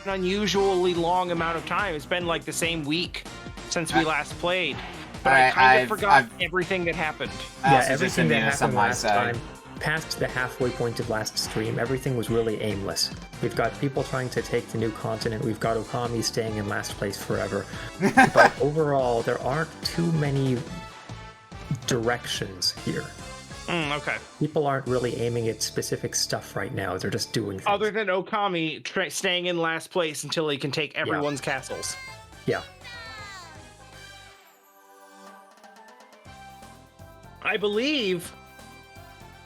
an unusually long amount of time. It's been like the same week since we last played. But I kind of forgot everything that happened. Yeah, everything that happened last time, past the halfway point of last stream, everything was really aimless. We've got people trying to take the new continent. We've got Okami staying in last place forever. But overall, there aren't too many directions here. Okay. People aren't really aiming at specific stuff right now. They're just doing things. Other than Okami staying in last place until he can take everyone's castles. Yeah. I believe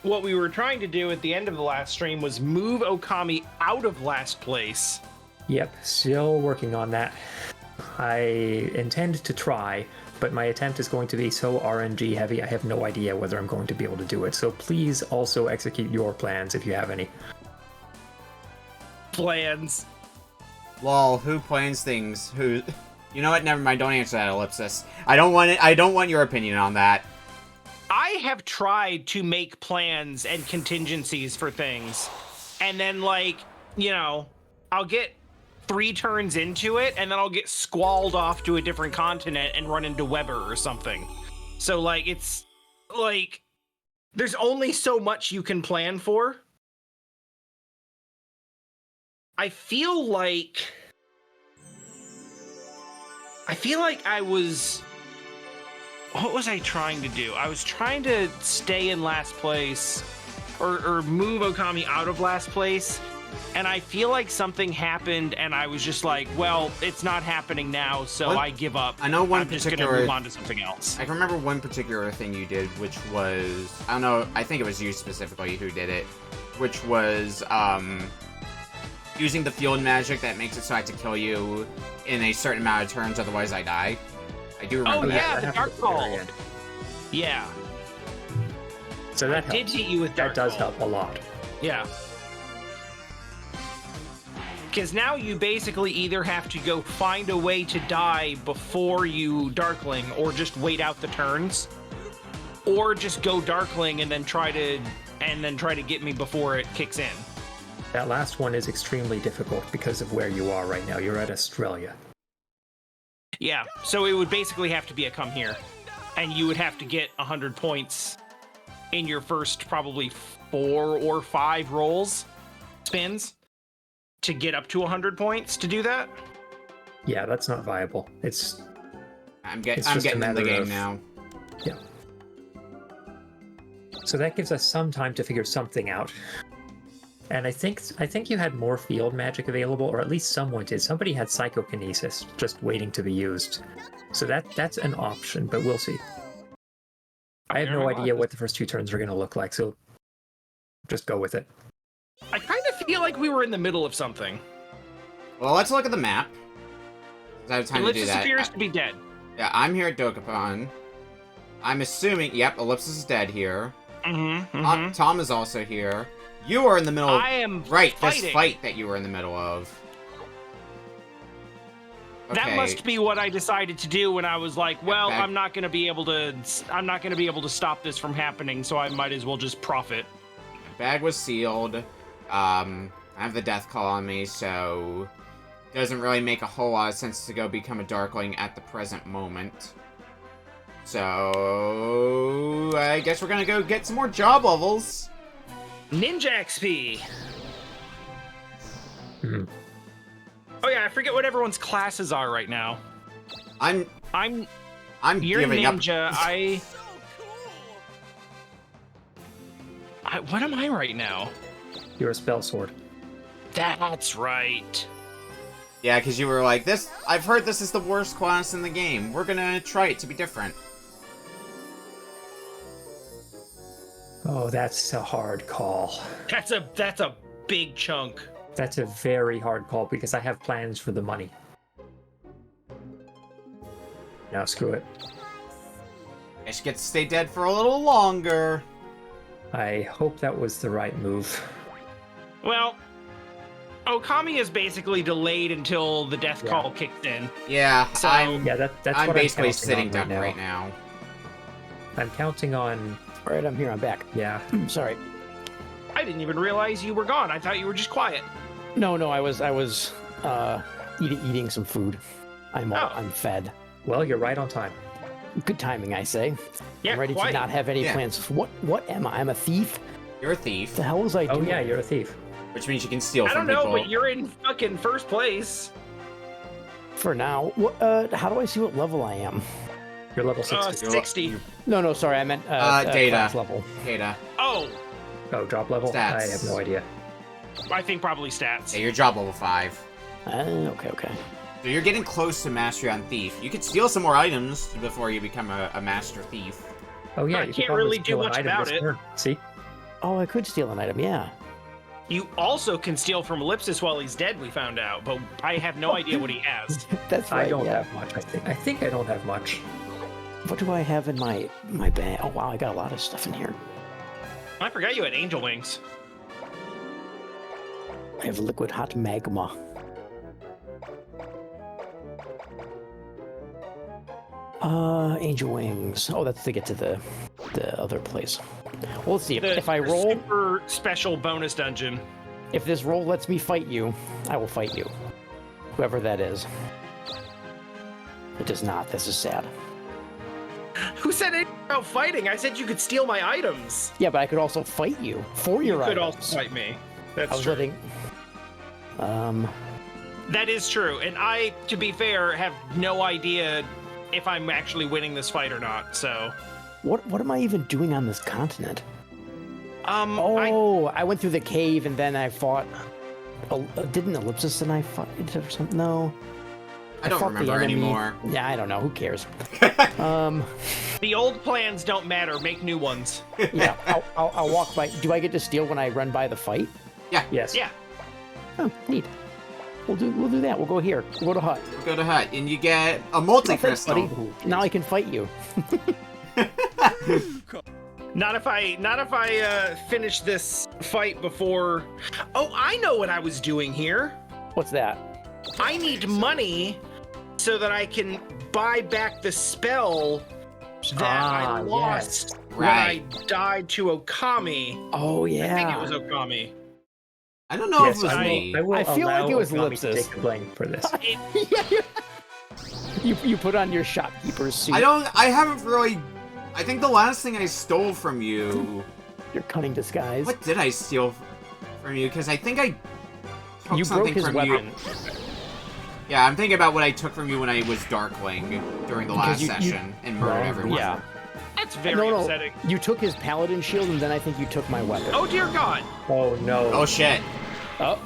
what we were trying to do at the end of the last stream was move Okami out of last place. Yep, still working on that. I intend to try, but my attempt is going to be so RNG heavy, I have no idea whether I'm going to be able to do it. So please also execute your plans if you have any. Plans. Lol, who plans things? Who? You know what? Never mind. Don't answer that, Ellipsis. I don't want it. I don't want your opinion on that. I have tried to make plans and contingencies for things, and then, like, you know, I'll get 3 turns into it, and then I'll get squalled off to a different continent and run into Weber or something. So, like, it's, like, there's only so much you can plan for. I feel like I was... What was I trying to do? I was trying to stay in last place, or move Okami out of last place, and I feel like something happened, and I was just like, well, it's not happening now, so I give up. I know I'm just gonna move on to something else. I can remember one particular thing you did, which was, I don't know, I think it was you specifically who did it, which was, using the field magic that makes it so I have to kill you in a certain amount of turns, otherwise I die. I do remember that. Oh yeah, the Dark Call. Yeah. So that did hit you with Dark That does Call. help a lot. Yeah. Because now you basically either have to go find a way to die before you Darkling, or just wait out the turns, or just go Darkling and then try to get me before it kicks in. That last one is extremely difficult because of where you are right now. You're at Australia. Yeah, so it would basically have to be a come here, and you would have to get 100 points in your first probably 4 or 5 spins, to get up to 100 points to do that. Yeah, that's not viable. I'm getting in the game now. Yeah. So that gives us some time to figure something out. And I think you had more field magic available, or at least someone did. Somebody had psychokinesis just waiting to be used. So that's an option, but we'll see. I have no idea what the first 2 turns are going to look like, so just go with it. I kind of feel like we were in the middle of something. Well, let's look at the map. I have time to do that. Ellipsis appears to be dead. Yeah, I'm here at Dokapon. I'm assuming, yep, Ellipsis is dead here. Tom is also here. You are in the middle of... I am this fight that you were in the middle of. Okay. That must be what I decided to do when I was like, well, I'm not going to be able to stop this from happening, so I might as well just profit. Bag was sealed. I have the death call on me, so it doesn't really make a whole lot of sense to go become a Darkling at the present moment. So I guess we're gonna go get some more job levels. Ninja XP. Oh yeah, I forget what everyone's classes are right now. I'm You're giving ninja. up. What am I right now? You're a spell sword. That's right. Yeah, because you were like, this. I've heard this is the worst class in the game. We're gonna try it to be different. Oh, that's a hard call. That's a big chunk. That's a very hard call because I have plans for the money. Now screw it. I should get to stay dead for a little longer. I hope that was the right move. Well, Okami is basically delayed until the death call kicked in. Yeah, so that's I'm what basically I'm sitting duck right now. I'm counting on... Alright, I'm here, I'm back. Yeah. Sorry. I didn't even realize you were gone. I thought you were just quiet. No, I was eating some food. I'm fed. Well, you're right on time. Good timing, I say. Yeah, I'm ready quite. to not have any Yeah. plans. What am I? I'm a thief? You're a thief, The hell was I Oh doing? yeah, you're a thief. which means you can steal I from don't know, people. but you're in fucking first place. For now. What, how do I see what level I am? You're level 60. 60. No, sorry, I meant data. class level. Data. Oh, Oh, drop level? Stats. I have no idea. I think probably stats. Yeah, you're job level 5. Okay. So you're getting close to mastery on thief. You could steal some more items before you become a master thief. Oh yeah, I you could can't probably really do steal an much item about this it. turn. See? Oh, I could steal an item, yeah. You also can steal from Ellipsis while he's dead, we found out, but I have no idea what he has. That's right, I don't yeah. have much, I think. I think I don't have much. What do I have in my bag? Oh, wow, I got a lot of stuff in here. I forgot you had angel wings. I have liquid hot magma. Angel wings. Oh, that's to get to the other place. Well, let's see. If I The roll, super special bonus dungeon. if this roll lets me fight you, I will fight you. Whoever that is. It does not. This is sad. Who said anything about fighting? I said you could steal my items. Yeah, but I could also fight you for your You could items. also fight me. I That's was true. letting. That is true, and I, to be fair, have no idea if I'm actually winning this fight or not. So, What am I even doing on this continent? I I went through the cave and then I fought. Didn't Ellipsis and I fight or something? No. I don't fought the remember enemy. anymore. Yeah, I don't know. Who cares? the old plans don't matter. Make new ones. Yeah, I'll walk by. Do I get to steal when I run by the fight? Yes. Yeah. Oh, neat. We'll do that. We'll go here. We'll go to hut. Go to hut, and you get a Oh, thanks, buddy. multi-crystal. Now I can fight you. Not if I finish this fight before. Oh, I know what I was doing here. What's that? I need money so that I can buy back the spell that I lost when I died to Okami. Oh I think yeah. it was Okami. I don't know Yes, if it was me. I will I feel allow like it was Okami to Ellipsis. take the blame for this. You put on your shopkeeper's suit. I haven't really... I think the last thing I stole from you... Your cunning disguise. What did I steal from you? Because I think I took You something broke his from weapon. you. Yeah, I'm thinking about what I took from you when I was Darkling during the last Because you- session and murdered everyone. Yeah. That's very No. upsetting. You took his paladin shield and then I think you took my weapon. Oh dear God! Oh no. Oh shit. Oh.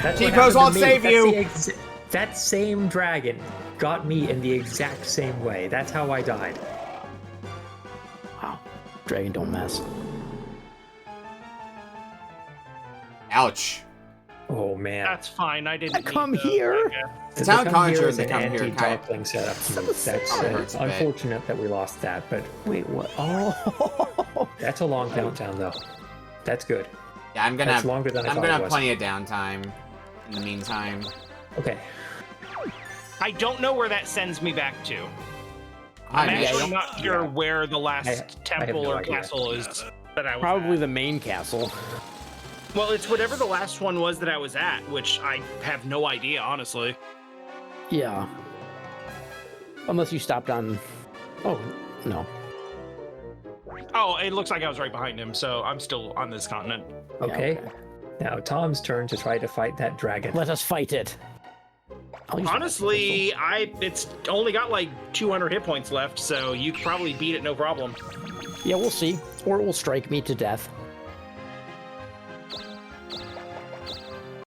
That's T-Pose what happened to won't me. save That's you. the that same dragon got me in the exact same way. That's how I died. Wow. Dragon don't mess. Ouch. Oh man. That's fine. I didn't Come need to, here. I guess. The To town come conjure here is is to an come here. anti-darkling setup to me. That's hurts a bit. unfortunate that we lost that, but Wait, what? Oh. that's a long downtown though. That's good. Yeah, I'm gonna That's have, longer than I I'm thought gonna it have was. plenty of downtime in the meantime. Okay. I don't know where that sends me back to. I'm I'm actually don't- not sure yeah. where the last I have temple no or idea. castle is that I was Probably at. the main castle. Well, it's whatever the last one was that I was at, which I have no idea, honestly. Yeah. Unless you stopped on. Oh, no. Oh, it looks like I was right behind him, so I'm still on this continent. Yeah, Okay. Now Tom's turn to try to fight that dragon. Let us fight it. I'll use the Honestly, it's only got like 200 hit points left, so you could probably beat it no problem. pistol. Yeah, we'll see. Or it will strike me to death.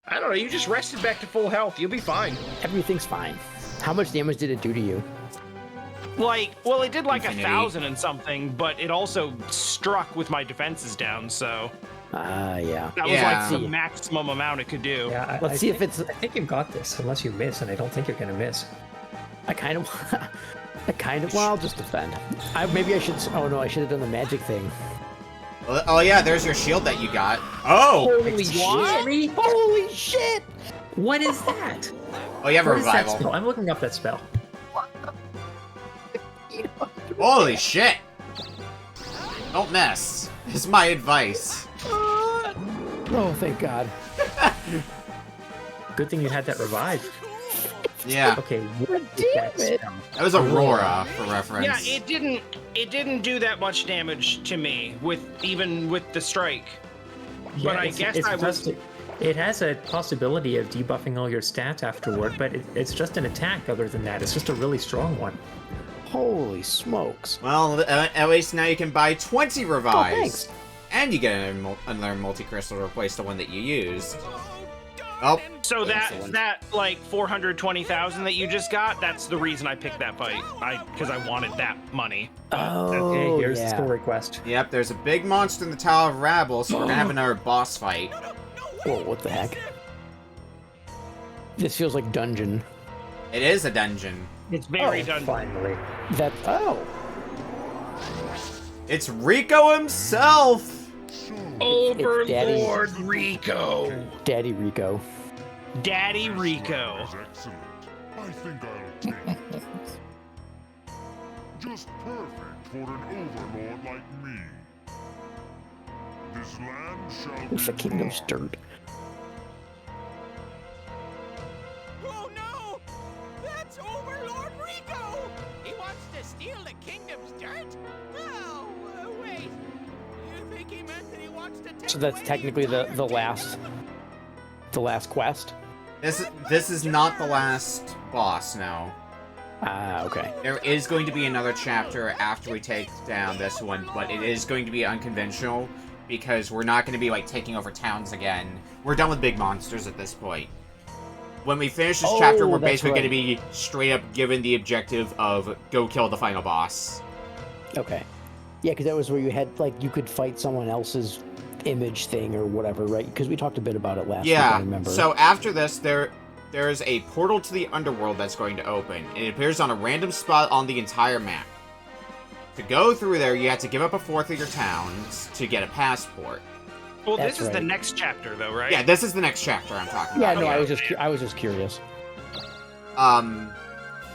I don't know, you just rested back to full health. You'll be fine. Everything's fine. How much damage did it do to you? Like, well, it did like Infinity. 1,000 and something, but it also struck with my defenses down, so Yeah. that was Yeah. like the maximum amount it could do. Yeah, Let's see if it's. I think you got this, unless you miss, and I don't think you're gonna miss. I kind of. Well, I'll just defend. Maybe I should. Oh no, I should have done the magic thing. Oh yeah, there's your shield that you got. Oh! Holy Excuse me? Holy shit! What is that? Oh, you have a What is that revival. spell? I'm looking up that spell. Holy shit! Don't mess. Is my advice. Oh, thank God. Good thing you had that revive. Yeah, Okay, what is Damn that it. spell? that was Aurora for reference. Yeah, it didn't do that much damage to me even with the strike. But I guess I was. It has a possibility of debuffing all your stats afterward, but it's just an attack. Other than that, it's just a really strong one. Holy smokes. Well, at least now you can buy 20 revives. thanks. And you get another multi-crystal to replace the one that you used. Oh, So excellent. that like 420,000 that you just got, that's the reason I picked that fight. Because I wanted that money. Oh, Okay, here's the yeah. story quest. Yep, there's a big monster in the Tower of Rabble, so we're gonna have another boss fight. Whoa, what the heck? This feels like dungeon. It is a dungeon. It's very done. Finally. Oh. It's Rico himself! Overlord Rico. Daddy Rico. Daddy Rico. Excellent. I think I'll take it. Just perfect for an overlord like me. This land shall It's the be kingdom's mine. dirt. Oh no! That's Overlord Rico! He wants to steal the kingdom's dirt? Oh, wait. You think he meant that he wants to take So that's away technically the entire last quest? This is not the last boss, no. Ah, okay. There is going to be another chapter after we take down this one, but it is going to be unconventional, because we're not going to be, like, taking over towns again. We're done with big monsters at this point. When we finish this chapter, we're that's basically right. going to be straight up given the objective of go kill the final boss. Okay. Yeah, because that was where you had, like, you could fight someone else's image thing or whatever, right? Because we talked a bit about it last week, I Yeah, remember. so after this, there's a portal to the underworld that's going to open. It appears on a random spot on the entire map. To go through there, you have to give up a fourth of your towns to get a passport. Well, That's this is the right. next chapter, though, right? Yeah, this is the next chapter I'm talking Yeah, about. no, Okay. I was just curious.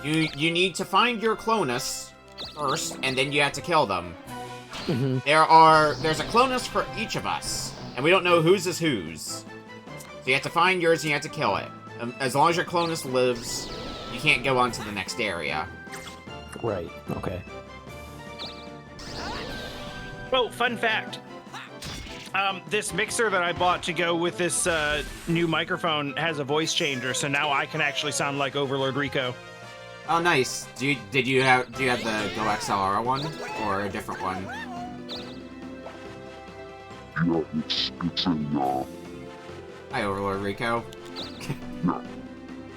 You need to find your Clonus first, and then you have to kill them. Mhm. There's a Clonus for each of us, and we don't know whose is whose. So you have to find yours and you have to kill it. As long as your Clonus lives, you can't go on to the next area. Right. Okay. Oh, fun fact. This mixer that I bought to go with this new microphone has a voice changer, so now I can actually sound like Overlord Rico. Oh, nice. Do you have the Go XLR one or a different one? Yeah, it's a, Hi, Overlord Rico. yeah.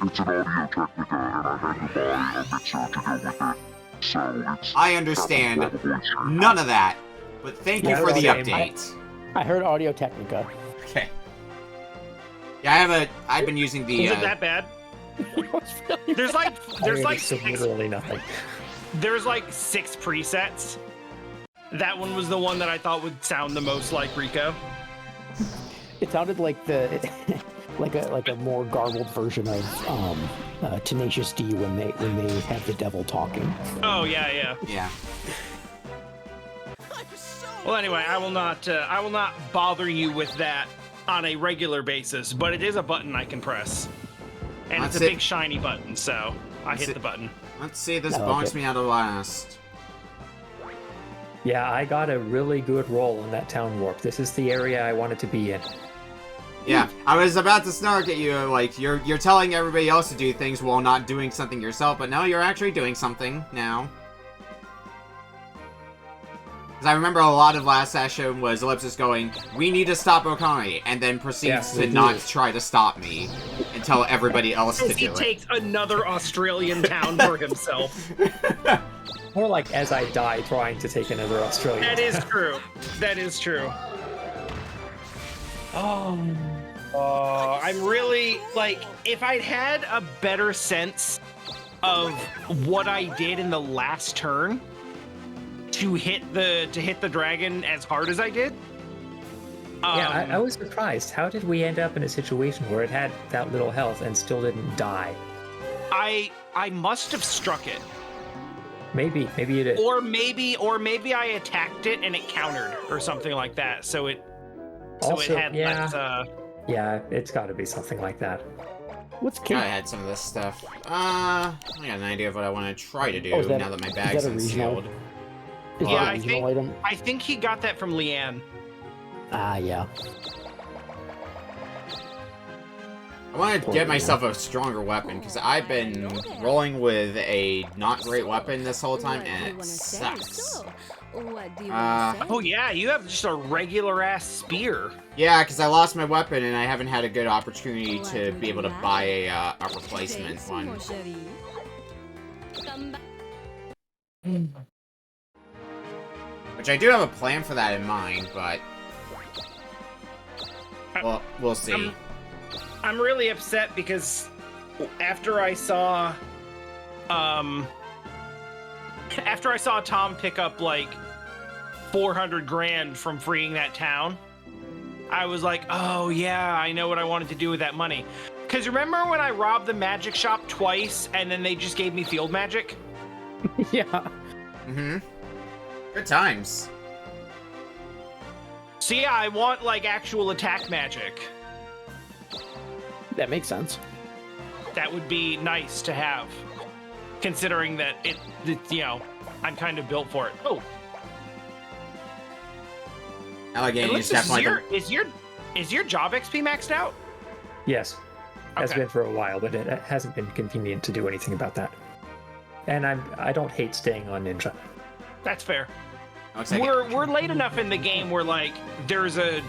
It's an Audio Technica, and I had to buy a mixer to go with it. So it's... I understand none of that, but thank you Yeah, for the same. update. I heard Audio Technica. Okay. Yeah, I've been using the. Is it that bad? There's like So six, literally nothing. there's like 6 presets. That one was the one that I thought would sound the most like Rico. It sounded like the like a more garbled version of Tenacious D when they have the devil talking. Oh yeah. Yeah. I'm so Well, anyway, I will not bother you with that on a regular basis, but it is a button I can press, and it's a That's it. big shiny button, so I That's hit it. the button. Let's see if this Oh, bonks okay. me out of last. Yeah, I got a really good roll in that town warp. This is the area I wanted to be in. Yeah, I was about to snark at you, like, you're telling everybody else to do things while not doing something yourself, but no, you're actually doing something now. Because I remember a lot of last session was Ellipsis going, we need to stop Okami, and then proceeds Yeah, to we not do. try to stop me and tell everybody else to As he do it. takes another Australian town for himself. More like as I die trying to take another Australian. That is true. That is true. I'm really like, if I'd had a better sense of what I did in the last turn to hit the dragon as hard as I did. Yeah, I was surprised. How did we end up in a situation where it had that little health and still didn't die? I must have struck it, Maybe you did. or maybe I attacked it and it countered or something like that. So it Also, had yeah. less. Yeah, it's got to be something like that. What's I Cape? had some of this stuff. I got an idea of what I want to try to do Oh, is that- now that my is bag's that a regional? unsealed. Is Yeah, that a I regional think- item? I think he got that from Leanne. Ah, yeah. I want to Poor get man. myself a stronger weapon, because I've been rolling with a not great weapon this whole time, and it sucks. Oh yeah, you have just a regular ass spear. Yeah, because I lost my weapon, and I haven't had a good opportunity to be able to buy a replacement one. Which I do have a plan for that in mind, but... Well, we'll see. I'm really upset because after I saw Tom pick up like 400 grand from freeing that town, I was like, oh yeah, I know what I wanted to do with that money. Because remember when I robbed the magic shop twice and then they just gave me field magic? Yeah. Mm-hmm. Good times. So yeah, I want like actual attack magic. That makes sense. That would be nice to have, considering that you know, I'm kind of built for it. Oh, Allegheny is Ellipsis, definitely... is your job XP maxed out? Yes, has Okay. been for a while, but it hasn't been convenient to do anything about that. And I don't hate staying on Ninja. That's fair. Looks like We're late enough in the game where like there's an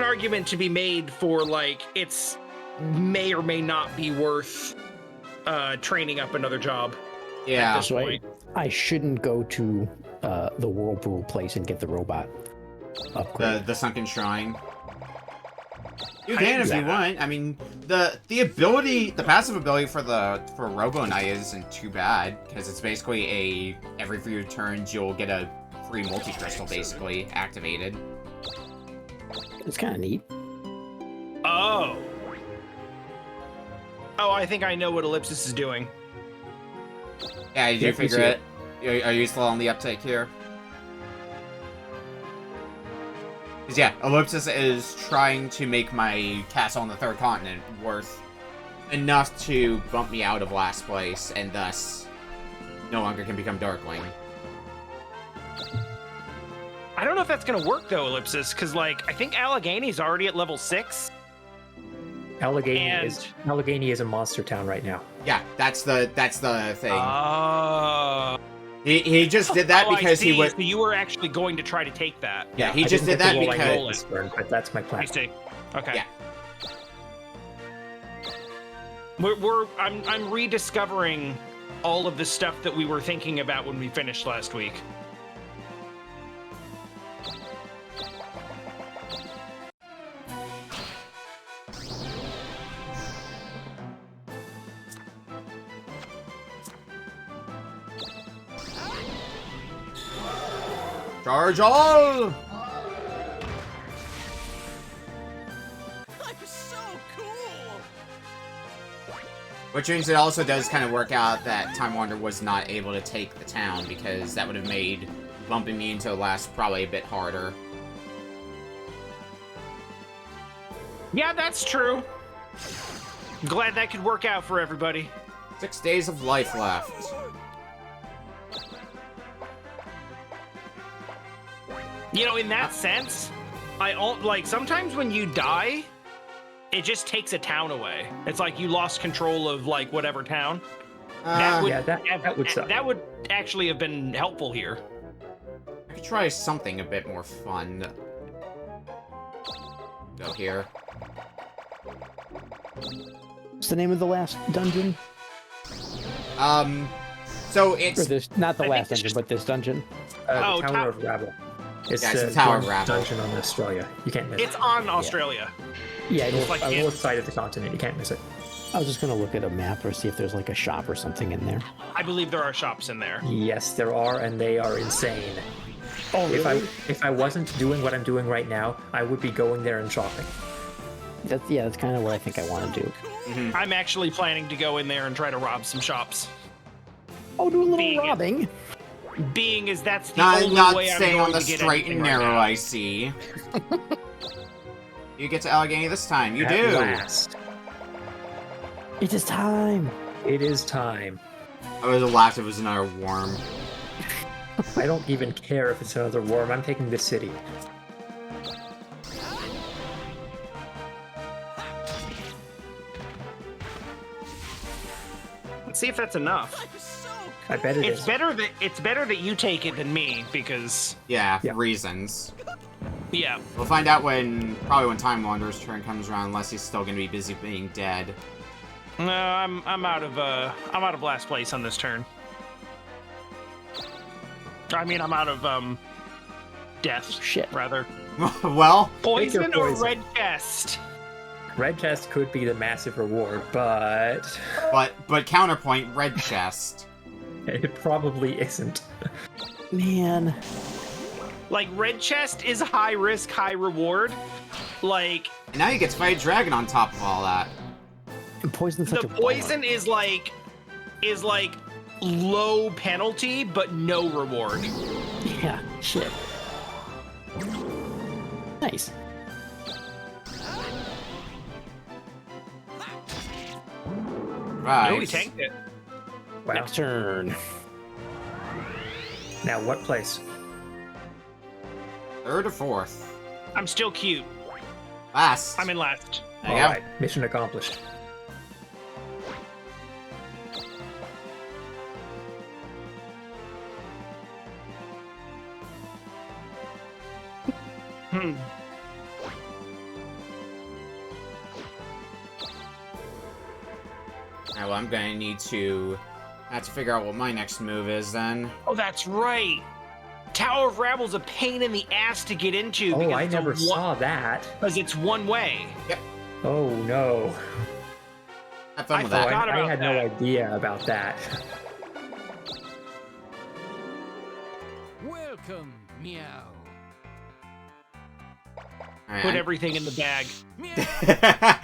argument to be made for like it's may or may not be worth training up another job. Yeah. So I shouldn't go to the Whirlpool place and get the robot upgrade. The Sunken Shrine. You I can didn't if do you that. want. I mean, the ability, the passive ability for Robo Knight isn't too bad, because it's basically every few turns you'll get a free multi-crystal basically activated. It's kind of neat. Oh, I think I know what Ellipsis is doing. Yeah, did you Yep, figure you see it? Are you still on the uptake here? Because yeah, Ellipsis is trying to make my castle on the third continent worth enough to bump me out of last place, and thus no longer can become Darkling. I don't know if that's gonna work though, Ellipsis, because like I think Allegheny's already at level 6. Allegheny is a monster town right now. Yeah, that's the thing. Oh. He just did that Oh, I because he see. would. So you were actually going to try to take that. Yeah, he I just didn't did get that the roll I because. made this turn, but that's my plan. I see. Okay. Yeah. I'm rediscovering all of the stuff that we were thinking about when we finished last week. Charge all! I'm so cool! Which means it also does kind of work out that Time Wander was not able to take the town, because that would have made bumping me into last probably a bit harder. Yeah, that's true. Glad that could work out for everybody. 6 days of life left. You know, in that sense, like sometimes when you die, it just takes a town away. It's like you lost control of like whatever town. Yeah, that would suck. That would actually have been helpful here. I could try something a bit more fun. Go here. What's the name of the last dungeon? So Or it's this, not the I last think it's dungeon, just- but this dungeon. Oh, the Tower of Rabble. It's Yeah, it's the the Tower of one Rabble. dungeon on Australia. You can't miss It's it. on Australia. Yeah, I know. like- On north side of the continent. You can't miss it. I was just gonna look at a map or see if there's like a shop or something in there. I believe there are shops in there. Yes, there are, and they are insane. Oh, really? If I wasn't doing what I'm doing right now, I would be going there and shopping. That's kind of what I think I want to do. I'm actually planning to go in there and try to rob some shops. Oh, do a little Being it- robbing. Being as that's the not only way I'm staying going on the to get straight anything and right narrow, now. I see. You get to Allegheny this time. You At do. last. It is time. It is time. I would have laughed if it was another worm. I don't even care if it's another worm. I'm taking the city. Let's see if that's enough. I'm so I bet it It's is. better that you take it than me because Yeah, Yeah. reasons. yeah. We'll find out probably when Time Wanderer's turn comes around, unless he's still gonna be busy being dead. No, I'm out of last place on this turn. I mean, I'm out of death. Shit. Rather. Well, Poison or poison. red chest? Red chest could be the massive reward, but but counterpoint, red chest. it probably isn't. Man. Like red chest is high risk, high reward. Like And now you get to fight a dragon on top of all that. And poison's such the a bummer. poison is like low penalty but no reward. Yeah, shit. Nice. Right. No, we tanked it. Wow. Next turn. Now, what place? Third or fourth? I'm still cute. Last. I'm in last. There you go. Alright, mission accomplished. Hmm. Alright, well, I'm gonna need to have to figure out what my next move is then. Oh, that's right. Tower of Rabble's a pain in the ass to get into. Oh, I never it's saw that. Because it's one way. Oh no. Have fun I with Oh, that. forgot I about had no that. idea about that. welcome, meow. Alright, Put I'm- everything in the bag. Meow.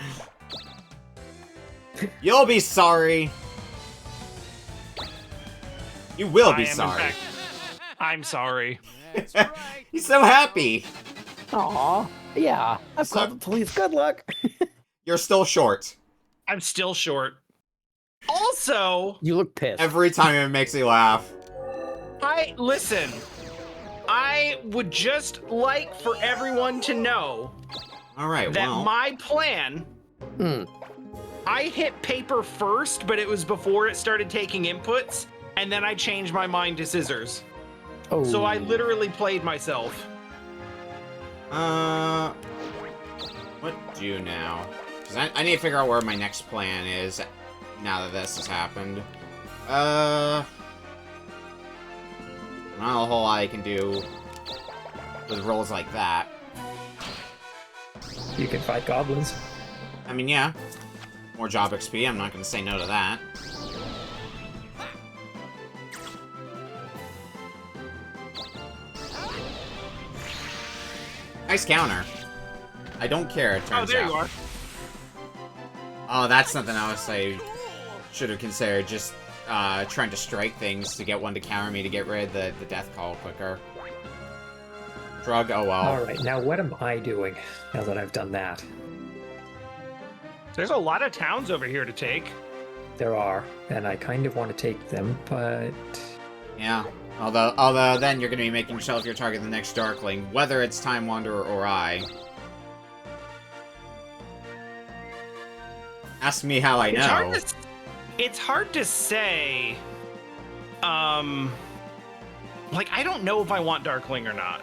You'll be sorry. You will I be am, in sorry. fact- I'm sorry. That's right. He's so happy. Aw. Yeah. I've So- called the police. Good luck. You're still short. I'm still short. Also, You look pissed. Every time it makes me laugh. listen. I would just like for everyone to know Alright, that well. my plan. Hmm. I hit paper first, but it was before it started taking inputs, and then I changed my mind to scissors. Oh. So I literally played myself. What do now? Because I need to figure out where my next plan is now that this has happened. Not a whole lot I can do with rolls like that. You can fight goblins. I mean, yeah. More job XP, I'm not going to say no to that. Nice counter. I don't care, it turns Oh, there out. you are. Oh, that's something else I should have considered. Just trying to strike things to get one to counter me to get rid of the death call quicker. Drug, oh well. Alright, now what am I doing now that I've done that? There's a lot of towns over here to take. There are, and I kind of want to take them, but Yeah. Although then you're going to be making yourself your target the next Darkling, whether it's Time Wanderer or I. Ask me how I know. It's hard to say. Like I don't know if I want Darkling or not.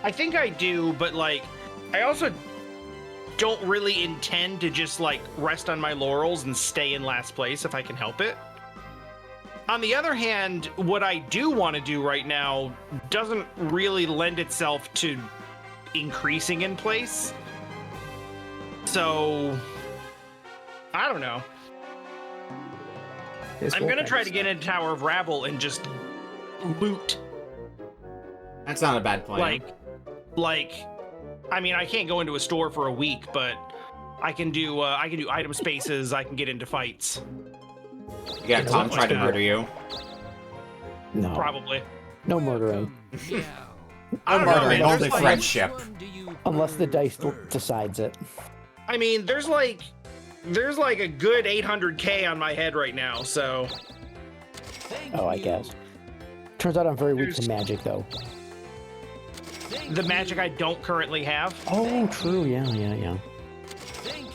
I think I do, but like I also don't really intend to just like rest on my laurels and stay in last place if I can help it. On the other hand, what I do want to do right now doesn't really lend itself to increasing in place. So I don't know. this I'm will gonna try kind to of get into Tower of Rabble and just loot. That's not a bad plan. Like, I mean, I can't go into a store for a week, but I can do item spaces. I can get into fights, You got Tom something try to like that. murder you. No. probably. No murdering. Welcome, meow. I don't murdering, know. Man, only there's like, friendship. Which one do you Unless the dice prefer? decides it. I mean, there's like There's like a good 800k on my head right now, so. Oh, I guess. Turns out I'm very weak to magic, though. The magic I don't currently have. Oh, true. Yeah.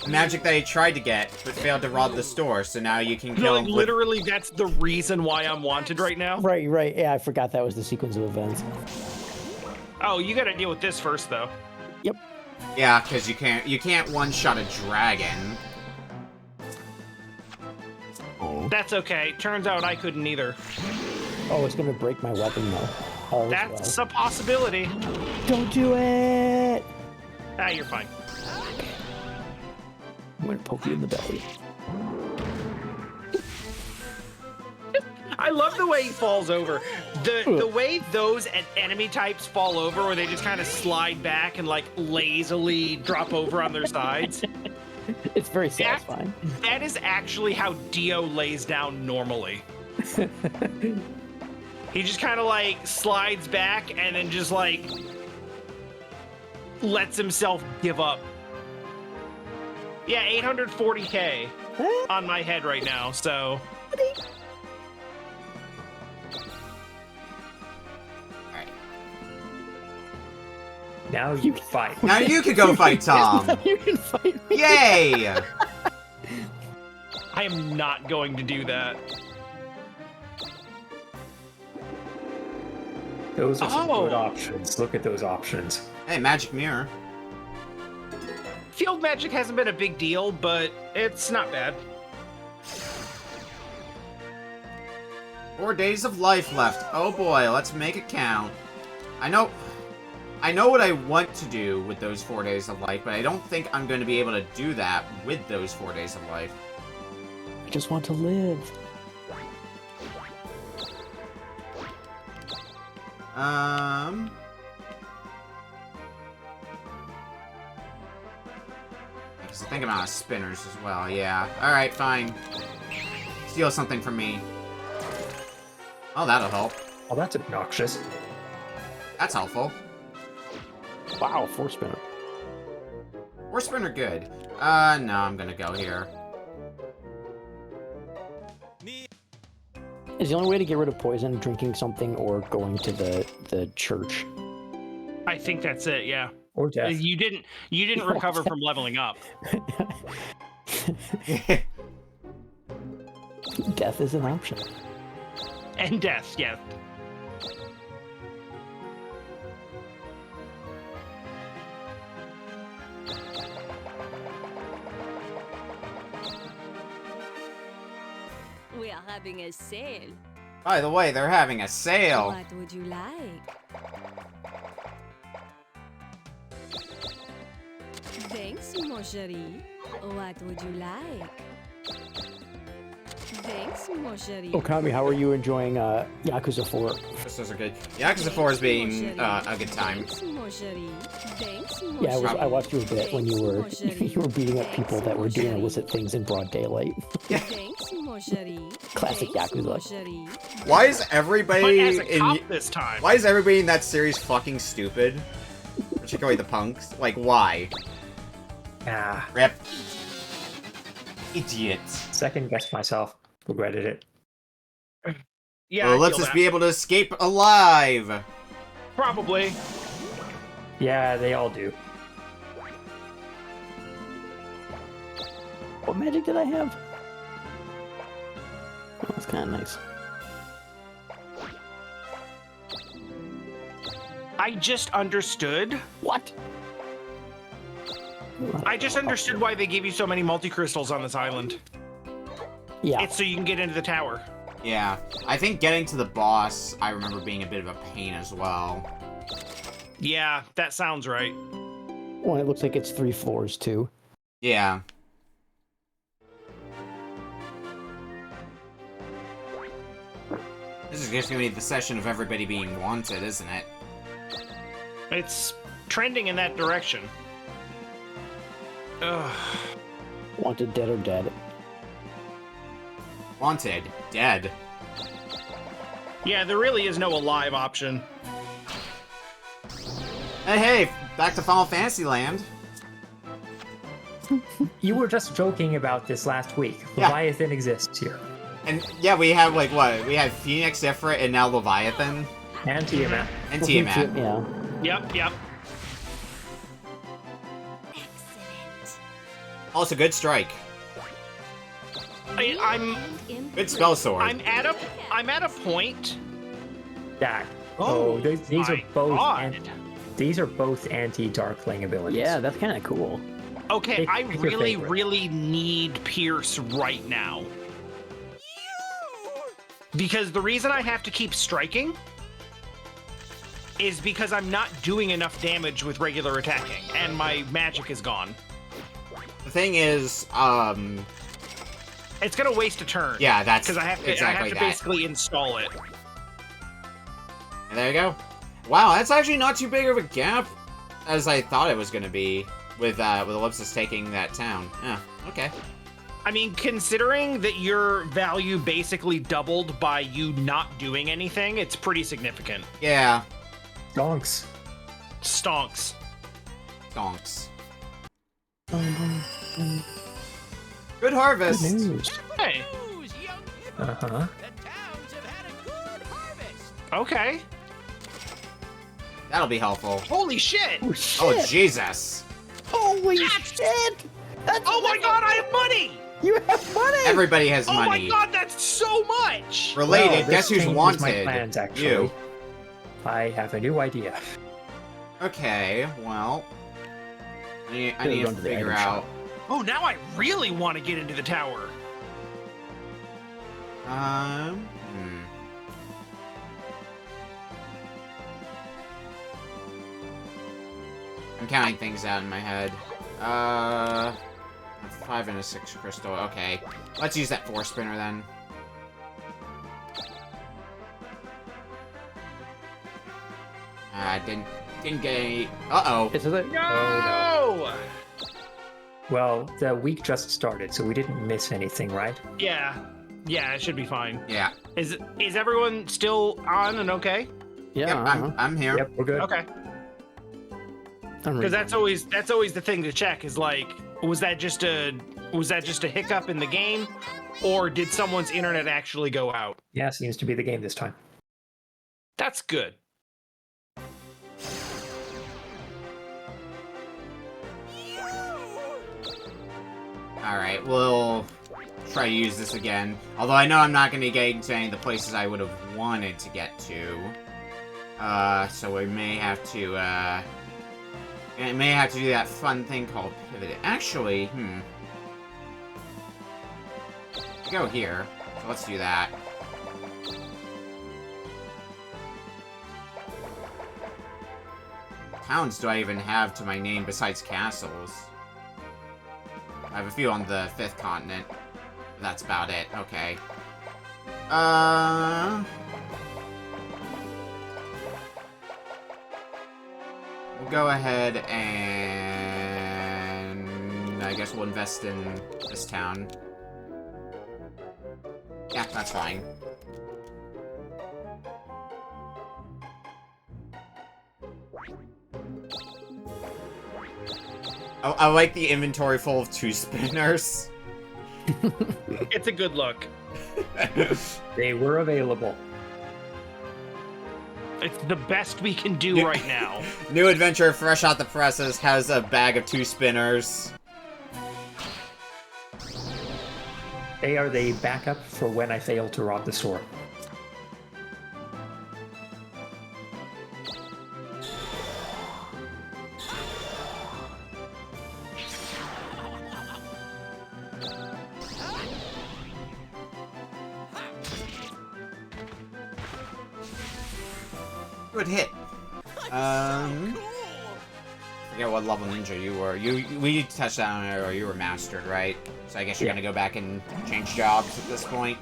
Magic that he tried to get, but failed to rob the store, so now you can No, kill like, him with... literally, that's the reason why I'm wanted right now. Right. Yeah, I forgot that was the sequence of events. Oh, you gotta deal with this first, though. Yep. Yeah, because you can't one-shot a dragon. Oh. That's okay. Turns out I couldn't either. Oh, it's gonna break my weapon though. All That's a possibility. Don't do it. Ah, you're fine. I'm gonna poke you in the belly. I love the way he falls over. The way those enemy types fall over, where they just kind of slide back and like lazily drop over on their sides. It's very satisfying. That is actually how Dio lays down normally. He just kind of like slides back and then just like lets himself give up. Yeah, 840k on my head right now, so. Now you fight. Now you can go fight Tom! You can fight me. Yay! I am not going to do that. Those are some good options. Look at those options. Hey, magic mirror. Field magic hasn't been a big deal, but it's not bad. 4 days of life left. Oh boy, let's make it count. I know what I want to do with those 4 days of life, but I don't think I'm going to be able to do that with those 4 days of life. I just want to live. Because I think I'm out of spinners as well, yeah. Alright, fine. Steal something from me. Oh, that'll help. Oh, that's obnoxious. That's helpful. Wow, 4-spinner. 4-spinner good. No, I'm gonna go here. Is the only way to get rid of poison drinking something or going to the church? I think that's it, yeah. Or death. You didn't recover from leveling up. Death is an option. And death, yeah. We are having a sale. By the way, they're having a sale. What would you like? Thanks, mon chéri. What would you like? Thanks, mon chéri. Okami, how are you enjoying Yakuza 4? Those are good. Yakuza 4 is being a good time. Thanks, mon chéri. Thanks, mon Yeah, chéri. I watched you a bit when you were Thanks, you were beating up people that were doing illicit things in broad daylight. Thanks, mon chéri. Classic Thanks, Yakuza. mon chéri. Why is But everybody as a cop in this time. Why is everybody in that series fucking stupid? Particularly the punks. Like, why? Ah, Rip. Idiot. second guessed myself. Regretted it. Yeah, Well, I let's feel just that. be able to escape alive. Probably. Yeah, they all do. What magic did I have? Oh, that's kind of nice. I just understood. What? I just understood why they give you so many multi-crystals on this island. Yeah. It's so you can get into the tower. Yeah. I think getting to the boss, I remember being a bit of a pain as well. Yeah, that sounds right. Well, it looks like it's 3 floors too. Yeah. This is just gonna be the session of everybody being wanted, isn't it? It's trending in that direction. Ugh. Wanted dead or dead. Wanted. Dead. Yeah, there really is no alive option. Hey, back to Final Fantasy Land. You were just joking about this last week. Yeah. Leviathan exists here. And yeah, we have like what? We have Phoenix, Ifrit, and now Leviathan And Tiamat. and Tiamat. Yeah. Yep. Excellent. Also, good strike. I'm Good spell sword. I'm at a point. That. Oh, these are my both. God. These are both anti-darkling abilities. Yeah, that's kind of cool. Okay, Pick I your really, favorite. really need Pierce right now. Because the reason I have to keep striking is because I'm not doing enough damage with regular attacking, and my magic is gone. The thing is, It's gonna waste a turn. yeah, that's Because I have to, exactly that. basically install it. And there you go. Wow, that's actually not too big of a gap as I thought it was going to be with Ellipsis taking that town. Yeah, okay. I mean, considering that your value basically doubled by you not doing anything, it's pretty significant. Yeah, Donks. Stonks. stonks. Good harvest. Good news. Hey, News, young people. Uh-huh. The towns have had a good harvest. okay. That'll be helpful. Holy shit! Oh, shit. Oh, Jesus. Holy shit! That's Oh my god, I have money! You have money! Everybody has Oh money. my god, that's so much! Related, Well, this guess who's changes wanted? My plans, actually. You. I have a new idea. Okay, well. I need Gotta to run to the figure item out. shop. Oh, now I really want to get into the tower. Hmm. I'm counting things out in my head. A 5 and a 6 crystal. Okay. Let's use that 4 spinner then. Didn't get any. Uh-oh. Is it? No! Well, the week just started, so we didn't miss anything, right? Yeah, it should be fine. Yeah. Is everyone still on and okay? Yeah. Yep, I'm here. Yep, we're good. Okay. I'm Because ready. that's always the thing to check is like, was that just a hiccup in the game, or did someone's internet actually go out? Yeah, seems to be the game this time. That's good. Alright, we'll try to use this again. Although I know I'm not going to be getting to any of the places I would have wanted to get to. So we may have to, do that fun thing called pivot. Actually, go here. So let's do that. Towns do I even have to my name besides castles? I have a few on the 5th continent. That's about it. Okay. We'll go ahead and I guess we'll invest in this town. Yeah, that's fine. I like the inventory full of 2 spinners. It's a good look. They were available. It's the best we can do right now. New adventure fresh out the presses has a bag of 2 spinners. They are the backup for when I fail to rob the store. Good hit. Forget what level ninja you were. We touched on it, or you were mastered, right? So I guess you're Yeah. gonna go back and change jobs at this point.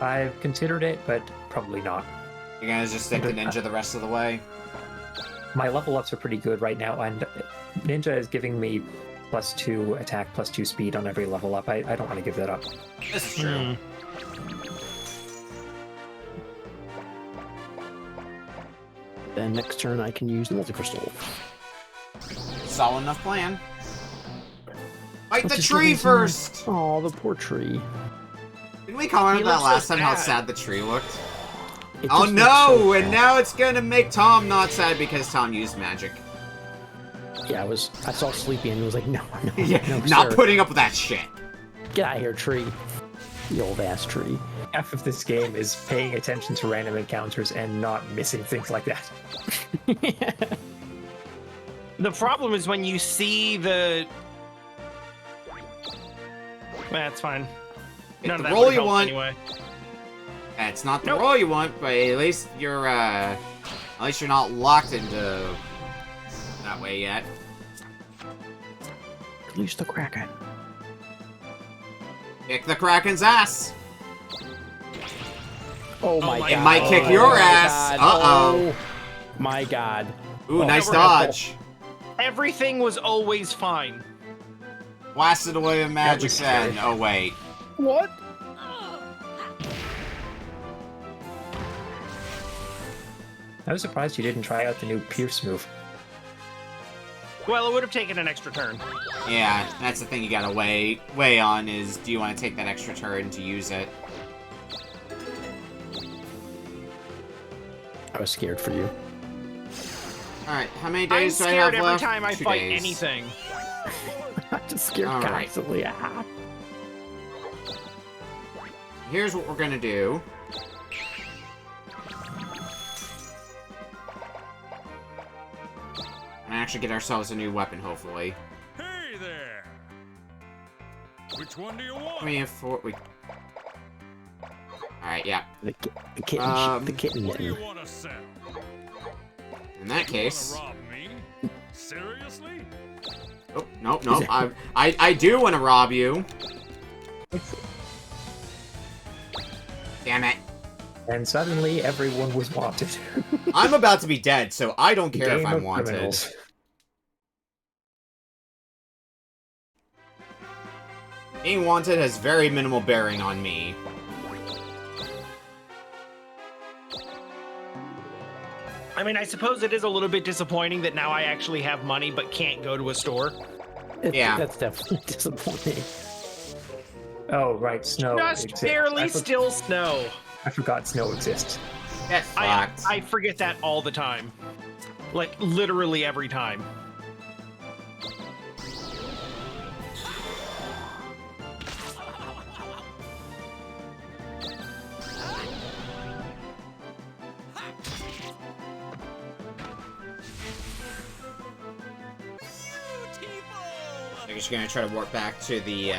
I've considered it, but probably not. You're gonna just stick to ninja the rest of the way. My level ups are pretty good right now, and Ninja is giving me +2 attack, +2 speed on every level up. I don't want to give that up. This is true. Then next turn I can use the multi-crystal. Solid enough plan. Fight the Just tree give him some- first! Oh, the poor tree. Didn't we comment He on that looks so last time how sad. sad the tree looked? It Oh just looks no! so And sad. now it's gonna make Tom not sad because Tom used magic. Yeah, I saw Sleepy and was like, no, Yeah, no, not sir. putting up with that shit. Get out of here, tree. The old ass tree. Half of this game is paying attention to random encounters and not missing things like that. The problem is when you see the. That's fine. None of the that roll would you help want. anyway. It's not the Nope. roll you want, but at least you're not locked into that way yet. Release the Kraken. Kick the Kraken's ass. Oh my my god. It might kick Oh your my ass. God. Uh-oh. Oh my god. Ooh, nice we're dodge. Everything was always fine. Blasted away with magic was then. scary. Oh wait. What? I was surprised you didn't try out the new Pierce move. Well, it would have taken an extra turn. Yeah, that's the thing you gotta weigh on is do you want to take that extra turn to use it? I was scared for you. Alright, how many I'm days do I have scared every left? time I 2 fight days. anything. I'm just scared All right. constantly. Ah. Here's what we're gonna do. And actually get ourselves a new weapon, hopefully. Hey there! Which one do you want? We have 4. Alright, yeah. The kitten, the kitten What do you mitten. want to sell? In that You case. wanna rob me? Seriously? Oh, nope. I do want to rob you. Damn it. And suddenly everyone was wanted. I'm about to be dead, so I don't care if Game I'm of wanted. criminals. Being wanted has very minimal bearing on me. I mean, I suppose it is a little bit disappointing that now I actually have money but can't go to a store. Yeah. That's definitely disappointing. Oh, right, snow Just exists. barely still snow. I forgot snow exists. Get fucked. I forget that all the time. Like, literally every time. I'm just gonna try to warp back to the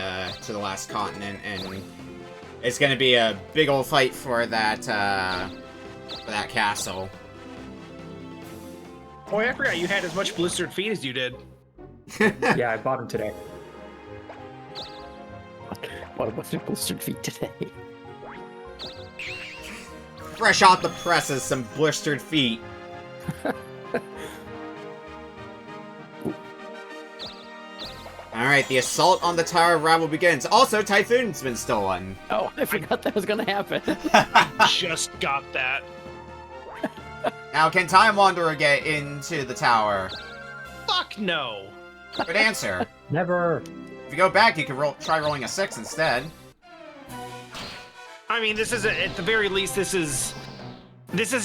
last continent, and it's gonna be a big old fight for that castle. Boy, I forgot you had as much blistered feet as you did. Yeah, I bought them today. What's your blistered feet today? Fresh off the presses, some blistered feet. Alright, the assault on the Tower of Rabble begins. Also, Typhoon's been stolen. Oh, I forgot that was gonna happen. Just got that. Now, can Time Wanderer get into the tower? Fuck no. Good answer. Never. If you go back, you can try rolling a 6 instead. I mean, this is at the very least, this is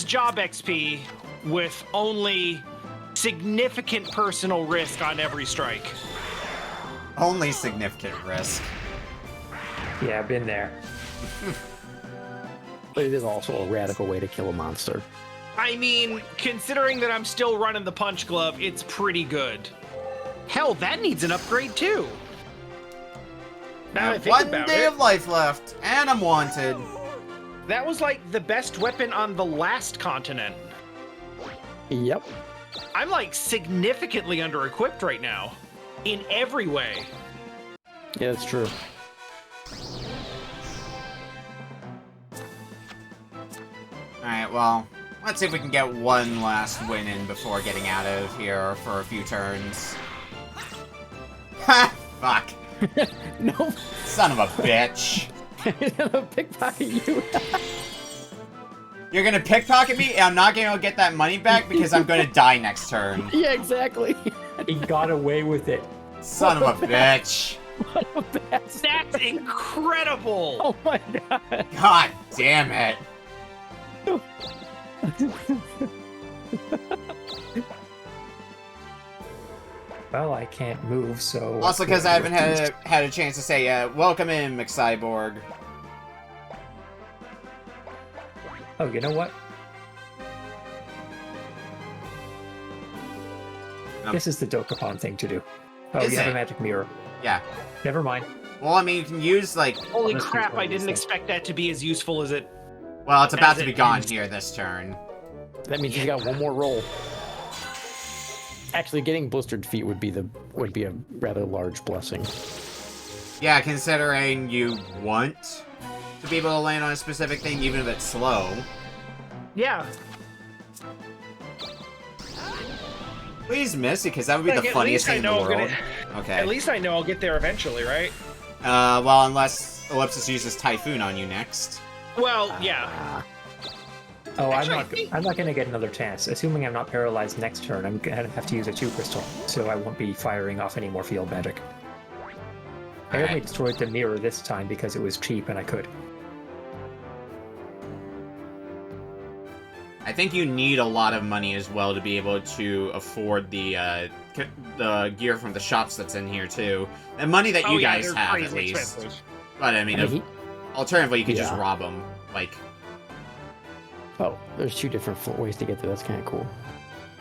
job XP with only significant personal risk on every strike. Only significant risk. Yeah, I've been there. But it is also a radical way to kill a monster. I mean, considering that I'm still running the punch glove, it's pretty good. Hell, that needs an upgrade too. I Now that I have think 1 about day it, of life left, and I'm wanted. that was like the best weapon on the last continent. Yep. I'm like significantly under-equipped right now. In every way. Yeah, that's true. Alright, well, let's see if we can get one last win in before getting out of here for a few turns. Ha! Fuck. No. Son of a bitch. He's gonna pickpocket you. You're gonna pickpocket me, and I'm not gonna get that money back because I'm gonna die next turn. Yeah, exactly. He got away with it. Son of a bitch. What a bastard. That's incredible. Oh my god. God damn it. Well, I can't move, so... Also, because I haven't had a chance to say, welcome in, McCyborg. Oh, you know what? This is the Dokapon thing to do. Oh, Is you have it? a magic mirror. Yeah. Never mind. Well, I mean, you can use, like... Holy Let's crap, use one I of these didn't things. expect that to be as useful as it... Well, it's about As to be it gone is. here this turn. That means you got one more roll. Actually, getting blistered feet would be a rather large blessing. Yeah, considering you want to be able to land on a specific thing, even if it's slow. Yeah. Please miss it, because that would be Like, the at funniest least I thing in the know I'm world. gonna- Okay. At least I know I'll get there eventually, right? Well, unless Ellipsis uses Typhoon on you next. Well, yeah. Oh, Actually, I'm not gonna get another chance. Assuming I'm not paralyzed next turn, I'm gonna have to use a 2 crystal, so I won't be firing off any more field magic. I only Alright. destroyed the mirror this time because it was cheap and I could. I think you need a lot of money as well to be able to afford the gear from the shops that's in here too, and money that Oh, you yeah, guys they're have at crazy least. expensive. But I mean, I mean, alternatively, you could just Yeah. rob them. Like, Oh, there's two different ways to get there. That's kind of cool.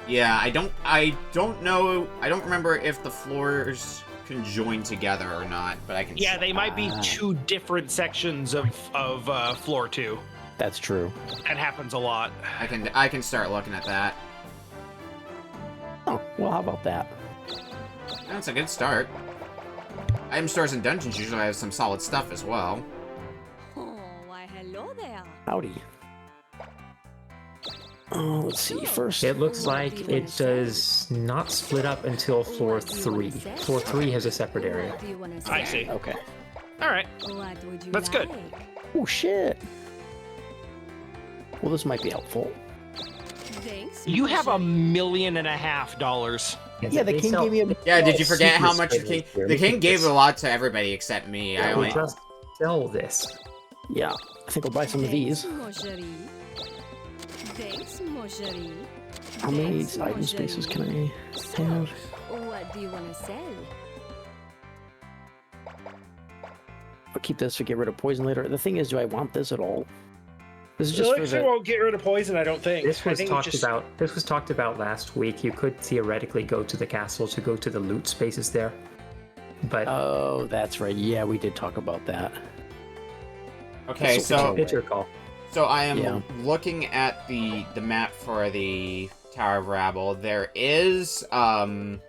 yeah, I don't know. I don't remember if the floors can join together or not, but I can. Yeah, they might be Ah. two different sections of floor 2. That's true. That happens a lot. I can start looking at that. Oh, well, how about that? That's a good start. Item stores and dungeons usually have some solid stuff as well. Oh, why hello there. Howdy. Oh, let's see. First, It looks like it does not split up until floor 3. Floor 3 has a separate area. What do you wanna I say? see. okay. All right. What would you That's good. like? Oh shit. Well, this might be helpful. Thanks. You have Michelle. $1.5 million. Yeah, the They king sell- gave me a. Yeah, did you Oh, forget super how much the spinners king? here. The Look king at gave this. a lot to everybody except me. I I only. will just sell this. Yeah, I think I'll buy some of these. Thanks, mon chéri. Thanks, mon chéri. How many Thanks, mon item spaces chéri. can I So, have? what do you want to sell? I'll keep this to get rid of poison later. The thing is, do I want this at all? This is The just for elixir the. won't get rid of poison, I don't think. This I was think talked just... about. This was talked about last week. You could theoretically go to the castle to go to the loot spaces there, but Oh, that's right. Yeah, we did talk about that. Okay, That's so it's your call. I am Yeah. looking at the map for the Tower of Rabble. There is one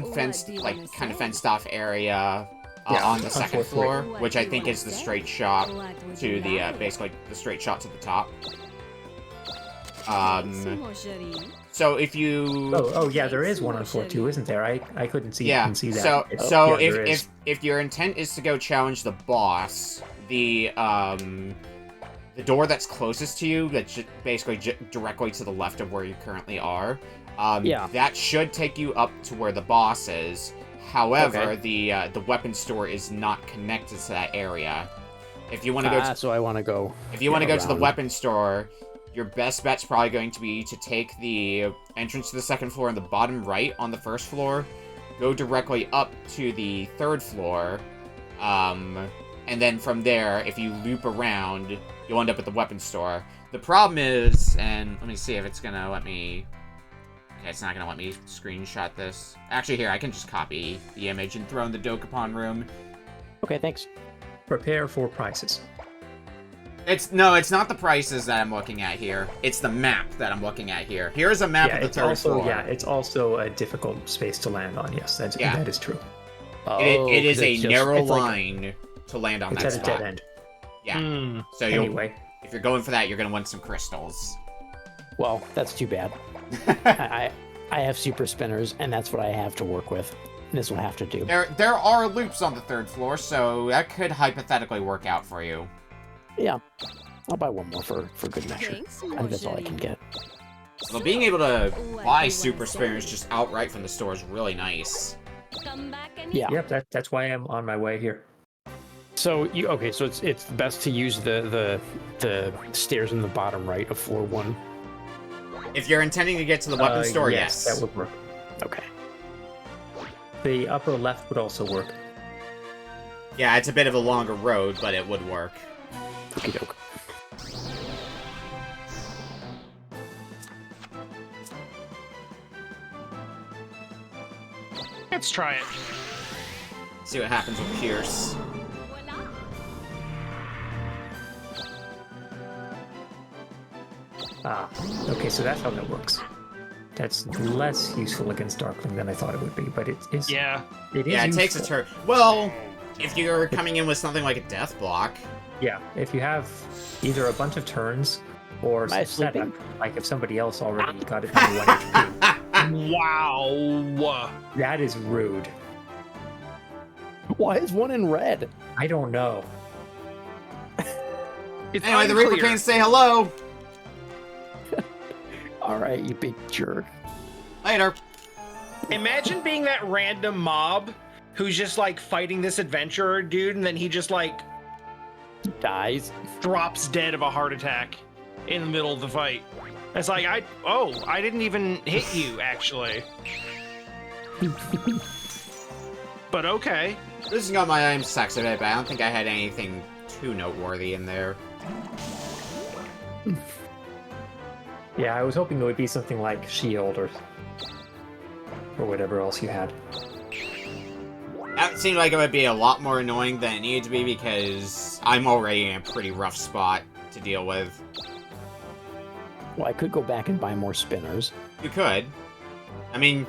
What fenced, do you like wanna kind of say? fenced off area Yeah, on the on second floor floor, three. which What I do you think wanna is the say? straight shot What would to you the like? basically the straight shot to the top. Thanks, Um, mon chéri. so if you Oh yeah, there is one on floor 2, isn't there? I couldn't see. yeah, Couldn't see that. so It's- so yeah, there is. if your intent is to go challenge the boss, the door that's closest to you, that's basically directly to the left of where you currently are, Yeah. that should take you up to where the boss is. However, Okay. the weapon store is not connected to that area. If you want to go, So I want to go. if you want to go to the around. weapon store, your best bet's probably going to be to take the entrance to the second floor on the bottom right on the first floor, go directly up to the third floor, and then from there, if you loop around, you'll end up at the weapon store. The problem is, and let me see if it's gonna let me. Okay, it's not gonna let me screenshot this. Actually, here, I can just copy the image and throw in the Dokapon room. Okay, thanks. Prepare for prices. It's not the prices that I'm looking at here. It's the map that I'm looking at here. Here's a map Yeah, of the it's third also floor. it's also a difficult space to land on. Yes, Yeah. that is true. It is 'cause a it's just- narrow it's like- line to land on It's that at a spot. dead end. Yeah. Hmm. So you'll, Anyway, if you're going for that, you're gonna want some crystals. well, that's too bad. I have super spinners, and that's what I have to work with. This will have to do. There are loops on the third floor, so that could hypothetically work out for you. Yeah, I'll buy one more for good measure. Thanks, I mon think that's all I chéri. can get. So being able to What do buy you super wanna spinners say? just outright from the store is really nice. Come back and Yeah. Yep, that's why I'm on my way here. So so it's best to use the stairs in the bottom right of floor 1. If you're intending to get to the weapon store, yes. That would work. Okay. The upper left would also work. Yeah, it's a bit of a longer road, but it would work. Okie doke. Let's try it. See what happens with Pierce. voila. Okay, so that's how that works. That's less useful against Darkling than I thought it would be, but it is. Yeah. It is. Yeah, it takes a useful. turn. Well, if you're coming in with something like a death block, Yeah, if you have either a bunch of turns or Am I setup, sleeping? like if somebody else already got it down to 1 HP, Wow. that is rude. Why is one in red? I don't know. It's anyway, the Reaper unclear. Queens say hello. All right, you big jerk. Later. Imagine being that random mob who's just like fighting this adventurer dude, and then he just like Dies. drops dead of a heart attack in the middle of the fight. It's like I didn't even hit you actually. But okay. This has got my own sex of it, but I don't think I had anything too noteworthy in there. Yeah, I was hoping it would be something like Shield or whatever else you had. That seemed like it would be a lot more annoying than it needed to be because I'm already in a pretty rough spot to deal with. Well, I could go back and buy more spinners. You could. I mean,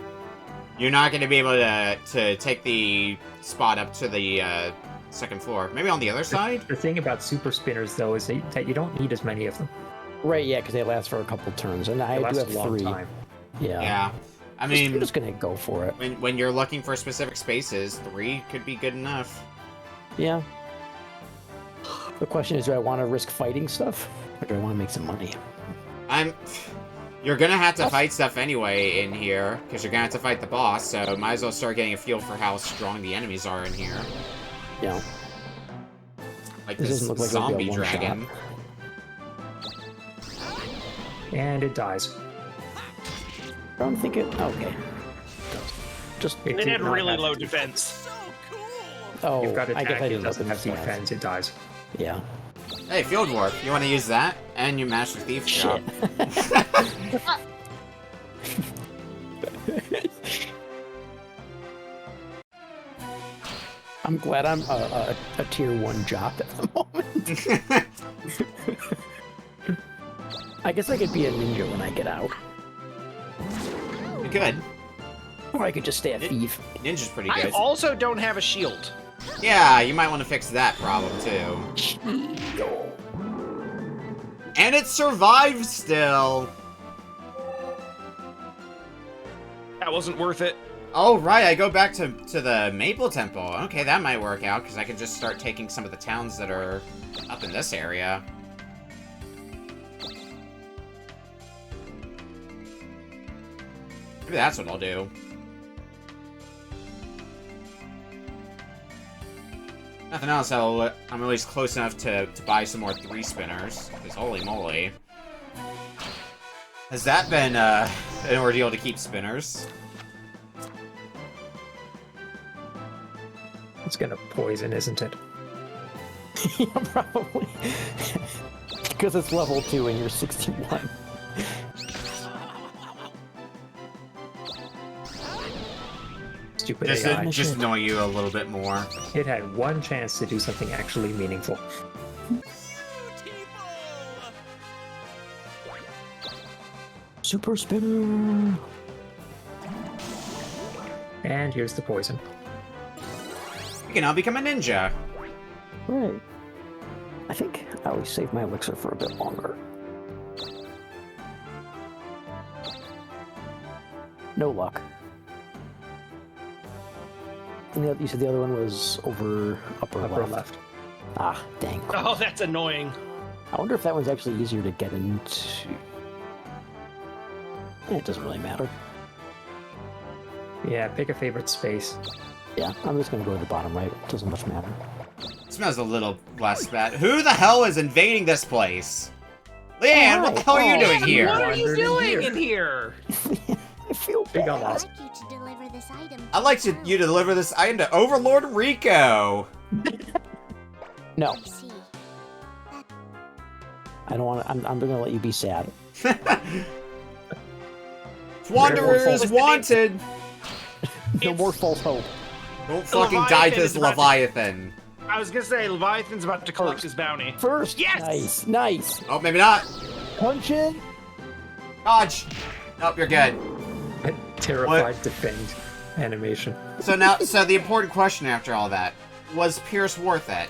you're not going to be able to take the spot up to the second floor. Maybe on the other side? The thing about super spinners, though, is that you don't need as many of them. Right, yeah, because they last for a couple turns, and They I do last have a long 3. time. Yeah. Yeah. I I'm mean, just gonna go for it. when you're looking for specific spaces, 3 could be good enough. Yeah. The question is, do I want to risk fighting stuff, or do I want to make some money? You're gonna have to fight stuff anyway in here, because you're gonna have to fight the boss, so might as well start getting a feel for how strong the enemies are in here. Yeah. Like This this doesn't look like it'll be a zombie one-shot. dragon. And it dies. I don't think it. Okay. Just. It It did had not really have low to. defense. So cool! Oh, You've got I guess attack, I it didn't doesn't look have at the stats. defense, it dies. Yeah. Hey, Field Warp, you want to use that? And you mash the thief shop. I'm glad I'm a tier 1 jock at the moment. I guess I could be a ninja when I get out. You could. Or I could just stay a thief. Ninja's pretty I good. also don't have a shield. Yeah, you might want to fix that problem too. And it survives still. That wasn't worth it. Oh, right, I go back to the Maple Temple. Okay, that might work out, because I could just start taking some of the towns that are up in this area. Maybe that's what I'll do. Nothing else, I'm at least close enough to buy some more 3 spinners, because holy moly. Has that been an ordeal to keep spinners? It's gonna poison, isn't it? Yeah, probably. Because it's level 2 and you're 61. Stupid Just AI. to just annoy you a little bit more. It had one chance to do something actually meaningful. Super spinner. And here's the poison. You can now become a ninja. Right. I think I always save my elixir for a bit longer. No luck. And you said the other one was over upper left. Ah, dang. Oh, that's annoying. I wonder if that one's actually easier to get into. It doesn't really matter. Yeah, pick a favorite space. Yeah, I'm just gonna go to the bottom right. It doesn't much matter. It smells a little less bad. Who the hell is invading this place? Leanne, what the hell are you doing here? What are you Wandered in doing here. in here? I feel Big bad. on us. I'd like you to deliver this item. I'd like you to deliver this item to Overlord Rico. No, I see. I don't want to. I'm gonna let you be sad. Wanderers wanted. No more false hope. Don't fucking die to this Leviathan is Leviathan. I was gonna say Leviathan's about to collect his bounty. First, Yes! nice. Oh, maybe not. Punch in. Dodge. Nope, you're good. Terrified defend animation. So now, the important question after all that, was Pierce worth it?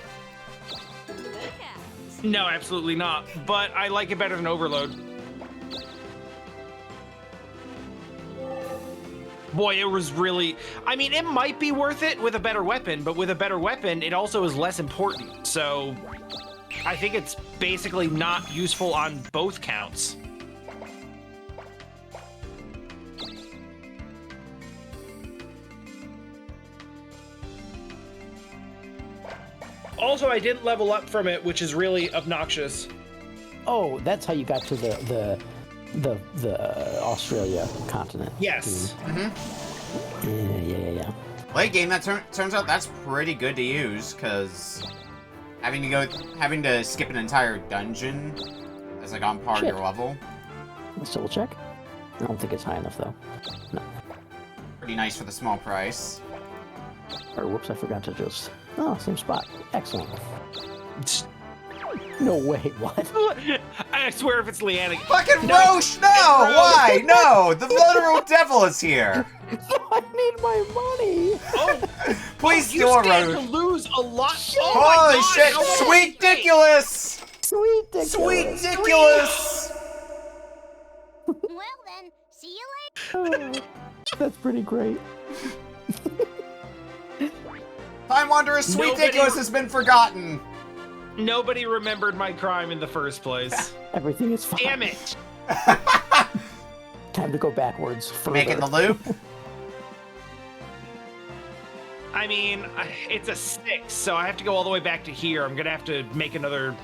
No, absolutely not. But I like it better than Overload. Boy, it was really... I mean, it might be worth it with a better weapon, but with a better weapon, it also is less important. So I think it's basically not useful on both counts. Also, I didn't level up from it, which is really obnoxious. Oh, that's how you got to the Australia continent. Yes. Yeah. Late game, that turns out that's pretty good to use, because having to skip an entire dungeon is like on par with Shit. your level. Let's double check. I don't think it's high enough though. No. Pretty nice for the small price. Or whoops, I forgot to just. Oh, same spot. Excellent. No way. What? I swear if it's Leanne... Fucking Roche, no! Why? No! The literal devil is here! I need my money. Oh, Please you do a stand to Roche. lose a lot. Holy my shit! God, no, Sweet ridiculous! Sweet ridiculous. Sweet ridiculous! Well then, see you later. That's pretty great. Time Wanderer's Sweet Nobody- Ridiculous has been forgotten. Nobody remembered my crime in the first place. Everything is fine. Damn it! Time to go backwards. Further. Making the loop. I mean, it's a 6, so I have to go all the way back to here. I'm gonna have to make another...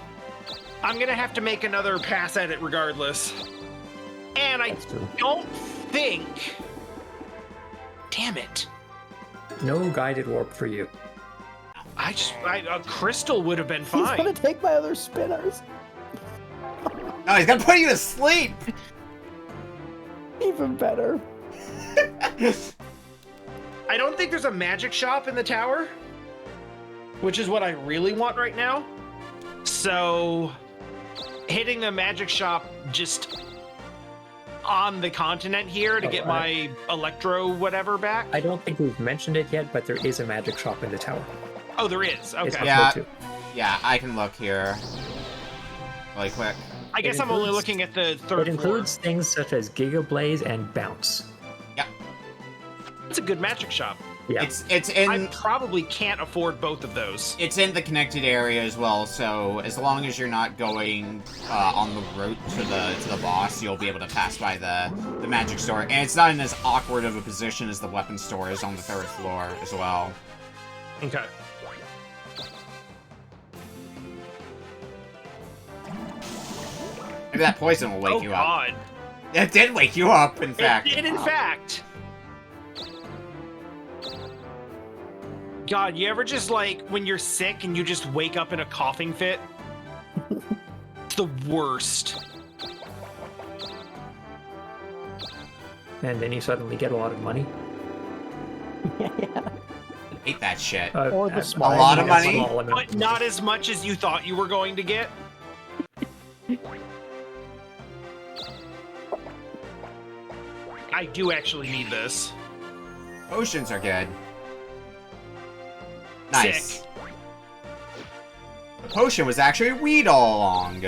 I'm gonna have to make another pass at it regardless. And I That's true. don't think... Damn it. No guided warp for you. A crystal would have been He's gonna fine. take my other spinners. No, he's gonna put you to sleep. Even better. I don't think there's a magic shop in the tower, which is what I really want right now. So, hitting the magic shop just on the continent here to Oh, get my electro whatever back. I don't think we've mentioned it yet, but there is a magic shop in the tower. Oh, there is. It's Okay. up Yeah. there too. Yeah, I can look here. Really quick. I guess It I'm only includes- looking at the It third includes things such as Giga Blaze and Bounce. Yeah. floor. It's a good magic shop. Yeah. It's I in probably can't afford both of those. it's in the connected area as well, so as long as you're not going on the route to the boss, you'll be able to pass by the magic store. And it's not in as awkward of a position as the weapon store is on the 3rd floor as well. Okay. Maybe that poison will wake Oh you up. God. It did wake you up, in fact. It did, in fact. God, you ever just like when you're sick and you just wake up in a coughing fit? It's the worst. And then you suddenly get a lot of money. Hate that shit. Or the a small lot of a money. small amount. But not as much as you thought you were going to get. I do actually need this. Potions are good. Nice. Sick. The potion was actually weed all along.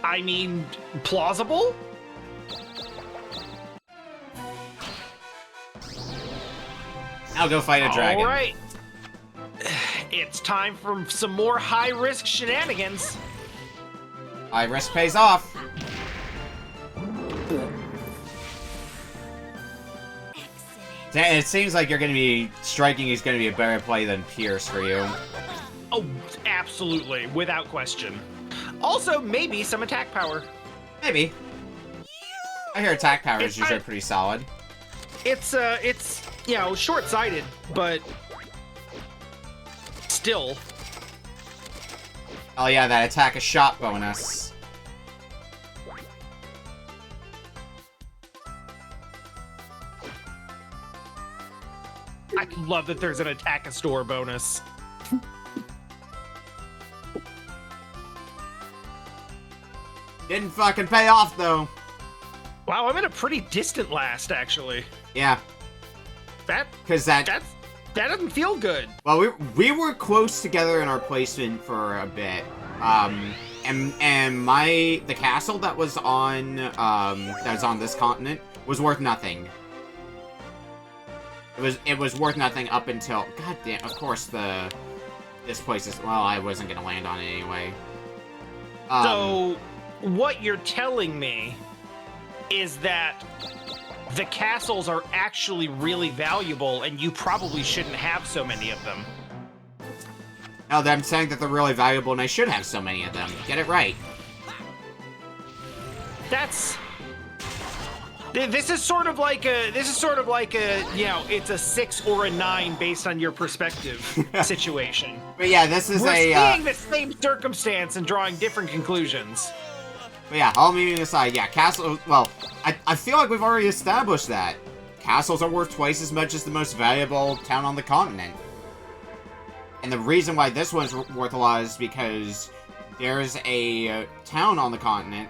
I mean, plausible? Now go fight a dragon. All right. It's time for some more high-risk shenanigans. High risk pays off. It seems like you're going to be... Striking is going to be a better play than Pierce for you. Oh, absolutely, without question. Also, maybe some attack power. Maybe. I hear attack power is usually pretty solid. It's you know, short-sighted, but still. Oh yeah, that attack a shot bonus. I love that there's an attack a store bonus. Didn't fucking pay off though. Wow, I'm in a pretty distant last, actually. Yeah. That doesn't feel good. Well, we were close together in our placement for a bit. And the castle that was on this continent was worth nothing. It was worth nothing up until, god damn, of course this place is, well, I wasn't gonna land on it anyway. So what you're telling me is that the castles are actually really valuable and you probably shouldn't have so many of them. No, I'm saying that they're really valuable and I should have so many of them. Get it right. This is sort of like a, you know, it's a 6 or a 9 based on your perspective situation. But yeah, this is We're seeing the same circumstance and drawing different conclusions. But yeah, all meaning aside, yeah, castle, well, I feel like we've already established that. Castles are worth twice as much as the most valuable town on the continent. And the reason why this one's worth a lot is because there's a town on the continent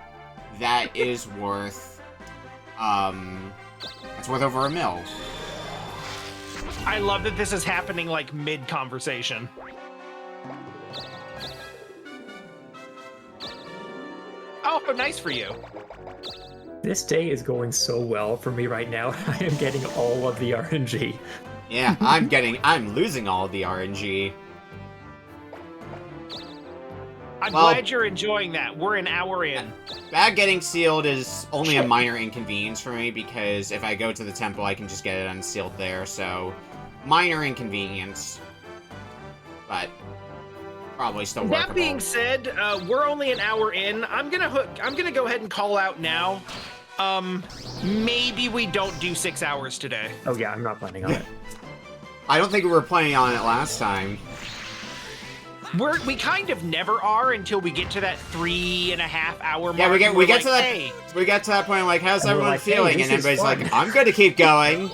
that is worth, it's worth over $1 million. I love that this is happening like mid-conversation. Oh, nice for you. This day is going so well for me right now. I am getting all of the RNG. Yeah, I'm losing all of the RNG. I'm glad you're enjoying that. We're an hour in. Bag getting sealed is only a minor inconvenience for me because if I go to the temple, I can just get it unsealed there. So, minor inconvenience, but probably still workable. That being said, we're only an hour in. I'm gonna go ahead and call out now. Maybe we don't do 6 hours today. Oh yeah, I'm not planning on it. I don't think we were planning on it last time. We kind of never are until we get to that 3.5 hour mark. Yeah, we get to that. Hey. We get to that point like, how's everyone like, feeling? hey, And everybody's fun. like, I'm gonna keep going.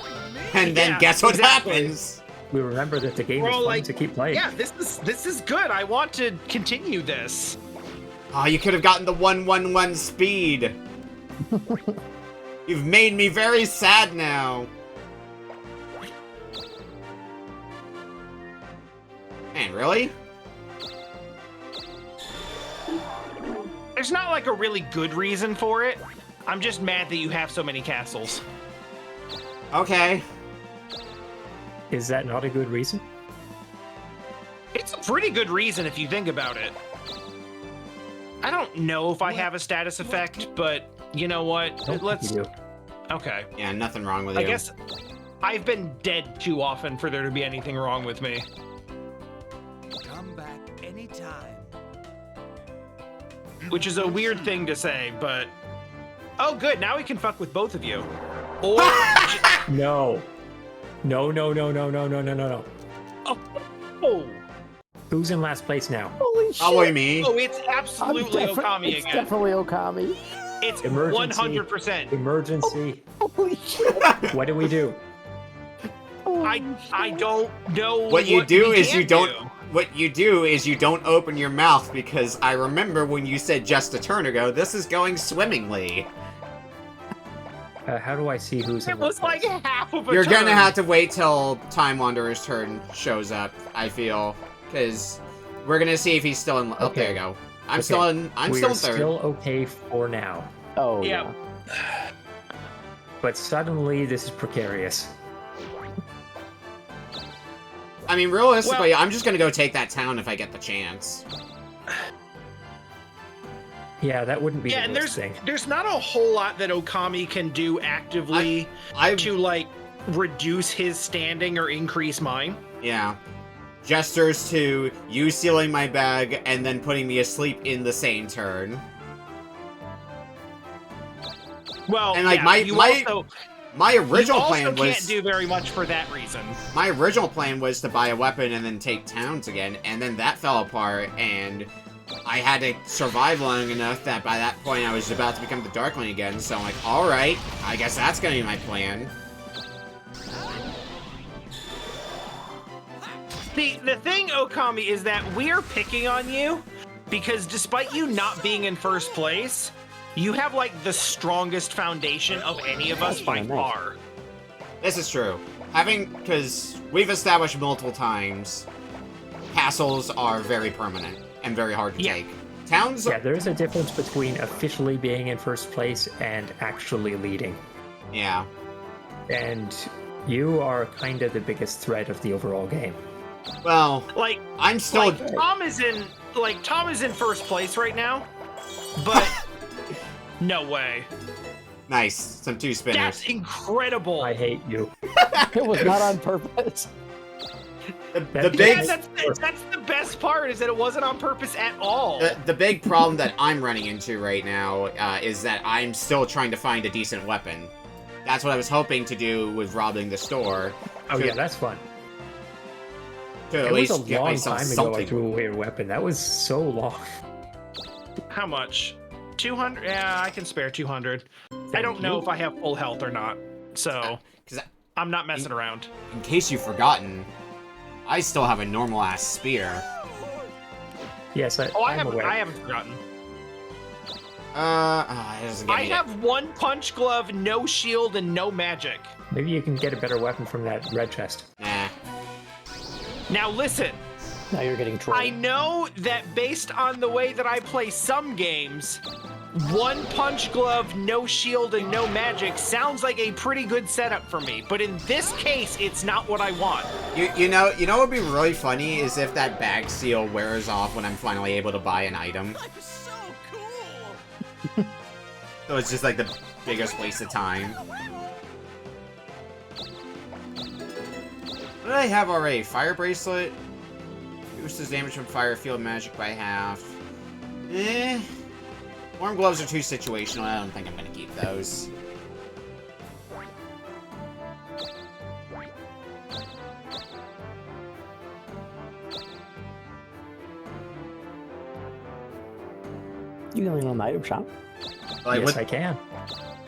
And then guess what happens? We remember that the game We're is all fun like, to keep playing. yeah, this is good. I want to continue this. Oh, you could have gotten the 111 speed. You've made me very sad now. Man, really? There's not like a really good reason for it. I'm just mad that you have so many castles. Okay. Is that not a good reason? It's a pretty good reason if you think about it. I don't know if I have a status effect, but you know what? Let's. You do. Okay. Yeah, nothing wrong with you. I guess I've been dead too often for there to be anything wrong with me. Come back anytime. Which is a weird thing to say, but... Oh, good. Now we can fuck with both of you. Or... No. No, no, no, no, no, no, no, no, no. Oh. Who's in last place now? Holy shit! Probably me. Oh, it's absolutely Okami It's again. definitely Okami. It's Emergency. 100%. Emergency. Holy shit! What do we do? I don't know What you do we is can you don't. do. What you do is you don't open your mouth because I remember when you said just a turn ago, this is going swimmingly. How do I see who's in It was last like place? half of a You're turn. gonna have to wait till Time Wanderer's turn shows up, I feel. Because we're gonna see if he's still in. Oh, there you go. I'm Okay. still in. I'm We still are in third. still okay for now. Oh Yeah. yeah. But suddenly, this is precarious. I mean, realistically, I'm just gonna go take that town if I get the chance. Yeah, that wouldn't be Yeah, the and worst thing. there's not a whole lot that Okami can do actively I've to like reduce his standing or increase mine. Yeah. Gestures to you sealing my bag and then putting me asleep in the same turn. Well, And, like, yeah, my original plan you was... can't do very much for that reason. My original plan was to buy a weapon and then take towns again, and then that fell apart, and I had to survive long enough that by that point I was about to become the Darkling again, so I'm like, alright, I guess that's gonna be my plan. The thing, Okami, is that we're picking on you because despite you not being in first place, you have, like, the strongest foundation of any of us by far. This is true. Because we've established multiple times, castles are very permanent and very hard to take. Towns... Yeah, there is a difference between officially being in first place and actually leading. Yeah. And you are kind of the biggest threat of the overall game. Well, like, I'm still... Like, Tom is in first place right now, but... No way. Nice. Some two spinners. That's incredible. I hate you. It was not on purpose. The big... Yeah, that's the best part, is that it wasn't on purpose at all. The big problem that I'm running into right now is that I'm still trying to find a decent weapon. That's what I was hoping to do with robbing the store. Oh yeah, that's fun. To at It was least a get long myself time ago I something. threw away a weapon. That was so long. How much? 200? Yeah, I can spare 200. I don't know if I have full health or not, so I'm not messing around. In case you've forgotten, I still have a normal-ass spear. Yes, I I'm aware. haven't forgotten. It doesn't get I me have one punch glove, no shield, and no magic. Maybe you can get a better weapon from that red chest. Nah. Now listen. Now you're getting trolled. I know that based on the way that I play some games, one punch glove, no shield, and no magic sounds like a pretty good setup for me. But in this case, it's not what I want. You know what would be really funny is if that bag seal wears off when I'm finally able to buy an item. I'm so cool. So it's just like the biggest waste of time. What did I have already? Fire bracelet? Reduces damage from fire field magic by half. Warm gloves are too situational. I don't think I'm gonna keep those. You can lean on the item shop. Like, Yes, I can.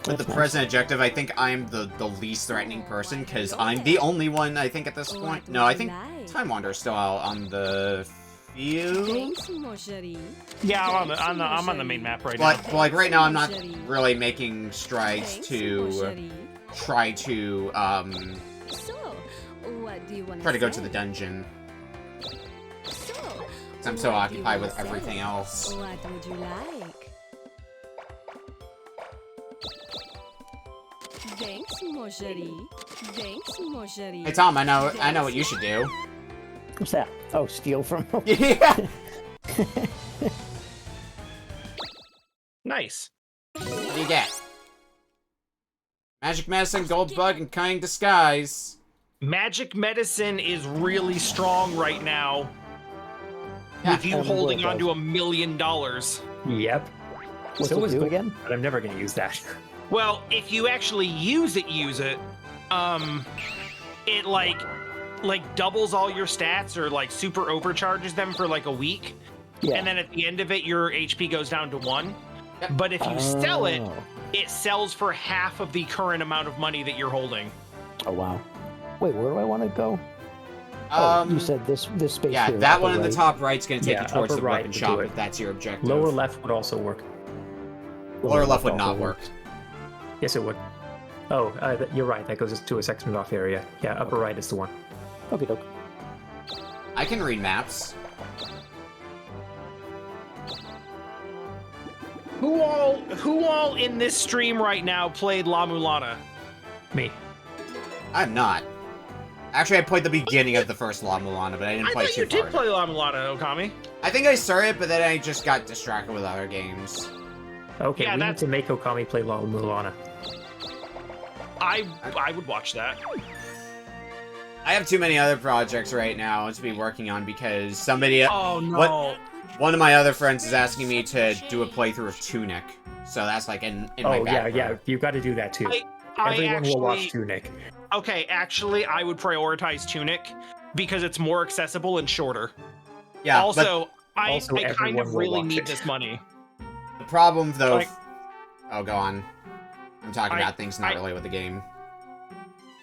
with the That's present objective, I think I'm the least threatening person, because I'm the only one, I think, at this point. No, I think Time Wander's still out on the field. Thanks, Moshari. Yeah, I'm on the main map right now. But like right now, I'm not really making strides to try to So, what do you want try to go to the dungeon. So, 'Cause I'm so what do you occupied wanna with everything say? else. What would you like? Thanks, Moshari. Thanks, Moshari. Hey Tom, I know what you should do. What's that? Oh, steal from. Yeah. Nice. What do you get? Magic medicine, gold bug, and cunning disguise. Magic medicine is really strong right now. Yeah, with you I don't know holding what it on to $1 million. Yep. What's So it is do gold, again? but I'm never going to use that. Well, if you actually use it, it like doubles all your stats or like super overcharges them for like a week. Yeah. And then at the end of it, your HP goes down to 1. But if you sell it, it sells for half of the current amount of money that you're holding. Oh wow. Wait, where do I want to go? You said this space. Yeah, here, that upper one in the right. top right's gonna take Yeah, you towards upper the right weapon would shop do it. if that's your objective. Lower left would also work. Lower left would also not work. Yes, it would. Oh, you're right. That goes to a sectioned off area. Yeah, upper right is the one. Okay, doke. I can read maps. Who all in this stream right now played La Mulana? Me. I'm not. Actually, I played the beginning of the first La Mulana, but I didn't I play thought too you far. did play La Mulana, Okami. I think I started, but then I just got distracted with other games. Okay, Yeah, we need that's- to make Okami play La Mulana. I would watch that. I have too many other projects right now to be working on because somebody. Oh no. One of my other friends is asking me to do a playthrough of Tunic, so that's like in my background. yeah, you got to do that too. Everyone will watch Tunic. Okay, actually, I would prioritize Tunic because it's more accessible and shorter. Yeah. Also, I kind everyone of will really watch need it. this money. The problem, though. Like- Oh, go on. I'm talking about things not related with the game.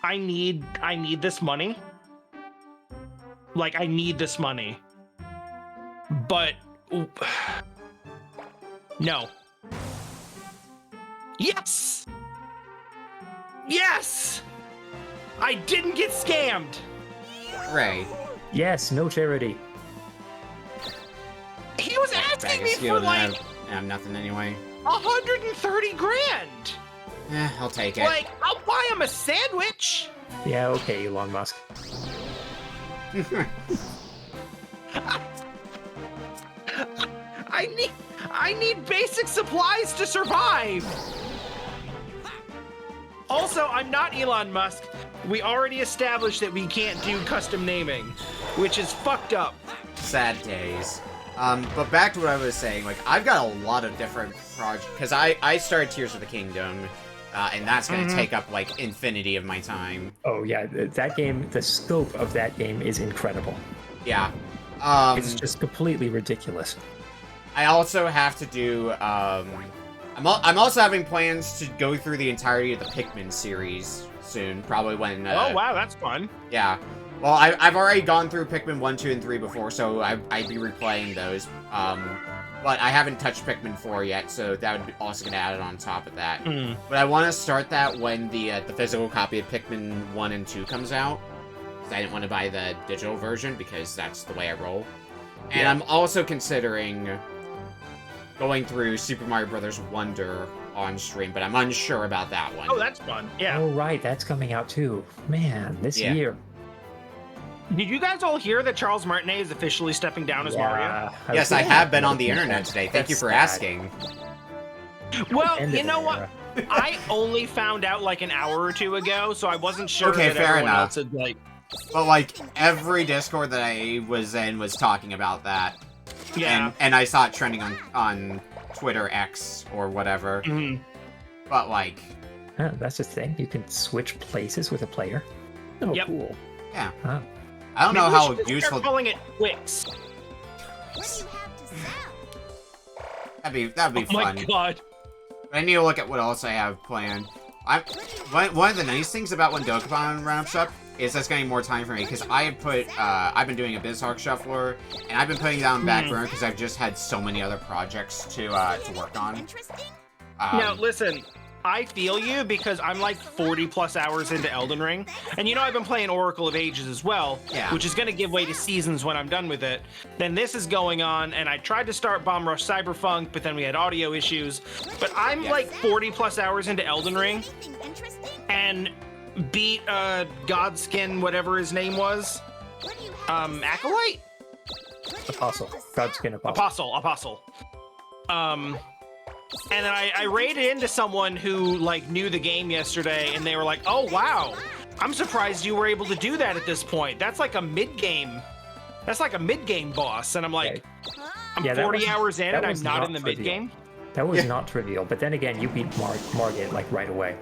I need this money. Like, I need this money. But no. Yes! Yes! I didn't get scammed! Ray. Yes, no charity. He was asking me for like I have nothing anyway. 130 grand! I'll take it. Like, I'll buy him a sandwich! Yeah, okay, Elon Musk. I need basic supplies to survive. Also, I'm not Elon Musk. We already established that we can't do custom naming, which is fucked up. Sad days. But back to what I was saying, like, I've got a lot of different projects, because I started Tears of the Kingdom, and that's going to take up, like, infinity of my time. Oh yeah, that game, the scope of that game is incredible. Yeah. It's just completely ridiculous. I also have to do, I'm also having plans to go through the entirety of the Pikmin series soon, probably when, oh wow, that's fun. Yeah. Well, I've already gone through Pikmin 1, 2, and 3 before, so I'd be replaying those. But I haven't touched Pikmin 4 yet, so that would be also get added on top of that. But I want to start that when the physical copy of Pikmin 1 and 2 comes out. 'Cause I didn't want to buy the digital version, because that's the way I roll. And I'm also considering going through Super Mario Bros. Wonder on stream, but I'm unsure about that one. Oh, that's fun. Yeah. Oh right, that's coming out too. Man, this year. Did you guys all hear that Charles Martinet is officially stepping down as Mario? Yes, I have been on the internet today. Thank you for asking. Well, End of you know the what? era. I only found out like an hour or two ago, so I wasn't sure Okay, that fair everyone enough. else had like. But, like, every Discord that I was in was talking about that. Yeah. And I saw it trending on Twitter X or whatever. But, like... Huh, that's the thing. You can switch places with a player. Oh, Yep. cool. Yeah. Huh. I don't know Maybe we how should just useful... start calling it Twix. What do you have to sell? That'd be Oh my fun. god. But I need to look at what else I have planned. One of the nice things about when Dokapon ramps up is that's getting more time for me, because I've been doing a BizHawk Shuffler, and I've been putting down back burner because I've just had so many other projects to work on. Interesting. Now listen, I feel you because I'm like 40 plus hours into Elden Ring, and you know I've been playing Oracle of Ages as well, which is going to give way to Seasons when I'm done with it. Then this is going on, and I tried to start Bomb Rush Cyberpunk, but then we had audio issues. But I'm like 40 plus hours into Elden Ring, Anything interesting? and beat Godskin, whatever his name was, What do you have? Acolyte? Apostle. Godskin Apostle. Apostle. And then I raided into someone who like knew the game yesterday, and they were like, "Oh wow, I'm surprised you were able to do that at this point. That's like a mid-game. That's like a mid-game boss." And I'm like, I'm Yeah, that 40 was- hours in, that and I'm was not not in the trivial. mid-game. That was not trivial. But then again, you beat Margit like right away.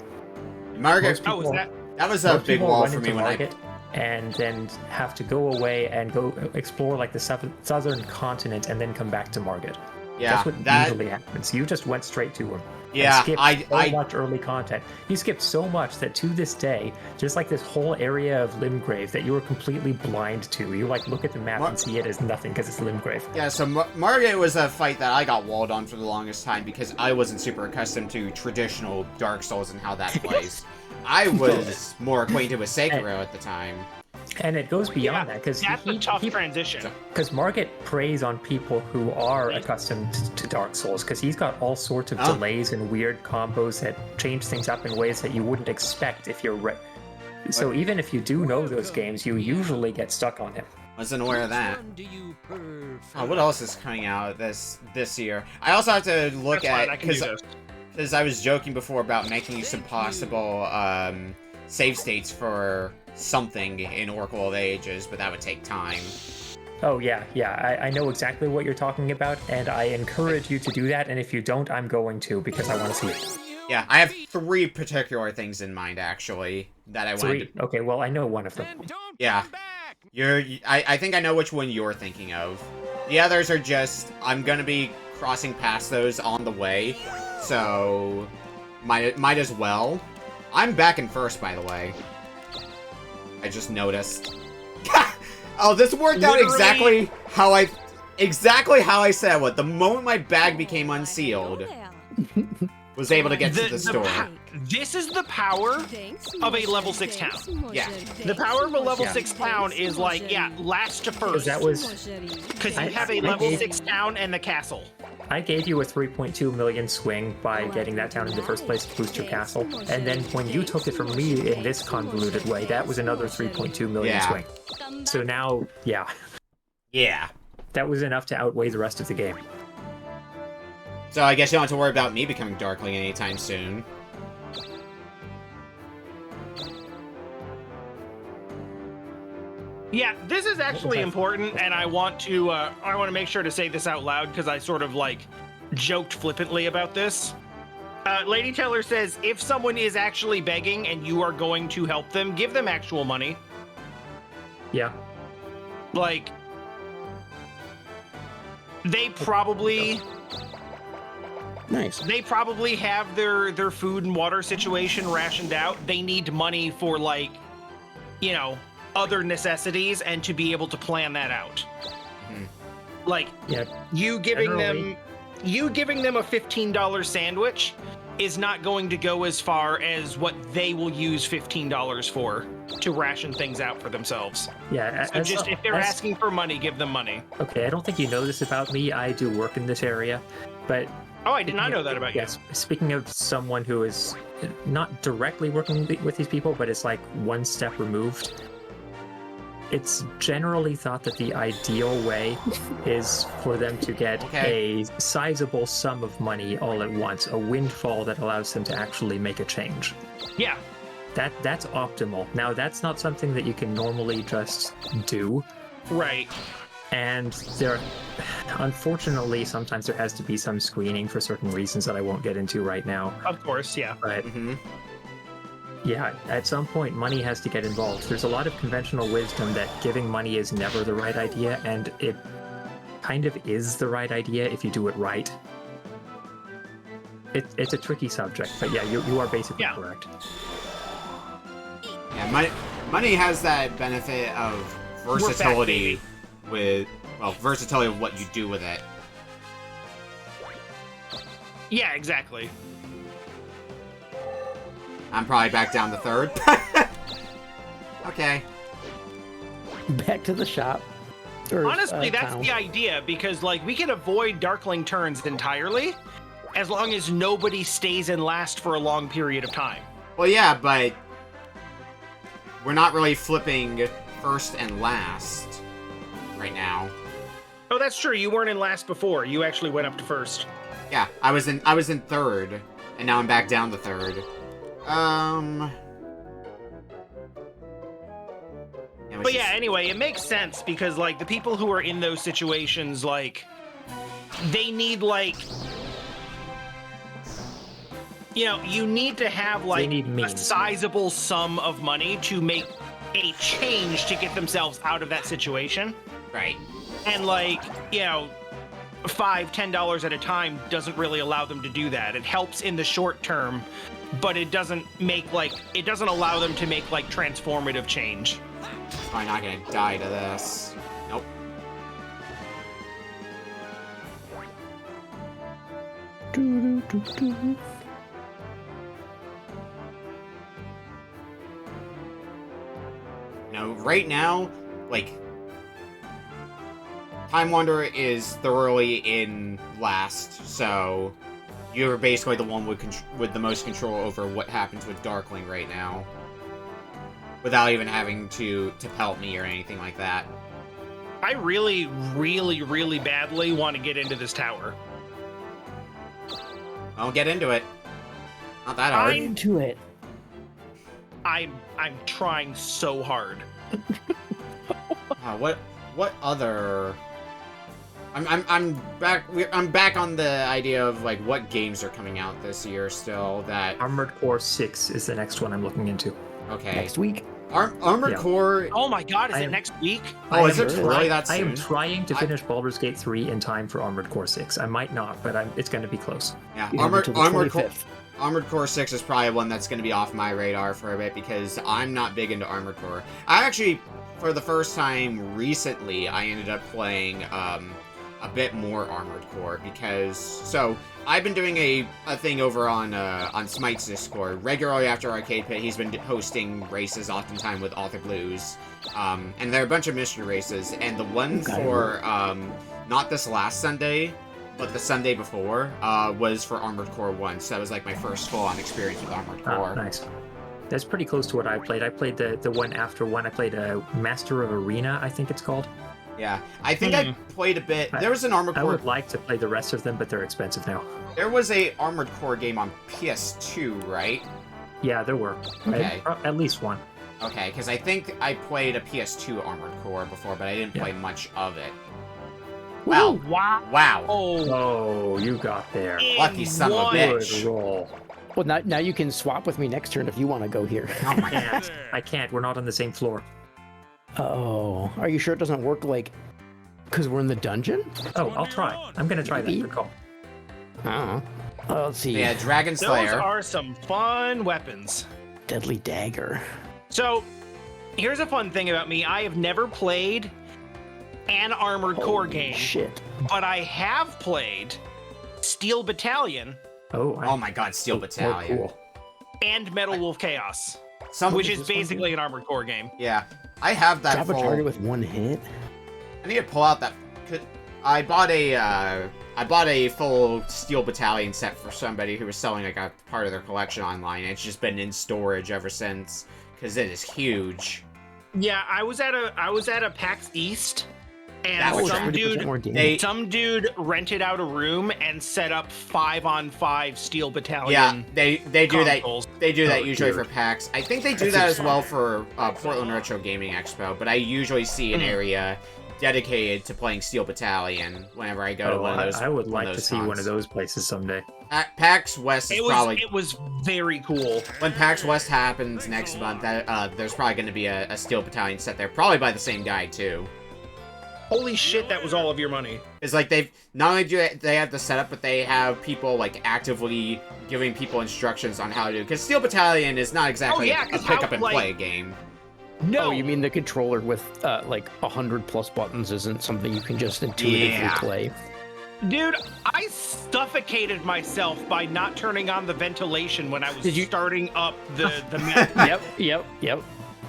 Margaret, Oh, is that? that was a Most big people wall run for me into when Margit and then have to go away and go explore like the southern continent and then come back to Margit. Yeah, That's what usually happens. You just went straight to him. Yeah, and skipped I- so much early content. You skipped so much that to this day, just like this whole area of Limgrave that you were completely blind to. You like look at the map and see it as nothing because it's Limgrave. Yeah, so Margit was a fight that I got walled on for the longest time because I wasn't super accustomed to traditional Dark Souls and how that plays. I was more acquainted with Sekiro at the time. And it goes beyond that because That's a tough transition. Because Margit preys on people who are accustomed to Dark Souls, because he's got all sorts of delays and weird combos that change things up in ways that you wouldn't expect if you're So even if you do know those games, you usually get stuck on him. Wasn't aware of that. One do you prefer? Oh, what else is coming out this year? I also have to look That's fine, at I can do because Because I was joking before about making you some possible save states for something in Oracle of Ages, but that would take time. Oh, yeah. I know exactly what you're talking about, and I encourage you to do that, and if you don't, I'm going to, because I want to see it. Yeah, I have 3 particular things in mind, actually, that I wanted to... Okay, well, I know one of them. Yeah. I think I know which one you're thinking of. The others are just, I'm gonna be crossing past those on the way, so might as well. I'm back in first, by the way. I just noticed. Oh, this worked out exactly how I said it would. The moment my bag became unsealed, was able to get to the store. This is the power of a level 6 town. Yeah. The power of a level 6 town is like, last to first. Because you have a level 6 town and the castle. I gave you a 3.2 million swing by getting that town in the first place to boost your castle, and then when you took it from me in this convoluted way, that was another 3.2 million swing. So now, yeah. That was enough to outweigh the rest of the game. So I guess you don't have to worry about me becoming Darkling anytime soon. Yeah, this is actually important, and I want to make sure to say this out loud because I sort of like joked flippantly about this. Lady Teller says if someone is actually begging and you are going to help them, give them actual money. Yeah. Like, they probably They probably have their food and water situation rationed out. They need money for, like, you know, other necessities and to be able to plan that out. Like, you giving them a $15 sandwich is not going to go as far as what they will use $15 for to ration things out for themselves. Yeah. So just if they're asking for money, give them money. Okay, I don't think you know this about me. I do work in this area, but... Oh, I did not know that about you. Yes. Speaking of someone who is not directly working with these people, but is like one step removed, it's generally thought that the ideal way is for them to get a sizable sum of money all at once, a windfall that allows them to actually make a change. Yeah. That's optimal. Now, that's not something that you can normally just do. Right. And unfortunately, sometimes there has to be some screening for certain reasons that I won't get into right now. Of course, yeah. But yeah, at some point, money has to get involved. There's a lot of conventional wisdom that giving money is never the right idea, and it kind of is the right idea if you do it right. It's a tricky subject, but yeah, you are basically correct. Yeah, money has that benefit of versatility versatility of what you do with it. Yeah, exactly. I'm probably back down to third. Okay. Back to the shop. Honestly, that's the idea, because like we can avoid Darkling turns entirely as long as nobody stays in last for a long period of time. Well, yeah, but we're not really flipping first and last right now. Oh, that's true. You weren't in last before. You actually went up to first. Yeah, I was in third, and now I'm back down to third. But yeah, anyway, it makes sense because, like, the people who are in those situations, like, they need, like, you know, you need to have, like, a sizable sum of money to make a change to get themselves out of that situation. Right. And, like, you know, $5, $10 at a time doesn't really allow them to do that. It helps in the short term, but it doesn't make, like, it doesn't allow them to make, like, transformative change. I'm not gonna die to this. Nope. No, right now, like, Time Wanderer is thoroughly in last, so you're basically the one with the most control over what happens with Darkling right now. Without even having to pelt me or anything like that. I really, really, really badly want to get into this tower. I'll get into it. Not that hard. I'm- Into it. I'm trying so hard. What other? I'm back. I'm back on the idea of like what games are coming out this year still. That Armored Core 6 is the next one I'm looking into. okay. Next week. Armored Yeah. Core. Oh my god, is I it am- next week? Oh, I is am it try- really that I am soon? trying to finish Baldur's Gate 3 in time for Armored Core 6. I might not, but it's going to be close. Yeah, You have until the Armored Core. 25th. Armored Core 6 is probably one that's going to be off my radar for a bit because I'm not big into Armored Core. I actually, for the first time recently, I ended up playing a bit more Armored Core because so I've been doing a thing over on Smite's Discord regularly after Arcade Pit. He's been hosting races oftentimes with Author Blues, and there are a bunch of mystery races. And the one Okay. for not this last Sunday, but the Sunday before was for Armored Core 1. So that was like my first full-on experience with Armored Core. Nice. That's pretty close to what I played. I played the one after one. I played a Master of Arena, I think it's called. Yeah, I think I played a bit. There was an Armored I Core. would like to play the rest of them, but they're expensive now. There was a Armored Core game on PS2, right? Yeah, there were. Okay. At least one. Okay, because I think I played a PS2 Armored Core before, but I didn't play much of it. Wow. Wow. Wow. Oh, Oh, you got there. Lucky son of a one. bitch. Good roll. Well, now you can swap with me next turn if you want to go here. Oh my god. Can't. I can't. We're not on the same floor. Oh, are you sure it doesn't work like because we're in the dungeon? Oh, I'll try. I'm going to try that. Maybe. Good call. Oh, let's see. Yeah, Dragon those Slayer. are some fun weapons. Deadly dagger. So, here's a fun thing about me. I have never played an Armored Core Holy game, Shit. but I have played Steel Battalion Oh my god, Steel Oh, Battalion. cool. and Metal Wolf Chaos, Some, which does is this one basically an Armored Core game. yeah, I have that Drop a full. target with one hit. I need to pull out that. I bought a full Steel Battalion set for somebody who was selling like a part of their collection online. And it's just been in storage ever since because it is huge. Yeah, I was at a PAX East, and That was some 30% dude more damage. some dude rented out a room and set up 5-on-5 Steel Battalion. Yeah, they do that. consoles. They do that Oh, usually dude. for PAX. I think they do that as well for Portland Retro Gaming Expo, but I usually see an area dedicated to playing Steel Battalion whenever I go to Oh, one of those. I would one like of to those see one cons. of those places someday. PAX West is probably It was very cool. when PAX West happens next month. There's probably going to be a Steel Battalion set there, probably by the same guy too. Holy shit, that was all of your money. It's like they've not only do they have the setup, but they have people like actively giving people instructions on how to do. Because Steel Battalion is not exactly yeah, a 'cause pick how, up and like- play game. No, Oh, you mean the controller with like 100 plus buttons isn't something you can just intuitively Yeah. play? dude, I suffocated myself by not turning on the ventilation when I was Did you- starting up the map. Yep.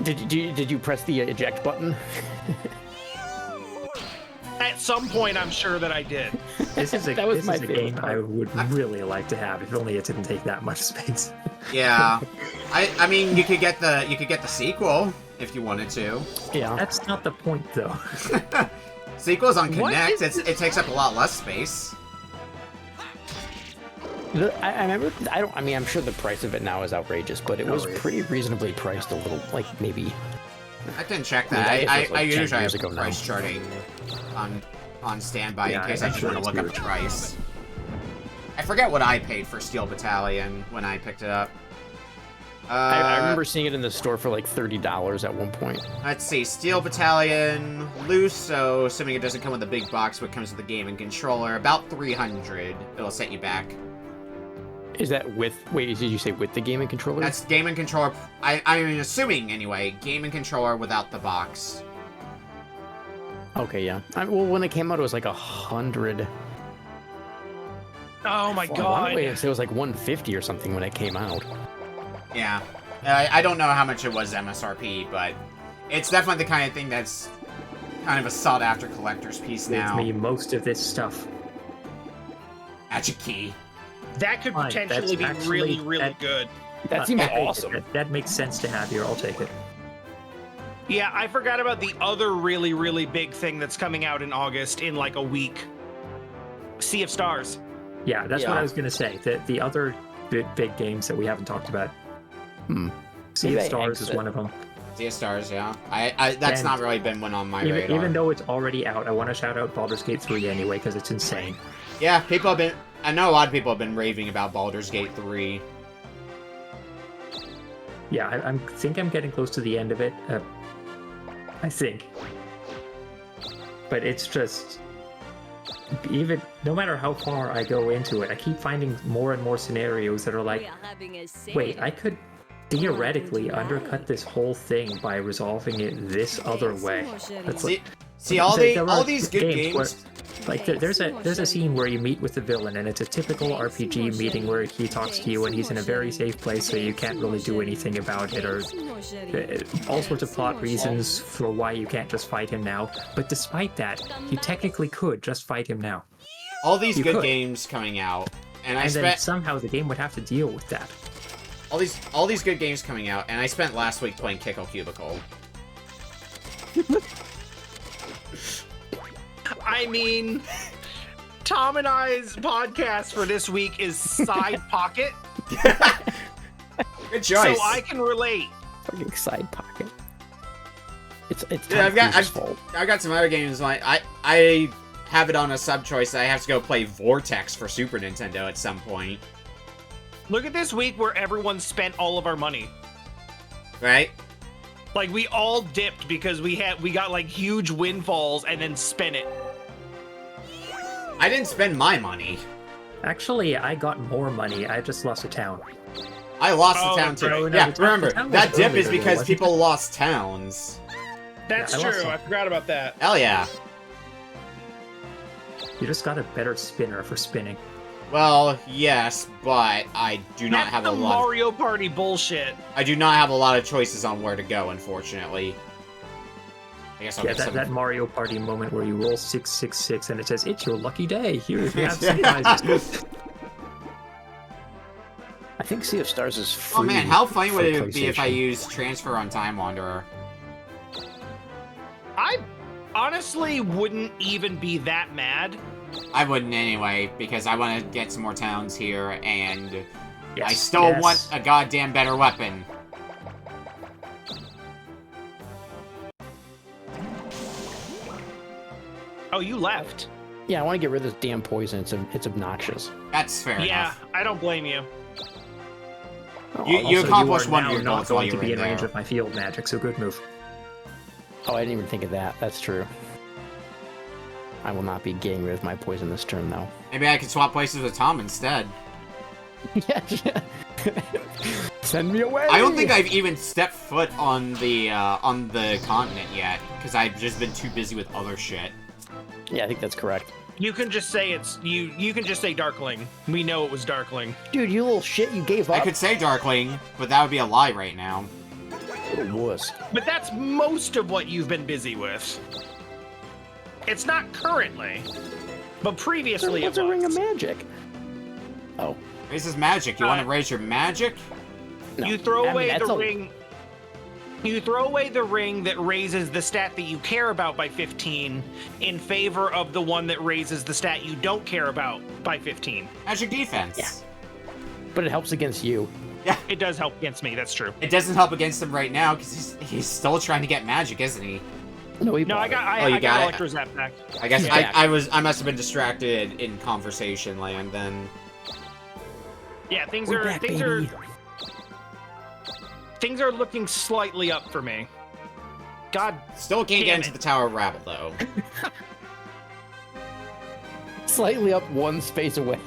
Did you press the eject button? At some point, I'm sure that I did. This is a, That was this my is a favorite game part. I would really like to have, if only it didn't take that much space. Yeah, I mean you could get the sequel if you wanted to. Yeah. That's not the point, though. Sequel's on What Connect. is It takes up a lot less space. I remember. I'm sure the price of it now is outrageous, but it was yeah. pretty reasonably priced. A little, like maybe. I didn't check that. I guess I, it was like 10 usually years have ago now. price charting on standby Yeah, in case I I'm just sure want to it's look up the huge. price. I forget what I paid for Steel Battalion when I picked it up. I remember seeing it in the store for like $30 at one point. Let's see, Steel Battalion, loose, so assuming it doesn't come with a big box, but comes with the game and controller, about 300. It'll set you back. Is that with? Wait, did you say with the game and controller? That's game and controller. I'm assuming anyway, game and controller without the box. Okay, yeah. Well, when it came out, it was like 100. Oh my Well, god. it was like 150 or something when it came out. Yeah, I don't know how much it was MSRP, but it's definitely the kind of thing that's kind of a sought-after collector's piece Give now. me most of this stuff. Magic key. That could Fine, potentially be that's really, actually- really that- good. That seems I'll take it. awesome. That makes sense to have here. I'll take it. Yeah, I forgot about the other really, really big thing that's coming out in August in like a week. Sea of Stars. Yeah, that's what Yeah. I was going to say. The other big games that we haven't talked about. Sea Maybe of I Stars is exit. one of them. Sea of Stars, yeah. I that's And not really been one on my radar. Even though it's already out, I want to shout out Baldur's Gate 3 anyway because it's insane. Yeah, people have been. I know a lot of people have been raving about Baldur's Gate 3. Yeah, I think I'm getting close to the end of it. I think. But it's just... Even no matter how far I go into it, I keep finding more and more scenarios that are like, wait, I could theoretically undercut this whole thing by resolving it this other way. That's like, See all there are these good games. where, like there's a scene where you meet with the villain, and it's a typical RPG meeting where he talks to you, and he's in a very safe place, so you can't really do anything about it, or all sorts of plot reasons for why you can't just fight him now. But despite that, you technically could just fight him now. All these You good could. games coming out, and I And then spent somehow the game would have to deal with that. all these good games coming out, and I spent last week playing Kickle Cubicle. I mean, Tom and I's podcast for this week is Side Pocket, Good choice. so I can relate. Fucking side pocket. It's Yeah, Tom Cruise's fault. I've got some other games like I have it on a sub choice. I have to go play Vortex for Super Nintendo at some point, Look at this week where everyone spent all of our money. right? Like, we all dipped because we got like huge windfalls and then spent it. I didn't spend my money. Actually, I got more money. I just lost a town. I lost Oh, the town too. right. No, Yeah, the town- remember the town was that dip is earlier, because wasn't people lost towns. That's Yeah, I lost true. some. I forgot about that. Hell yeah. You just got a better spinner for spinning. Well, yes, but I do not That's have the a lot. Mario Party bullshit. I do not have a lot of choices on where to go, unfortunately. I guess I'll Yeah, get some. that Mario Party moment where you roll 666 and it says, it's your lucky day. Here, you have some prizes. I think Sea of Stars is free. Oh man, how funny would for it be if I PlayStation. used Transfer on Time Wanderer? I honestly wouldn't even be that mad. I wouldn't anyway, because I want to get some more towns here, and I Yes, still yes. want a goddamn better weapon. Oh, you left. Yeah, I want to get rid of this damn poison. It's obnoxious. That's fair Yeah, enough. I don't blame you. You Also, accomplished are one now of your not goals while going you to were be in in range there. of my field magic, so good move. Oh, I didn't even think of that. That's true. I will not be getting rid of my poison this turn, though. Maybe I could swap places with Tom instead. Yeah. Send me away. I don't think I've even stepped foot on the continent yet, because I've just been too busy with other shit. Yeah, I think that's correct. You can just say it's you. You can just say Darkling. We know it was Darkling. Dude, you little shit, you gave up. I could say Darkling, but that would be a lie right now. Little wuss. But that's most of what you've been busy with. It's not currently, but previously What's it a was. ring of magic? Oh, Raises magic. You want to raise your magic? no. You throw I mean, away that's the a- ring. You throw away the ring that raises the stat that you care about by 15 in favor of the one that raises the stat you don't care about by 15. Magic defense. Yeah. But it helps against you. Yeah. It does help against me, that's true. It doesn't help against him right now because he's still trying to get magic, isn't he? No, No, I got Oh, you I got got it? Electro's Zap back. I guess Yeah. I must have been distracted in conversation land then. Yeah, things We're are back, things baby. are looking slightly up for me. God, Still can't Damn get into it. the Tower of Rabble though. Slightly up one space away.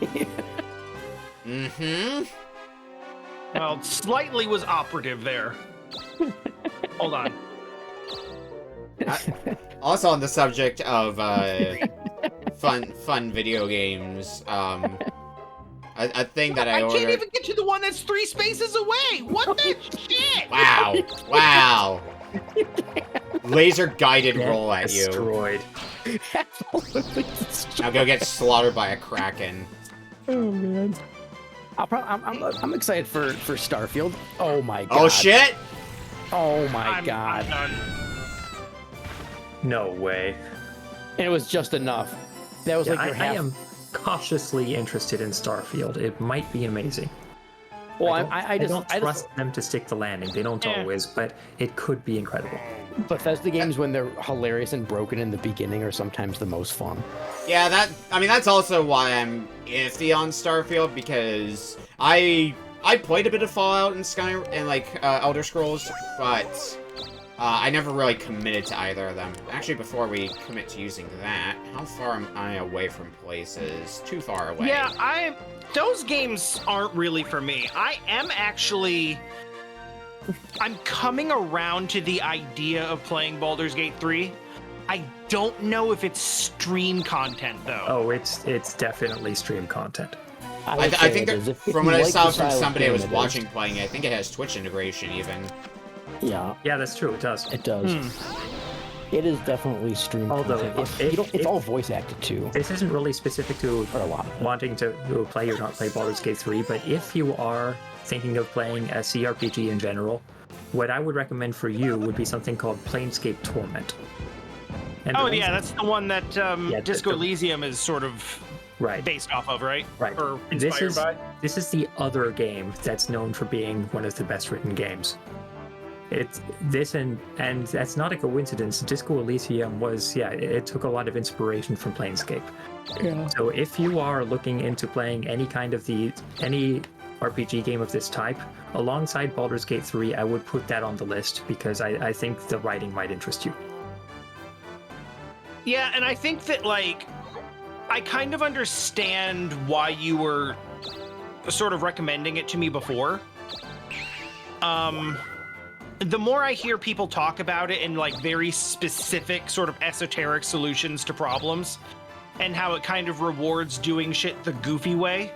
Mm-hmm. well, slightly was operative there. Hold on. Also on the subject of fun video games, a thing that I I ordered. can't even get to the one that's 3 spaces away. What the shit? Wow! Wow! Laser guided Get roll at you. destroyed. Now go get slaughtered by a kraken. Oh man. I'm excited for Starfield. Oh my god. Oh shit! Oh my I'm god. done. No way. And it was just enough. That was Yeah, like your I half. am cautiously interested in Starfield. It might be amazing. Well, I don't I trust them to stick the landing. They don't always, but it could be incredible. Bethesda games, when they're hilarious and broken in the beginning, are sometimes the most fun. Yeah, that's also why I'm iffy on Starfield, because I played a bit of Fallout and Sky and Elder Scrolls, but I never really committed to either of them. Actually, before we commit to using that, how far am I away from places? Too far away. Yeah, those games aren't really for me. I'm coming around to the idea of playing Baldur's Gate 3. I don't know if it's stream content though. Oh, it's definitely stream content. I think that from what I saw from somebody I was watching playing it, I think it has Twitch integration even. Yeah. Yeah, that's true. It does. It does. It is definitely stream content. It's all voice acted too. This isn't really specific to a lot of wanting to play or not play Baldur's Gate 3, but if you are thinking of playing a CRPG in general, what I would recommend for you would be something called Planescape Torment. And that's the one that Disco Elysium is sort of based off of, right? Right. Or inspired by? This is the other game that's known for being one of the best written games. It's this and that's not a coincidence. Disco Elysium was, it took a lot of inspiration from Planescape. Yeah. So if you are looking into playing any RPG game of this type, alongside Baldur's Gate 3, I would put that on the list because I think the writing might interest you. Yeah, and I think that, I kind of understand why you were sort of recommending it to me before. The more I hear people talk about it in, very specific, sort of esoteric solutions to problems, and how it kind of rewards doing shit the goofy way,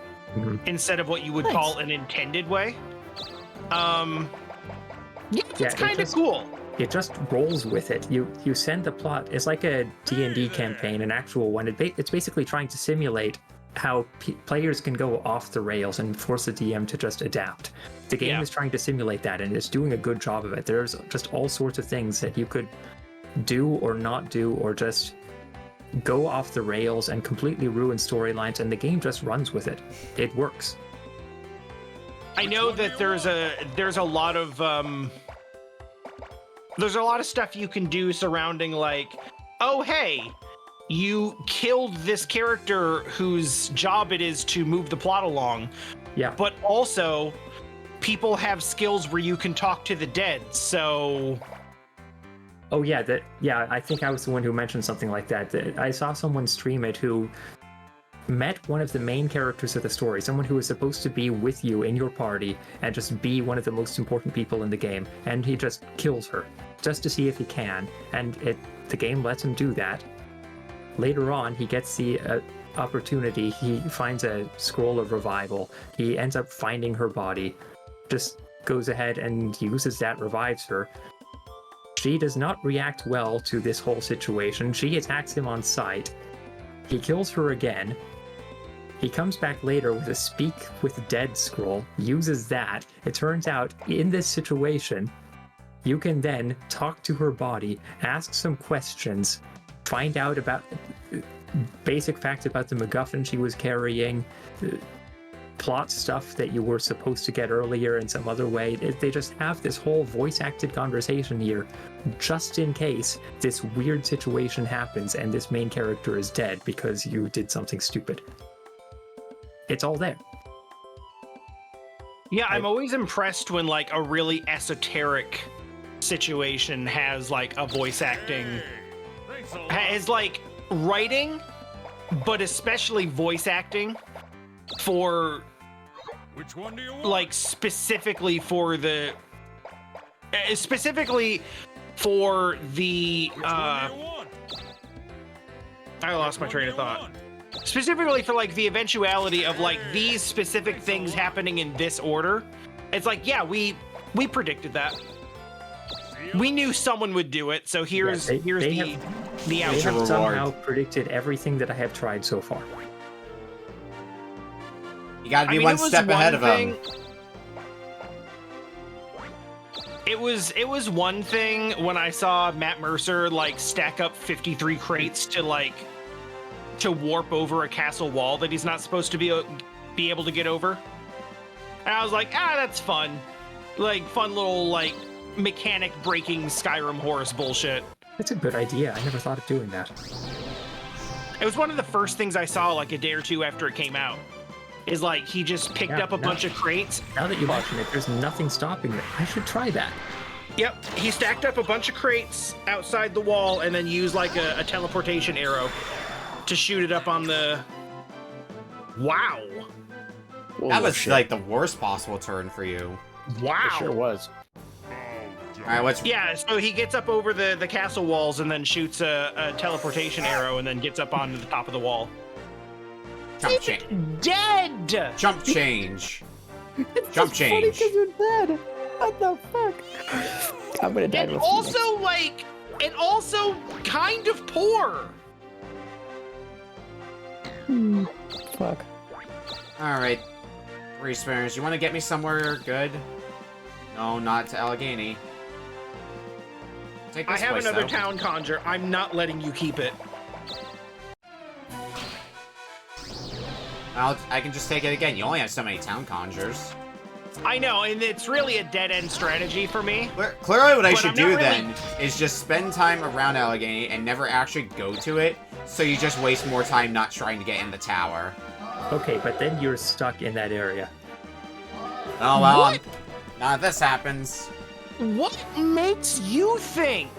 instead of what you would call an intended way. It's kind of cool. It just rolls with it. You send the plot. It's like a D&D campaign, an actual one. It's basically trying to simulate how players can go off the rails and force the DM to just adapt. The game is trying to simulate that, and it's doing a good job of it. There's just all sorts of things that you could do or not do, or just go off the rails and completely ruin storylines, and the game just runs with it. It works. I know that there's a lot of stuff you can do surrounding oh hey, you killed this character whose job it is to move the plot along. Yeah. But also, people have skills where you can talk to the dead, so... Oh yeah, I think I was the one who mentioned something like that. I saw someone stream it who met one of the main characters of the story, someone who was supposed to be with you in your party and just be one of the most important people in the game, and he just kills her just to see if he can, and the game lets him do that. Later on, he gets the opportunity. He finds a scroll of revival. He ends up finding her body, just goes ahead and uses that, revives her. She does not react well to this whole situation. She attacks him on sight. He kills her again. He comes back later with a Speak with Dead scroll, uses that. It turns out, in this situation, you can then talk to her body, ask some questions, find out about basic facts about the MacGuffin she was carrying, plot stuff that you were supposed to get earlier in some other way. They just have this whole voice-acted conversation here, just in case this weird situation happens and this main character is dead because you did something stupid. It's all there. Yeah, I'm always impressed when a really esoteric situation has a voice acting, has writing, but especially voice acting for Which one do you want? specifically for the I lost my train of thought. Specifically for the eventuality of these specific things happening in this order. It's we predicted that. We knew someone would do it, so here's the They outcome. have somehow predicted everything that I have tried so far. You gotta be one step ahead of them. It was one thing when I saw Matt Mercer stack up 53 crates to warp over a castle wall that he's not supposed to be able to get over. And I was like, that's fun. Like, fun little, like, mechanic breaking Skyrim horse bullshit. That's a good idea. I never thought of doing that. It was one of the first things I saw, like, a day or two after it came out. Is like, he just picked up a bunch of crates. Now that you mention it, there's nothing stopping it. I should try that. Yep, he stacked up a bunch of crates outside the wall and then used, like, a teleportation arrow to shoot it up on the... Wow. That was, like, the worst possible turn for you. Wow. It sure was. Alright, what's... Yeah, so he gets up over the castle walls and then shoots a teleportation arrow and then gets up onto the top of the wall. Jump change. Dead! Jump change. It's Jump just funny change. 'cause you're dead. What the fuck? I'm gonna die. And also, like, and also kind of poor. Fuck. Alright. 3 spinners. You want to get me somewhere good? No, not to Allegheny. Take I this have place, another though. town conjure. I'm not letting you keep it. I can just take it again. You only have so many town conjures. I know, and it's really a dead-end strategy for me. Clearly what I But should I'm do not really- then is just spend time around Allegheny and never actually go to it, so you just waste more time not trying to get in the tower. Okay, but then you're stuck in that area. Oh well, What? none of this happens. What makes you think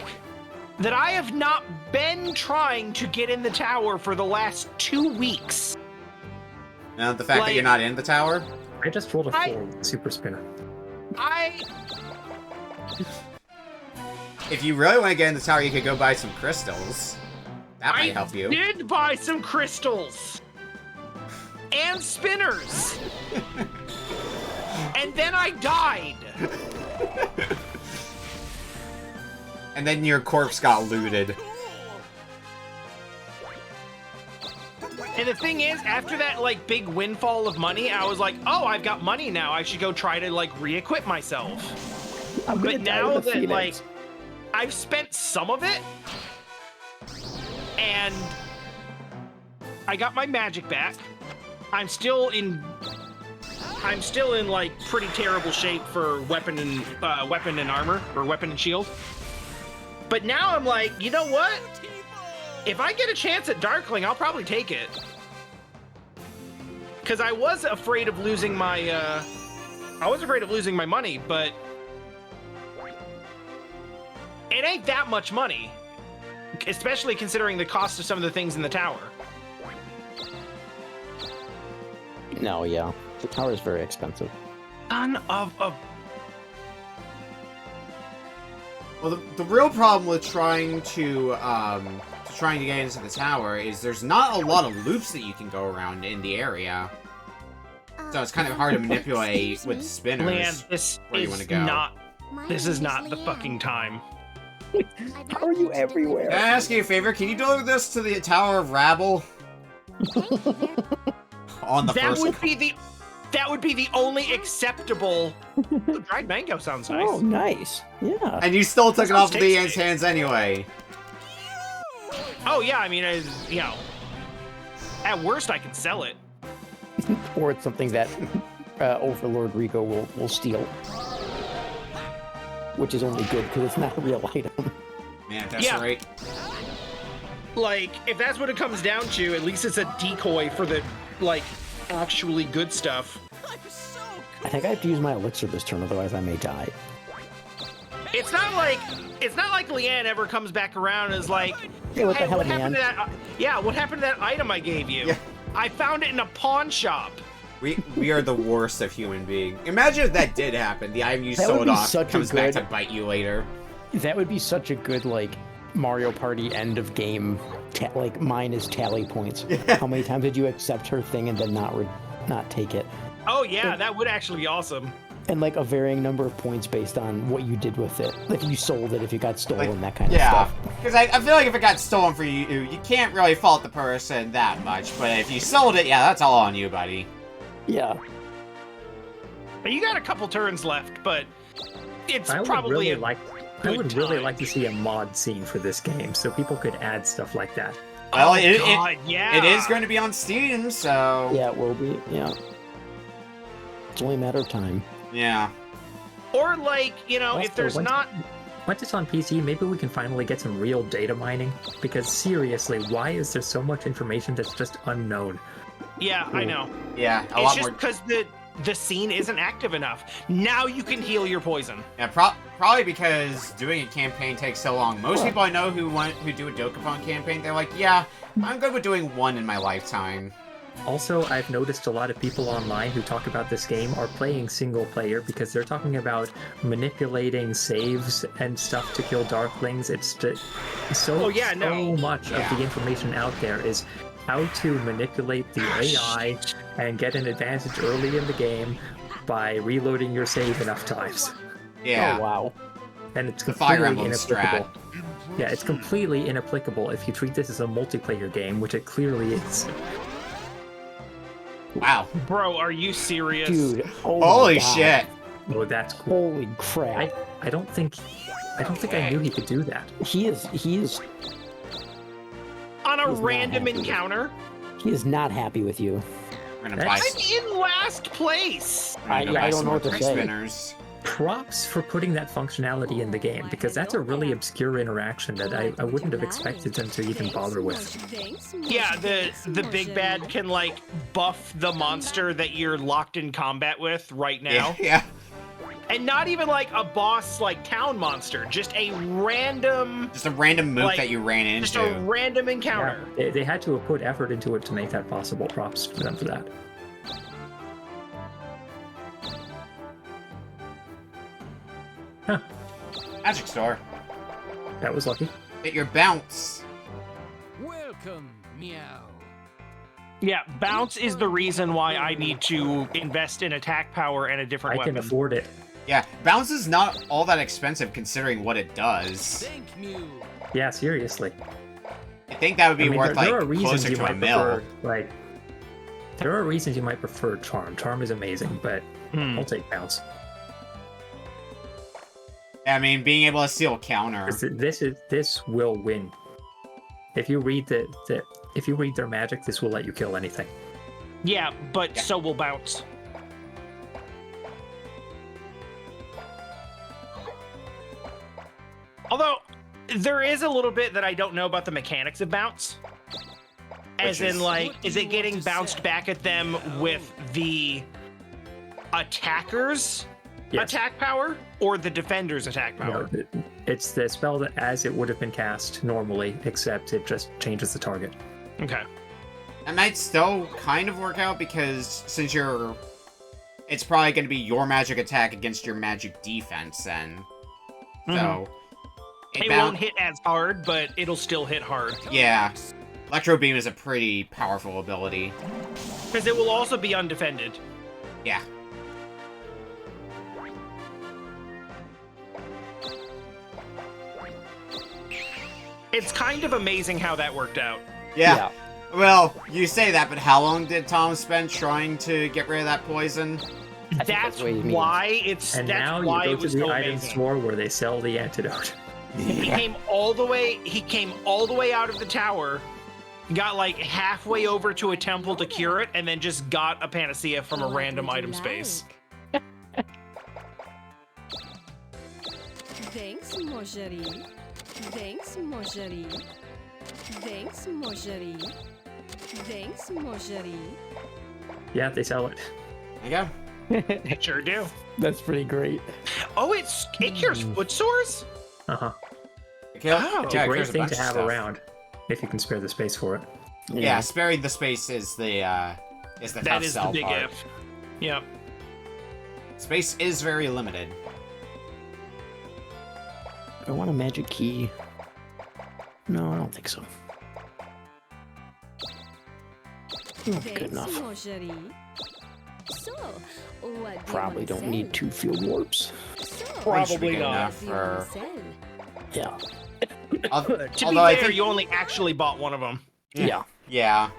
that I have not been trying to get in the tower for the last 2 weeks? Now, the fact that you're not in the tower? I just rolled a 4 with Super Spinner. If you really want to get in the tower, you could go buy some crystals. That might help you. I did buy some crystals. And spinners. And then I died. And then your corpse got looted. And the thing is, after that, like, big windfall of money, I was like, oh, I've got money now. I should go try to, like, re-equip myself. I'm gonna But die now with a that, like, Phoenix. I've spent some of it, and I got my magic back. I'm still in, like, pretty terrible shape for weapon and armor, or weapon and shield. But now I'm like, you know what? If I get a chance at Darkling, I'll probably take it. Because I was afraid of losing my, money, but it ain't that much money. Especially considering the cost of some of the things in the tower. No, yeah. The tower is very expensive. Son of a... Well, the real problem with trying to get into the tower is there's not a lot of loops that you can go around in the area. So it's kind of hard to manipulate with spinners Leanne, this where you is want to go. not... My This name is not the Leanne. fucking time. How are you everywhere? Can I ask you a favor? Can you deliver this to the Tower of Rabble? On the That first... would be the only acceptable... Ooh, dried mango sounds nice. Oh, nice. Yeah. And you still took it off of tasty. Leanne's hands anyway. Oh yeah, I mean, you know, at worst I can sell it. Or it's something that Overlord Rico will steal. Which is only good because it's not a real item. Man, that's Yeah. right. Like, if that's what it comes down to, at least it's a decoy for the, like, actually good stuff. I'm so I think I have to use my elixir this turn, otherwise I may die. It's not like Leanne ever comes back around and is like, Hey, what the hell, what happened man? to that? Yeah, what happened to that item I gave you? Yeah. I found it in a pawn shop. We are the worst of human beings. Imagine if that did happen. The item you That would sold be off such a comes back to good- bite you later. That would be such a good, like, Mario Party end of game, like, mine is tally points. How many times did you accept her thing and then not take it? Oh yeah, that would actually be awesome. And, like, a varying number of points based on what you did with it. If you sold it, if you got stolen, Like, that kind of yeah, stuff. because I feel like if it got stolen for you, you can't really fault the person that much. But if you sold it, yeah, that's all on you, buddy. Yeah. You got a couple turns left, but it's I would probably really a like to see a mod scene for this game, so people could add stuff like that. Well, oh, God, yeah. it is going to be on Steam, so Yeah, it will be. Yeah. It's only a matter of time. Yeah. Or like, you know, if Also, there's not Once it's on PC, maybe we can finally get some real data mining. Because seriously, why is there so much information that's just unknown? Yeah, I know. Yeah, a It's lot just more. because the scene isn't active enough. Now you can heal your poison. Yeah, probably because doing a campaign takes so long. Most people I know who do a Dokapon campaign, they're like, yeah, I'm good with doing one in my lifetime. Also, I've noticed a lot of people online who talk about this game are playing single player because they're talking about manipulating saves and stuff to kill Darklings. It's just so much of the information out there is how to manipulate the AI and get an advantage early in the game by reloading your save enough times. Yeah. Oh, wow. And it's The Fire completely Emblem inapplicable. strat. Yeah, it's completely inapplicable if you treat this as a multiplayer game, which it clearly is. Wow. Bro, are you serious? Dude, Holy shit. Oh, that's cool. Holy crap. I don't think I knew he could do that. He is On a He's not random happy with encounter? he is not happy with you. We're gonna buy, I'm in last place. we're gonna go buy I don't some know more what to free say. spinners. Props for putting that functionality in the game, because that's a really obscure interaction that I wouldn't have expected them to even bother with. Yeah, the big bad can like buff the monster that you're locked in combat with right now. Yeah. And not even like a boss like town monster, just a random Just a random move Like, that you ran into. just a random encounter. They had to have put effort into it to make that possible. Props to them for that. Huh, Magic store. that was lucky. Get your bounce. Welcome, meow. Yeah, bounce is the reason why I need to invest in attack power and a different I weapon. can afford it. Yeah, bounce is not all that expensive considering what it does. Thank you. Yeah, seriously. I think that would be I mean, worth there are like reasons closer you to a might mil. prefer, like, there are reasons you might prefer Charm. Charm is amazing, but Hmm. I'll take Bounce. I mean, being able to steal counter. This will win. If you read if you read their magic, this will let you kill anything. Yeah, but so will bounce. Although there is a little bit that I don't know about the mechanics of bounce. As Which in, is- like, What do is you it want getting to bounced say? back at them with the attacker's Yes. attack power or the defender's attack power? No, it's the spell that as it would have been cast normally, except it just changes the target. Okay. That might still kind of work out because since it's probably going to be your magic attack against your magic defense then. So, It won't hit as hard, but it'll still hit hard. Yeah. Electro Beam is a pretty powerful ability. Because it will also be undefended. Yeah. It's kind of amazing how that worked out. Yeah. Well, you say that, but how long did Tom spend trying to get rid of that poison? I think That's what he means. why it's And that's now why you it go to was the so item amazing. store where they sell the antidote. He came all the way out of the tower, got like halfway over to a temple to cure it, and then just got a panacea from a random item space. Thanks, Mojari. Thanks, Mojari. Thanks, Mojari. Thanks, Mojari. Yeah, they sell it. There you go. It sure do. That's pretty great. Oh, it cures foot sores? Uh-huh. Oh, It's a great cures thing bunch to of have stuff. around if you can spare the space for it. Yeah, sparing the space is the That tough is the sell big part. if. Yep. Space is very limited. I want a magic key. No, I don't think so. Not good Thanks, enough. Mojari. So, what do you Probably wanna don't sell? need 2 field warps. So, Probably good not. enough what do you wanna for- sell? Yeah. To be Although I fair, think you only actually bought one of them. Yeah. yeah.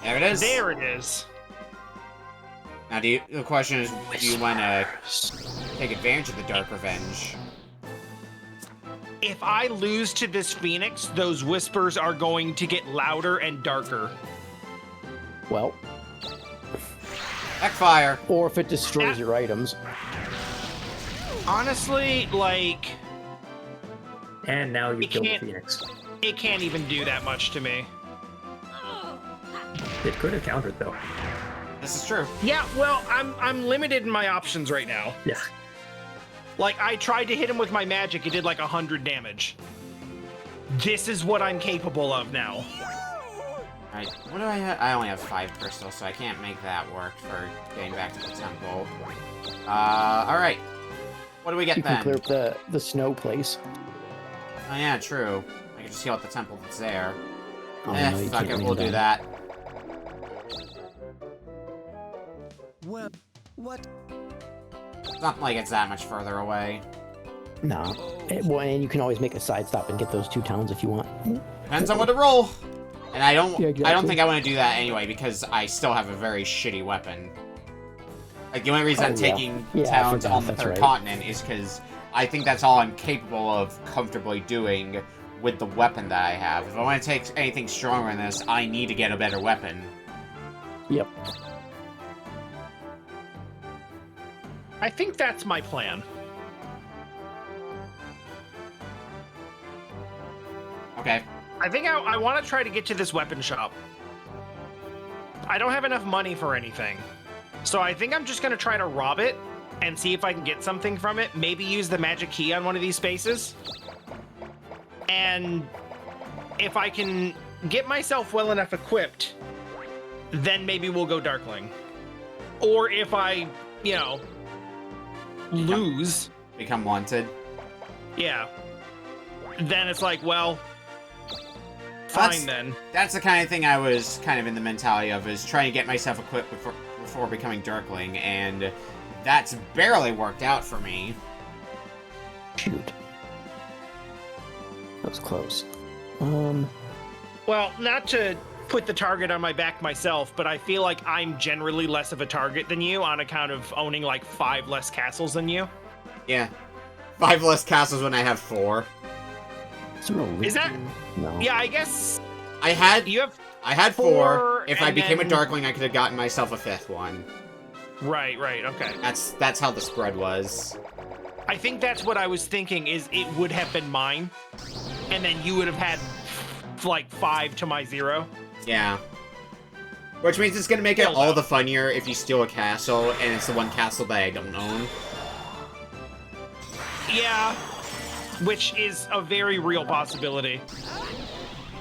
There it is. There it is. Now, the question is, do you want to take advantage of the Dark Revenge? If I lose to this phoenix, those whispers are going to get louder and darker. Well, Backfire. Or if it destroys your items. Honestly, like, And now you You killed the can't- Phoenix. it can't even do that much to me. It could have countered though. This is true. Yeah, well, I'm limited in my options right now. Yeah. Like, I tried to hit him with my magic, it did like 100 damage. This is what I'm capable of now. Alright, what do I have? I only have 5 crystals, so I can't make that work for getting back to the temple. Alright. What do we get You can then? clear up the snow place. Oh yeah, true. I can just heal at the temple that's there. Oh, no, you Fuck can't it, lean we'll do down. that. Well, what? It's not like it's that much further away. No. Well, and you can always make a side stop and get those 2 towns if you want. Depends on what to roll. And I don't Yeah, I don't exactly. think I want to do that anyway because I still have a very shitty weapon. Like the only reason I'm Oh, yeah. taking Yeah, I towns forgot, on the that's third right. continent is because I think that's all I'm capable of comfortably doing with the weapon that I have. If I want to take anything stronger than this, I need to get a better weapon. Yep. I think that's my plan. Okay. I think I want to try to get to this weapon shop. I don't have enough money for anything. So I think I'm just going to try to rob it and see if I can get something from it. Maybe use the magic key on one of these spaces. And if I can get myself well enough equipped, then maybe we'll go Darkling. Or if I, you know, lose, Become wanted. yeah, then it's like, well, fine That's- then. That's the kind of thing I was kind of in the mentality of, is trying to get myself equipped before becoming Darkling, and that's barely worked out for me. Shoot. That was close. Well, not to put the target on my back myself, but I feel like I'm generally less of a target than you on account of owning like 5 less castles than you. Yeah. 5 less castles when I have 4. Is there a Is that- reason? No. Yeah, I guess I had you have. 4. Four, If I and became a then- Darkling, I could have gotten myself a 5th one. Right, okay. That's how the spread was. I think that's what I was thinking, is it would have been mine, and then you would have had like 5 to my 0. Yeah. Which means it's gonna make it Still, all though. the funnier if you steal a castle, and it's the one castle that I don't own. Yeah, which is a very real possibility.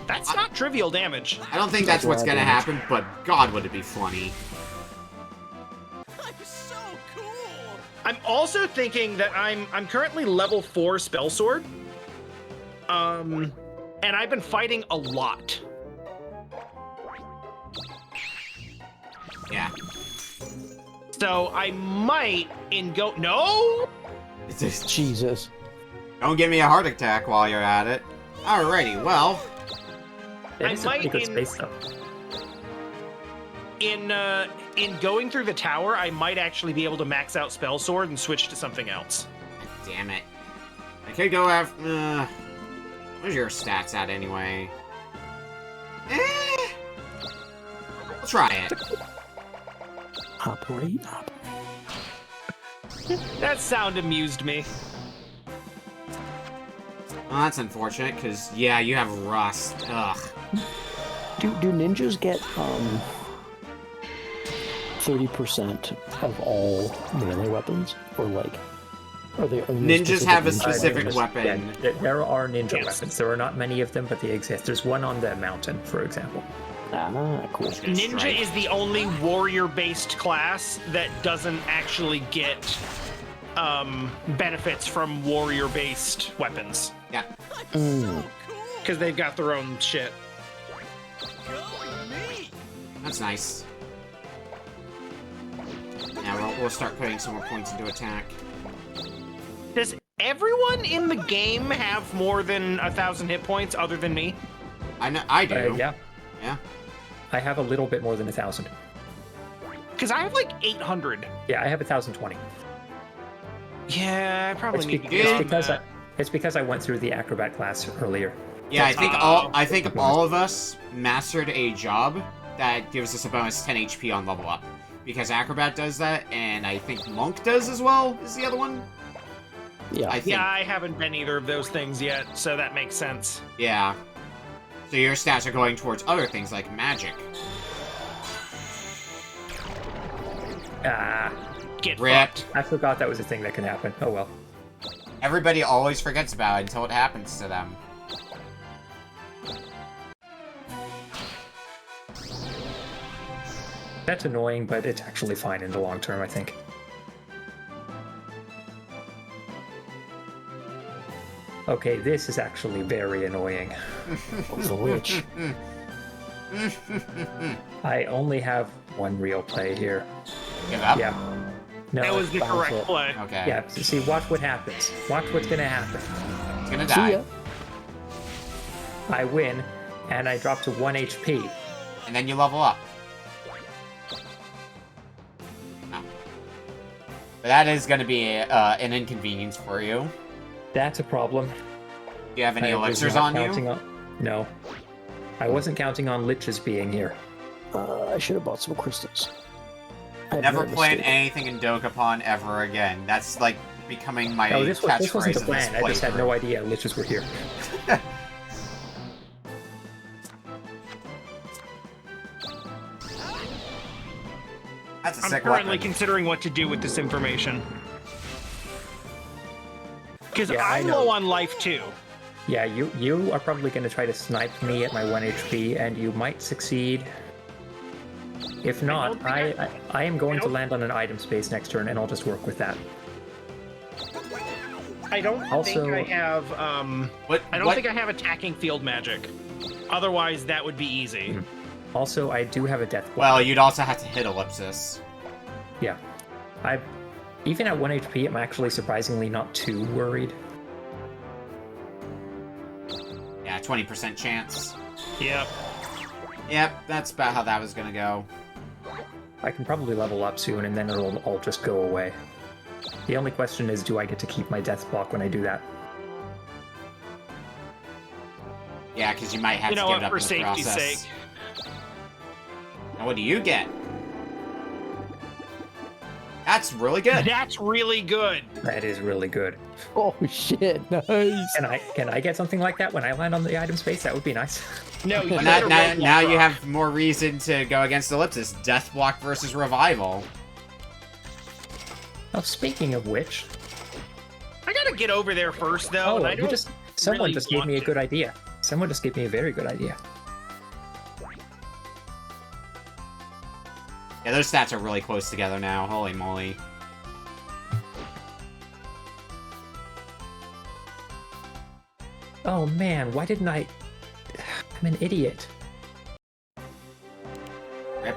That's not trivial damage. I don't think that's what's gonna Damage. happen, but God, would it be funny. I'm so cool. I'm also thinking that I'm currently level 4 spell sword. And I've been fighting a lot. Yeah. So I might no. It's just, Jesus. don't give me a heart attack while you're at it. Alrighty, well, It I is a pretty might good in- space though. In going through the tower, I might actually be able to max out spell sword and switch to something else. damn it. I could go after. Where's your stats at anyway? We'll try it. Operate. That sound amused me. Well, that's unfortunate, because, yeah, you have rust. Ugh. Do ninjas get 30% of all melee weapons, or like, are they only Ninjas have a ninja specific weapons? weapon. Yeah, there are ninja Yes. weapons. There are not many of them, but they exist. There's one on the mountain, for example. Ah, cool. Just gonna Ninja strike. is the only warrior-based class that doesn't actually get benefits from warrior-based weapons Yeah. Mm. So cool. because they've got their own shit. Go me. That's nice. Now we'll start putting some more points into attack. Does everyone in the game have more than 1,000 hit points other than me? I know I do. Yeah. Yeah. I have a little bit more than 1,000. Because I have like 800. Yeah, I have 1,020. Yeah, I probably It's, need to be- get it's on because that. it's because I went through the acrobat class earlier. Yeah, I think Oh. all of us mastered a job that gives us a bonus 10 HP on level up. because Acrobat does that, and I think Monk does as well, is the other one? Yeah. I think. Yeah, I haven't been either of those things yet, so that makes sense. Yeah. So your stats are going towards other things like magic. Ah, Get Rip. fucked. I forgot that was a thing that can happen. Oh well. Everybody always forgets about it until it happens to them. That's annoying, but it's actually fine in the long term, I think. Okay, this is actually very annoying. The witch. I only have one real play here. Give up? Yeah. No. That was the bounce correct it. play. Okay. Yeah, so see, watch what happens. Watch what's gonna happen. It's gonna See die. ya. I win, and I drop to 1 HP. And then you level up. Oh. But that is gonna be an inconvenience for you. That's a problem. Do you have any I was elixirs not on counting you? No. I wasn't counting on liches being here. I should have bought some crystals. I Never made a plan mistake. anything in Dokapon ever again. That's like becoming my No, this wasn't catchphrase the of this plan. I just had playthrough. no idea liches were here. That's a I'm sick currently weapon. considering what to do with this information. Because Yeah, I I'm know. low on life too. Yeah, you are probably going to try to snipe me at my 1 HP, and you might succeed. If not, I am going to land on an item space next turn, and I'll just work with that. I don't Also- think I have. What? I don't what? think I have attacking field magic. Otherwise, that would be easy. Mhm. Also, I do have a death block. Well, you'd also have to hit Ellipsis. Yeah. Even at 1 HP, I'm actually surprisingly not too worried. Yeah, 20% chance. Yep. Yep, that's about how that was gonna go. I can probably level up soon, and then it'll all just go away. The only question is, do I get to keep my death block when I do that? Yeah, because you might have You to know give what? it up For in the safety's process. sake. Now, what do you get? That's really good. That's really good. That is really good. Oh shit! Nice. Can I get something like that when I land on the item space? That would be nice. No, you Well, better now, roll now that you rock. have more reason to go against Ellipsis. Death block versus revival. Oh, speaking of which, I gotta get over there first, though. and I don't someone really just gave want me a to. good idea. Someone just gave me a very good idea. Yeah, those stats are really close together now. Holy moly. Oh man, why didn't I? I'm an idiot. Rip.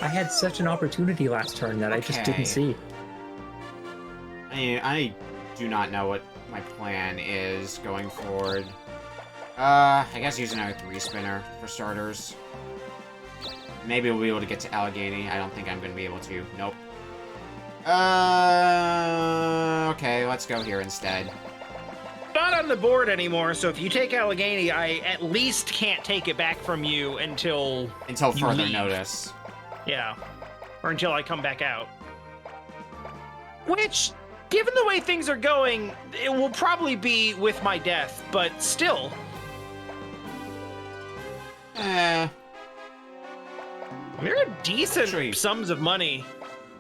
I had such an opportunity last turn that I just Okay. didn't see. I do not know what my plan is going forward. I guess use another 3-spinner for starters. Maybe we'll be able to get to Allegheny. I don't think I'm going to be able to. Nope. Okay, let's go here instead. Not on the board anymore, so if you take Allegheny, I at least can't take it back from you until Until You further leave. notice. yeah, or until I come back out. Which, given the way things are going, it will probably be with my death, but still. Eh. They're decent Actually- sums of money.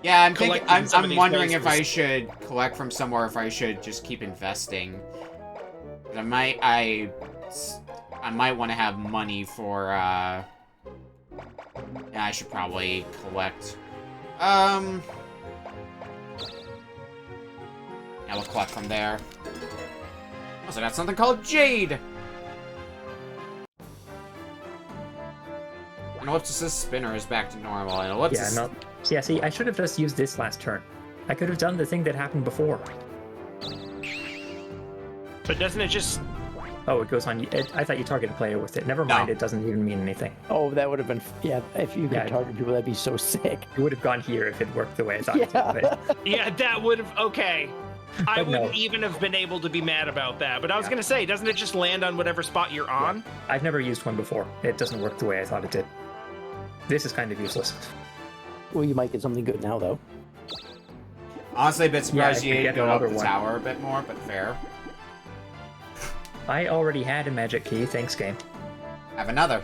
Yeah, I'm thinking. Collecting some of I'm these wondering if I places. should collect from somewhere, or if I should just keep investing. 'Cause I might want to have money for. Yeah, I should probably collect. Yeah, we'll collect from there. Also got something called Jade. And Ellipsis' spinner is back to normal, and Yeah, Ellipsis. no. Yeah, see, I should have just used this last turn. I could have done the thing that happened before. But doesn't it just... Oh, it goes on. I thought you targeted a player with it. Never mind, No. it doesn't even mean anything. Oh, that would have been. Yeah, if you could Yeah. target people, that'd be so sick. It would have gone here if it worked the way I thought it Yeah. did. But Yeah, that would have... Okay. I But no. wouldn't even have been able to be mad about that. But I was Yeah. going to say, doesn't it just land on whatever spot you're on? I've never used one before. It doesn't work the way I thought it did. This is kind of useless. Well, you might get something good now, though. Honestly, a bit surprised I you could didn't get go up another the one. tower a bit more, but fair. I already had a magic key, thanks game. Have another.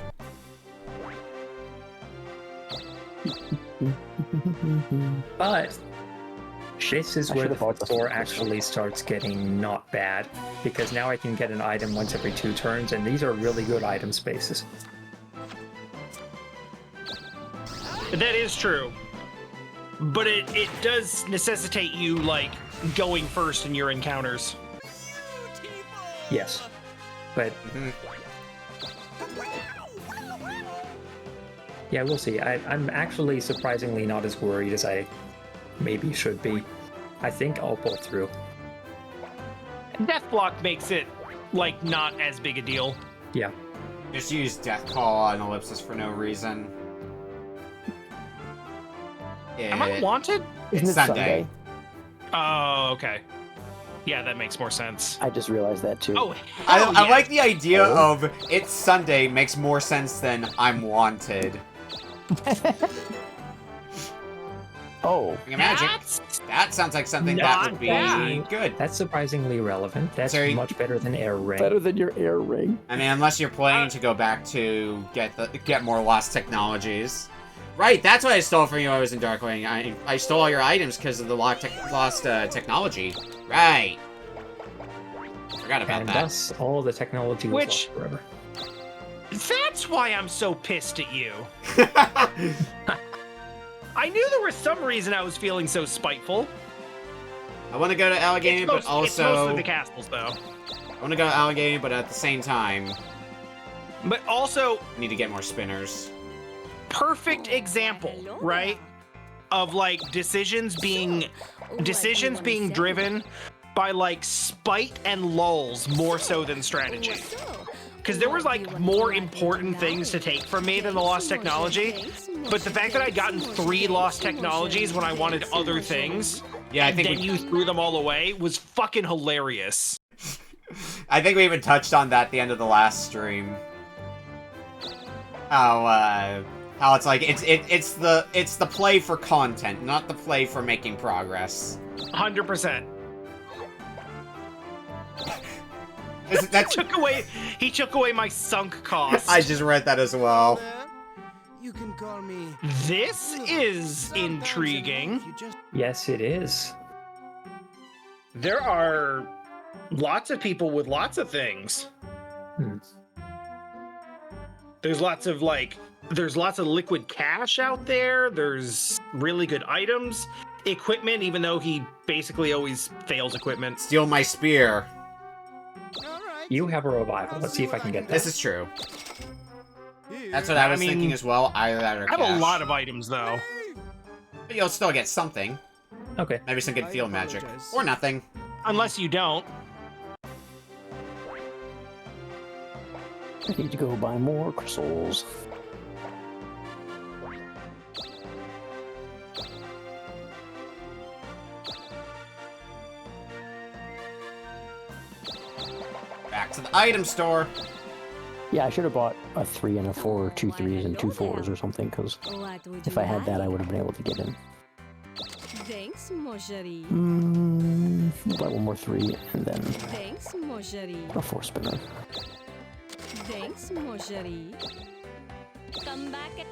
But this is I where the should've bought the floor first one. actually starts getting not bad, because now I can get an item once every 2 turns, and these are really good item spaces. That is true. But it does necessitate you, like, going first in your encounters. Yes. But yeah, we'll see. I'm actually surprisingly not as worried as I maybe should be. I think I'll pull through. Death block makes it, like, not as big a deal. Yeah. Just use Death Call on Ellipsis for no reason. Am I wanted? It's Isn't it Sunday. Oh, okay. Yeah, that makes more sense. I just realized that too. Oh, I hell yeah. like the idea of it's Sunday makes more sense than I'm wanted. Oh, Ring of Magic. That sounds like something that not would be bad. good. That's surprisingly relevant. That's Sorry. much better than Air Ring. better than your air ring. I mean, unless you're planning to go back to get more lost technologies. Right, that's what I stole from you when I was in Darkwing. I stole all your items because of the lost technology. Right. Forgot about And that. thus, all the technology was Which- lost forever. That's why I'm so pissed at you. I knew there was some reason I was feeling so spiteful. I want to go to Allegheny, but It's also mostly the castles, though. I want to go to Allegheny, but at the same time, But also, I need to get more spinners. perfect example, right? Of like decisions being driven by like spite and lulls more so than strategy. Because there was like more important things to take from me than the lost technology. But the fact that I'd gotten 3 lost technologies when I wanted other things, Yeah, I and think then you threw them all away, was fucking hilarious. I think we even touched on that at the end of the last stream. How it's like it's the play for content, not the play for making progress. 100%. That's He took away my sunk cost. I just read that as well. You can call me. This is intriguing. Yes, it is. There are lots of people with lots of things. Hmm. There's lots of liquid cash out there. There's really good items, equipment, even though he basically always fails equipment. Steal my spear. You have a revival. Let's see if I can get that. This is true. That's what I was thinking as well. Either that or I have cash. a lot of items though. But you'll still get something. Okay. Maybe some good field magic. Or nothing. Unless you don't. I need to go buy more crystals. Back to the item store. Yeah, I should have bought a 3 and a 4, 2 3s and 2 4s or something, because if I had that, I would have been able to get in. Thanks, Moshari. Buy one more 3 and then Thanks, Moshari. a 4 spinner. Thanks, Moshari. Come back at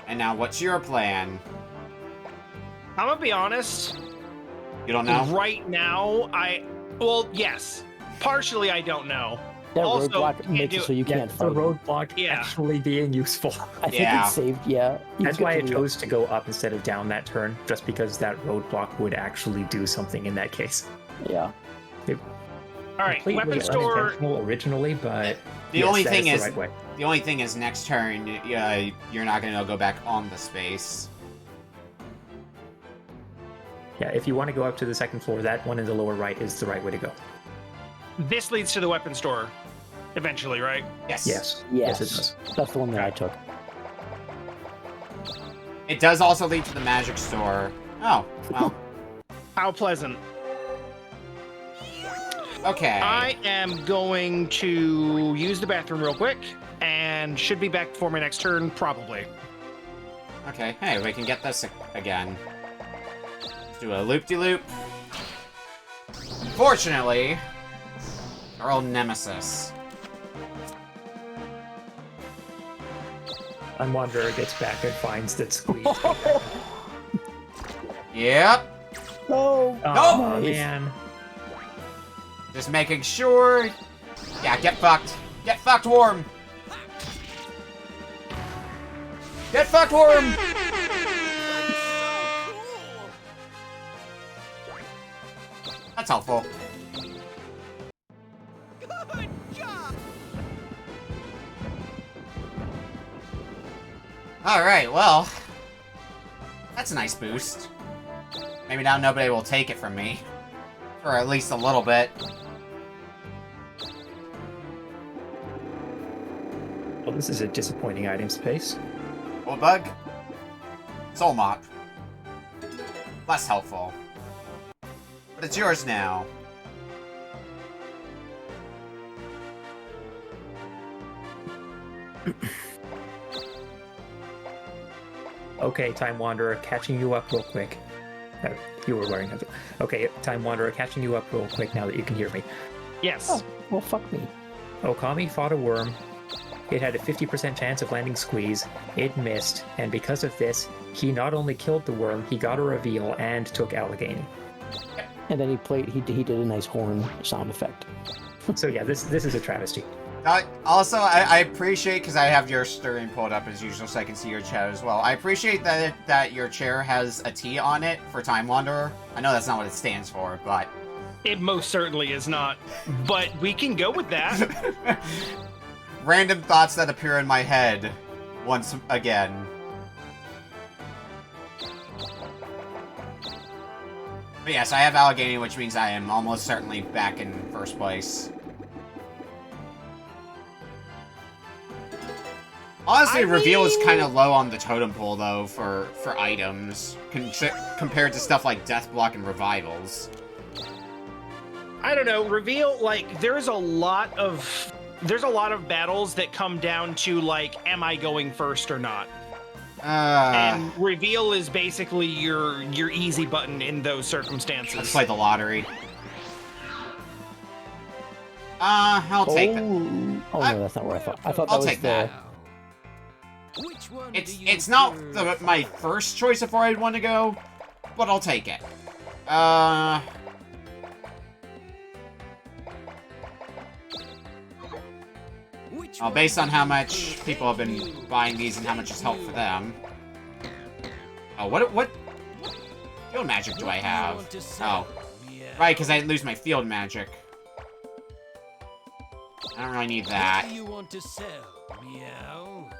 And now, what's your plan? I'm gonna be honest. You don't know? Right now, yes. Partially, I don't know. That Also, roadblock can't makes do it so you Yeah, can't the fight. roadblock Yeah. actually being useful. I think Yeah. it's saved, yeah. You That's get why I to the- chose to go up instead of down that turn, just because that roadblock would actually do something in that case. Yeah. All right, Completely weapon store. unintentional originally, but The yes, only that thing is is, the right way. the only thing is, next turn, you're not gonna go back on the space. Yeah, if you want to go up to the second floor, that one in the lower right is the right way to go. This leads to the weapon store, eventually, right? Yes. Yes. Yes. Yes, it does. That's the one that I took. It does also lead to the magic store. Oh, well. How pleasant. Okay. I am going to use the bathroom real quick, and should be back before my next turn, probably. Okay, hey, we can get this again. Let's do a loop-de-loop. Fortunately, our old nemesis. Time Wanderer gets back and finds that Squeeze. Yep. Oh, Oh, nice. man. Just making sure. Yeah, get fucked. Get fucked, Worm. Get fucked, Worm. That's helpful. Good job! Alright, well. That's a nice boost. Maybe now nobody will take it from me. For at least a little bit. Well, this is a disappointing item space. Well, Bug. Soul Mop. Less helpful. But it's yours now. Okay, Time Wanderer, catching you up real quick. You were wearing it. Okay, Time Wanderer, catching you up real quick now that you can hear me. Yes. Oh, well, fuck me. Okami fought a worm. It had a 50% chance of landing Squeeze. It missed, and because of this, he not only killed the worm, he got a reveal and took Allegheny. And then he did a nice horn sound effect. So yeah, this is a travesty. Also, I appreciate, because I have your stirring pulled up as usual so I can see your chair as well. I appreciate that your chair has a T on it for Time Wanderer. I know that's not what it stands for, but... It most certainly is not, but we can go with that. Random thoughts that appear in my head once again. But yes, I have Allegheny, which means I am almost certainly back in first place. Honestly, Reveal is kind of low on the totem pole, though, for items, compared to stuff like Death Block and Revivals. I don't know, Reveal, like, there's a lot of battles that come down to, like, am I going first or not? And Reveal is basically your easy button in those circumstances. Let's play the lottery. I'll take that. Oh no, that's not what I thought. I thought that I'll was take that. Which one It's not my first choice of where I'd want to go, but I'll take it. Well, based on how much people have been buying these and how much it's helped for them. Oh, what field magic do I have? Oh, right, because I didn't lose my field magic. I don't really need that. What do you want to sell? Meow.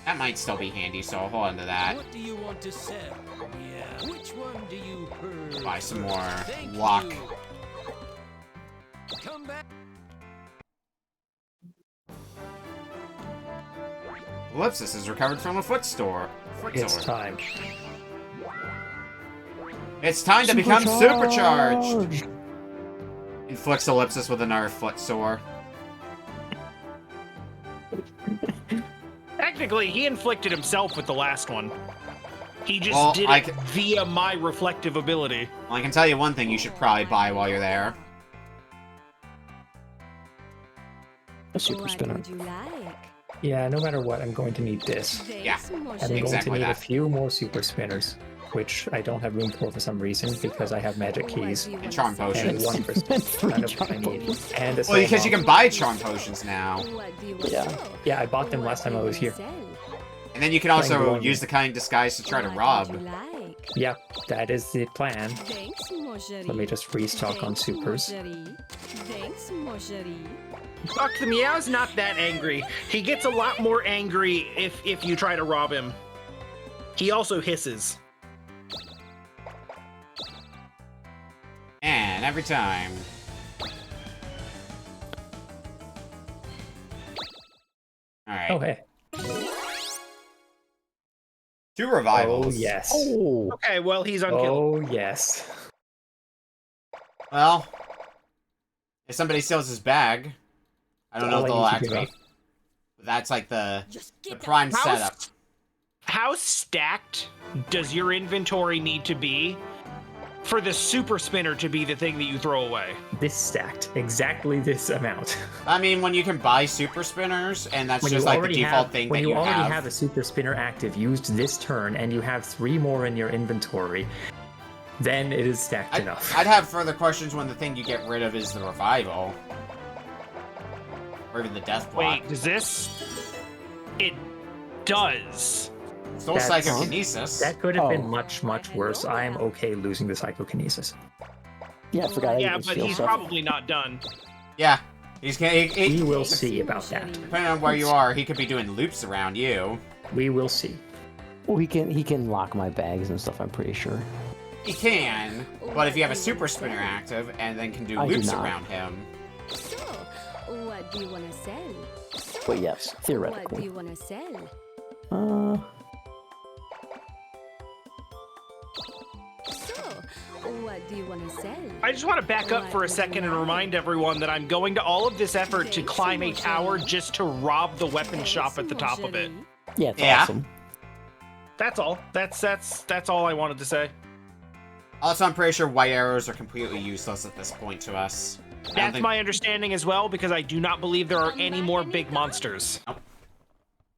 That might still be handy, so I'll hold on to that. What do you want to sell? Meow. Which one do you prefer? Buy some more Thank luck. you. Come back. Ellipsis is recovered from a footsore. It's time. It's time to become supercharged! Inflicts Ellipsis with another footsore. Technically, he inflicted himself with the last one. He just Well, did it via my reflective ability. Well, I can tell you one thing you should probably buy while you're there. A super spinner. What would you like? Yeah, no matter what, I'm going to need this. Yeah, Thanks, mon And I'm chéri. going to Exactly need a that. few more super spinners, which I don't have room for some reason because I have magic What keys do you And want charm to sell? potions. and one crystal. Three None of which I charm need. potions. And a Well, because you soul can buy charm potions now. What do you want Yeah. to sell? Yeah, I bought them last time I was here. What And then you can Trying also to warn use you. the cunning disguise to try to would rob. you like? Yeah, that is the plan. Thanks, mon chéri. Let me just restock on Thanks, mon supers. chéri. Thanks, mon chéri. Fuck, the Meow's not that angry. He gets a lot more angry if you try to rob him. He also hisses. And every time. Alright. Oh, hey. 2 revivals. Oh, yes. Oh, Okay, well, he's unkillable. Oh, yes. Well, If somebody steals his bag, I don't know if All they'll I need to give activate. That's like the Just prime How's- setup. How stacked does your inventory need to be for the super spinner to be the thing that you throw away? This stacked. Exactly this amount. I mean, when you can buy super spinners, and that's When just you like the already default have, thing when that you already have. have a super spinner active used this turn, and you have 3 more in your inventory, then it is stacked enough. I'd have further questions when the thing you get rid of is the revival. Or even the death block. Wait, does this? It does. Still That's- psychokinesis. That could have Oh. been much, much worse. I am okay losing the psychokinesis. Yeah, I forgot. I Yeah, can but steal he's stuff. probably not done. Yeah. He's gonna. We will see about that. Depending on where you are, he could be doing loops around you. We will see. Well, he can lock my bags and stuff. I'm pretty sure. He can, but if you have a super spinner active and then can do I do loops not. around him. So, what do you wanna sell? But yes, What do theoretically. you wanna sell? So, what do you wanna sell? I just want to back up for a second and remind everyone that I'm going to all of this effort to climb a tower just to rob the weapon shop at the top of it. Yeah, it's Yeah. awesome. That's all. That's all I wanted to say. Also, I'm pretty sure white arrows are completely useless at this point to us. I don't That's think- my understanding as well, because I do not believe there are any more big monsters.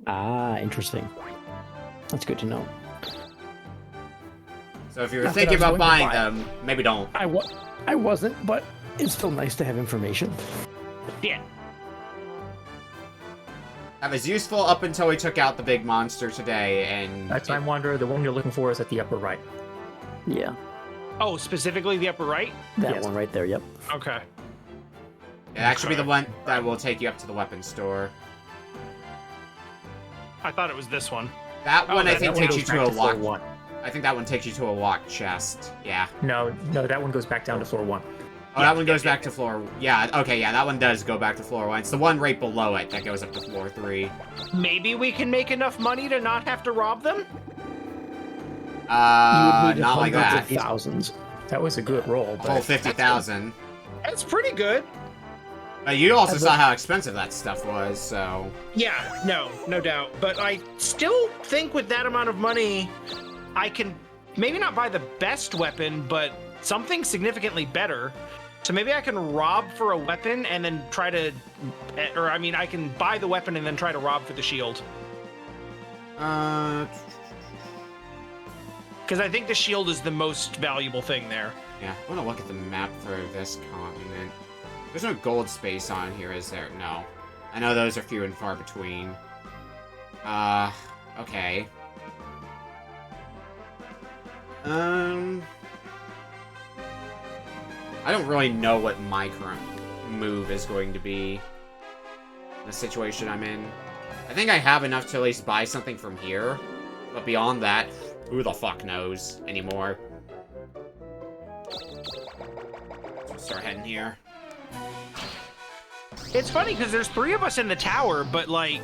Ah, interesting. That's good to know. So if you were Not that thinking I was about going to buying buy them, maybe don't. I wasn't, but it's still nice to have information. Yeah. That was useful up until we took out the big monster today, and That Time Wanderer, the one you're looking for is at the upper right. Yeah, Oh, specifically the upper right? that Yes. one right there. Yep. Okay. that should be the one that will take you up to the weapon store. I thought it was this one. That Oh, one I that think one takes you goes to back a floor lock. 1. I think that one takes you to a locked chest. Yeah. No, that one goes back down to floor 1. Oh, that one goes back to floor. Yeah. Okay. Yeah, that one does go back to floor 1. It's the one right below it that goes up to floor 3. Maybe we can make enough money to not have to rob them? You would need Not like hundreds that. of thousands. That was a good roll, A whole but 50,000. That's pretty good. But you also As saw a- how expensive that stuff was, so. Yeah, no doubt. But I still think with that amount of money, I can maybe not buy the best weapon, but something significantly better. So maybe I can rob for a weapon and then try to, or I mean, I can buy the weapon and then try to rob for the shield. Because I think the shield is the most valuable thing there. Yeah, I want to look at the map for this continent. There's no gold space on here, is there? No. I know those are few and far between. Okay. I don't really know what my current move is going to be in the situation I'm in. I think I have enough to at least buy something from here, but beyond that, who the fuck knows anymore. Let's start heading here. It's funny because there's 3 of us in the tower, but like,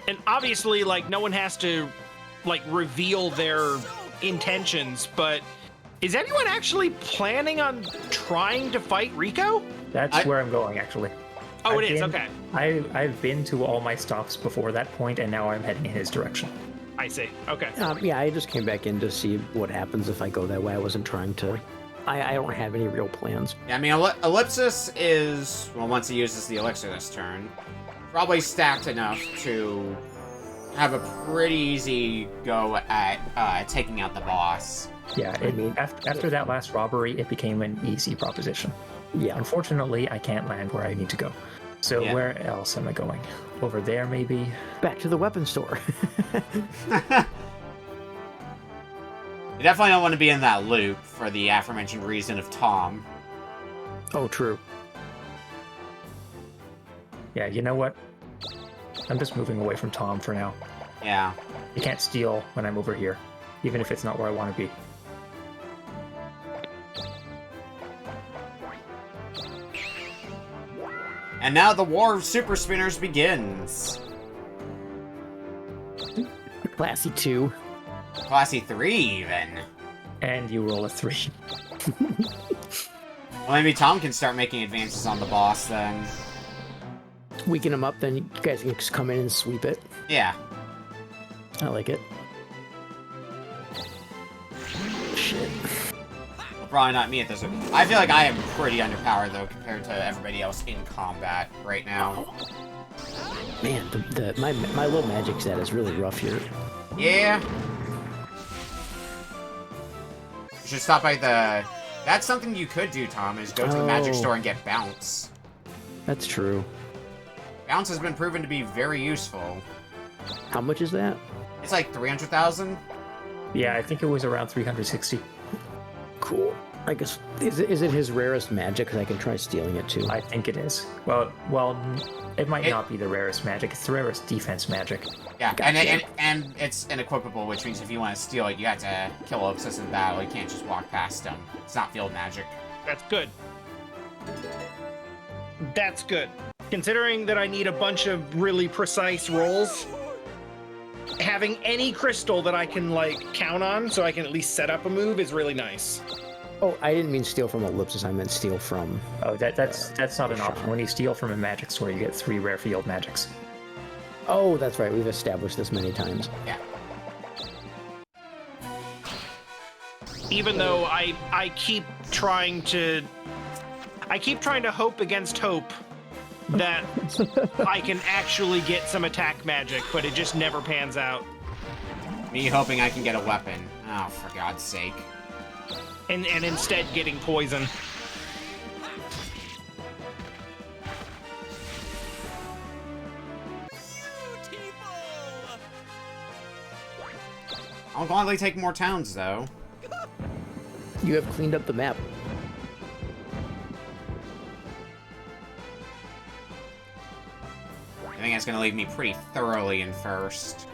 and obviously like no one has to like reveal their intentions, but is anyone actually planning on trying to fight Rico? that's where I'm going, actually. Oh, it I've is, been- okay. I've been to all my stops before that point, and now I'm heading in his direction. I see. Okay. Yeah, I just came back in to see what happens if I go that way. I wasn't trying to. I don't have any real plans. Yeah, I mean, Ellipsis is, well, once he uses the elixir this turn, probably stacked enough to have a pretty easy go at taking out the boss. Yeah, after that last robbery, it became an easy proposition. Yeah. Unfortunately, I can't land where I need to go. So Yeah. where else am I going? Over there, maybe? Back to the weapon store. You definitely don't want to be in that loop for the aforementioned reason of Tom. Oh, true. Yeah, you know what? I'm just moving away from Tom for now. Yeah. You can't steal when I'm over here, even if it's not where I want to be. And now the War of Super Spinners begins. Classy 2. Classy 3, even. And you roll a 3. Well, maybe Tom can start making advances on the boss then. Weaken him up, then you guys can just come in and sweep it. Yeah. I like it. Shit. Well, probably not me at this one. I feel like I am pretty underpowered, though, compared to everybody else in combat right now. Man, my low magic set is really rough here. Yeah. You should stop by the... That's something you could do, Tom, is go to the magic store and get Bounce. That's true. Bounce has been proven to be very useful. How much is that? It's like 300,000? Yeah, I think it was around 360. Cool. I guess, is it his rarest magic? Because I can try stealing it too. I think it is. Well, it might not be the rarest magic. It's the rarest defense magic. Yeah, Gotcha. and it's inequipable, which means if you want to steal it, you have to kill Oxus in battle. You can't just walk past him. It's not field magic. That's good. That's good. Considering that I need a bunch of really precise rolls, having any crystal that I can, like, count on so I can at least set up a move is really nice. Oh, I didn't mean steal from Ellipsis. I meant steal from... Oh, that's not an option. When you steal from a magic store, you get 3 rare field magics. Oh, that's right. We've established this many times. Yeah. Even though I keep trying to hope against hope that I can actually get some attack magic, but it just never pans out. Me hoping I can get a weapon. Oh, for God's sake. And instead getting poison. I'll gladly take more towns, though. You have cleaned up the map. I think that's going to leave me pretty thoroughly in first.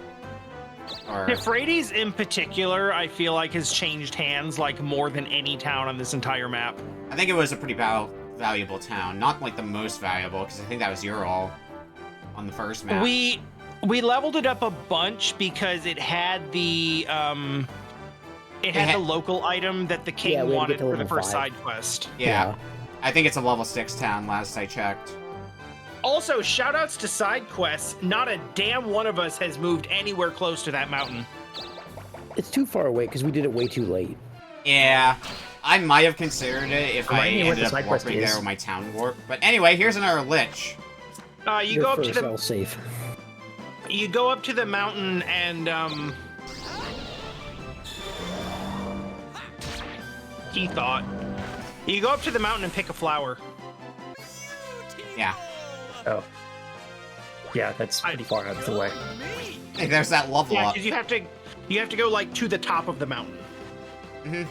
Or... Euphrates in particular, I feel like has changed hands like more than any town on this entire map. I think it was a pretty valuable town. Not like the most valuable, because I think that was Ural on the first map. We leveled it up a bunch because it had the the local item that the king wanted for the first side quest. Yeah. I think it's a level 6 town last I checked. Also, shoutouts to side quests. Not a damn one of us has moved anywhere close to that mountain. It's too far away because we did it way too late. Yeah. I might have considered it if I ended up warping there with my town warp. But anyway, here's another lich. You go up to the... safe. You go up to the mountain and, he thought. You go up to the mountain and pick a flower. Yeah. Oh. Yeah, that's pretty far out of the way. Hey, there's that level Yeah, up. because you have to go, like, to the top of the mountain. Mm-hmm.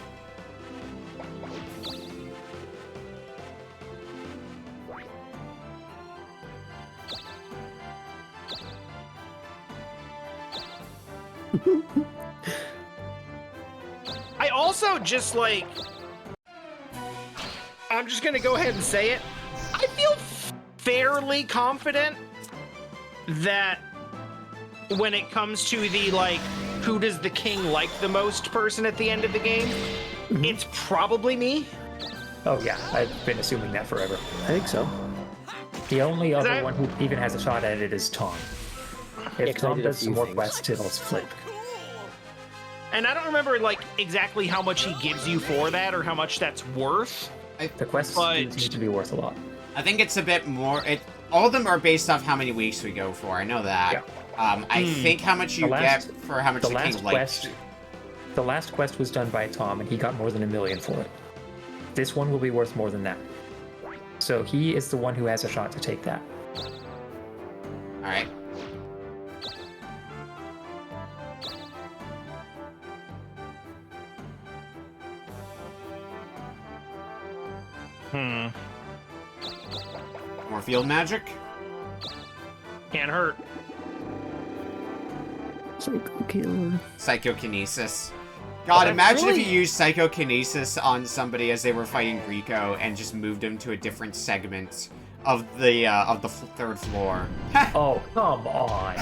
I also just, like... I'm just gonna go ahead and say it. I feel fairly confident that when it comes to the, like, who does the king like the most person at the end of the game, it's probably me. Oh yeah, I've been assuming that forever. I think so. The only other one who even has a shot at it is Tom. If 'cause I Tom did a does some few more things. quests, it'll flip. And I don't remember, like, exactly how much he gives you for that or how much that's worth. The quests seem to be worth a lot. I think it's a bit more... all of them are based off how many weeks we go for. I know that. Yeah. I think how much you get for how much the king likes. The last quest was done by Tom, and he got more than $1 million for it. This one will be worth more than that. So he is the one who has a shot to take that. Alright. More field magic? Can't hurt. Psycho killer. Psychokinesis. God, imagine really- if you used Psychokinesis on somebody as they were fighting Rico and just moved him to a different segment of the third floor. Oh, come on.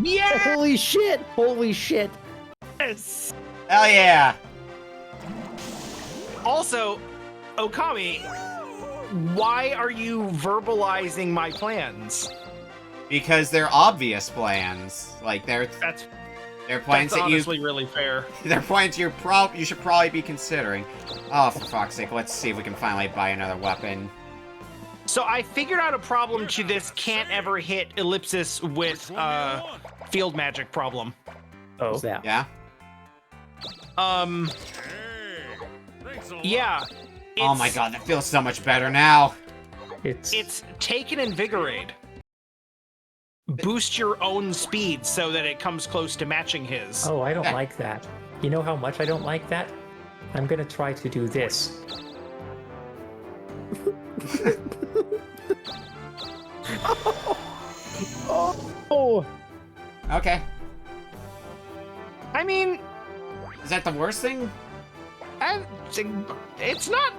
Yeah! Holy shit! Holy shit! Yes! Hell yeah! Also, Okami, why are you verbalizing my plans? Because they're obvious plans. Like they're That's plans that you honestly really fair. they're plans you should probably be considering. Oh, for fuck's sake, let's see if we can finally buy another weapon. So I figured out a problem to this can't ever hit ellipsis with field magic problem. Oh, What's that? Yeah? Hey, thanks a lot. Yeah. Oh my god, that feels so much better now. It's take and invigorate. Boost your own speed so that it comes close to matching his. Oh, I don't like that. You know how much I don't like that? I'm gonna try to do this. Oh, Okay. I mean, Is that the worst thing? it's not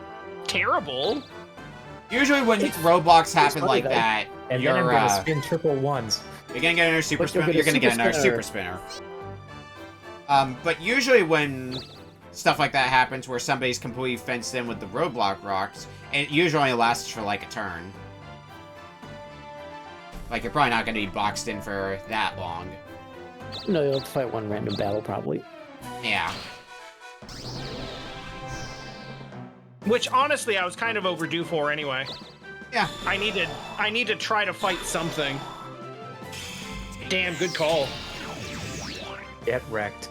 terrible. Usually when roadblocks happen funny, like though. that, And you're, then I'm gonna spin triple ones. you're gonna get another super But you'll spinner. get a You're gonna get super another spinner. super spinner. But usually when stuff like that happens, where somebody's completely fenced in with the roadblock rocks, it usually only lasts for like a turn. Like you're probably not gonna be boxed in for that long. no, you'll have to fight one random battle probably. Yeah. Which honestly I was kind of overdue for anyway. Yeah. I need to try to fight something. Damn, good call. Get wrecked.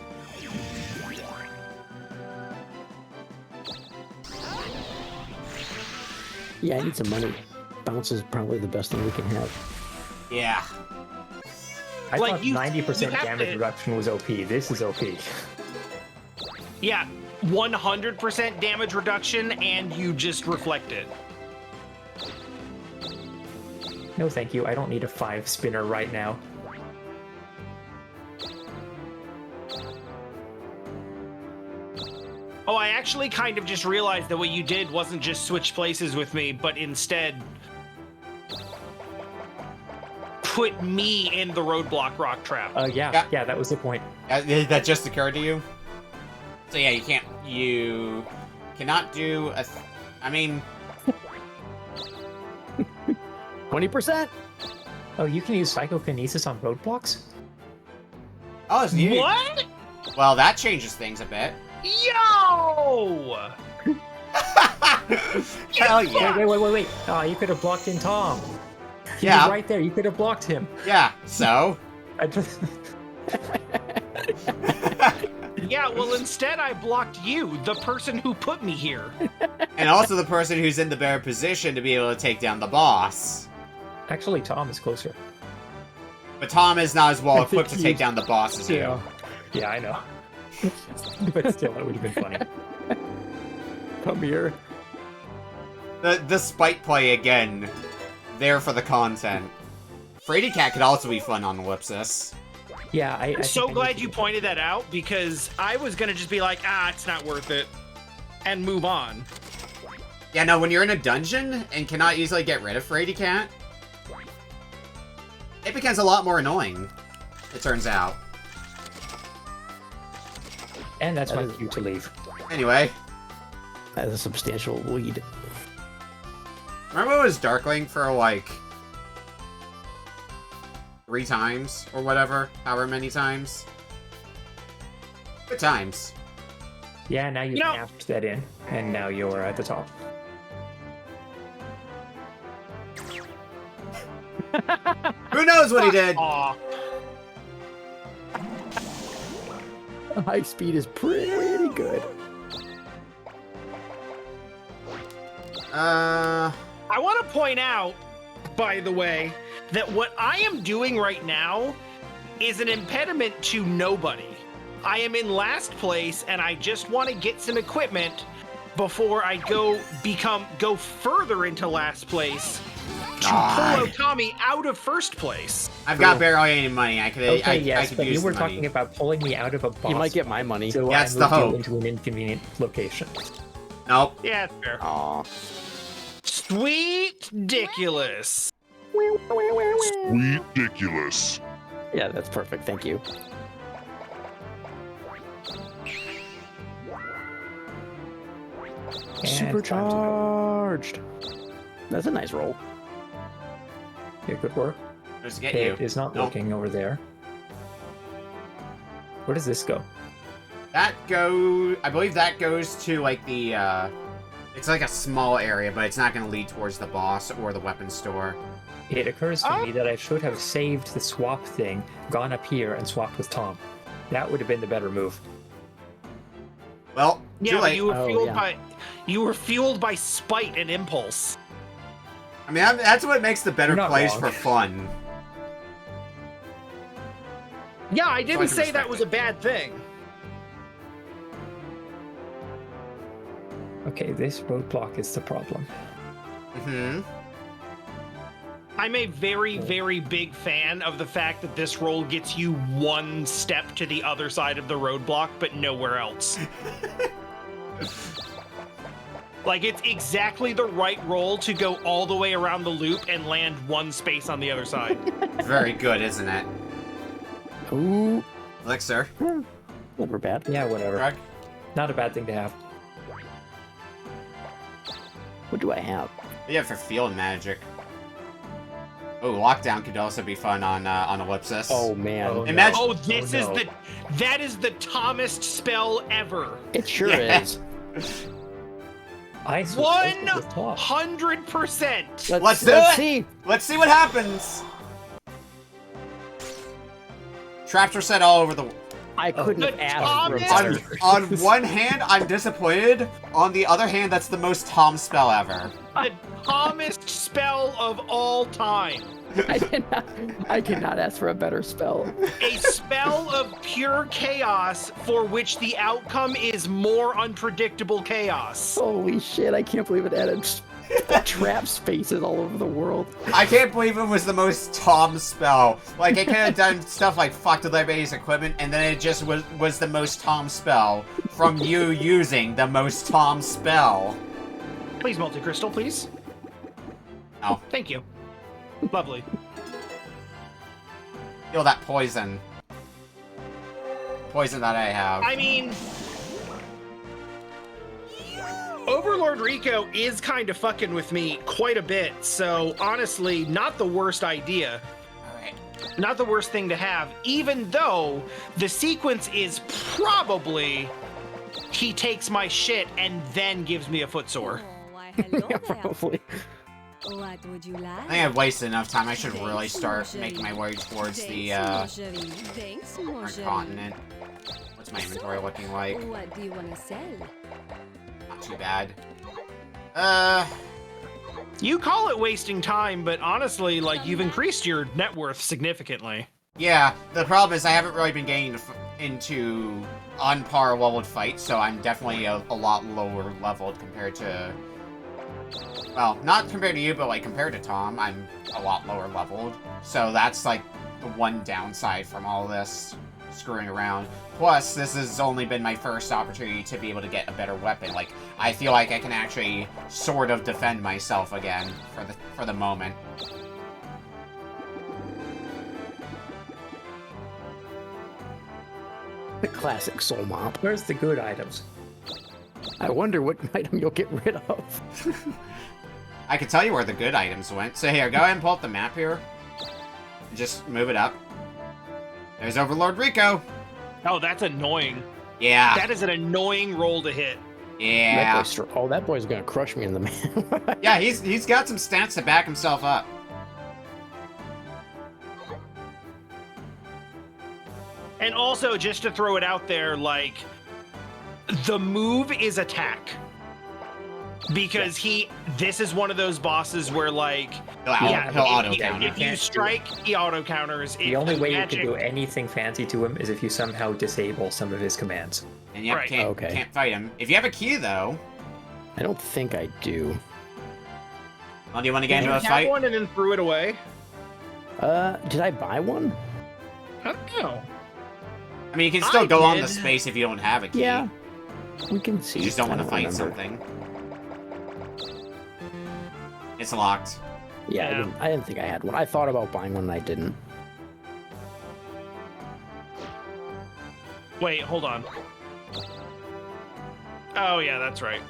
Yeah, I need some money. Bounce is probably the best thing we can have. Yeah. I Like, thought you 90% have damage to- reduction was OP. This is OP. Yeah, 100% damage reduction and you just reflect it. No, thank you. I don't need a 5 spinner right now. Oh, I actually kind of just realized that what you did wasn't just switch places with me, but instead put me in the roadblock rock trap. Yeah, that was the point. That just occurred to you? So yeah, you cannot do a... I mean... 20%? Oh, you can use psychokinesis on roadblocks? Oh, it's you. What? Well, that changes things a bit. Yo! Hell yeah. Wait. Oh, you could have blocked in Tom. He Yeah. was right there. You could have blocked him. Yeah, so? I just... Yeah, well, instead I blocked you, the person who put me here. And also the person who's in the better position to be able to take down the boss. Actually, Tom is closer. But Tom is not as well I think equipped to take down the boss as you. Yeah, I know. But still, it would have been funny. Come here. The spite play again. There for the content. Frady Cat could also be fun on Ellipsis. Yeah, I So think I glad need to you do- pointed that out, because I was gonna just be like, it's not worth it, and move on. Yeah, no, when you're in a dungeon and cannot easily get rid of Frady Cat, it becomes a lot more annoying, it turns out. And that's my That is- cue to leave. Anyway, That is a substantial lead. remember it was Darkling for like 3 times or whatever, however many times? Good times. Yeah, now you You know- tapped that in, and now you're at the top. Who knows what he did? Aw. High speed is pretty good. I want to point out, by the way, that what I am doing right now is an impediment to nobody. I am in last place, and I just want to get some equipment before I go further into last place to pull Okami out of first place. I've got barely any money. I could, Okay, I yes, could but use you were the money. talking about pulling me out of a boss. You might get my money. So That's I the moved hope. you into an inconvenient location. Nope. Yeah, it's fair. Aw. Sweet ridiculous. Ridiculous. Yeah, that's perfect. Thank you. And time to go. Supercharged. That's a nice roll. Yeah, good work. Just get Okay, you. it is not Nope. working over there. Where does this go? That go. I believe that goes to like the. It's like a small area, but it's not going to lead towards the boss or the weapon store. It occurs to me that I should have saved the swap thing, gone up here, and swapped with Tom. That would have been the better move. Well, too Yeah, late. you were fueled by spite and impulse. I mean, that's what makes the better You're not plays wrong. for fun. Yeah, I didn't can say that respect was it. a bad thing. Okay, this roadblock is the problem. Hmm. I'm a very, very big fan of the fact that this roll gets you one step to the other side of the roadblock, but nowhere else. Like, it's exactly the right roll to go all the way around the loop and land one space on the other side. Very good, isn't it? Ooh, Elixir. never bad. Yeah, whatever. Drug. Not a bad thing to have. What do I have? Yeah, for field magic. Oh, lockdown could also be fun on Ellipsis. Oh man, Oh, Imagine- Oh, this Oh, is no. that is the Thomas spell ever. it sure Yeah. is. I switched with Tom. 100%. Let's do it! see. Let's see what happens. Traps are set all over the. I couldn't have The asked for a Thomas- better. On one hand, I'm disappointed. On the other hand, that's the most Tom spell ever. The Thomas spell of all time. I cannot ask for a better spell. A spell of pure chaos for which the outcome is more unpredictable chaos. Holy shit! I can't believe it added trap spaces all over the world. I can't believe it was the most Tom spell. Like, it could have done stuff like fuck the everybody's equipment, and then it just was the most Tom spell from you using the most Tom spell. Please, multi-crystal, please. Oh, Thank you. Lovely. feel that poison. Poison that I have. I mean, Overlord Rico is kind of fucking with me quite a bit, so honestly, not the worst idea. Alright. Not the worst thing to have, even though the sequence is probably he takes my shit and then gives me a footsore. Oh, why, hello Yeah, there. probably. What would you like? I think I've wasted enough time. I should really Thanks, start Marjorie. making my way towards the Thanks, Marjorie. Thanks, our Marjorie. continent. What's my inventory looking like? What do you want to sell? Not too bad. You call it wasting time, but honestly, like, you've increased your net worth significantly. Yeah, the problem is I haven't really been getting into on par leveled fights, so I'm definitely a lot lower leveled compared to... Well, not compared to you, but like compared to Tom, I'm a lot lower leveled. So that's like the one downside from all this screwing around. Plus, this has only been my first opportunity to be able to get a better weapon. Like, I feel like I can actually sort of defend myself again for the moment. The classic soul mop. Where's the good items? I wonder what item you'll get rid of. I can tell you where the good items went. So here, go ahead and pull up the map here. Just move it up. There's Overlord Rico. Oh, that's annoying. Yeah. That is an annoying roll to hit. Yeah. That boy's gonna crush me in the man. Yeah, he's got some stats to back himself up. And also, just to throw it out there, like, the move is attack. Because this is one of those bosses where, like, He'll auto counter. if you strike, he auto counters. The only way you can do anything fancy to him is if you somehow disable some of his commands. And yep, Right. can't fight him. If you have a key though, I don't think I do. well, do you want to get You into a had fight? one and then threw it away. Did I buy one? I don't know. I mean, you can still I go on the did. space if you don't have a key. Yeah. We can see. You just don't I want to fight remember. something. It's locked. Yeah, Yeah. I didn't think I had one. I thought about buying one and I didn't. Wait, hold on. Oh, yeah, that's right.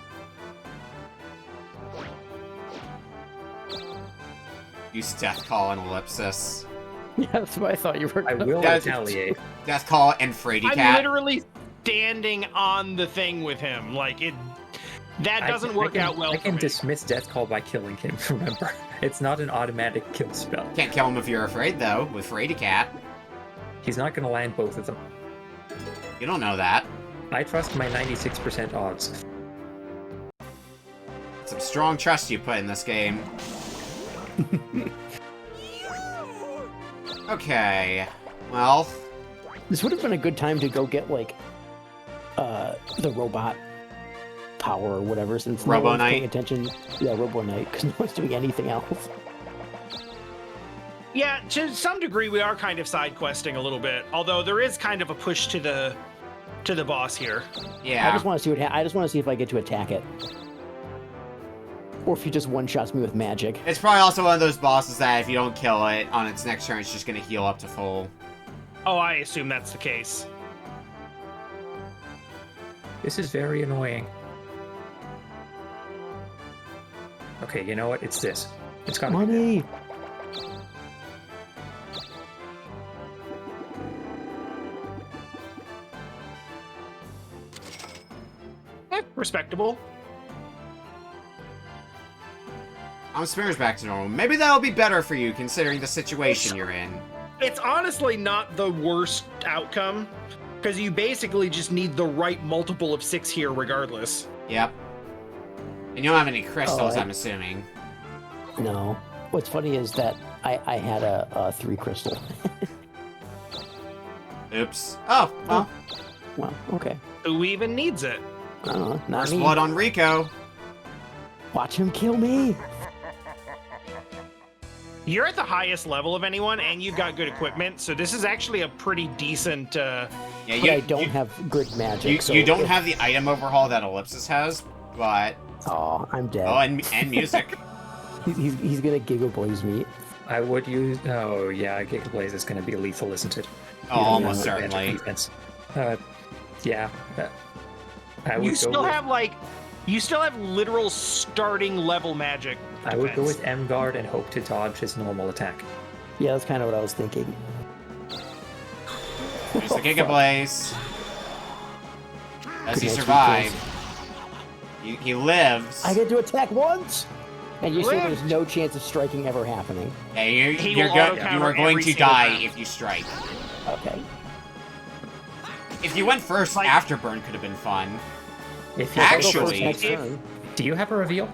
Use Death Call and Ellipsis. Yeah, that's what I thought you were. I will That's- retaliate. Death Call and Frady I'm Cat. literally standing on the thing with him. Like it. That doesn't work out well. I for can me. dismiss Death Call by killing him, remember? It's not an automatic kill spell. Can't kill him if you're afraid, though, with Frady Cat. He's not going to land both of them. You don't know that. I trust my 96% odds. Some strong trust you put in this game. Okay. Well, This would have been a good time to go get like the robot power or whatever, since no Robo one's Knight. paying attention. Yeah, Robo Knight, because no one's doing anything else. Yeah, to some degree, we are kind of side questing a little bit. Although there is kind of a push to the boss here. yeah. I just want to see what. I just want to see if I get to attack it, or if he just one shots me with magic. It's probably also one of those bosses that if you don't kill it on its next turn, it's just gonna heal up to full. Oh, I assume that's the case. This is very annoying. Okay, you know what? It's this. It's got to be Money. Respectable. Spinners back to normal. Maybe that'll be better for you, considering the situation you're in. It's honestly not the worst outcome, because you basically just need the right multiple of 6 here regardless. Yep. And you don't have any crystals, Oh, I'm assuming. No. What's funny is that I had a 3 crystal. Oops. Oh, well. Well, okay. Who even needs it? I don't know. Not First me. blood on Rico. Watch him kill me. You're at the highest level of anyone, and you've got good equipment, so this is actually a pretty decent. Yeah, But I don't have good magic. You, so you don't if- have the item overhaul that Ellipsis has, but... Oh, I'm dead. Oh, and music. He's gonna Giga Blaze me. I would use... Oh, yeah, Giga Blaze is going to be lethal, isn't it? Oh, You don't almost have magic certainly. defense. Yeah. I would You go still with, have like, you still have literal starting level magic. I would go defense. with M-Guard and hope to dodge his normal attack. Yeah, that's kind of what I was thinking. There's the Giga Blaze. Does he Good night, survive? He lives. I get to attack once, and you say Lived. there's no chance of striking ever happening. Hey, He you will are auto-counter going every to single die round. if you strike. Okay. If you went first, Like- Afterburn could have been fun. If you I'll go first Actually, next if- turn. Do you have a reveal?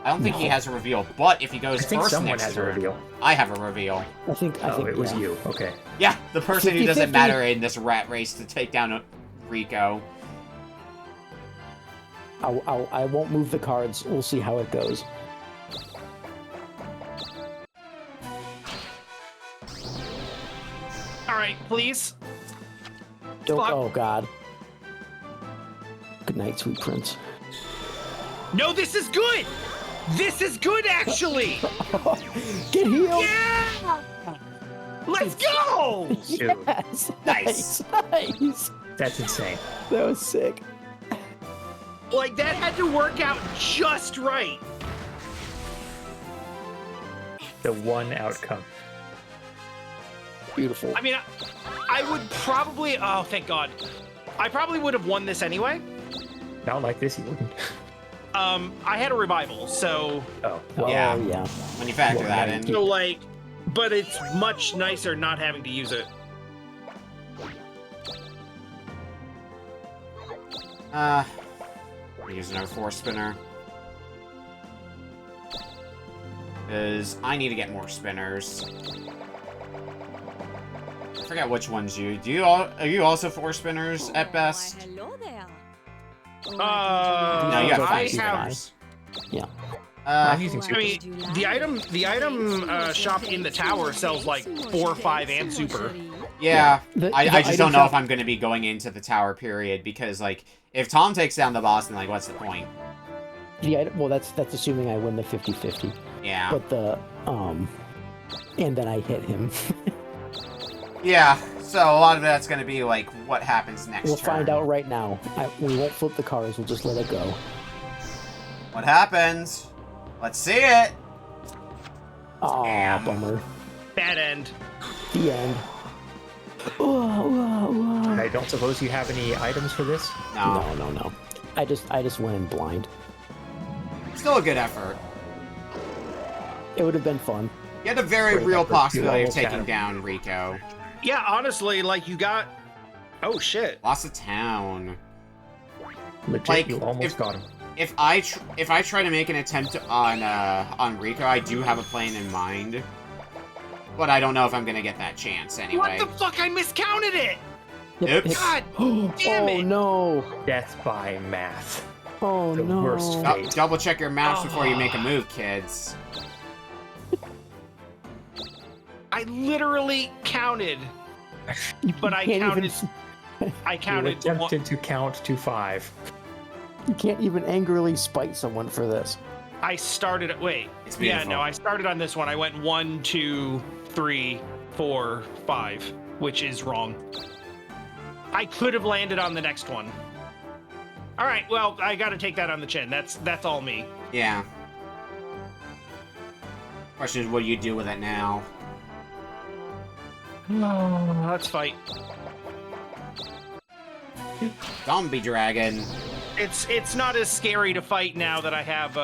I don't think he has a reveal, but if he goes I think first someone next has a turn, reveal. I have a reveal. I think Oh, it was yeah. you. Okay. Yeah, the person who doesn't 50-50. matter in this rat race to take down Rico. I won't move the cards. We'll see how it goes. All right, please. Don't. Fuck. Oh God. Good night, sweet prince. No, this is good. This is good, actually. Get healed. Yeah. Let's go. Dude, Yes. Nice. Nice. that's insane. That was sick. Like that had to work out just right. The one outcome. Beautiful. I mean, I would probably. Oh, thank God. I probably would have won this anyway. Not like this, you wouldn't. I had a revival, so Oh. Oh Yeah. yeah. When you factor Well, that yeah, in. so like, but it's much nicer not having to use it. We're using our 4-spinner. Because I need to get more spinners. I forget which ones you do. Are you also 4-spinners at best? Hello there. No, you have I 5 have. spinners. Yeah. I'm using I super. mean, the item shop in the tower sells like 4, 5, and super. Yeah, The- I the just item don't know shop- if I'm going to be going into the tower period because, like, if Tom takes down the boss, then, like, what's the point? Well, that's assuming I win the 50-50. Yeah. But and then I hit him. Yeah, so a lot of that's going to be, like, what happens next We'll turn. find out right now. We won't flip the cards. We'll just let it go. What happens? Let's see it! Aw, bummer. Bad end. The end. Oh, I don't suppose you have any items for this? No. I just went in blind. Still a good effort. It would have been fun. You had a very Great real effort. possibility You of almost had taking him. down Rico. Yeah, honestly, like you got. Oh shit. Lost a town. Legit, Like, you almost got him. If I try to make an attempt on Rico, I do have a plan in mind. But I don't know if I'm gonna get that chance anyway. What the fuck? I miscounted it. Oops. God damn it. Oh no! Death by math. Oh The no! worst fate. Double check your maps before you make a move, kids. I literally counted, but I can't counted. even- I You counted. one- attempted to count to 5. You can't even angrily spite someone for this. I started. Wait. It's Yeah, beautiful. no, I started on this one. I went 1, 2, 3, 4, 5, which is wrong. I could have landed on the next one. All right. Well, I got to take that on the chin. That's all me. Yeah. Question is, what do you do with it now? Let's fight. Zombie dragon. It's not as scary to fight now that I have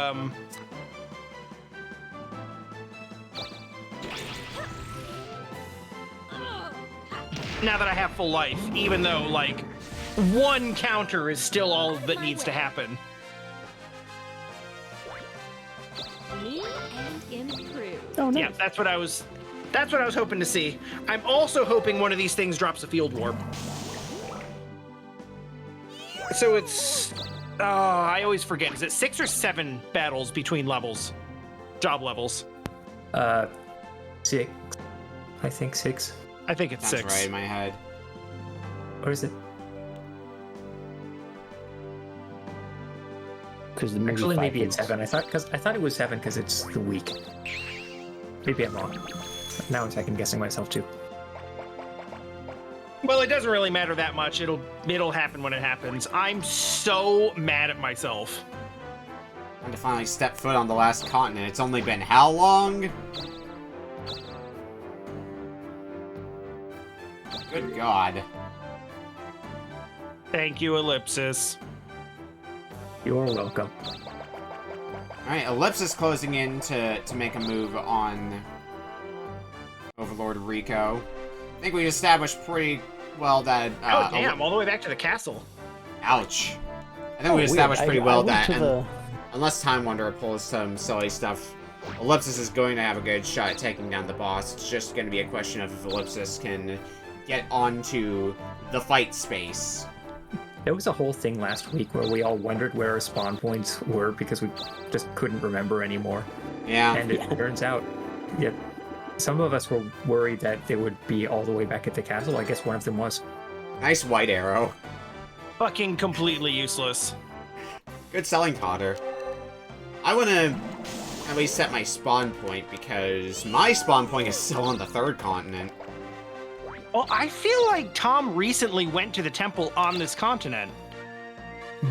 now that I have full life, even though like one counter is still all that needs to happen. New and improved. Oh no! Yeah, that's what I was hoping to see. I'm also hoping one of these things drops a field warp. So it's I always forget. Is it 6 or 7 battles between levels? Job levels. 6. I think 6. I think it's Sounds 6. right in my head. Or is it? Because Actually, maybe it's 7. I thought it was 7 because it's the week. Maybe I'm wrong. Now I'm second guessing myself too. Well, it doesn't really matter that much. It'll happen when it happens. I'm so mad at myself. Time to finally step foot on the last continent. It's only been how long? Good God. Thank you, Ellipsis. You're welcome. Alright, Ellipsis closing in to make a move on Overlord Rico. I think we established pretty well that... Oh, damn, all the way back to the castle. Ouch. I think we established pretty well that, unless Time Wanderer pulls some silly stuff, Ellipsis is going to have a good shot at taking down the boss. It's just going to be a question of if Ellipsis can get onto the fight space. There was a whole thing last week where we all wondered where our spawn points were because we just couldn't remember anymore. Yeah. And it turns out, some of us were worried that they would be all the way back at the castle. I guess one of them was. Nice white arrow. Fucking completely useless. Good selling fodder. I want to at least set my spawn point because my spawn point is still on the 3rd continent. Well, I feel like Tom recently went to the temple on this continent.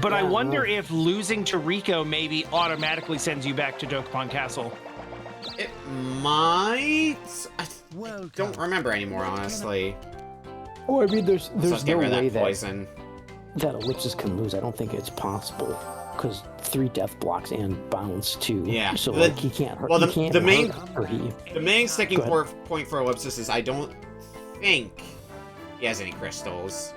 But I wonder if losing to Rico maybe automatically sends you back to Dokapon Castle. It might. I don't remember anymore, honestly. Oh, I mean, there's Let's get no rid of way that poison. that Ellipsis can lose. I don't think it's possible. Because 3 death blocks and bounce too. Yeah. So like he can't hurt. Well, he can't the main hurt, or he. the main sticking Go ahead. point for Ellipsis is I don't think he has any crystals.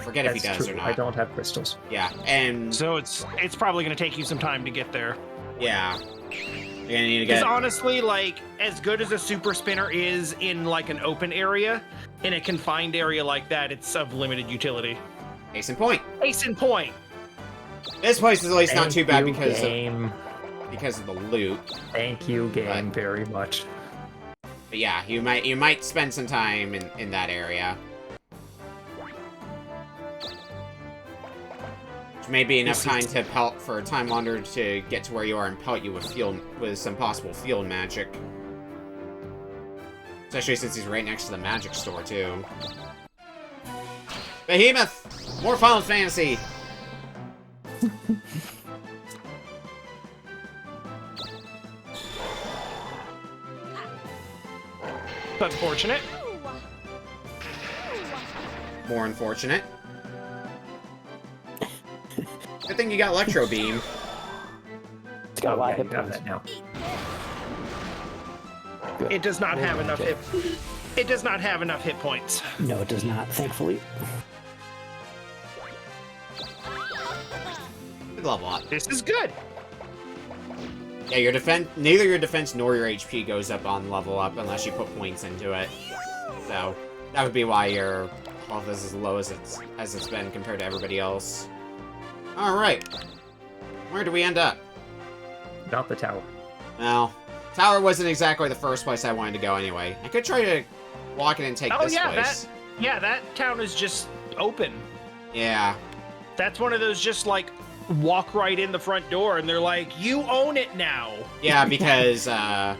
Forget if he That's does true. or I not. don't have crystals. Yeah, and So it's probably going to take you some time to get there. yeah, you're gonna need to Because get. honestly, like, as good as a super spinner is in like an open area, in a confined area like that, it's of limited utility. Case in point. Case in point. This place is at least not Thank too bad you, because game. of the loot. Thank you, game, very much. But yeah, you might spend some time in that area. Which may be enough time to pelt for Time Wanderer to get to where you are and pelt you with some possible field magic. Especially since he's right next to the magic store too. Behemoth! More Final Fantasy! unfortunate. More unfortunate. Good thing you got Electro Beam. It's got a lot yeah, of you hit got points. that now. Good. It does not Roll have enough magic. hit. It does not have enough hit points. No, it does not, thankfully. Good level up. This is good. Yeah, your defense. Neither your defense nor your HP goes up on level up unless you put points into it. So that would be why your health is as low as it's been compared to everybody else. All right. Where do we end up? Not the tower. Well, tower wasn't exactly the first place I wanted to go anyway. I could try to walk in and take Oh this yeah, place. that town is just open. Yeah. That's one of those just like walk right in the front door and they're like, you own it now. Yeah, because I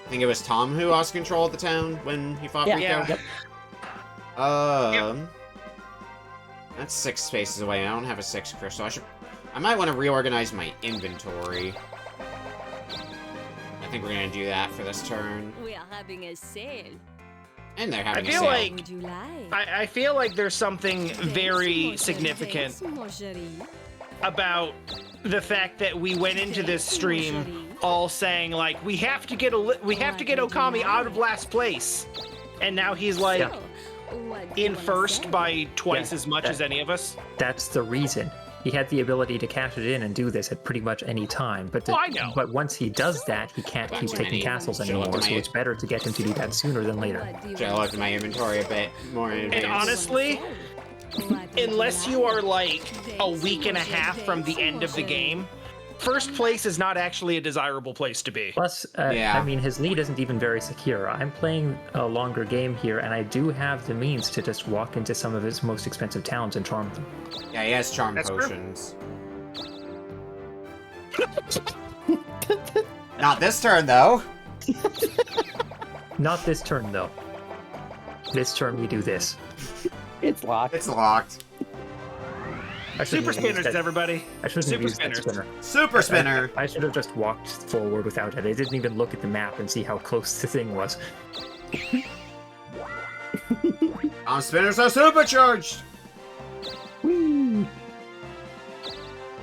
think it was Tom who lost control of the town when he fought Yeah. Rico. Yep. That's 6 spaces away. I don't have a 6 crystal. I might want to reorganize my inventory. I think we're gonna do that for this turn. We are having a sale. And they're having I feel a sale. like- Would you like? I feel like there's something very Thanks, significant mon chéri. about the fact that we went into this stream all saying like we have to get Okami out of last place, and now he's like Yeah. So, what do in you wanna first say? by twice Yeah, as much that- as any of us. That's the reason. He had the ability to cash it in and do this at pretty much any time. But Oh, I know. But once he does that, he can't keep taking many. castles Should I look anymore. at So my- it's better to get him to do that sooner than later. What do you Should I wanna look at my say? inventory a bit more in And advance? honestly, What would unless you are like a Thanks, week and a mon half chéri. from the end of the game, first place is not actually a desirable place to be. Plus, Yeah. I mean, his lead isn't even very secure. I'm playing a longer game here, and I do have the means to just walk into some of his most expensive towns and charm them. Yeah, he has charm That's true. potions. Not this turn, though. Not this turn, though. This turn, we do this. It's locked. It's locked. I shouldn't Super have used spinners, that- everybody. I shouldn't Super have used that spinners. spinner. Super spinner. I should have just walked forward without it. I didn't even look at the map and see how close the thing was. Spinners are supercharged. Whee!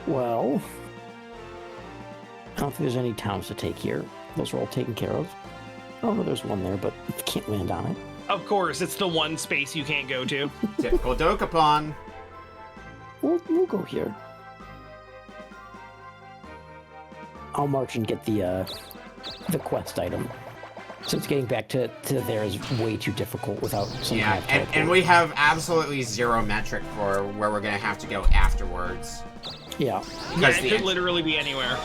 Well, I don't think there's any towns to take here. Those are all taken care of. Oh, no, there's one there, but you can't land on it. Of course, it's the one space you can't go to. Typical Dokapon. We'll go here. I'll march and get the quest item. Since getting back to there is way too difficult without some Yeah, kind of and teleport. we have absolutely zero metric for where we're gonna have to go afterwards. Yeah. Yeah, Because it the could en- literally be anywhere.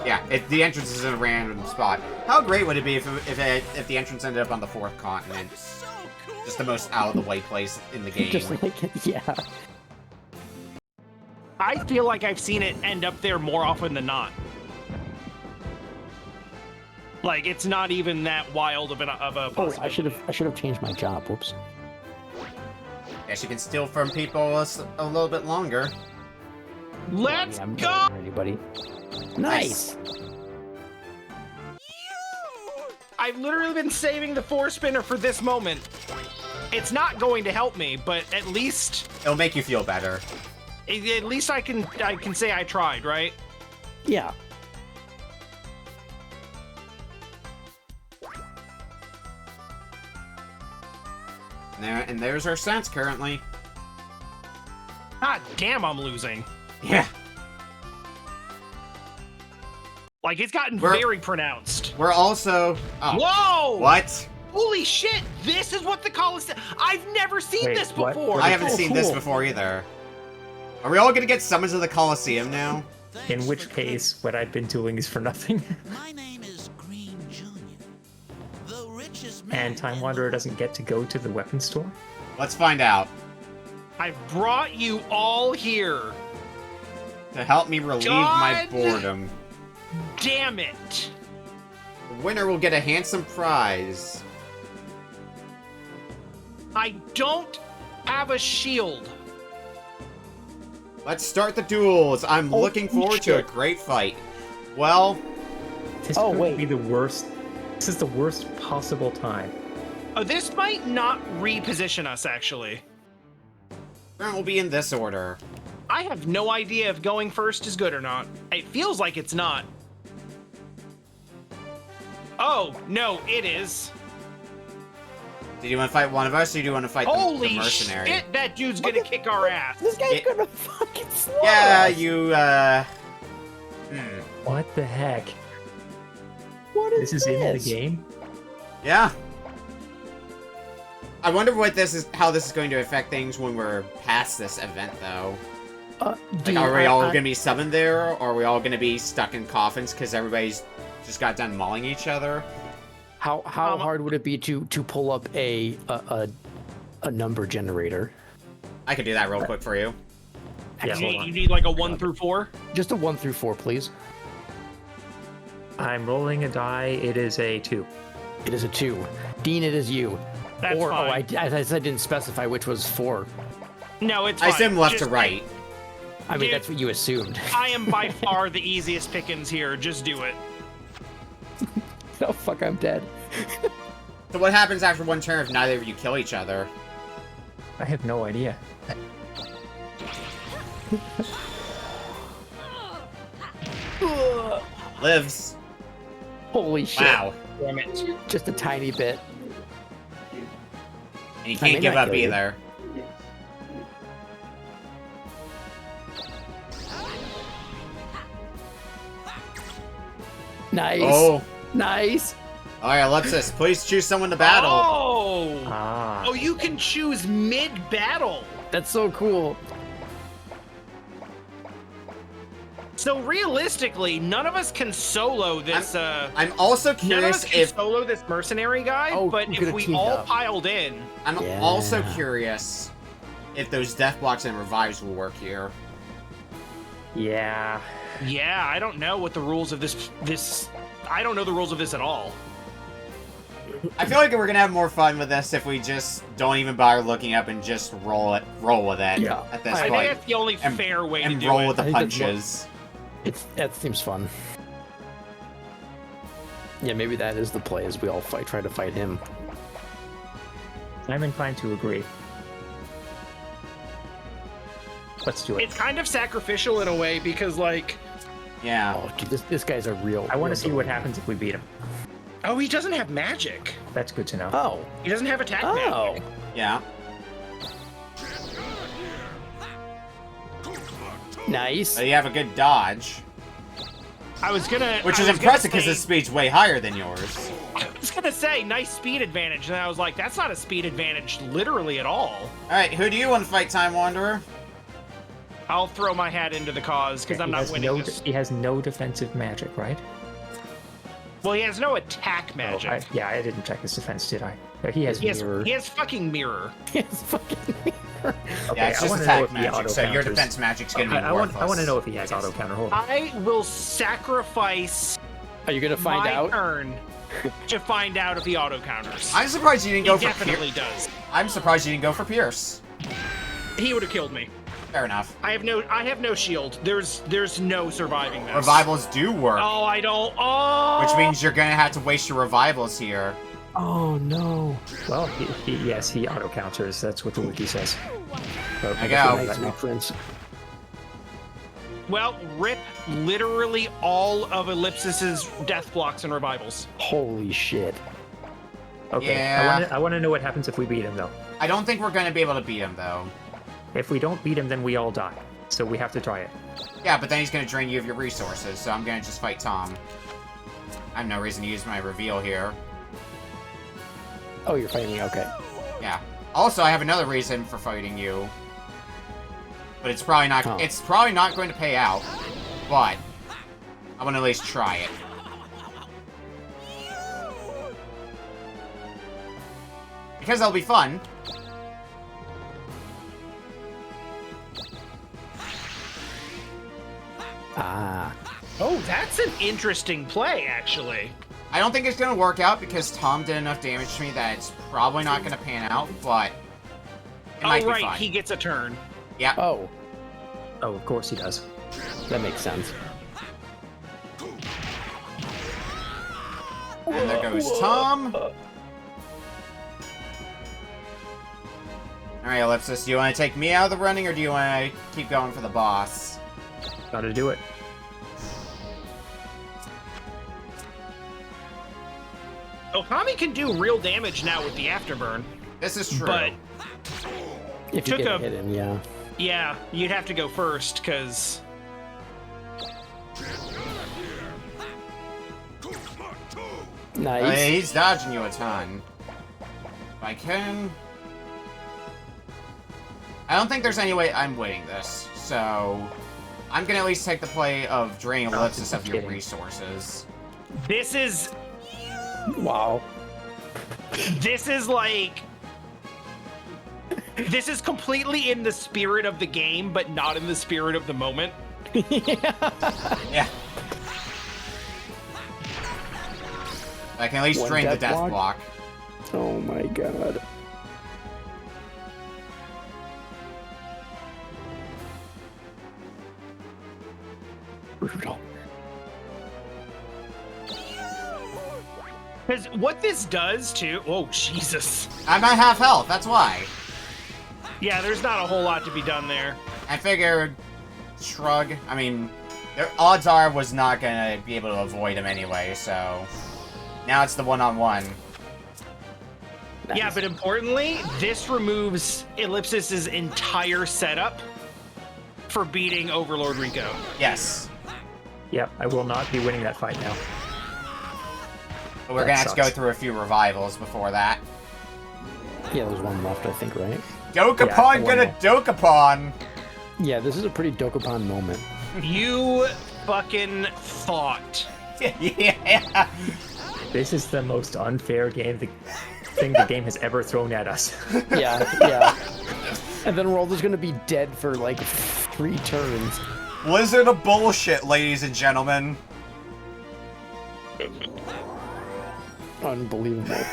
the entrance is in a random spot. How great would it be if the entrance ended up on the 4th continent? So cool. Just the most out of the way place in the game. Just like, yeah. I feel like I've seen it end up there more often than not. Like it's not even that wild of a Oh, possibility. I should have changed my job. Whoops. Guess you can steal from people a little bit longer. Let's Yeah, I'm go! not anybody. Nice. I've literally been saving the 4-spinner for this moment. It's not going to help me, but at least It'll make you feel better. I can say I tried, right? Yeah. And there's our stats currently. God damn, I'm losing. Yeah. Like it's gotten We're- very pronounced. We're also... Oh. Whoa! What? Holy shit! This is what the Coliseum. I've never seen Wait, this what? before. I haven't Oh, seen this cool. before either. Are we all gonna get summons to the Coliseum now? In which case, what I've been doing is for nothing. My name is Green Jr. The richest man. And Time Wanderer doesn't get to go to the weapon store. Let's find out. I've brought you all here. To help me relieve my God. boredom. Damn it! The winner will get a handsome prize. I don't have a shield. Let's start the duels. I'm Oh, looking forward to a shit. great fight. Well, This Oh, could wait. be the worst. This is the worst possible time Oh, this might not reposition us, actually. We'll be in this order. I have no idea if going first is good or not. It feels like it's not. Oh, no, it is. Do you want to fight one of us, or do you want to fight the Holy mercenary? shit, that dude's gonna kick our ass. This guy's It- gonna fucking slaughter Yeah, us. you, What the heck? What is This is in the game? Yeah. I wonder what how this is going to affect things when we're past this event, though. Like, are we all gonna be summoned there, or are we all gonna be stuck in coffins because everybody's just got done mauling each other? How hard would it be to pull up a number generator? I could do that real quick for you. Yeah, hold You on. need like a 1 through 4? Just a 1 through 4, please. I'm rolling a die. It is a 2. It is a 2. Dean, it is you. That's or fine. I didn't specify which was 4. No, it's I fine. assume left Just, to right. I mean, Dude. that's what you assumed. I am by far the easiest pickings here. Just do it. Oh fuck, I'm dead. So what happens after one turn if neither of you kill each other? I have no idea. Lives. Holy shit. Wow. Damn it. Just a tiny bit. And you I may can't give not up kill you. either. Nice. Oh. Nice. Alright, Ellipsis, please choose someone to battle. Oh! Ah. Oh, you can choose mid-battle. That's so cool. So realistically, none of us can solo this. I'm also None of curious us can if solo this mercenary guy. Oh, but we if could've we teamed all up. piled in, I'm Yeah. also curious if those death blocks and revives will work here. Yeah. yeah, I don't know what the rules of this. I don't know the rules of this at all. I feel like we're gonna have more fun with this if we just don't even bother looking up and just roll with it Yeah. at this I think point. that's the only And- fair way to And do roll it. with the I think that's what- punches. That seems fun. Yeah, maybe that is the play, as we all try to fight him. I'm inclined to agree. Let's do it. It's kind of sacrificial in a way because, like, Yeah. Oh, dude, this guy's a real. I want real to see what villain. happens if we beat him. oh, he doesn't have magic. That's good to know. Oh. He doesn't have attack Oh. magic. Yeah. Nice. So you have a good dodge, I was gonna. which I is was impressive gonna because say- his speed's way higher than yours. I was gonna say nice speed advantage, and I was like, that's not a speed advantage, literally at all. Alright, who do you want to fight, Time Wanderer? I'll throw my hat into the cause because I'm He not has winning no, this. He has no defensive magic, right? Well, he has no attack Oh, magic. yeah, I didn't check his defense, did I? He has he has mirror. he has fucking mirror. It's fucking weird. Okay, Yeah, it's I just wanna know attack if he magic, so your auto-counters. defense magic's gonna be I want worthless. to know if he has auto counter. Hold on. I will sacrifice Are you gonna find my out? turn to find out if he auto counters. I'm surprised you didn't He go for definitely Pierce. does. I'm surprised you didn't go for Pierce. He would have killed me. Fair enough. I have no shield. There's no surviving this. Revivals do work, Oh, I don't. Oh. which means you're gonna have to waste your revivals here. Oh no. Well, yes, he auto counters. That's what the wiki says. So, There you I guess go. we'll Nice let know. reference. Well, rip literally all of Ellipsis's death blocks and revivals. Holy shit. Okay, Yeah. I want to know what happens if we beat him, though. I don't think we're gonna be able to beat him though. If we don't beat him, then we all die. So we have to try it. Yeah, but then he's gonna drain you of your resources, so I'm gonna just fight Tom. I have no reason to use my reveal here. Oh, you're fighting me. Okay. Yeah. Also, I have another reason for fighting you. But it's probably not Oh. it's probably not going to pay out. But I'm gonna at least try it. Because that'll be fun. Ah. Oh, that's an interesting play, actually. I don't think it's gonna work out because Tom did enough damage to me that it's probably not gonna pan out, but it might Oh, be right, fine. he gets a turn. Yeah. Oh, Oh, of course he does. that makes sense. And there goes Tom. Alright, Ellipsis, do you want to take me out of the running, or do you want to keep going for the boss? Gotta do it. Okami can do real damage now with the afterburn. This is true. But If you Took get a- hit him, yeah. yeah, you'd have to go first, because... Nice. He's dodging you a ton. If I can... I don't think there's any way I'm winning this, so... I'm gonna at least take the play of draining Ellipsis of your resources. This is... Wow. This is like... This is completely in the spirit of the game, but not in the spirit of the moment. Yeah. I can at least One drain the death death block? block. Oh my god. Brutal. Because what this does too... Oh, Jesus. I'm at half health, that's why. Yeah, there's not a whole lot to be done there. I figured... Shrug. I mean, the odds are I was not gonna be able to avoid him anyway, so... Now it's the one-on-one. Nice. Yeah, but importantly, this removes Ellipsis's entire setup for beating Overlord Rico. Yes. Yep, I will not be winning that fight now. But we're That gonna have to go sucks. through a few revivals before that. Yeah, there's one left, I think, right? Dokapon one gonna more. Dokapon! Yeah, this is a pretty Dokapon moment. You fucking thought. Yeah! This is the most unfair thing the game has ever thrown at us. Yeah, yeah. And then we're all just gonna be dead for like 3 turns. Blizzard of bullshit, ladies and gentlemen. Unbelievable.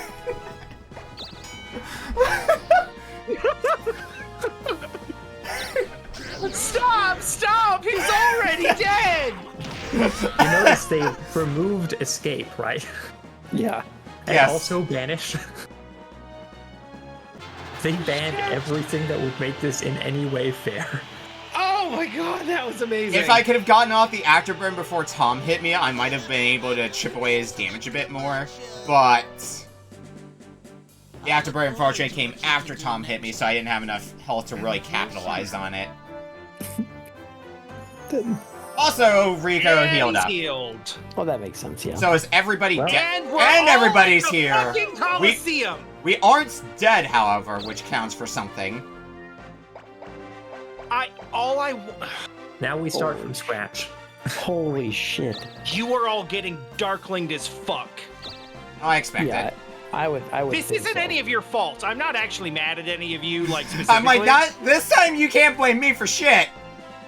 Stop! He's already dead! You notice they removed escape, right? Yeah. And Yes. also banish. They banned everything that would make this in any way fair. Oh my god, that was amazing. If I could have gotten off the afterburn before Tom hit me, I might have been able to chip away his damage a bit more. But the afterburn unfortunately came after Tom hit me, so I didn't have enough health to really capitalize on it. Also, Rico And healed he's up. healed. Well, that makes sense, yeah. So is everybody Well- dead? And we're And all everybody's at the here. fucking Coliseum. We aren't dead, however, which counts for something. Now we start Holy from scratch. Holy shit. You are all getting darklinged as fuck. I expect Yeah, it. I would This think isn't so. any of your fault. I'm not actually mad at any of you, like, specifically. I'm like, not this time. You can't blame me for shit.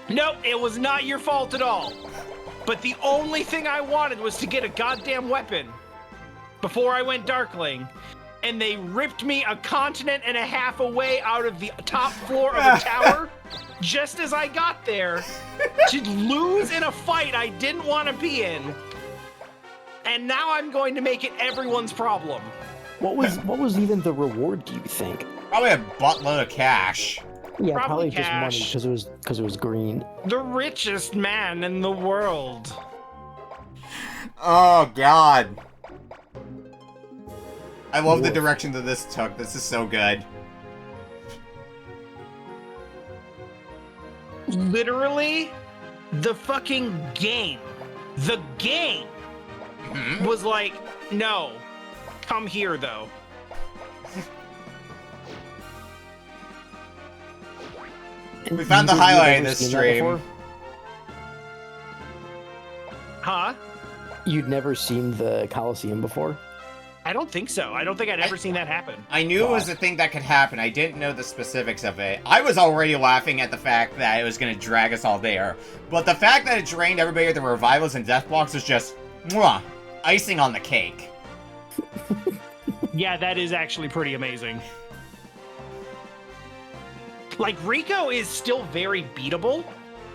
Nope, it was not your fault at all. But the only thing I wanted was to get a goddamn weapon before I went Darkling, and they ripped me a continent and a half away out of the top floor of a tower just as I got there to lose in a fight I didn't want to be in. And now I'm going to make it everyone's problem. What was even the reward, do you think? Probably a buttload of cash. Yeah, Probably probably just money cash. because it was green. The richest man in the world. Oh God. I love the Woof. direction that this took. This is so good. Literally, the fucking game. The game was like, no, come here though. We found the You've highlight of never this seen that stream. before? Huh? You'd never seen the Coliseum before? I don't think so. I don't think I'd ever seen that happen. I knew it was a thing that could happen. I didn't know the specifics of it. I was already laughing at the fact that it was going to drag us all there. But the fact that it drained everybody with the revivals and death blocks was just, mwah, icing on the cake. Yeah, that is actually pretty amazing. Like, Rico is still very beatable.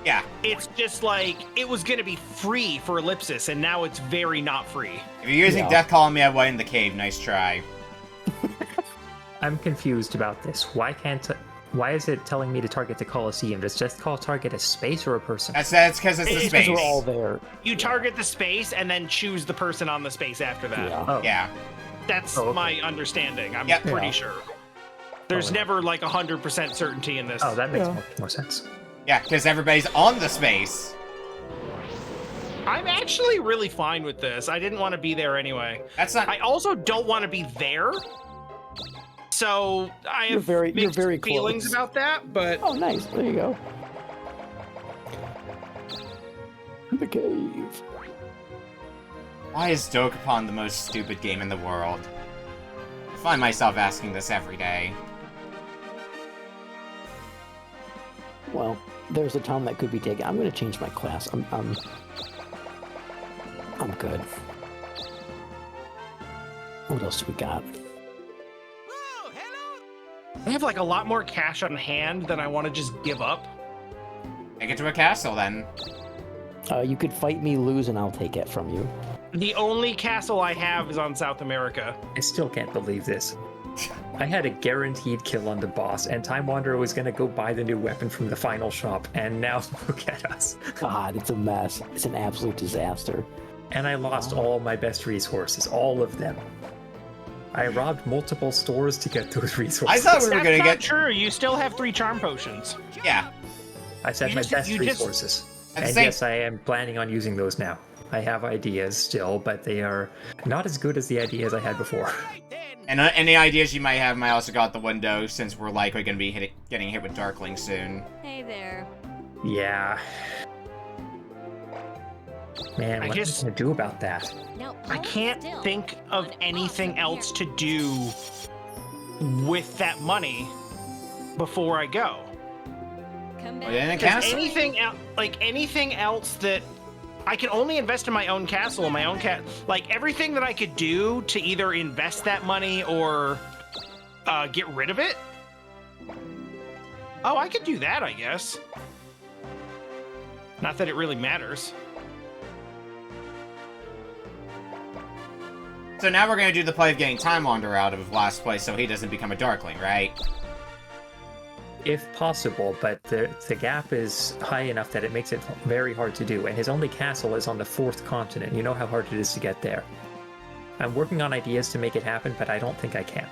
Yeah. It's just like, it was going to be free for Ellipsis, and now it's very not free. If you're using Yeah. Death Calling Me, I went in the cave. Nice try. I'm confused about this. Why can't Why is it telling me to target the Colosseum? Does it just call target a space or a person? That's because it's the It's 'cause space. We're all there. You target the space and then choose the person on the space after that. Yeah. Oh, Yeah. That's Oh, okay. my understanding. I'm Yep. pretty Yeah. sure. There's Oh, never like 100% certainty in this. Oh, that makes Yeah. more sense. Yeah, because everybody's on the space. I'm actually really fine with this. I didn't want to be there anyway. That's not. I also don't want to be there. So I You're have very mixed feelings close. about that, but Oh, nice. There you go. The cave. Why is Dokapon the most stupid game in the world? I find myself asking this every day. Well, there's a town that could be taken. I'm going to change my class. I'm good. What else do we got? Oh, hello. I have like a lot more cash on hand than I want to just give up. Take it to a castle then. You could fight me, lose, and I'll take it from you. The only castle I have is on South America. I still can't believe this. I had a guaranteed kill on the boss, and Time Wanderer was going to go buy the new weapon from the final shop, and now look at us. God, it's a mess. It's an absolute disaster. And I lost all my best resources, all of them. I robbed multiple stores to get those resources. I thought we were That's gonna not get. true. You still have 3 charm potions. Yeah. I said You my just- best you just- resources. At the And same- yes, I am planning on using those now. I have ideas still, but they are not as good as the ideas I had before. Right then. And any ideas you might have might also go out the window since we're likely going to be getting hit with Darkling soon. Hey there. Yeah. Man, I what just- am I going to do about that? Now, I hold can't still. think of One anything awesome else here. to do with that money before I go. Come Well, in a back. castle. Anything else that I can only invest in my own castle, in my own like everything that I could do to either invest that money or get rid of it. Oh, I could do that, I guess. Not that it really matters. So now we're going to do the play of getting Time Wanderer out of last place so he doesn't become a Darkling, right? If possible, but the gap is high enough that it makes it very hard to do, and his only castle is on the 4th continent. You know how hard it is to get there. I'm working on ideas to make it happen, but I don't think I can.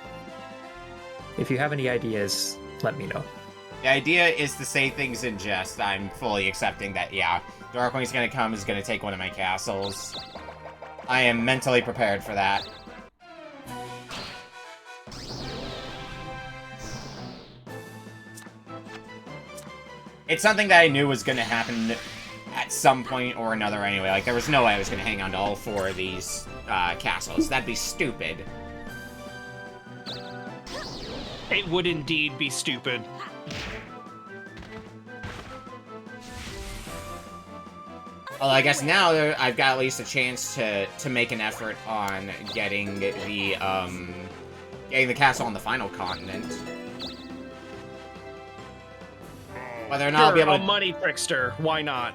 If you have any ideas, let me know. The idea is to say things in jest. I'm fully accepting that, yeah, Darkling's going to come, is going to take one of my castles. I am mentally prepared for that. It's something that I knew was going to happen at some point or another anyway. Like, there was no way I was going to hang on to all 4 of these castles. That'd be stupid. It would indeed be stupid. Well, I guess now I've got at least a chance to make an effort on getting the castle on the final continent. Whether or not I'll be Sure, able a to money trickster. Why not?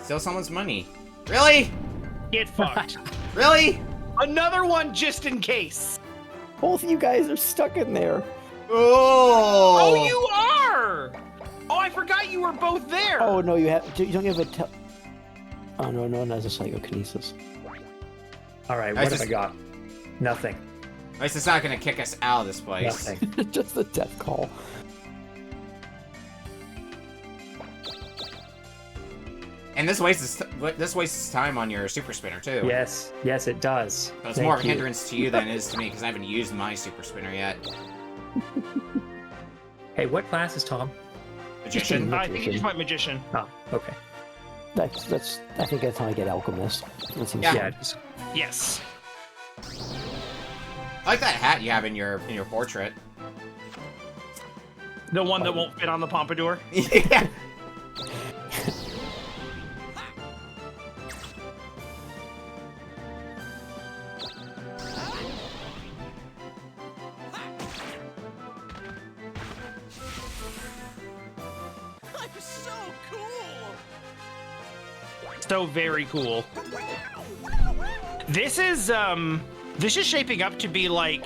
steal someone's money. Really? Get fucked. Really? Another one just in case. Both of you guys are stuck in there. Oh! Oh, you are! Oh, I forgot you were both there. Oh no, you don't have a. Oh no, that's a psychokinesis. All right, I what just- have I got? Nothing. At least it's not gonna kick us out of this place. Nothing. Just the death call. And this wastes time on your super spinner too. Yes, it does. So it's Thank more of a you. hindrance to you than it is to me because I haven't used my super spinner yet. Hey, what class is Tom? Magician. I think you just went magician. Oh, okay. That's. I think that's how I get alchemist. That seems Yeah. Yeah, fun. just, Yes. I like that hat you have in your portrait. The one that won't fit on the pompadour. Yeah. I'm so cool. So very cool. This is shaping up to be like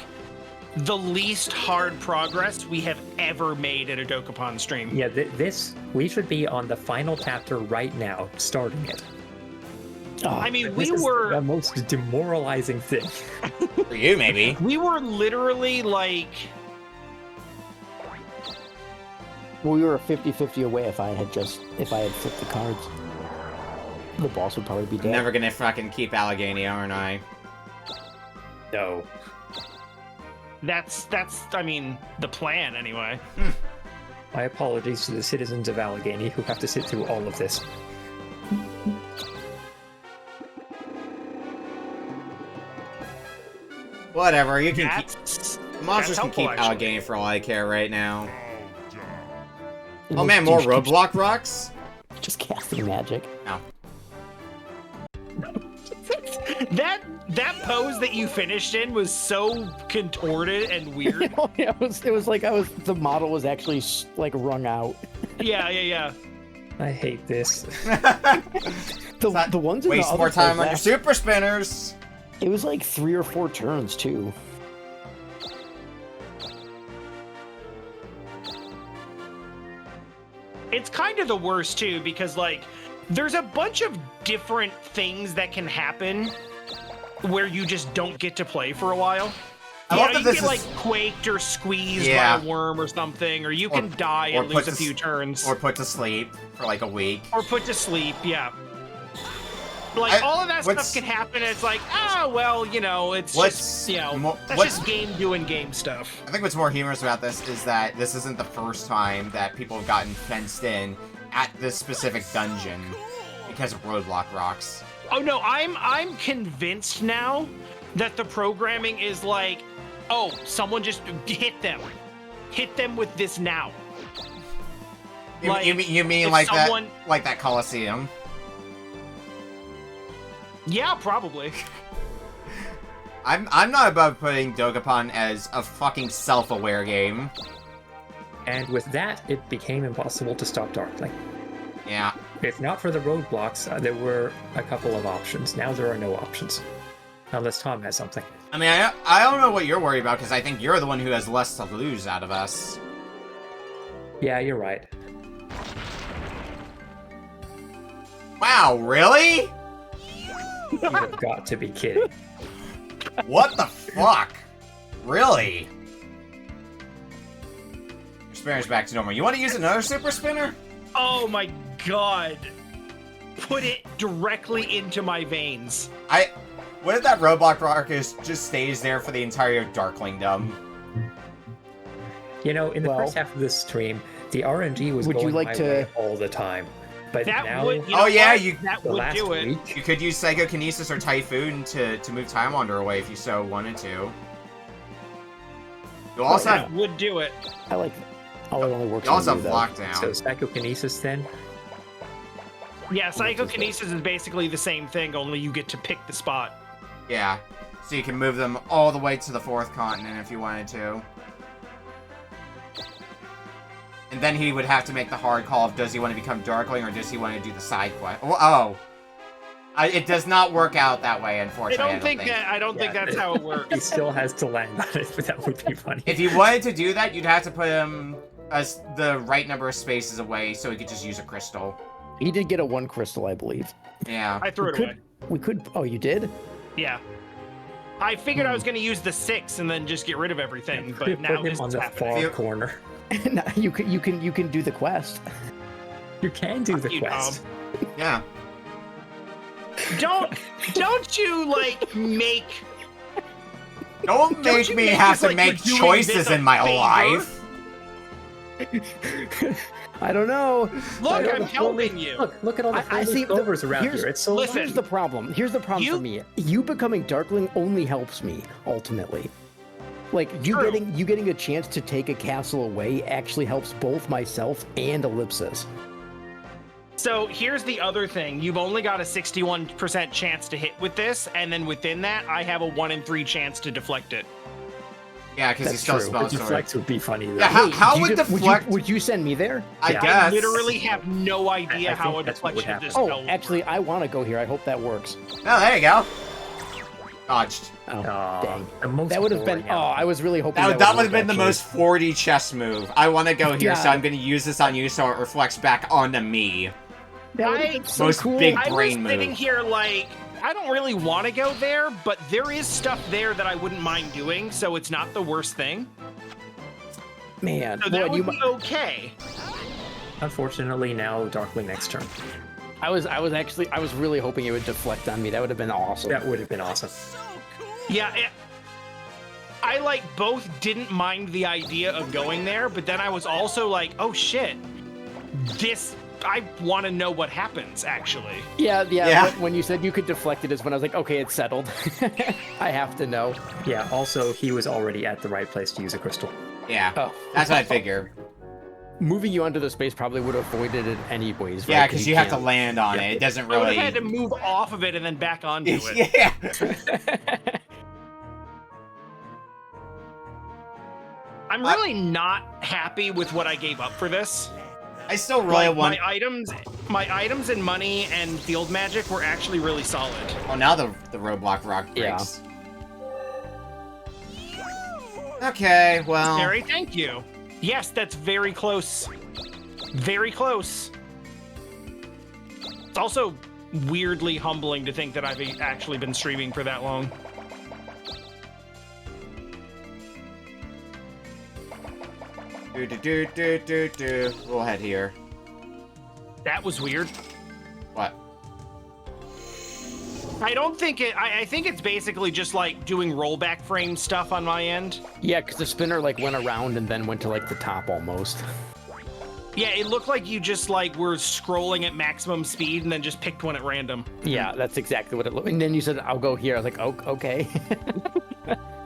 the least hard progress we have ever made at a Dokapon stream. Yeah, we should be on the final chapter right now, starting it. I mean, This we is were the most demoralizing thing. For you, maybe. we were literally like, We were 50-50 away if I had flipped the cards. The boss would probably be dead. Never gonna fucking keep Allegheny, aren't I? No. that's I mean, the plan anyway. My apologies to the citizens of Allegheny who have to sit through all of this. Whatever, you can That's keep... Monsters can helpful, keep actually. Allegheny for all I care right now. And Oh this man, more douche keeps roadblock rocks? Just casting magic. No. that pose that you finished in was so contorted and weird. Yeah, it was like the model was actually like wrung out. Yeah. I hate this. The ones in the Waste other more time on your playback, super spinners! It was like 3 or 4 turns too. It's kind of the worst too, because like there's a bunch of different things that can happen where you just don't get to play for a while. I You love know, that you this get is- like quaked or squeezed Yeah. by a worm or something, or you can die or and put lose a to few s- turns. Or put to sleep for like a week. Or put to sleep, yeah. Like all of that stuff what's- can happen, and it's like, well, you know, it's What's just, you know, mo- that's what's- just game doing game stuff. I think what's more humorous about this is that this isn't the first time that people have gotten fenced in at this specific dungeon because of roadblock rocks. Oh no, I'm convinced now that the programming is like, oh, someone just hit them with this now. Like, You mean if like someone- that Coliseum? Yeah, probably. I'm not above putting Dokapon as a fucking self-aware game. And with that, it became impossible to stop Darkling. Yeah. If not for the roadblocks, there were a couple of options. Now there are no options. Unless Tom has something. I mean, I don't know what you're worried about, because I think you're the one who has less to lose out of us. Yeah, you're right. Wow, really? You have got to be kidding. What the fuck? Really? Your spinner's back to normal. You want to use another super spinner? Oh my god. Put it directly into my veins. What if that roadblock rock just stays there for the entire Darklingdom? You know, in the Well- first half of this stream, the RNG was Would you going like my to- way all the time. But That now, would, you Oh, know yeah, what? you- that the would last do it. week, You could use Psychokinesis or Typhoon to move Time Wander away if you so wanted to. You also That have, would do it. I like. Oh, it only works you also on have you, though. Lockdown. so psychokinesis then? Yeah, psychokinesis is basically the same thing, only you get to pick the spot. Yeah. So you can move them all the way to the 4th continent if you wanted to. And then he would have to make the hard call of does he want to become Darkling or does he want to do the side quest? Oh. It does not work out that way, unfortunately. I don't think that's how it works. He still has to land on it, but that would be funny. If you wanted to do that, you'd have to put him the right number of spaces away so he could just use a crystal. He did get a 1 crystal, I believe. Yeah. I threw it away. We could. Oh, you did? Yeah. I figured I was going to use the 6 and then just get rid of everything, You but now put this him on is the happening. far corner. No, you can do the quest. You can do the You quest. Yeah. Don't you like make Don't make you me make have this to like make you're doing choices this a in my favor? life. I don't know. Look, I don't I'm know. helping you. Look at all the I see friendly clovers around here's- here. It's so listen, Here's the problem. Here's the problem You- for me. You becoming Darkling only helps me ultimately. Like you True. getting a chance to take a castle away actually helps both myself and Ellipsis. So here's the other thing. You've only got a 61% chance to hit with this, and then within that, I have a 1 in 3 chance to deflect it. Yeah, because he That's still true. spells sword. deflect would be funny though. Yeah, how- Hey, would you deflect- Would you send me there? I Yeah. guess. I literally have no idea I how a think that's what would deflection of this Oh, spell would actually, work. I want to go here. I hope that works. Oh, there you go. Dodged. Oh, Aw, dang. the most That would have been. boring Oh, outcome. I was really hoping That would have been the actually. most 40 chess move. I want to go here, so Yeah. I'm going to use this on you so it reflects back onto me. That would have I- been so Most cool. big I was brain sitting move. here like, I don't really want to go there, but there is stuff there that I wouldn't mind doing, so it's not the worst thing. Man, So boy, that you would be okay. Unfortunately, now Darkling next turn. I was really hoping it would deflect on me. That would have been awesome. That would have been awesome. So cool. Yeah, I like both didn't mind the idea of going there, but then I was also like, oh shit, this, I want to know what happens actually. Yeah. When you said you could deflect it is when I was like, okay, it's settled. I have to know. Yeah, also, he was already at the right place to use a crystal. Yeah, Oh. that's what I figure. Moving you onto the space probably would have avoided it anyways. Yeah, right? because you have to can't- land on it. It doesn't I would really... have had to move off of it and then back onto it. Yeah. I'm really not happy with what I gave up for this. I still really Like, want... my items and money and field magic were actually really solid. Oh, now the roadblock rock Yeah. breaks. Okay, well... Terry, thank you. Yes, that's very close. Very close. It's also weirdly humbling to think that I've actually been streaming for that long. We'll head here. That was weird. What? I don't think it. I think it's basically just like doing rollback frame stuff on my end. Yeah, because the spinner like went around and then went to like the top almost. Yeah, it looked like you just like were scrolling at maximum speed and then just picked one at random. Yeah, that's exactly what it looked. And then you said, "I'll go here." I was like, "Oh, okay."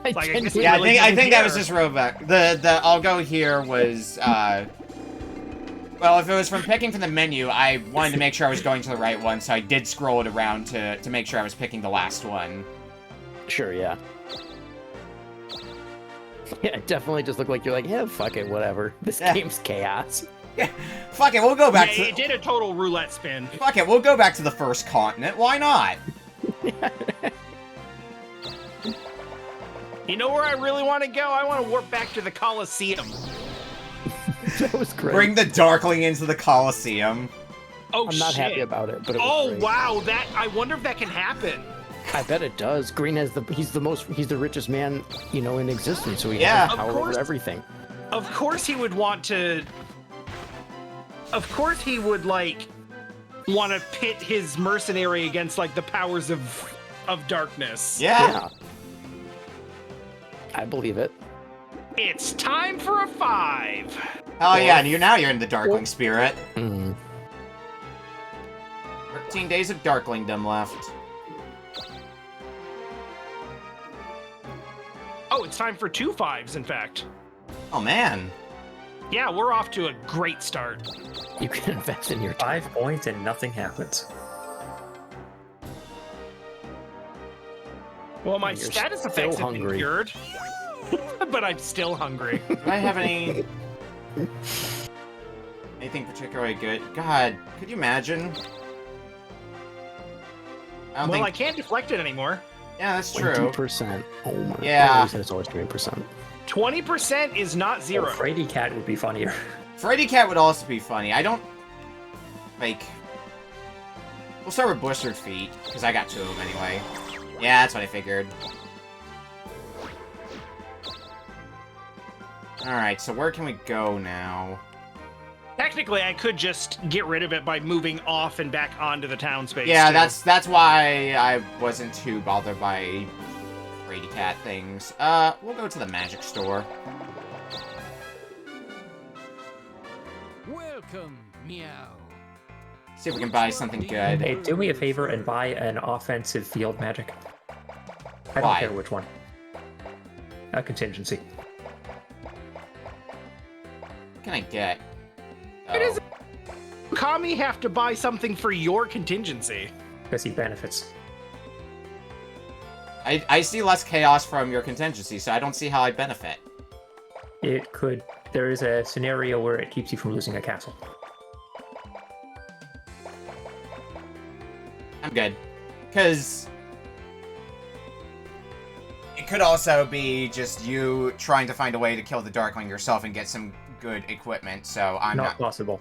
Like, I guess Yeah, really I didn't think that was care. just roadblock. The I'll go here was well, if it was from picking from the menu, I wanted to make sure I was going to the right one, so I did scroll it around to make sure I was picking the last one. Sure, yeah. Yeah, it definitely just looked like you're like, yeah, fuck it, whatever. This Yeah. game's chaos. Fuck it, we'll go back Yeah, to it did a total roulette spin. fuck it, we'll go back to the first continent. Why not? You know where I really want to go? I want to warp back to the Colosseum. That was great. Bring the Darkling into the Colosseum. Oh I'm not shit. happy about it, but it was Oh great. wow, that I wonder if that can happen. I bet it does. Green has he's the richest man, in existence, so he Yeah. has Of power course. over everything. Of course he would want to. Of course he would like want to pit his mercenary against like the powers of darkness. Yeah. I believe it. It's time for a 5. Oh yeah, and you're in the Darkling spirit. Mm. 13 days of Darklingdom left. Oh, it's time for 2 5s, in fact. Oh man. Yeah, we're off to a great start. You can invest in your time. 5 points and nothing happens. Well, my You're status still effects have been hungry. cured, but I'm still hungry. Do I have anything particularly good? God, could you imagine? I don't Well, I think. can't deflect it anymore. Yeah, that's true. 20%. Oh my. Yeah. God. It's always 20%. 20% is not 0. Oh, Frady Cat would be funnier. Freddy Cat would also be funny. I don't like. We'll start with Blistered Feet because I got 2 of them anyway. Yeah, that's what I figured. All right, so where can we go now? Technically, I could just get rid of it by moving off and back onto the town space. Yeah, too. that's why I wasn't too bothered by Freddy Cat things. We'll go to the magic store. Welcome, meow. See if we can buy something good. Hey, do me a favor and buy an offensive field magic. I don't Why? care which one. A contingency. What can I get? It is- Kami have to buy something for your contingency. Because he benefits. I see less chaos from your contingency, so I don't see how I benefit. It could. There is a scenario where it keeps you from losing a castle. I'm good. Because could also be just you trying to find a way to kill the Darkling yourself and get some good equipment, so I'm Not not... possible.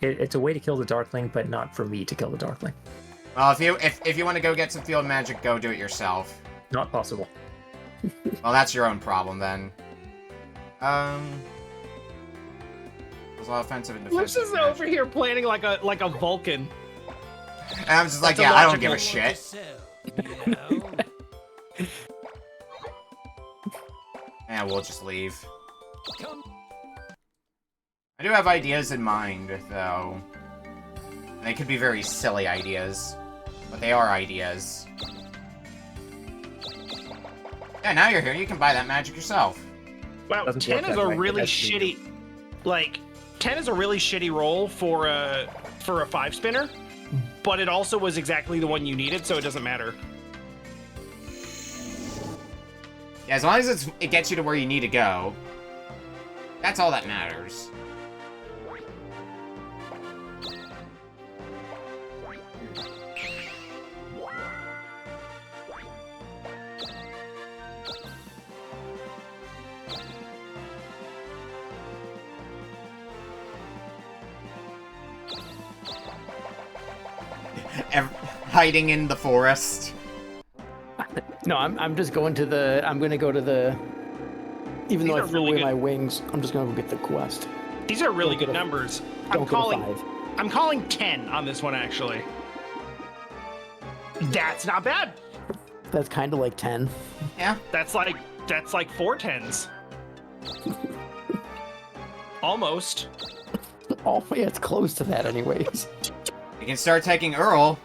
It's a way to kill the Darkling, but not for me to kill the Darkling. Well, if you want to go get some field magic, go do it yourself. Not possible. Well, that's your own problem, then. There's a lot of offensive and defensive. Lips is magic. over here planning like a Vulcan. And I'm just like, That's yeah, I don't give a illogical. shit. And we'll just leave. I do have ideas in mind, though. And they could be very silly ideas. But they are ideas. Yeah, now you're here. You can buy that magic yourself. Wow, Doesn't 10 work is that a way, really that's shitty... Like, 10 is a really shitty roll for a 5-spinner, but it also was exactly the one you needed, so it doesn't matter. Yeah, as long as it gets you to where you need to go. That's all that matters. Hiding in the forest. No, I'm just going to the. I'm gonna go to the. Even though These I are threw really away good. my wings, I'm just gonna go get the quest. These are really Don't get good a- numbers. Don't get a 5. I'm calling 10 on this one, actually. That's not bad. That's kind of like 10. Yeah. That's like 4 10s. Almost. Oh, yeah, it's close to that, anyways. You can start taking Earl.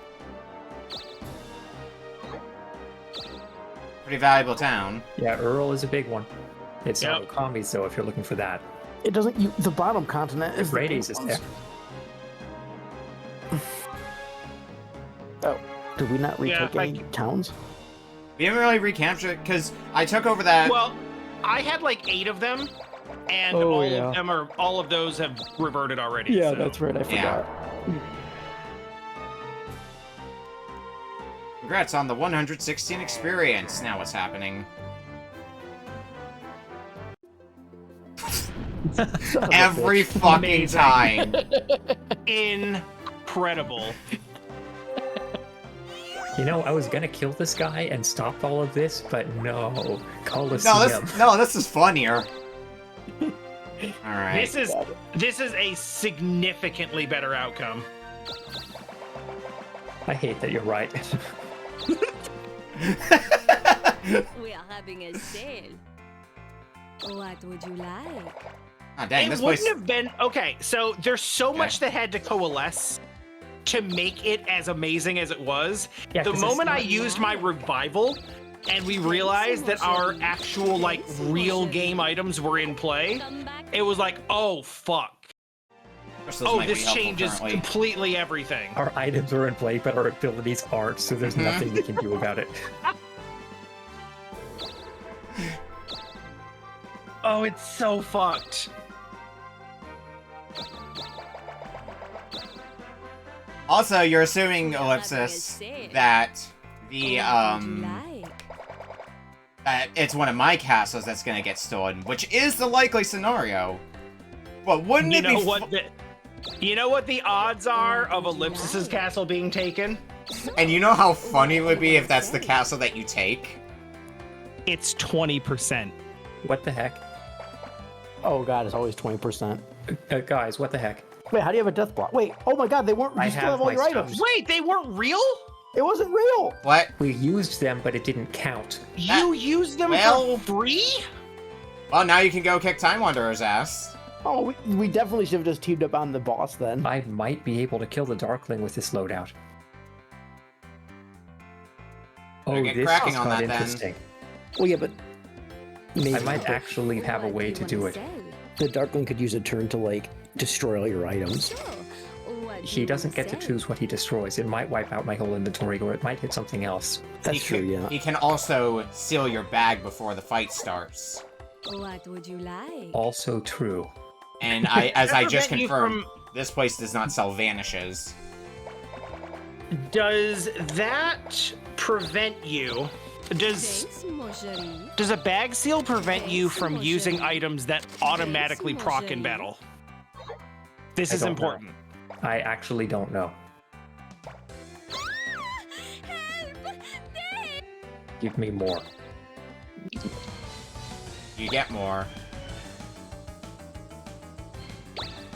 Pretty valuable town. Yeah, Earl is a big one. It's Yep. not Okami's, though, if you're looking for that. It doesn't. The bottom continent is. the big Brady's is ones. there. Oh, did we not Yeah, retake any towns? We haven't really recaptured because I took over that. Well, I had like 8 of them, and Oh, all yeah. of them are all of those have reverted already. so. right. I Yeah. Congrats on the 116 experience. Now what's happening? Every fucking Amazing. time. Incredible. You know, I was gonna kill this guy and stop all of this, but no. Coliseum. No, this is funnier. All right. This is a significantly better outcome. I hate that you're right. We are having a sale. What would you like? Oh, dang, It this wouldn't place. have been okay. So there's so Okay. much that had to coalesce to make it as amazing as it was. Yeah, The 'cause it's moment I not- used my revival, and we realized that our actual like real game items were in play, Come back. it was like, oh fuck. Crystals Oh, might be this helpful changes currently. completely everything. Our items are in play, but our abilities aren't, so there's nothing we can do about it. Oh, it's so fucked. Also, you're assuming, Ellipsis, that the What would you like? that it's one of my castles that's gonna get stolen, which is the likely scenario. But wouldn't You it be? know what? You know what the odds are of Ellipsis's castle being taken? And you know how funny it would be if that's the castle that you take. It's 20%. What the heck? Oh god, it's always 20%. Guys, what the heck? Wait, how do you have a death block? Wait, oh my god, they weren't. I You still have have all my your stuff. items. Wait, they weren't real? It wasn't real. What? We used them, but it didn't count. You used them well- for free? Well, now you can go kick Time Wanderer's ass. Oh, we definitely should have just teamed up on the boss then. I might be able to kill the Darkling with this loadout. Oh, Better get this cracking is on not that, then. interesting. Well, yeah, but maybe I might actually have a What way do to you do wanna it. sell? the Darkling could use a turn to like destroy all your items. Sure. What do He you doesn't wanna get to sell? choose what he destroys. It might wipe out my whole inventory, or it might hit something else. That's He true, can, yeah. He can also seal your bag before the fight starts. What would you like? Also true. And as I just Prevent you confirmed, this place does not sell vanishes. Does that prevent you Thanks, mon chéri. Does a bag seal prevent you Thanks, from mon using chéri. items that automatically mon proc in chéri. battle? This I is don't know. important. I actually don't know. Give me more. You get more.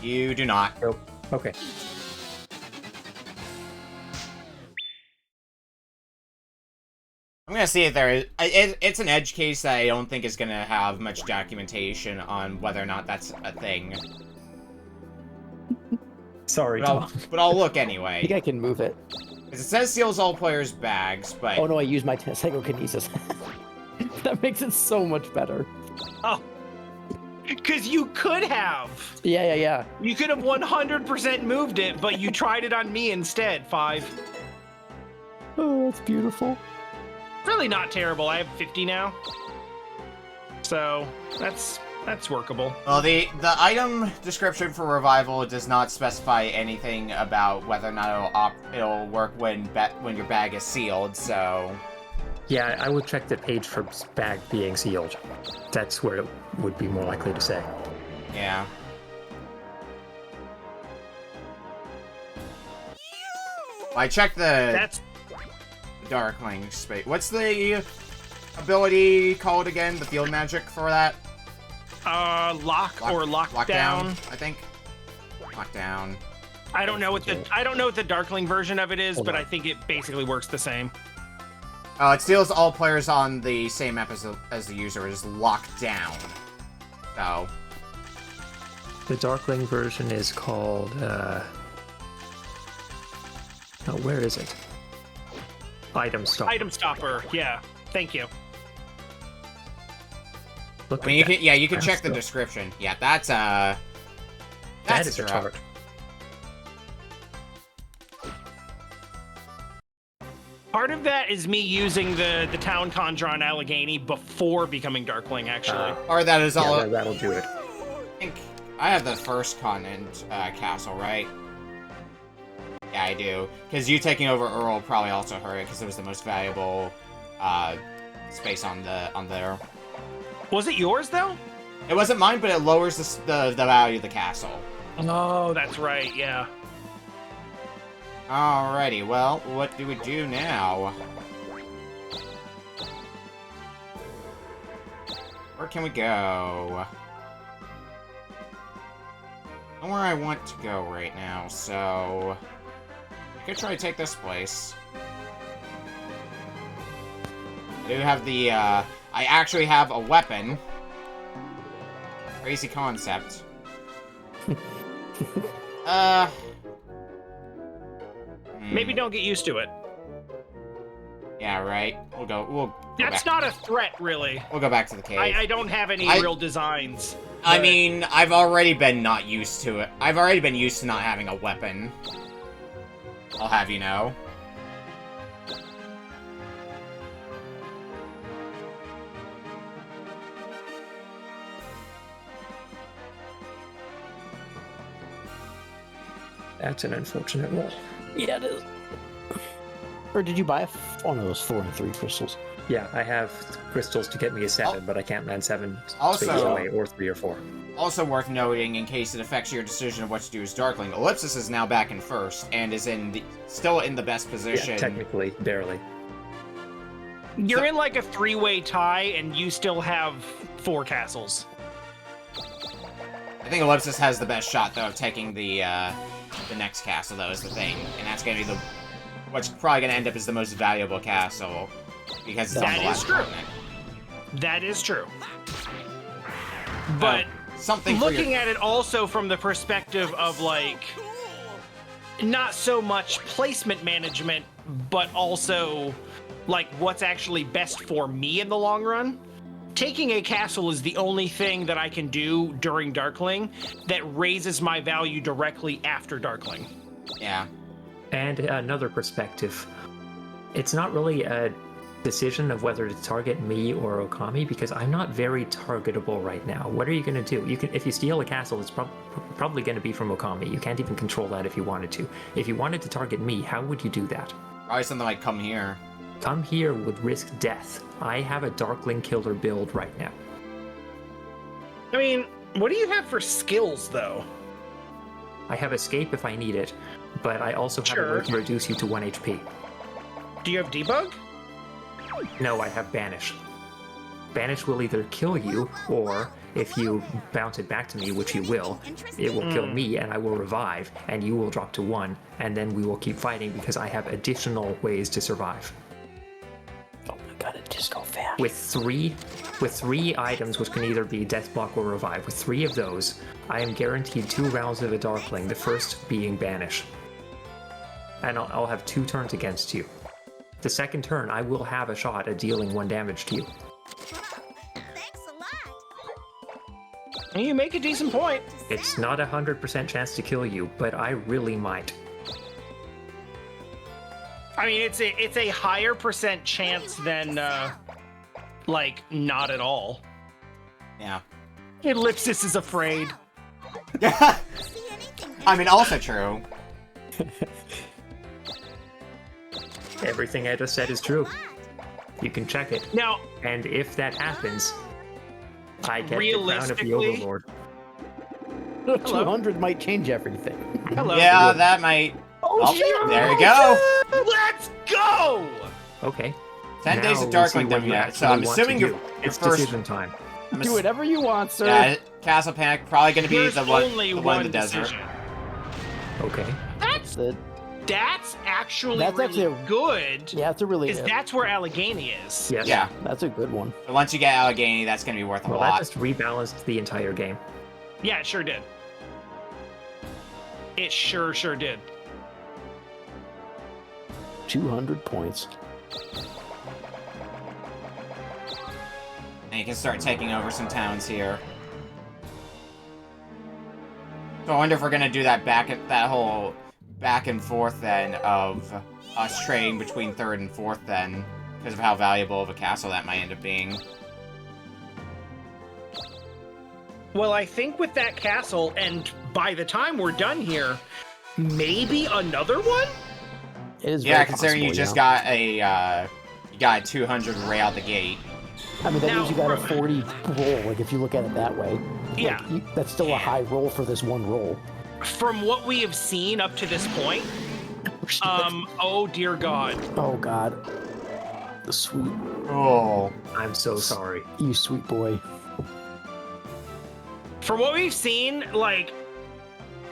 You do not. Nope. Okay. I'm gonna see if there is. It's an edge case that I don't think is gonna have much documentation on whether or not that's a thing. Sorry, But I'll, Tom. but I'll look I think anyway. I can move it. 'Cause it says seals all players' bags, but Oh no, I used my psychokinesis. That makes it so much better. Oh. Because you could have. Yeah. You could have 100% moved it, but you tried it on me instead, 5. Oh, that's beautiful. Really not terrible. I have 50 now. So, that's workable. well, the item description for revival does not specify anything about whether or not it'll work when your bag is sealed. So Yeah, I would check the page for bag being sealed. That's where it would be more likely to say. yeah. I checked the That's Darkling space. What's the ability called again? The field magic for that? lock or lockdown. I think. Lockdown. I don't know what the Darkling version of it is, Hold but on. I think it basically works the same. It steals all players on the same map as the user is locked down. So, The Darkling version is called, oh, where is it? Item Stop. Item stopper. Yeah. Thank you. Look I mean, at that. you can check the Still. description. Yeah, that's That is a drop. chart. Part of that is me using the town conjure on Allegheny before becoming Darkling, actually. Or that is all. Yeah, that'll do it. I think I have the first continent castle, right? Yeah, I do. Because you taking over Earl probably also hurt it because it was the most valuable space on there. Was it yours though? It wasn't mine, but it lowers the value of the castle. Oh, that's right. Yeah. Alrighty, well, what do we do now? Where can we go? Not where I want to go right now, so I could try to take this place. I do have the, I actually have a weapon. Crazy concept. Maybe don't get used to it. Yeah, right. We'll go That's back. not a threat, really. We'll go back to the cave. I don't have any real designs. I but- mean, I've already been not used to it. I've already been used to not having a weapon. I'll have you know. That's an unfortunate roll. Yeah, it is. Or did you buy one of those 4 and 3 crystals? Yeah, I have crystals to get me a 7, but I can't land 7 Also- spaces away, or 3 or 4. Also worth noting, in case it affects your decision of what to do as Darkling, Ellipsis is now back in first, and is still in the best position. Yeah, technically, barely. You're in like a 3-way tie, and you still have 4 castles. I think Ellipsis has the best shot, though, of taking the next castle, though, is the thing. And that's gonna be what's probably gonna end up as the most valuable castle, because it's on That the is last true. continent. That is true. But Something for looking your... at it also from the perspective of like not so much placement management, but also like what's actually best for me in the long run. Taking a castle is the only thing that I can do during Darkling that raises my value directly after Darkling. Yeah. And another perspective, it's not really a decision of whether to target me or Okami, because I'm not very targetable right now. What are you going to do? You can, if you steal a castle, it's probably going to be from Okami. You can't even control that if you wanted to. If you wanted to target me, how would you do that? Probably something like come here. Come here would risk death. I have a Darkling Killer build right now. I mean, what do you have for skills, though? I have Escape if I need it, but I also have a way to reduce you to 1 HP. Do you have Debug? No, I have Banish. Banish will either kill you, or if you bounce it back to me, which you will, it will kill me and I will revive, and you will drop to 1, and then we will keep fighting because I have additional ways to survive. Oh my god, it just go fast. With three items, which can either be Death Block or Revive, with 3 of those, I am guaranteed 2 rounds of a Darkling, the first being Banish. And I'll have 2 turns against you. The second turn, I will have a shot at dealing 1 damage to you. Thanks a lot. You make a decent point. It's not 100% chance to kill you, but I really might. I mean, it's a higher percent chance than, like, not at all. Yeah. Ellipsis is afraid. I mean, also true. Everything I just said is true. You can check it. Now, And if that happens, I get the crown of the realistically- Overlord. 200 might change everything. hello. Yeah, that might. Oh, shit. there you go. Let's go! Okay. 10 days of Now Dark we'll see what Kingdom you yet. So actually I'm want to assuming do. your It's first. decision time. Do whatever you want, sir. Yeah, Castle Panic probably going to be There's the one only in one the desert. decision. Okay. That's actually That's really actually good. Yeah, it's a really. Because that's where Allegheny is. Yes. Yeah. That's a good one. But once you get Allegheny, that's going to be worth a Well, that lot. just rebalanced the entire game. Yeah, it sure did. It sure did. 200 points. And you can start taking over some towns here. So I wonder if we're gonna do that that whole back and forth then of us trading between 3rd and 4th then, because of how valuable of a castle that might end up being. Well, I think with that castle, and by the time we're done here, maybe another one? It is. Yeah, very considering you possible, just yeah. got a 200 right out the gate. I mean, that Now, means you got a 40 roll. Like if you look at it that way. Yeah. Like, that's still a high roll for this one roll. From what we have seen up to this point, oh dear God. Oh god. The sweet, Oh. I'm so sorry. you sweet boy. From what we've seen, like,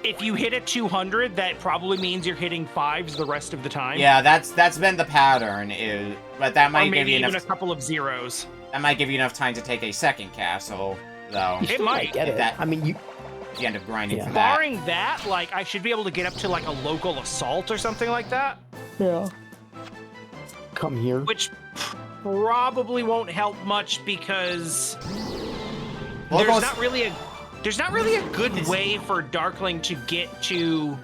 if you hit a 200, that probably means you're hitting 5s the rest of the time. Yeah, that's been the pattern, but that Or might give maybe you even enough. a couple of 0s. That might give you enough time to take a second castle, though. It might. Get it. That- I mean, you. If you end up grinding Yeah. for that. Barring that, like, I should be able to get up to, like, a local assault or something like that. Yeah. Come here. Which probably won't help much because Local there's not really a good way for Darkling to get to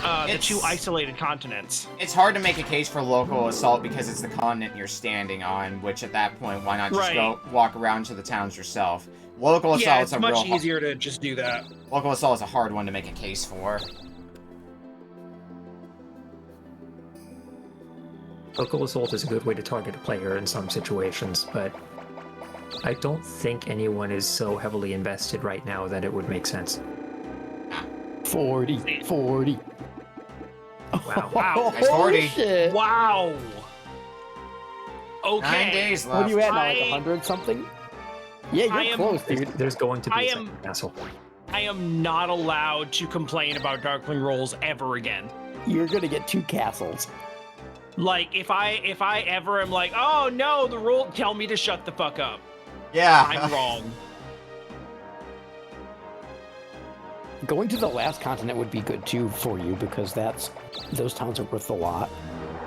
the It's- 2 isolated continents. It's hard to make a case for local assault because it's the continent you're standing on, which at that point, why not just Right. go walk around to the towns yourself? Local Yeah, assault it's is a much real easier to just do that. local assault is a hard one to make a case for. Local assault is a good way to target a player in some situations, but I don't think anyone is so heavily invested right now that it would make sense. 40. 40. Wow. Wow. Nice 40. Shit. Wow. Okay. 9 days What are left. you at now? Like I- 100 something? Yeah, I you're am- close, dude. There's going to be I a am- second castle. I am not allowed to complain about Darkling rolls ever again. You're gonna get 2 castles. Like, if I ever am like, oh no, the roll, tell me to shut the fuck up. Yeah. I'm wrong. Going to the last continent would be good too for you because those towns are worth a lot.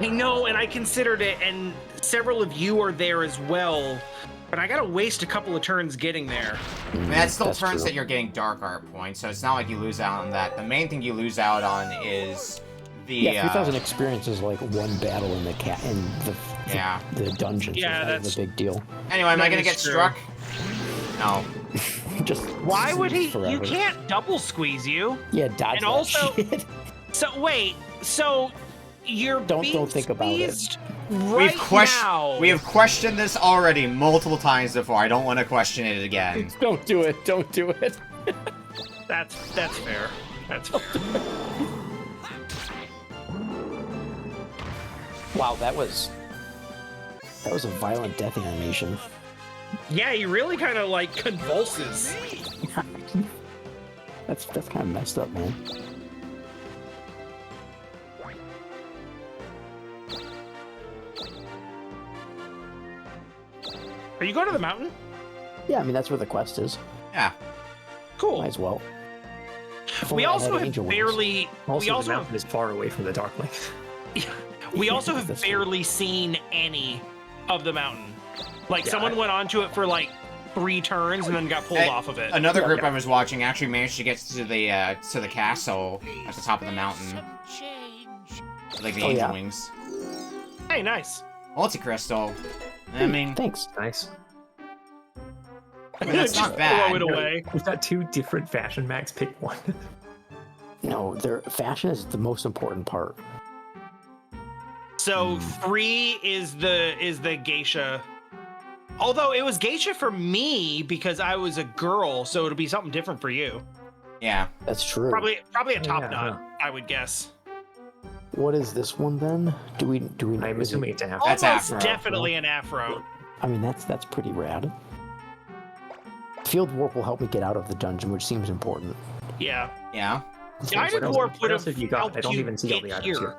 I know, and I considered it, and several of you are there as well, but I gotta waste a couple of turns getting there. I mean, that still That's turns true. that you're getting dark art points, so it's not like you lose out on that. The main thing you lose out on is the Yeah, 3,000 experience is like one battle in the Yeah. the dungeons. Yeah, so that's- a big deal. Anyway, am I That gonna is get true. struck? No. Just Why would he? forever. You can't double squeeze you. Yeah, dodge And that also- shit. So wait, so you're Don't being think about it. squeezed right now. We have questioned this already multiple times before. I don't want to question it again. Don't do it. Don't do it. That's fair. That's fair. Wow, that was a violent death animation. Yeah, he really kind of like convulses. That's kind of messed up, man. Are you going to the mountain? Yeah, I mean that's where the quest is. Yeah. Cool. Might as well. If We only I also had have angel wings. barely. Also, we also the mountain is far away from the Darkling. we also have That's barely seen any of the mountain. Like Yeah, someone went onto it for like 3 turns and then got pulled off of it. Another group I was watching actually managed to get to the castle at the top of the mountain, Change. like the Oh, angel yeah. wings. Hey, nice. Multi-crystal. I mean, Thanks. Nice. that's Just not bad. throw it away. We've got 2 different fashion mags. Pick one. No, their fashion is the most important part. So 3 is the geisha. Although it was geisha for me because I was a girl, so it'll be something different for you. Yeah. That's true. Probably a top yeah, knot, huh. I would guess. What is this one then? Do we know? I'm is it- assuming it's an afro. That's Almost afro. definitely an afro. I mean that's pretty rad. Field warp will help me get out of the dungeon, which seems important. Yeah. Yeah. Guided else- warp what would else have have you got? helped I don't you even see all the get items here.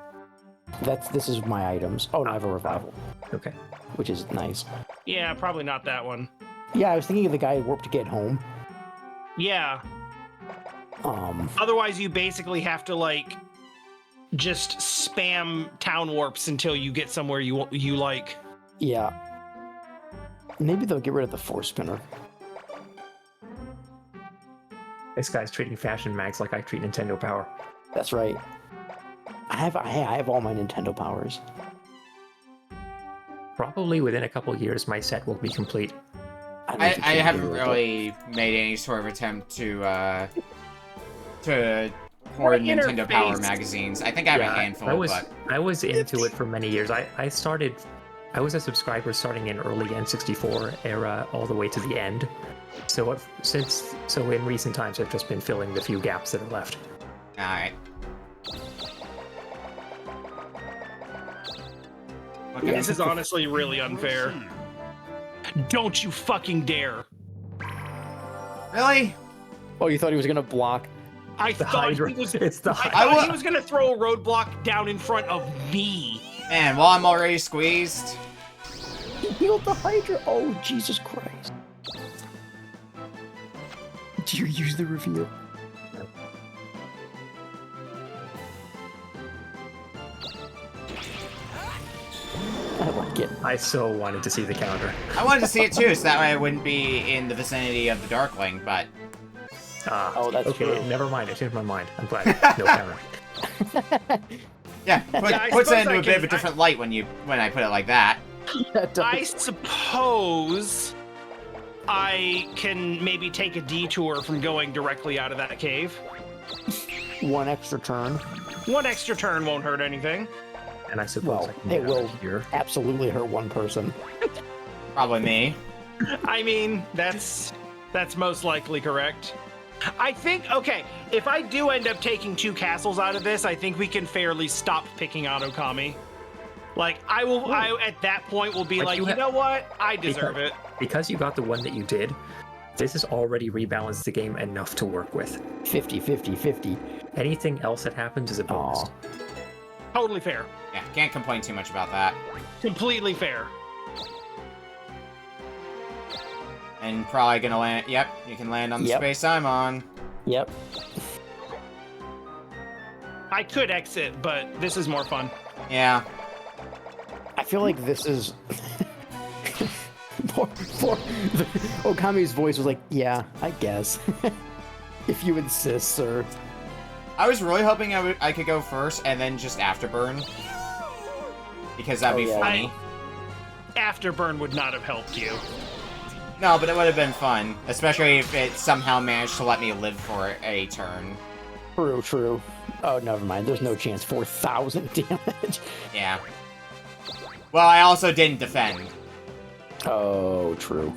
here. This is my items. Oh, no, I have a revival, Okay. which is nice. Yeah, probably not that one. Yeah, I was thinking of the guy warp to get home. Yeah. Otherwise, you basically have to like just spam town warps until you get somewhere you like. Yeah. Maybe they'll get rid of the force spinner. This guy's treating fashion mags like I treat Nintendo Power. That's right. I have all my Nintendo powers. Probably within a couple years, my set will be complete. don't know if you I can haven't do it, really made any sort of attempt to hoard What Nintendo Power interface? magazines. I think I have a handful, but I was into it for many years. I was a subscriber starting in early N64 era all the way to the end. So in recent times I've just been filling the few gaps that are left. alright. Okay. This is honestly really unfair. Don't you fucking dare. Really? Oh, you thought he was gonna block? I The thought Hydra. he was It's the I Hydra. thought he was gonna throw a roadblock down in front of me. Man, while I'm already squeezed. He healed the Hydra. Oh, Jesus Christ! Did you use the reveal? I like it. I so wanted to see the counter. I wanted to see it too, so that way I wouldn't be in the vicinity of the Darkling, but Oh, that's okay. true. Never mind. I changed my mind. I'm glad. No counter. yeah, I puts it suppose into I a bit of a can- different light when I put it like that. That does. I suppose I can maybe take a detour from going directly out of that cave. One extra turn. One extra turn won't hurt anything. And I suppose Well, I can it get out will of here. absolutely hurt one person. Probably me. I mean, that's most likely correct. I think, okay, if I do end up taking 2 castles out of this, I think we can fairly stop picking on Okami. Like, I at that point will be But like, you you know what? I deserve it. Because you got the one that you did, this has already rebalanced the game enough to work with. 50, 50, 50. Anything else that happens is a bonus. Aw. Totally fair. Yeah, can't complain too much about that. Completely fair. And probably gonna land. Yep, you can land on the Yep. space I'm on. Yep. I could exit, but this is more fun. Yeah. I feel like this is. Okami's voice was like, "Yeah, I guess." If you insist, sir. I was really hoping I could go first and then just afterburn. Because that'd Oh, be yeah. funny. Afterburn would not have helped you. No, but it would have been fun. Especially if it somehow managed to let me live for a turn. True, true. Oh, never mind. There's no chance. 4,000 damage. Yeah. Well, I also didn't defend. Oh, true.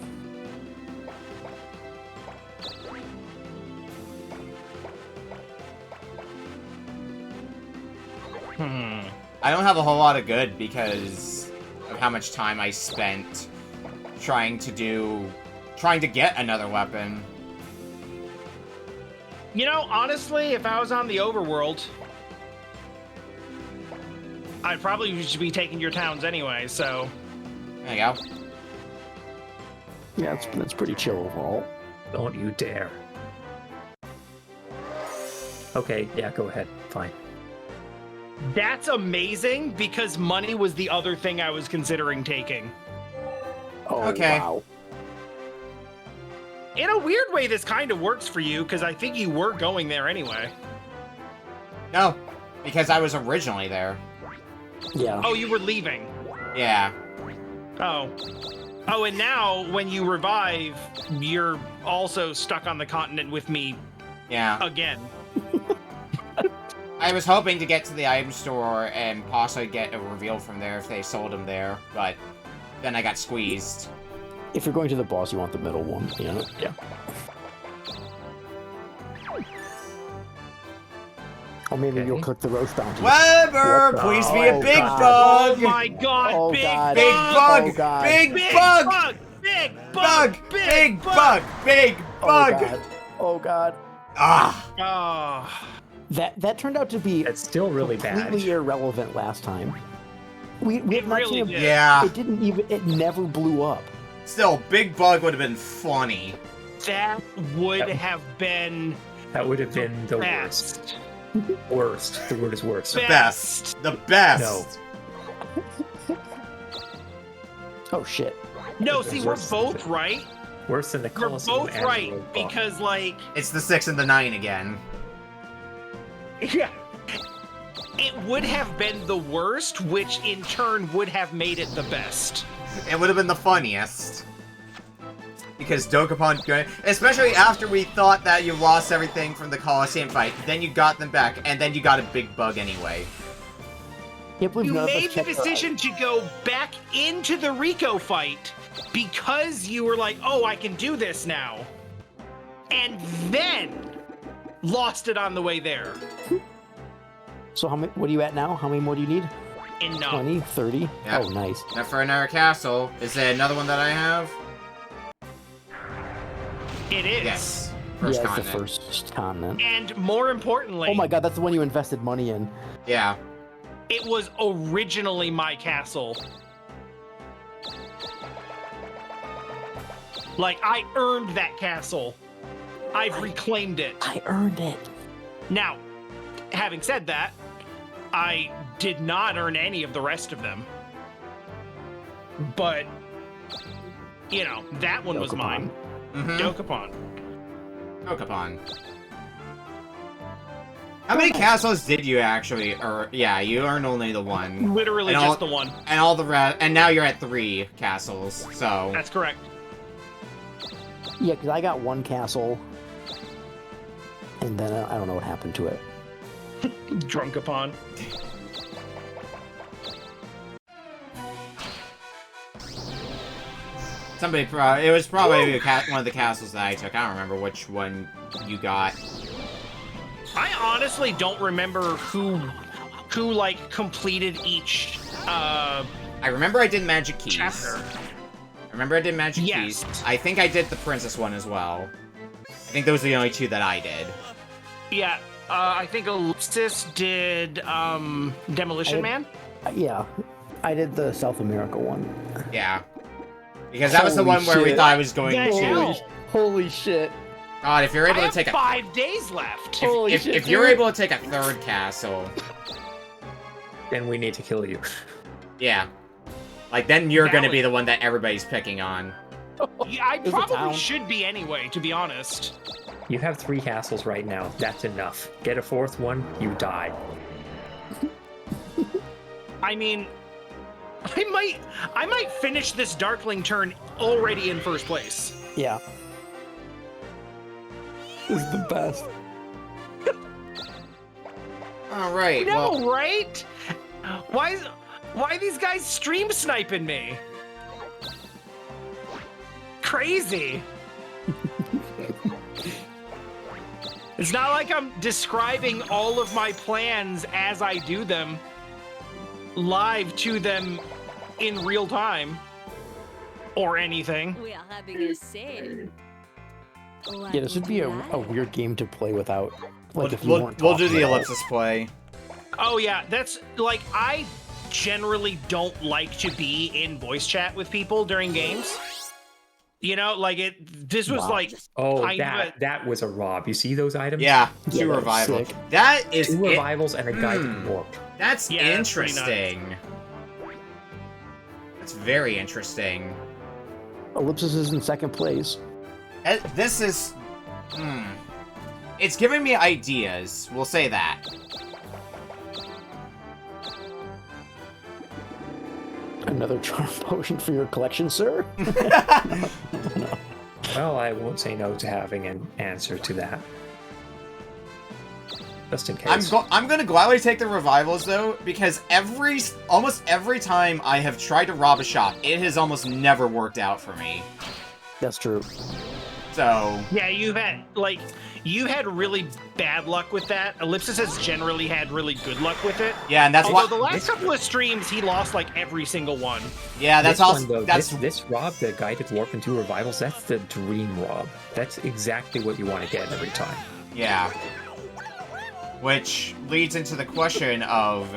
I don't have a whole lot of good because of how much time I spent trying to get another weapon. You know, honestly, if I was on the overworld, I'd probably just be taking your towns anyway, so... There you go. Yeah, that's pretty chill overall. Don't you dare. Okay, yeah, go ahead. Fine. That's amazing, because money was the other thing I was considering taking. Oh, Okay. wow. In a weird way, this kind of works for you, because I think you were going there anyway. No, because I was originally there. Yeah. Oh, you were leaving. Yeah. Oh. Oh, and now, when you revive, you're also stuck on the continent with me Yeah. again. I was hoping to get to the item store and possibly get a reveal from there if they sold them there, but then I got squeezed. If you're going to the boss, you want the middle one. Yeah. Yeah. Or maybe Okay. you'll click the roast bounty. Weber, What the- please be a Oh, big God. Oh bug! my god, Oh, big God. Big bug! bug! Oh, God. Big Big bug! bug! Big Bug! bug! Big bug! Big Oh, bug! God. Oh, God. Ah! Ah. That turned out to be It's still really bad. completely irrelevant last time. We It have not really seen did. Yeah. it never blew up. Still, Big Bug would have been funny. That would Yep. have been That would have been the worst. best. Worst. The word is worst. The best. The best. No. Oh, shit. No, see, we're Worse than both it. right. Worse than the We're Colosseum both and right, Roadblock. because, like, It's the 6 and the 9 again. yeah. It would have been the worst, which in turn would have made it the best. It would have been the funniest. Because Dokapon, especially after we thought that you lost everything from the Colosseum fight, then you got them back, and then you got a big bug anyway. Can't believe You none of us made the checked our- decision to go back into the Rico fight because you were like, oh, I can do this now. And then lost it on the way there. So how many? What are you at now? How many more do you need? Enough. 20, 30? Yeah. Oh, nice. Now for another castle, is there another one that I have? It is. Yes. First yeah, continent. it's the first continent. And more importantly, Oh my god, that's the one you invested money in. Yeah. it was originally my castle. Like, I earned that castle. I've reclaimed it. I earned it. Now, having said that, I did not earn any of the rest of them. But, you know, that one was Dokapon. mine. Mm-hmm. Dokapon. Dokapon. How many castles did you actually, or, yeah, you earned only the one. Literally And just all- the one. And all the rest, and now you're at 3 castles, so. That's correct. Yeah, because I got one castle, and then I don't know what happened to it. Drunkapon. Somebody, it was probably one of the castles that I took. I don't remember which one you got. I honestly don't remember who like completed each I remember I did Magic Keys. chapter. I remember I did Magic Yes. Keys. I think I did the Princess one as well. I think those are the only 2 that I did. Yeah, I think Ellipsis did Demolition I- Man. Yeah, I did the South America one. Yeah. Because that was the Holy one where we shit. thought I was going The to... hell? Holy shit. God, if you're able I to have take a... 5 days left. Holy If, shit, if you're dude. able to take a 3rd castle, Then we need to kill you. yeah. Like, then you're That gonna was- be the one that everybody's picking on. Yeah, I There's a probably town. should be anyway, to be honest. You have 3 castles right now. That's enough. Get a 4th one, you die. I mean, I might finish this Darkling turn already in first place. Yeah. This is the best. Alright, No, well... right? Why is Why are these guys stream sniping me? Crazy. It's not like I'm describing all of my plans as I do them live to them in real time or anything. We are having a sale. What Yeah, this would be a like? weird game to play without. Like, if you We'll weren't do talking the at all. ellipsis play. Oh yeah, that's like I generally don't like to be in voice chat with people during games. You know, like this was Wow. like Oh, kind of that was a rob. You see those items? Yeah, Yeah, 2 that's revivals. sick. That is 2 it. revivals and a guided warp. That's Yeah, that's pretty nuts. interesting. That's very interesting. Ellipsis is in second place. This is... It's giving me ideas. We'll say that. Another charm potion for your collection, sir? Well, I won't say no to having an answer to that. Just in case. I'm gonna gladly take the revivals though, because almost every time I have tried to rob a shop, it has almost never worked out for me. That's true. So yeah, you had really bad luck with that. Ellipsis has generally had really good luck with it. yeah, and that's Although what. the last couple of streams he lost like every single one. Yeah, that's this also one, though, that's this rob, the guided warp and 2 revivals, that's the dream rob. That's exactly what you want to get every time. yeah. Which leads into the question of,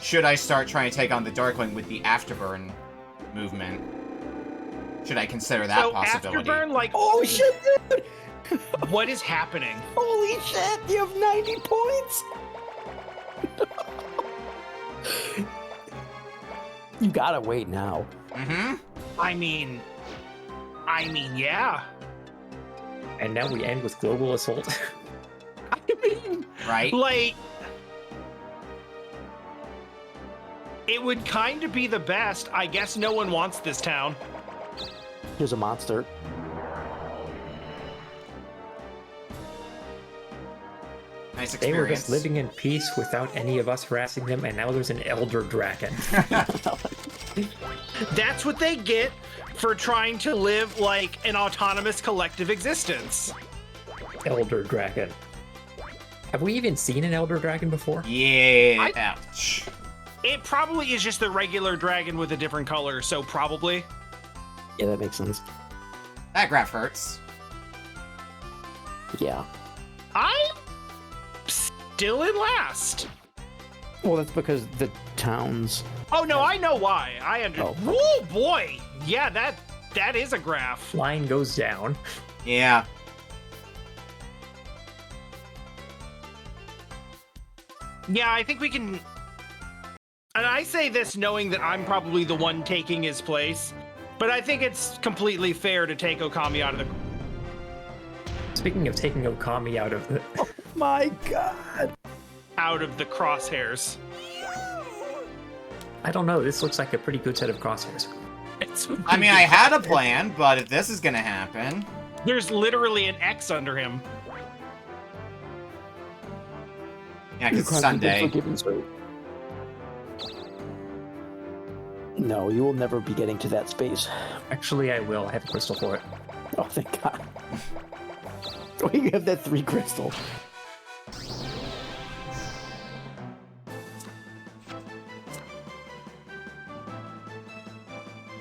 should I start trying to take on the Darkling with the Afterburn movement? Should I consider that So possibility? Afterburn, like, Oh shit, dude! what is happening? Holy shit, you have 90 points! You gotta wait now. Mm-hmm. I mean, yeah. And now we end with Global Assault. I mean, Right? like, it would kind of be the best. I guess no one wants this town. Here's a monster. Nice They were experience. just living in peace without any of us harassing them, and now there's an Elder Dragon. That's what they get for trying to live like an autonomous collective existence. Elder Dragon. Have we even seen an Elder Dragon before? Yeah. Ouch. It probably is just the regular dragon with a different color, so probably. Yeah, that makes sense. That graph hurts. Yeah. I'm still in last. Well, that's because the towns. Oh no, I know why. I understand. Oh. Oh boy, yeah, that is a graph. Line goes down. Yeah. Yeah, I think we can. And I say this knowing that I'm probably the one taking his place, but I think it's completely fair to take Okami out of the. Speaking of taking Okami out of the... My God. Out of the crosshairs. I don't know, this looks like a pretty good set of crosshairs. It's, I mean, I had a plan, but if this is gonna happen... There's literally an X under him. Yeah, because it's Sunday. No, you will never be getting to that space. Actually, I will. I have a crystal for it. Oh, thank God. Oh, you have that 3 crystal.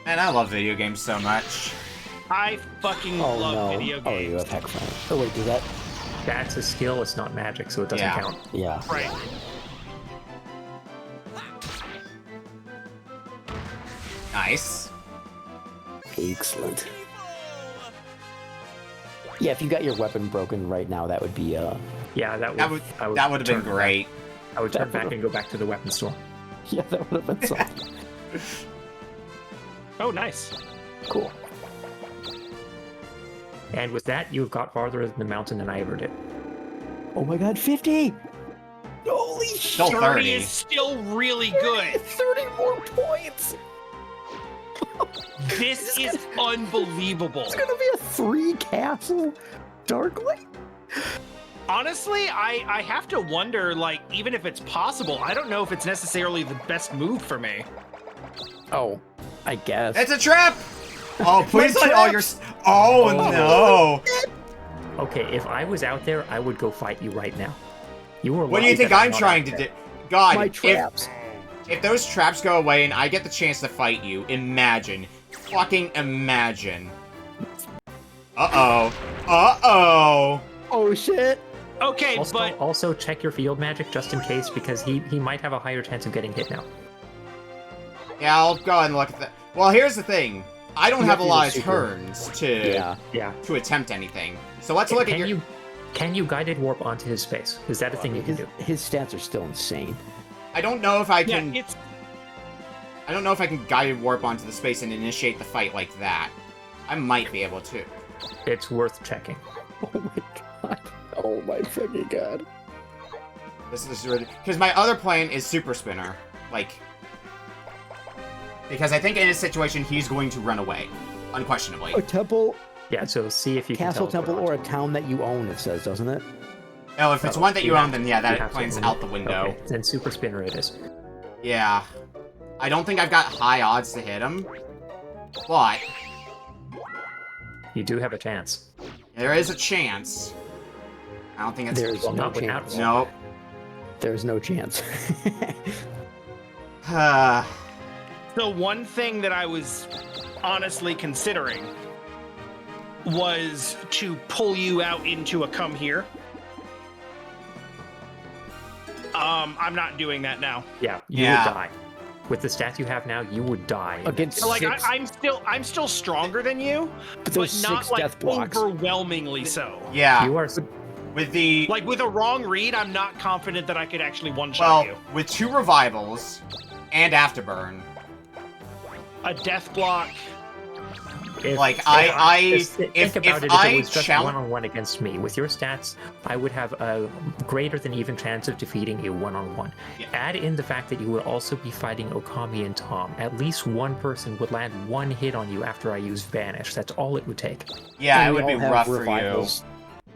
Man, I love video games so much. I fucking Oh, love no. video Oh, you games. have heck fire. Oh, wait, does that? That's a skill, it's not magic, so it doesn't Yeah. count. Yeah. Right. Nice. Excellent. Yeah, if you got your weapon broken right now, that would be, Yeah, That would I that would have been turn great. I would turn That back would've- and go back to the weapon store. yeah, that would have been something. Oh, nice. Cool. And with that, you've got farther than the mountain than I ever did. Oh my God, 50! Holy shit! Still 30 30. is still really good. 30 more points! This is unbelievable. It's gonna be a 3 castle Darklight? Honestly, I have to wonder, like, even if it's possible, I don't know if it's necessarily the best move for me. Oh, I guess. It's a trap! Oh, please My let all your... Oh, no! Okay, if I was out there, I would go fight you right now. You were. What do you lucky think that I'm not trying out to there. do? God, My traps. if those traps go away and I get the chance to fight you, imagine. Fucking imagine. Uh-oh. Uh-oh. Oh shit. Okay, but Also check your field magic just in case, because he might have a higher chance of getting hit now. Yeah, I'll go ahead and look at that. Well, here's the thing. I don't You have have a to lot use of a super. turns to Yeah. attempt anything. So let's look at your... Can you guided warp onto his space? Is that a thing you can do? His stats are still insane. I don't know if I yeah, can... it's I don't know if I can guided warp onto the space and initiate the fight like that. I might be able to. It's worth checking. Oh my god. Oh my fucking god. This is really... Because my other plan is Super Spinner. Like... Because I think in this situation, he's going to run away. Unquestionably. A temple, Yeah, so see if you castle, can temple, teleport or a town that you own, it says, doesn't it? Oh, if it's Oh, one that you you own, have- then yeah, you that have to plan's own out it. the window. Okay, then super spinner it is. Yeah. I don't think I've got high odds to hit him. But... You do have a chance. there is a chance. I don't think it's... There's Well, no not without chance. Nope. There's no chance. the one thing that I was honestly considering was to pull you out into a come here. I'm not doing that now. Yeah, you Yeah. would die. With the stats you have now, you would die. Against Like six, I'm still stronger than you, but but there's not six like death blocks. overwhelmingly so. Yeah. You are. With the... Like with a wrong read, I'm not confident that I could actually one-shot well, you. with 2 revivals and Afterburn, A death block. If, like, if I think about it, if it was just one-on-one against me, with your stats, I would have a greater than even chance of defeating you one-on-one. Yeah. Add in the fact that you would also be fighting Okami and Tom. At least one person would land one hit on you after I use Vanish. That's all it would take. yeah, And it we would be all have rough for you. revivals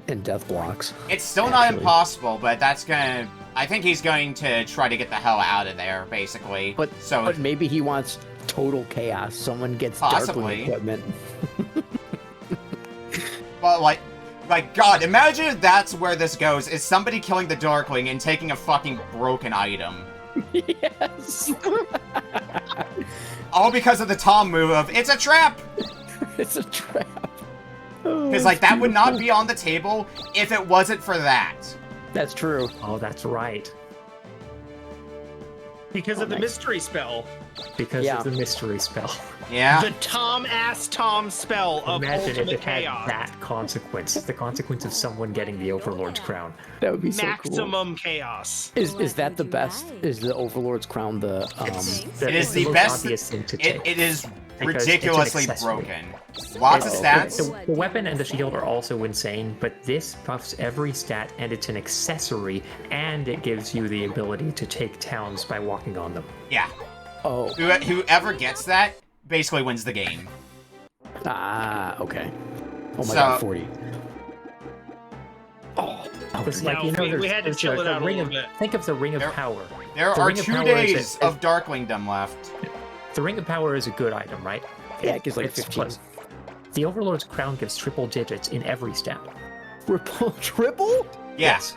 and death blocks. It's still not Actually. impossible, but that's gonna... I think he's going to try to get the hell out of there, basically. But, so, but maybe he wants total chaos. Someone gets Possibly. Darkling equipment. but like, God, imagine if that's where this goes, is somebody killing the Darkling and taking a fucking broken item. Yes. All because of the Tom move of, it's a trap! It's a trap. Because, like, that would not be on the table if it wasn't for that. That's true. Oh, that's right. Because of the nice. mystery spell. Because Yeah. of the mystery spell. Yeah? The Tom spell of Imagine if ultimate it had chaos. that consequence. The consequence of someone getting the Overlord's crown. That would be so cool. Maximum chaos. Is that the best? Is the Overlord's crown the It is the most best... obvious thing to take. It is Because it's an ridiculously accessory. broken. Lots of It's- stats. The weapon and the shield are also insane, but this buffs every stat, and it's an accessory, and it gives you the ability to take towns by walking on them. Yeah. Oh. Whoever gets that basically wins the game. Ah, okay. Oh my So- god, 40. Oh, It's No, we had to chill it out a ring little of, bit. Think of the Ring of There- Power. There The are Ring of 2 Power days is of Darklingdom left. The Ring of Power is a good item, right? Yeah, it gives like It's 15. plus- The Overlord's crown gives triple digits in every stat. Triple? Yes.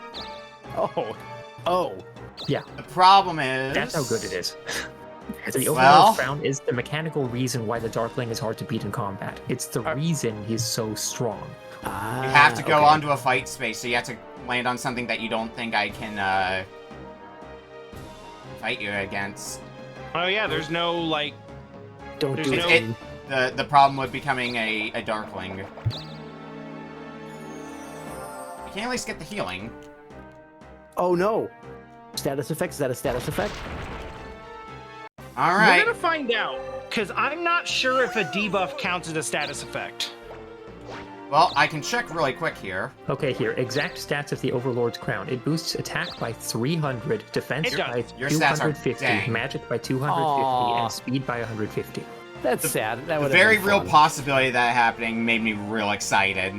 Oh. Oh. Yeah, The problem is... that's how good it is. The Overlord's Well- crown is the mechanical reason why the Darkling is hard to beat in combat. It's the reason he's so strong. Ah, You have to go okay. onto a fight space, so you have to land on something that you don't think I can, fight you against. Oh yeah, there's no like Don't there's do no- it. The problem with becoming a Darkling. You can at least get the healing. Oh no. Status effect? Is that a status effect? All We're right. gonna find out, because I'm not sure if a debuff counts as a status effect. Well, I can check really quick here. Okay, here, exact stats of the Overlord's crown. It boosts attack by 300, defense It does. by Your stats are 250, dang. magic by 250, Aw. and speed by 150. That's sad. That The would very real possibility of that happening made me real excited.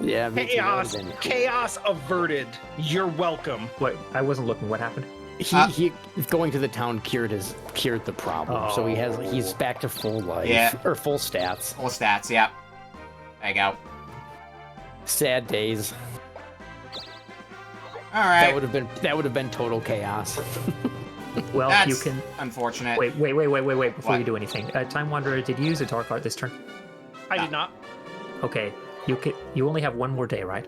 Yeah, me too. That Chaos, would've been cool. chaos averted. You're welcome. Wait, I wasn't looking. What happened? He going to the town cured the problem. So he's back to full life or full stats. Full stats, yeah. There you go. Sad days. All right. That would have been total chaos. Well, That's you can. unfortunate. Wait. Before What? you do anything, Time Wanderer, did you use a dark art this turn? I did not. Okay, you only have one more day, right?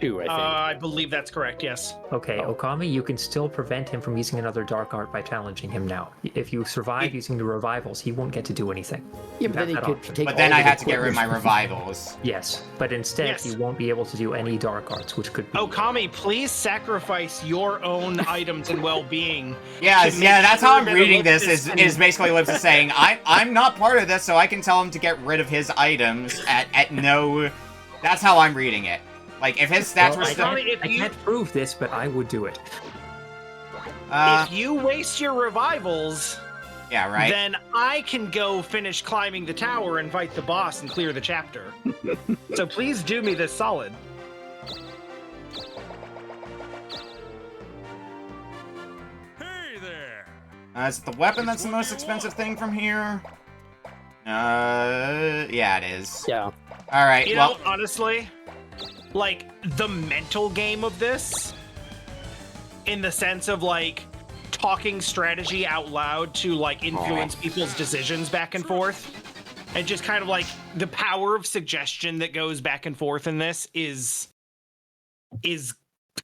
2, I think. I believe that's correct. Yes. Okay, Okami, you can still prevent him from using another dark art by challenging him now. If you survive using the revivals, he won't get to do anything. Yeah, You but then he have could that option. take. But then all I of had to get rid of my equipment. revivals. Yes, but instead Yes. you won't be able to do any dark arts, which could be. Okami, please sacrifice your own items and well-being. Yeah, to make that's how sure I'm that reading this. Ellipsis Is basically Lips is saying I'm not part of this, so I can tell him to get rid of his items at no. That's how I'm reading it. Like if his stats were I still. can't prove this, but I would do it. If you waste your revivals, Yeah, right. then I can go finish climbing the tower and fight the boss and clear the chapter. So please do me this solid. Hey there! Is it the weapon that's the most expensive thing from here? Yeah, it is. Yeah. All right. You Well, know, honestly, like the mental game of this, in the sense of like talking strategy out loud to like influence people's decisions back and forth, and just kind of like the power of suggestion that goes back and forth in this is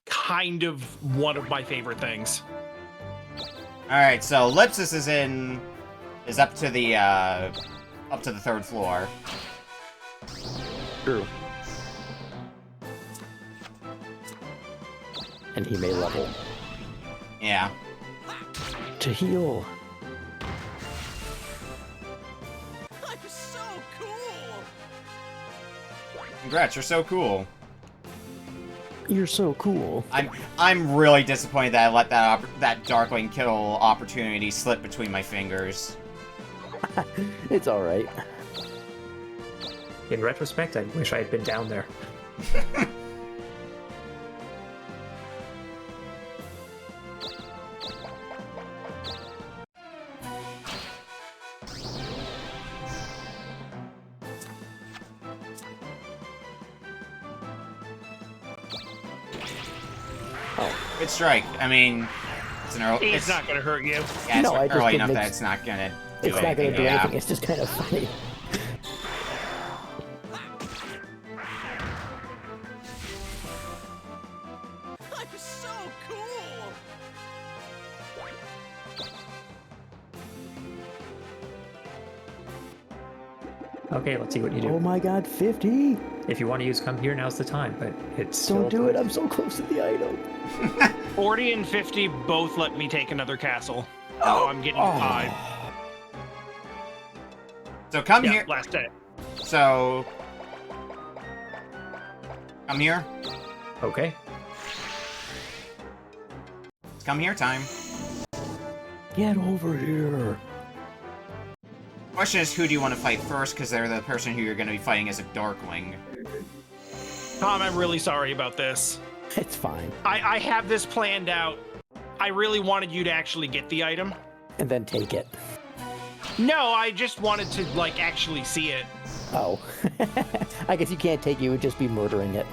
kind of one of my favorite things. all right. So Lipsis is up to the 3rd floor. True. And he may level Yeah. to heal. I'm so cool! Congrats, you're so cool. You're so cool. I'm really disappointed that I let that Darkling kill opportunity slip between my fingers. It's all right. In retrospect, I wish I had been down there. Good strike. I mean, it's an early. It's not going to hurt you. Yeah, it's No, I just early think enough that it's- it's not gonna do It's not anything. gonna do Yeah. anything. It's just kind of funny. I'm so cool! Okay, let's see what you do. Oh my god, 50! If you want to use Come Here, now's the time, but it's Don't still do it. I'm so close to the item. 40 and 50 both let me take another castle. Oh, I'm getting 5. So come Yeah, here. last day. So come here. Okay. It's come here time. Get over here. Question is, who do you want to fight first? Because they're the person who you're going to be fighting as a Darkling. Tom, I'm really sorry about this. It's fine. I have this planned out. I really wanted you to actually get the item. And then take it. No, I just wanted to, like, actually see it. Oh. I guess you can't take it. You would just be murdering it.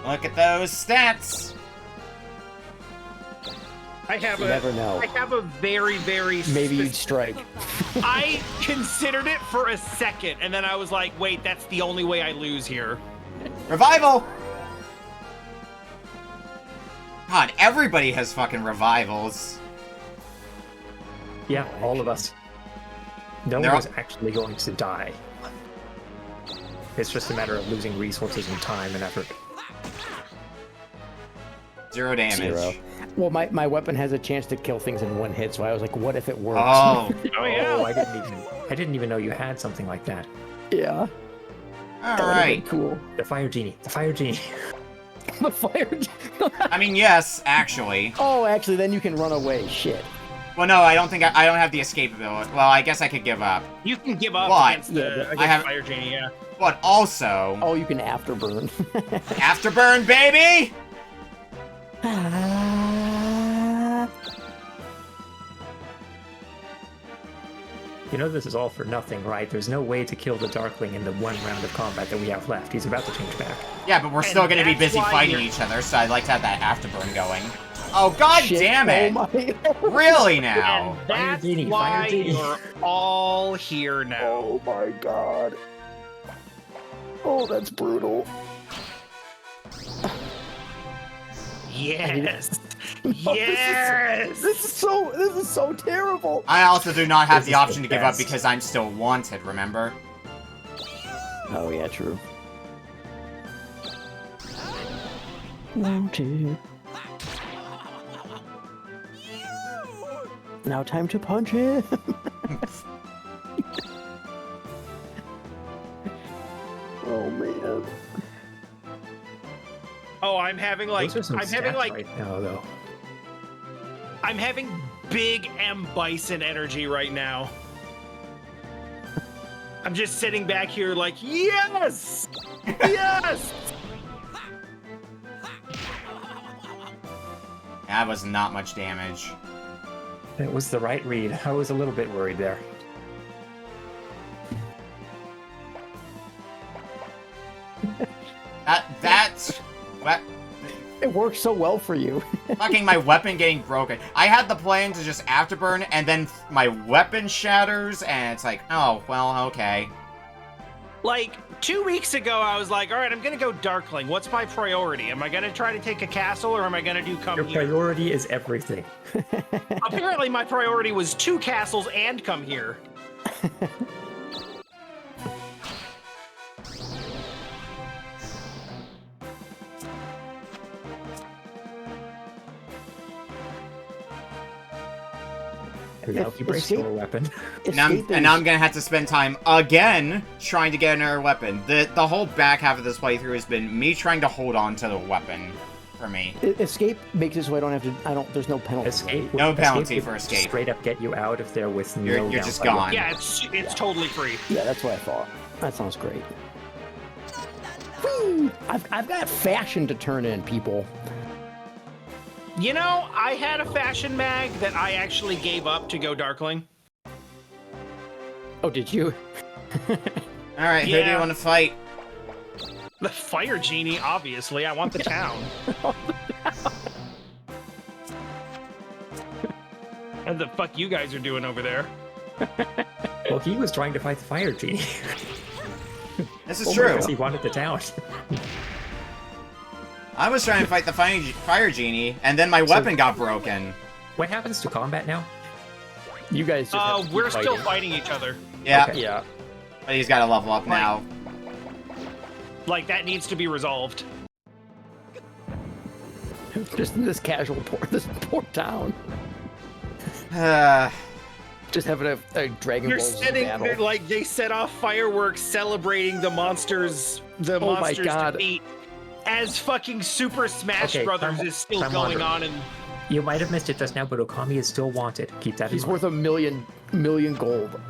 Look at those stats. I have You never know. I have a very, very... Maybe you'd specific- strike. I considered it for a second, and then I was like, wait, that's the only way I lose here. Revival. God, everybody has fucking revivals. Yeah, all of us. No They're one all- is actually going to die. It's just a matter of losing resources and time and effort. 0 damage. 0. Well, my weapon has a chance to kill things in one hit, so I was like, what if it works? Oh. Oh, yeah. Oh, I didn't even know you had something like that. Yeah. All That would've right. been cool. The fire genie. The fire genie. The fire. I mean, yes, actually. Oh, actually, then you can run away. Shit. Well, no, I don't think I don't have the escape ability. Well, I guess I could give up. You can give up What? against the I have- Fire Genie, yeah. But also, Oh, you can afterburn. afterburn, baby! You know this is all for nothing, right? There's no way to kill the Darkling in the one round of combat that we have left. He's about to change back. Yeah, but we're And still gonna be that's busy why fighting you're- each other, so I'd like to have that afterburn going. Oh, god Shit, damn it! Oh my. Really now? And that's Genie, why Fire Genie. you're all here now. Oh my god. Oh, that's brutal. Yes. Yes. This is so terrible. I also do not have This the is option the to give up best. because I'm still wanted, remember? Oh yeah, true. Wanted. Now time to punch him. Oh man. Oh, I'm having like Those are some I'm having stats like right now, though. I'm having big M Bison energy right now. I'm just sitting back here like, yes! Yes! That was not much damage. It was the right read. I was a little bit worried there. That's... It works so well for you. Fucking my weapon getting broken. I had the plan to just afterburn, and then my weapon shatters, and it's like, oh, well, okay. Like 2 weeks ago, I was like, all right, I'm gonna go Darkling. What's my priority? Am I gonna try to take a castle, or am I gonna do come Your here? priority is everything. Apparently, my priority was 2 castles and come here. And now he breaks your weapon. And now I'm gonna have to spend time again trying to get another weapon. The whole back half of this playthrough has been me trying to hold on to the weapon for me. Escape makes it so I don't have to. There's no penalty. Escape. No penalty would for escape. Straight up get you out of there with You're no just downside. gone. Yeah, it's totally free. Yeah, that's what I thought. That sounds great. Whee! I've got fashion to turn in, people. You know, I had a fashion mag that I actually gave up to go Darkling. Oh, did you? Alright, who do you Yeah. want to fight? The Fire Genie, obviously. I want the town. What the fuck you guys are doing over there? Well, he was trying to fight the Fire Genie. This is true. Because he wanted the town. I was trying to fight the fire genie, and then my weapon got broken. What happens to combat now? You guys just have to keep We're still fighting. fighting each other. Yeah, Okay. Yeah. but he's got to level up now. Like, that needs to be resolved. Just in this this poor town. Just having a Dragon You're Ball Z sitting battle. there like they set off fireworks celebrating the monsters' Oh my monsters' God. defeat. As fucking Super Smash Okay, Brothers time- is still time going wandering. on, and You might have missed it just now, but Okami is still wanted. Keep that in He's mind. worth $1 million gold.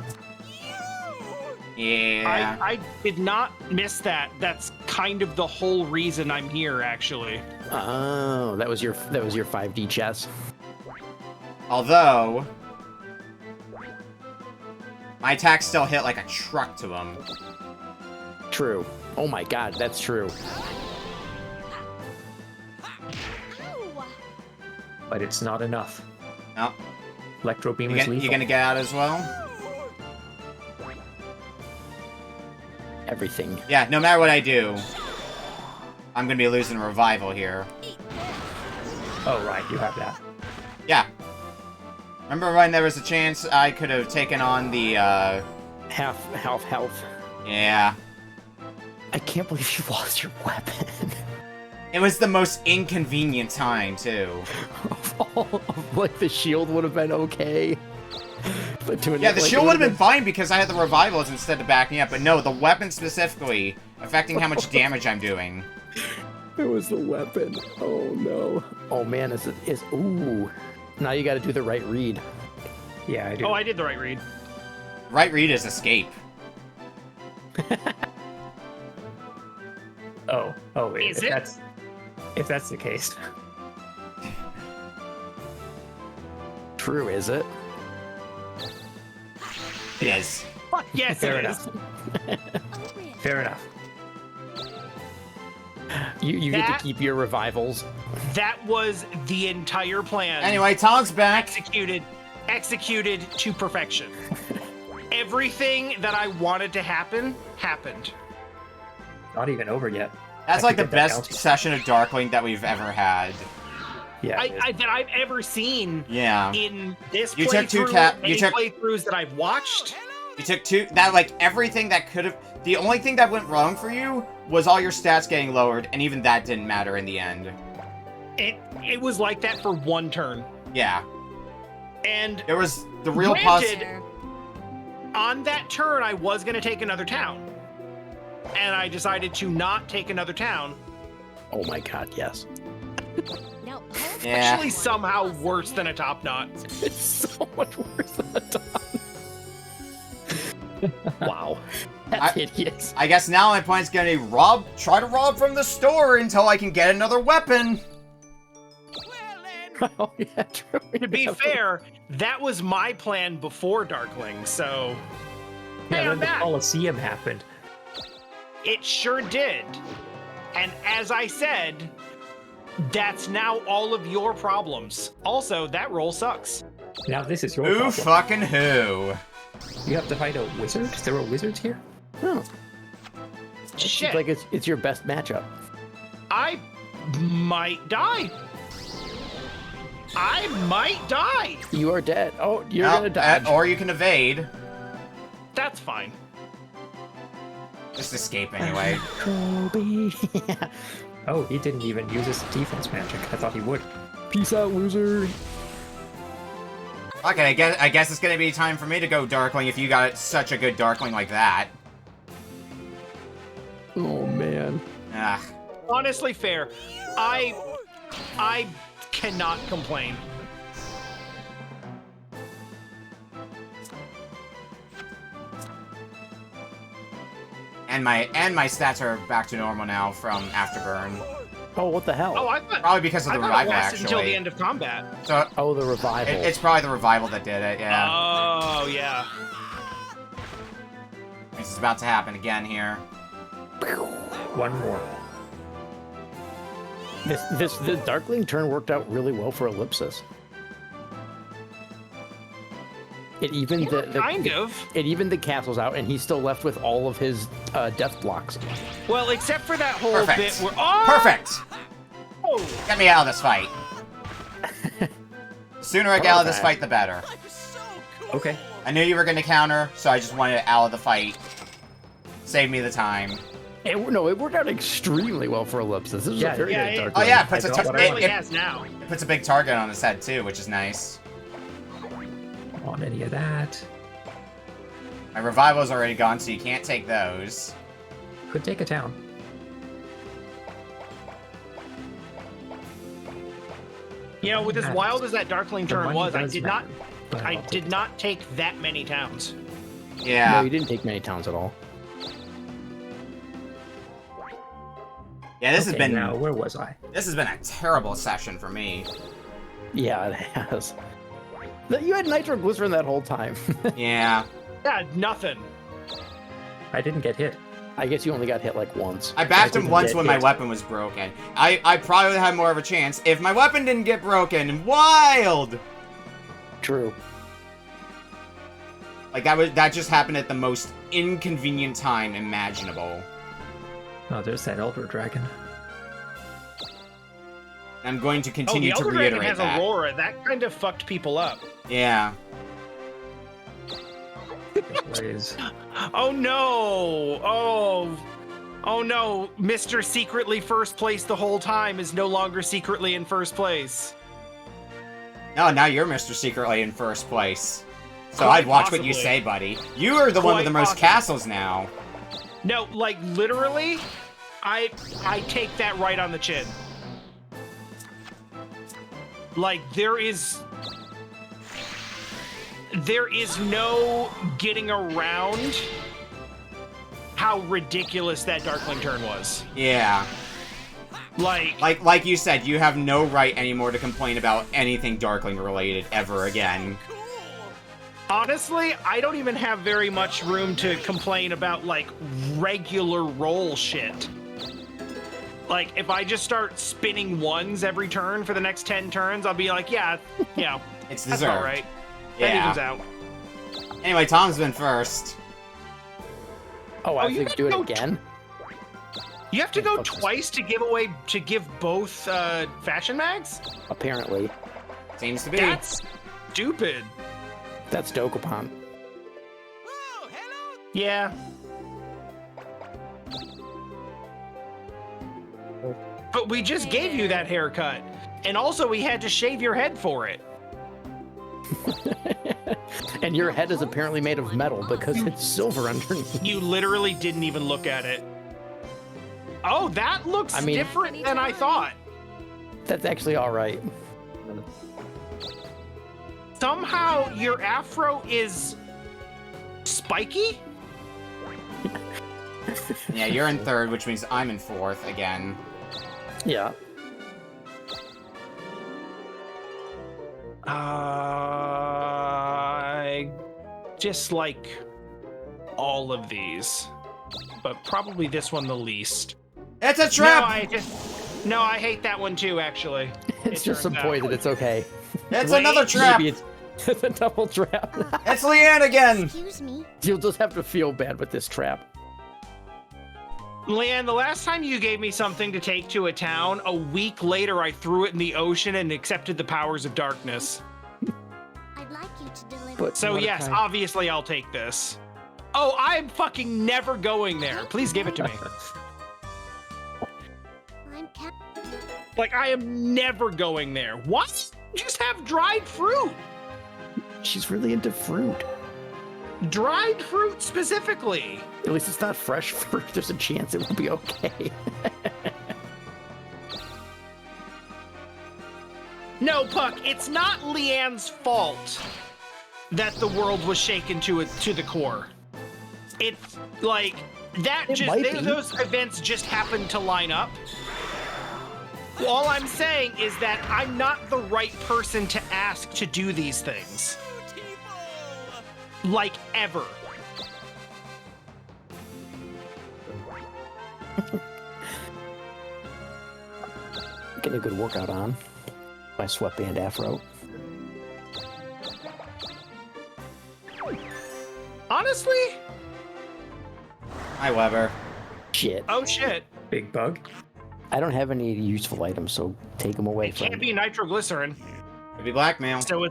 Yeah. I did not miss that. That's kind of the whole reason I'm here, actually. Oh, that was your 5D chess. Although, my attacks still hit like a truck to him. True. Oh my God, that's true. Ow! But it's not enough. No. Electro Beam You, is lethal. you gonna get out as well? Everything. Yeah, no matter what I do, I'm gonna be losing revival here. Oh, right, you have that. Yeah. Remember when there was a chance I could have taken on the, Half health. yeah. I can't believe you lost your weapon. It was the most inconvenient time, too. Like the shield would have been okay. But doing Yeah, it, the like, shield it would have been fine because I had the revivals instead of backing up, but no, the weapon specifically, affecting how much damage I'm doing. It was the weapon. Oh no. Oh man, is ooh. Now you got to do the right read. Yeah, I do. Oh, I did the right read. Right read is escape. Oh, wait. Is it? If that's the case. True, is it? It is. Fuck yes, Fair it enough. is. Fair enough. You get That- to keep your revivals. That was the entire plan. Anyway, Tom's back. Executed to perfection. Everything that I wanted to happen happened. Not even over yet. That's I like the could get that best bounty. session of Darkling that we've ever had. Yeah. it is. That I've ever seen Yeah. in this You took two playthrough, any playthroughs that I've watched. You took two, that like everything that could have, the only thing that went wrong for you was all your stats getting lowered, and even that didn't matter in the end. It was like that for one turn. Yeah. And There was the real granted, on that turn, I was going to take another town. And I decided to not take another town. Oh my god, yes. Now, Yeah. Actually, somehow worse than a top knot. It's so much worse than a top. Wow. That's hideous. I guess now my plan's gonna be try to rob from the store until I can get another weapon. Oh, yeah, true. To be fair, that was my plan before Darkling, so... Yeah, Hey, then I'm the back. Coliseum happened. It sure did. And as I said, that's now all of your problems. Also, that roll sucks. Now this is your Who problem. fucking who? You have to fight a wizard? There are wizards here? Oh, Shit, it's like it's your best matchup. I might die. I might die. You are dead. Oh, you're Well, gonna die. or you can evade. That's fine. Just escape anyway. Kobe. Yeah. Oh, he didn't even use his defense magic. I thought he would. Peace out, loser. Okay, I guess it's gonna be time for me to go Darkling if you got such a good Darkling like that. Oh man. Ah. Honestly, fair. I cannot complain. And my stats are back to normal now from Afterburn. Oh, what the hell? Oh, I thought Probably because of I the thought it revival, lasted until the actually. end of combat. So Oh, the revival. it's probably the revival that did it. Yeah. Oh, yeah. This is about to happen again here. One more. The Darkling turn worked out really well for Ellipsis. It even Kind of. It even the castles out, and he's still left with all of his death blocks. Well, except for that whole Perfect. bit where... Oh! Perfect. Oh! Get me out of this fight. The sooner I get out of this fight, the better. Okay. I knew you were going to counter, so I just wanted it out of the fight. Save me the time. It worked out extremely well for Ellipsis. This was Yeah, a very yeah, good it- Darkling. Oh yeah, it puts, I a got what I It want. really has now. it puts a big target on his head too, which is nice. Don't want any of that. My revival's already gone, so you can't take those. Could take a town. You know, with as Matters. wild as that Darkling The turn money was, I does did matter, not... but I I'll take did it. not take that many towns. Yeah. No, you didn't take many towns at all. Yeah, this has Okay, been now, where was I? this has been a terrible session for me. Yeah, it has. You had nitroglycerin that whole time. Yeah. Yeah, nothing. I didn't get hit. I guess you only got hit like once. I backed him didn't once get when my hit. weapon was broken. I probably had more of a chance if my weapon didn't get broken. Wild! True. Like that just happened at the most inconvenient time imaginable. Oh, there's that Elder Dragon. I'm going to Oh, continue the to Elder Dragon reiterate has that. Aurora. That kind of fucked people up. Yeah. Blaze. Oh no! Oh no! Mr. Secretly first place the whole time is no longer secretly in first place. No, now you're Mr. Secretly in first place. So Quite I'd watch what you possibly. say, buddy. You are the one with Quite the most possibly. castles now. No, like literally, I take that right on the chin. Like there is there is no getting around how ridiculous that Darkling turn was. Yeah. Like you said, you have no right anymore to complain about anything Darkling related ever again. honestly, I don't even have very much room to complain about, like, regular roll shit. Like, if I just start spinning ones every turn for the next 10 turns, I'll be like, yeah, you know, It's that's deserved. all right. Yeah. That evens out. Anyway, Tom's been first. Oh, I you have to do gotta it go again? You have to Yeah, go fuck this. twice to give both fashion mags? Apparently. Seems to be. That's stupid. That's Dokapon. Oh, hello. Yeah. But we just gave you that haircut. And also we had to shave your head for it. And your head is apparently made of metal because it's silver underneath. You literally didn't even look at it. Oh, that looks different than I thought. That's actually all right. Somehow your afro is spiky? Yeah, you're in third, which means I'm in fourth again. Yeah. I dislike all of these, but probably this one the least. It's a trap! No, I hate that one too, actually. It's just some point that it's okay. It's Wait, another trap! Maybe it's a double trap. It's Leanne again! Excuse me. You'll just have to feel bad with this trap. Leanne, the last time you gave me something to take to a town, a week later I threw it in the ocean and accepted the powers of darkness. I'd like you to deliver. But So Mordecai- yes, obviously I'll take this. Oh, I'm fucking never going there. Please give it to me. I'm Like, I am never going there. What? Just have dried fruit. She's really into fruit. Dried fruit specifically. At least it's not fresh fruit. There's a chance it will be okay. No, Puck, it's not Leanne's fault that the world was shaken to the core. It's like that. It might be. Those events just happened to line up. All I'm saying is that I'm not the right person to ask to do these things. Like, ever. Getting a good workout on. My sweatband afro. Honestly? Hi, Weber. Shit. Oh shit. Big bug. I don't have any useful items, so take them away It from can't me. be nitroglycerin. Could be blackmail. So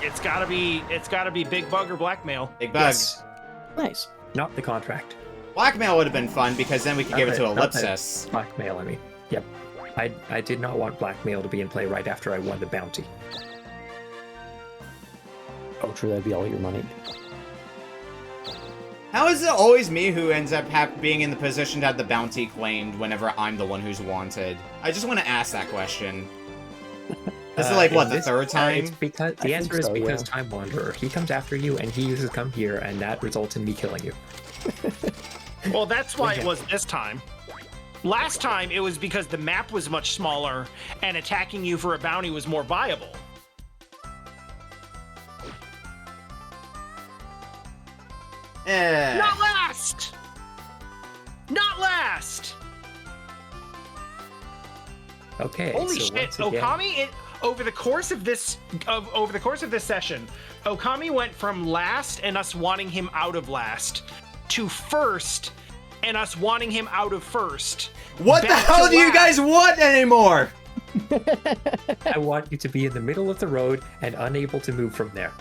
it's gotta be big bug or blackmail. Big bug. Yes. Nice. Not the contract. Blackmail would have been fun because then we could give it to Not that- Ellipsis. Blackmail, I mean. Yep. I did not want blackmail to be in play right after I won the bounty. Oh, true, that'd be all your money. How is it always me who ends up being in the position to have the bounty claimed whenever I'm the one who's wanted? I just want to ask that question. This is like, what, the third time? It's because I the think answer is so, because yeah. Time Wanderer. He comes after you and he uses come here, and that results in me killing you. Well, that's why it was this time. Last time, it was because the map was much smaller and attacking you for a bounty was more viable. Eh. Not last! Not last! Okay. Holy so shit, once again, Okami, over the course of this session, Okami went from last and us wanting him out of last to first and us wanting him out of first. What the back hell to do you last. guys want anymore? I want you to be in the middle of the road and unable to move from there.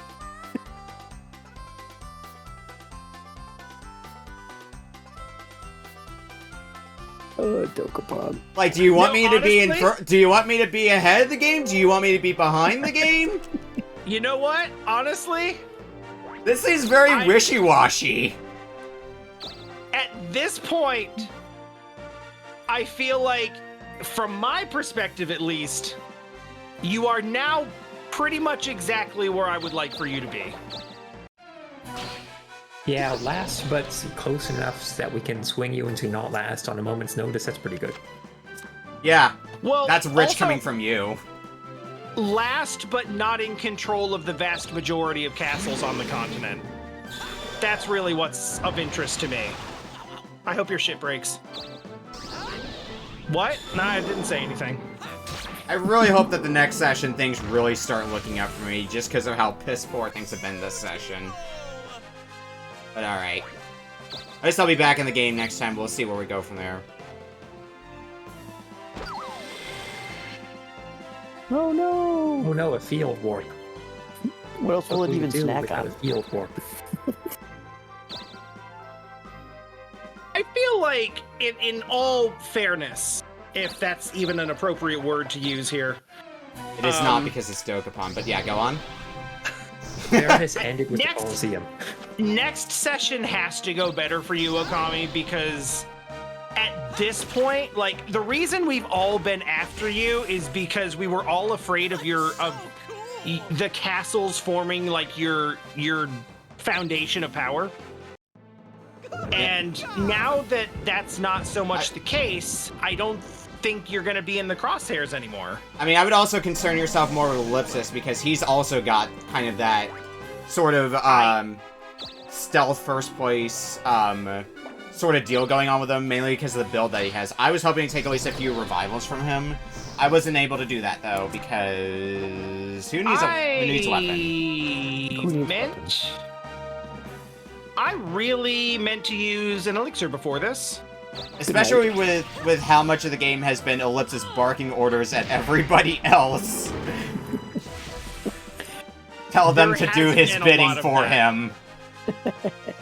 Oh, Dokapon. Like, do you want No, me to be in? honestly- Do you want me to be ahead of the game? Do you want me to be behind the game? You know what? Honestly, This is very I- wishy-washy. at this point, I feel like, from my perspective at least, you are now pretty much exactly where I would like for you to be. Yeah, last, but close enough that we can swing you into not last on a moment's notice. That's pretty good. Yeah, Well, that's rich also, coming from you. last but not in control of the vast majority of castles on the continent. That's really what's of interest to me. I hope your shit breaks. What? Nah, I didn't say anything. I really hope that the next session things really start looking up for me, just because of how piss poor things have been this session. But alright. I guess I'll be back in the game next time. We'll see where we go from there. Oh no! Oh no, a field warp. What else will What it will you even do snack without on? a field warp? I feel like, in all fairness, if that's even an appropriate word to use here, It is not because it's Dokapon, but yeah, go on. Fairness ended with the Next. Coliseum. next session has to go better for you, Okami, because at this point, like, the reason we've all been after you is because we were all afraid of the castles forming, like, your foundation of power. And now that that's not so much the case, I don't think you're going to be in the crosshairs anymore. I mean, I would also concern yourself more with Ellipsis, because he's also got kind of that sort of, stealth first place, sort of deal going on with him, mainly because of the build that he has. I was hoping to take at least a few revivals from him. I wasn't able to do that, though, because who needs a weapon? I really meant to use an elixir before this. Especially with how much of the game has been Ellipsis barking orders at everybody else. Tell them to do his bidding for him.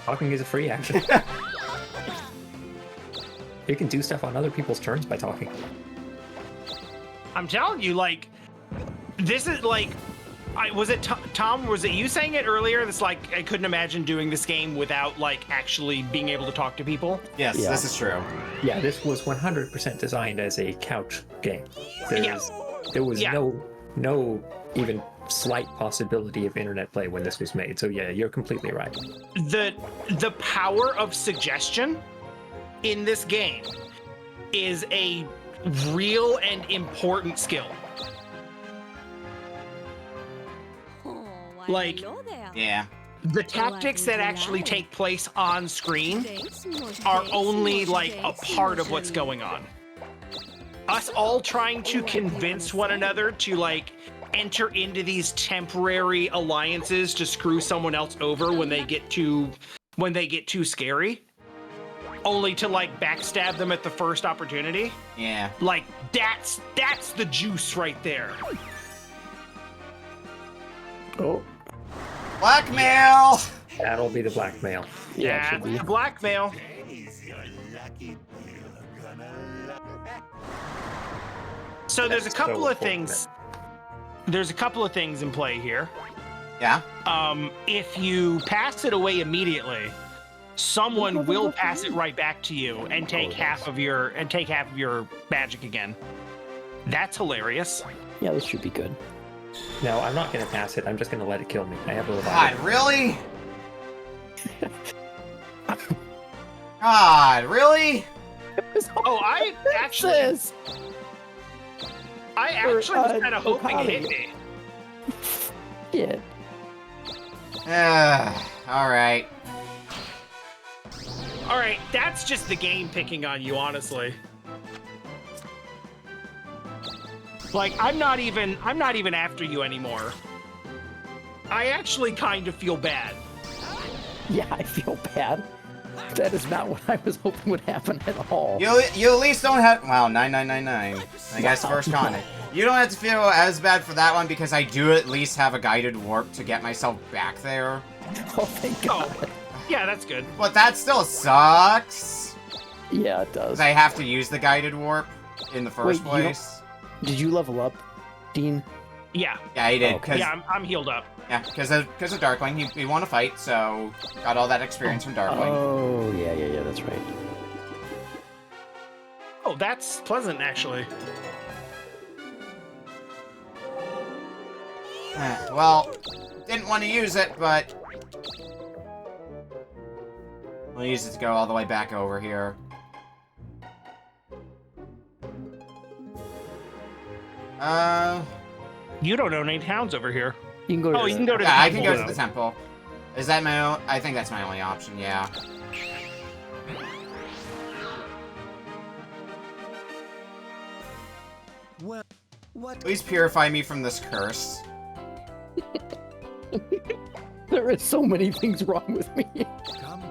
Talking is a free action. You can do stuff on other people's turns by talking. I'm telling you, like, this is like, was it Tom? Was it you saying it earlier? This, like, I couldn't imagine doing this game without, like, actually being able to talk to people. Yes, Yeah. this is true. Yeah, this was 100% designed as a couch game. There was no even slight possibility of internet play when this was made. So yeah, you're completely right. The power of suggestion in this game is a real and important skill. Oh, why, Like- hello there. Yeah. The tactics that actually take place on screen are only, like, a part of what's going on. Us all trying to convince one another to, like, enter into these temporary alliances to screw someone else over when they get too scary, only to, like, backstab them at the first opportunity. Yeah. Like, that's the juice right there. Oh, Blackmail! That'll be the blackmail. yeah, it That's should be. the blackmail. So there's a That's couple so of things. There's a couple of things in play here. Yeah? If you pass it away immediately, someone will pass it right back to you and take half of your magic again. That's hilarious. Yeah, this should be good. No, I'm not going to pass it. I'm just going to let it kill me. I have a God, revival. really? God, really? Oh, I actually was kind of hoping it hit me. Yeah. Alright. All right, that's just the game picking on you, honestly. Like, I'm not even after you anymore. I actually kind of feel bad. Yeah, I feel bad. That is not what I was hoping would happen at all. You at least don't have... Wow, 9999. I guess first con it. You don't have to feel as bad for that one, because I do at least have a guided warp to get myself back there. Oh, thank God. Oh, yeah, that's good. But that still sucks. Yeah, it does. 'Cause I have to use the guided warp in the first Wait, you don't- place. Did you level up, Dean? Yeah, Yeah, he did. Okay. Cause, yeah, I'm healed up. yeah, because of Darkling, he won a fight, so got all that experience from Darkling. Oh, yeah, that's right. Oh, that's pleasant, actually. Well, didn't want to use it, but We'll use it to go all the way back over here. You don't own any towns over here. You can go to Oh, you can go to the Yeah, I can temple, go to though. the temple. Is that my? I think that's my only option. Yeah. Well, what? Please purify me from this curse. There is so many things wrong with me. Come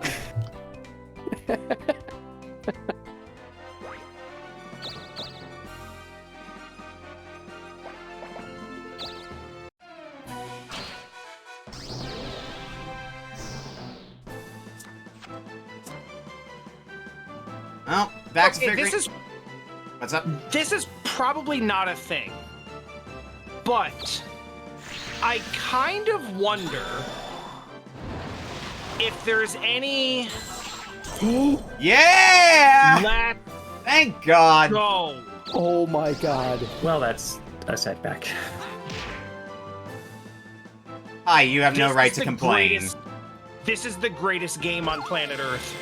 Well, back to Okay, figuring. this is What's up? this is probably not a thing, but I kind of wonder if there's any. Yeah! Let's Thank God. go. Oh my god. Well, that's a setback. Hi, you have no This right is to the complain. This is the greatest game on planet Earth.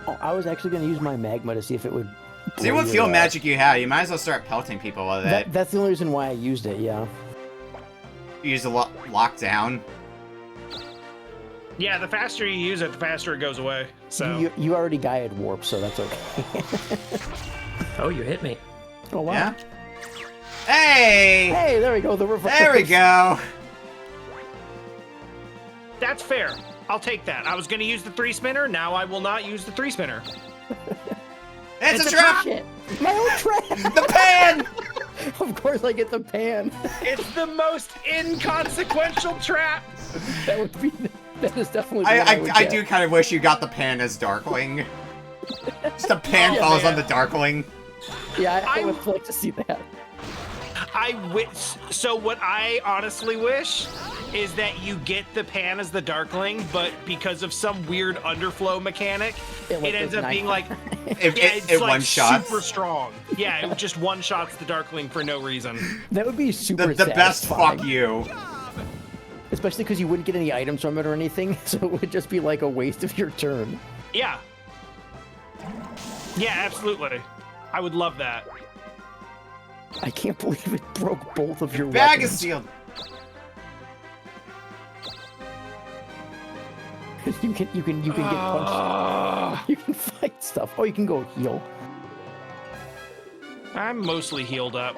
Oh, I was actually going to use my magma to see if it would. See blow what your, field magic you have. You might as well start pelting people with it. That's the only reason why I used it. Yeah. Use the lockdown. Yeah, the faster you use it, the faster it goes away. So You already Gaia warp, so that's okay. Oh, you hit me. Oh wow. Yeah. Hey! Hey, there we go. The reverse. There we go. that's fair. I'll take that. I was going to use the 3-spinner. Now I will not use the 3-spinner. It's, It's a a trap. Shit. My own trap. The pan. Of course, I get the pan. It's the most inconsequential trap. That would be. That is definitely. The one I would I get. do kind of wish you got the pan as Darkling. Just the pan Oh, falls on man. the Darkling. Yeah, I I'm- would like to see that. So what I honestly wish is that you get the pan as the Darkling, but because of some weird underflow mechanic, It, like, it ends does up being like It, yeah, it, it's it like one-shots. super strong. Yeah, it just one shots the Darkling for no reason. That would be super. The best satisfying. fuck you. Especially because you wouldn't get any items from it or anything, so it would just be like a waste of your turn. Yeah. Yeah, absolutely. I would love that. I can't believe it broke both of your Bag weapons. is sealed. You can get punched. You can fight stuff. Oh, you can go heal. I'm mostly healed up,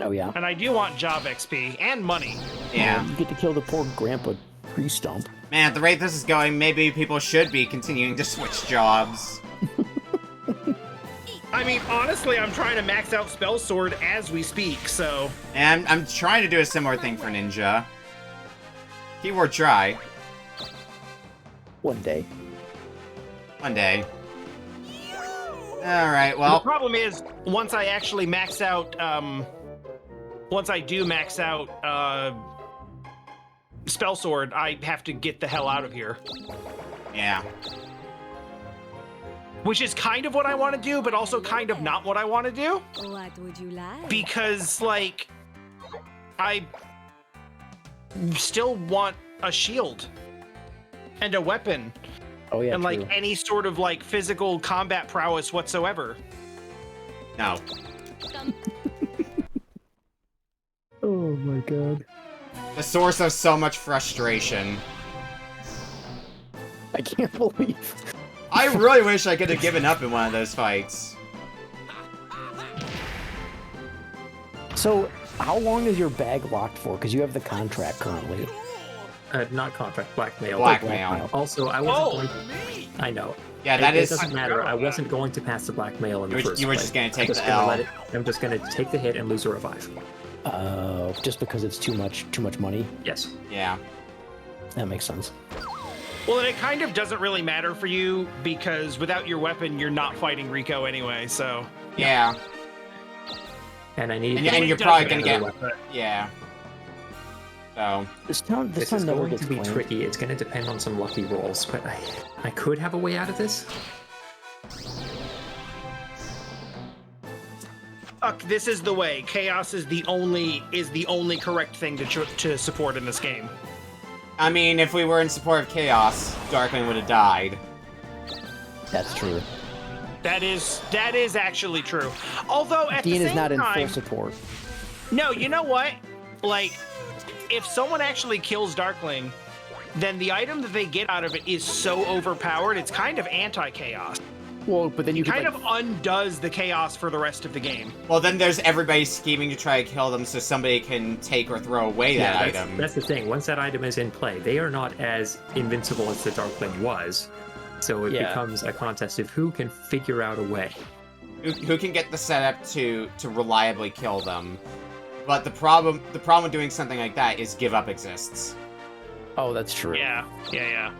Oh yeah. and I do want job XP and money. Yeah. You get to kill the poor grandpa tree stump. Man, at the rate this is going, maybe people should be continuing to switch jobs. I mean, honestly, I'm trying to max out Spell Sword as we speak, so... And I'm trying to do a similar thing for Ninja. Keyword try. One day. One day. Alright, The well, problem is, once I actually max out, once I do max out, Spell Sword, I have to get the hell out of here. yeah. Which is kind of what I want to do, but also kind of not what I want to do. What would you like? Because, like, I still want a shield and a weapon Oh yeah. and, true. like, any sort of, like, physical combat prowess whatsoever. No. Oh my god. The source of so much frustration. I can't believe. I really wish I could have given up in one of those fights. So, how long is your bag locked for? Because you have the contract currently. Not contract, blackmail. Blackmail. Also, I wasn't going to... I know. Yeah, that it is... doesn't matter. I wasn't going to pass the blackmail in the first You were place. just gonna take I'm just the gonna L. let it- I'm just going to take the hit and lose a revive. Just because it's too much money. Yes. Yeah. That makes sense. Well, and it kind of doesn't really matter for you because without your weapon, you're not fighting Rico anyway, so... Yeah. And I need... And you're It probably doesn't gonna matter, get... but- Yeah. So... This This town is never going gets to be claimed. tricky. It's going to depend on some lucky rolls, but I could have a way out of this. This is the way. Chaos is the only correct thing to support in this game. I mean, if we were in support of Chaos, Darkling would have died. That's true. That is actually true. Although at Dean the is same not in time, full support. no, you know what? Like, if someone actually kills Darkling, then the item that they get out of it is so overpowered, it's kind of anti-chaos. Well, but then you It could, kind like, of undoes the chaos for the rest of the game. Well, then there's everybody scheming to try to kill them so somebody can take or throw away that item. That's the thing. Once that item is in play, they are not as invincible as the Darkling was. So it becomes a contest of who can figure out a way. Who can get the setup to reliably kill them. But the problem with doing something like that is give up exists. oh, that's true. Yeah.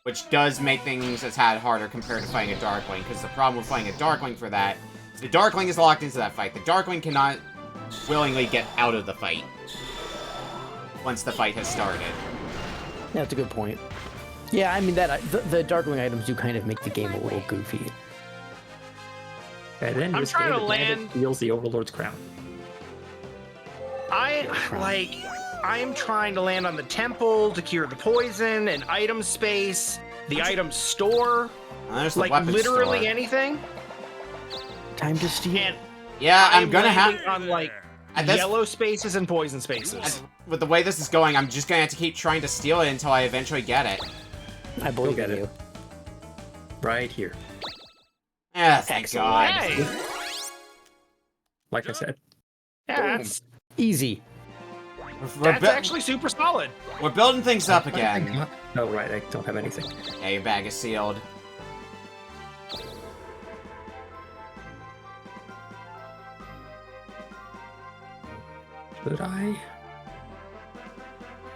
Which does make things a tad harder compared to fighting a Darkling, because the problem with fighting a Darkling for that is the Darkling is locked into that fight. The Darkling cannot willingly get out of the fight once the fight has started. Yeah, that's a good point. Yeah, I mean, the Darkling items do kind of make the game a little goofy. And then I'm Risk trying to Bandit land- steals the Overlord's crown. I am trying to land on the temple to cure the poison, an item space, the item store, There's the like weapon literally store. anything. Time to steal. And Yeah, I'm gonna landing have... on like At this- yellow spaces and poison spaces. With the way this is going, I'm just gonna have to keep trying to steal it until I eventually get it. I believe get in it. you. Right here. Yeah, thank Excellent. God. Hey, Like I said. yeah, that's Easy. That's actually super solid. We're building things up again. Oh, right, I don't have anything. Yeah, your bag is sealed. Should I?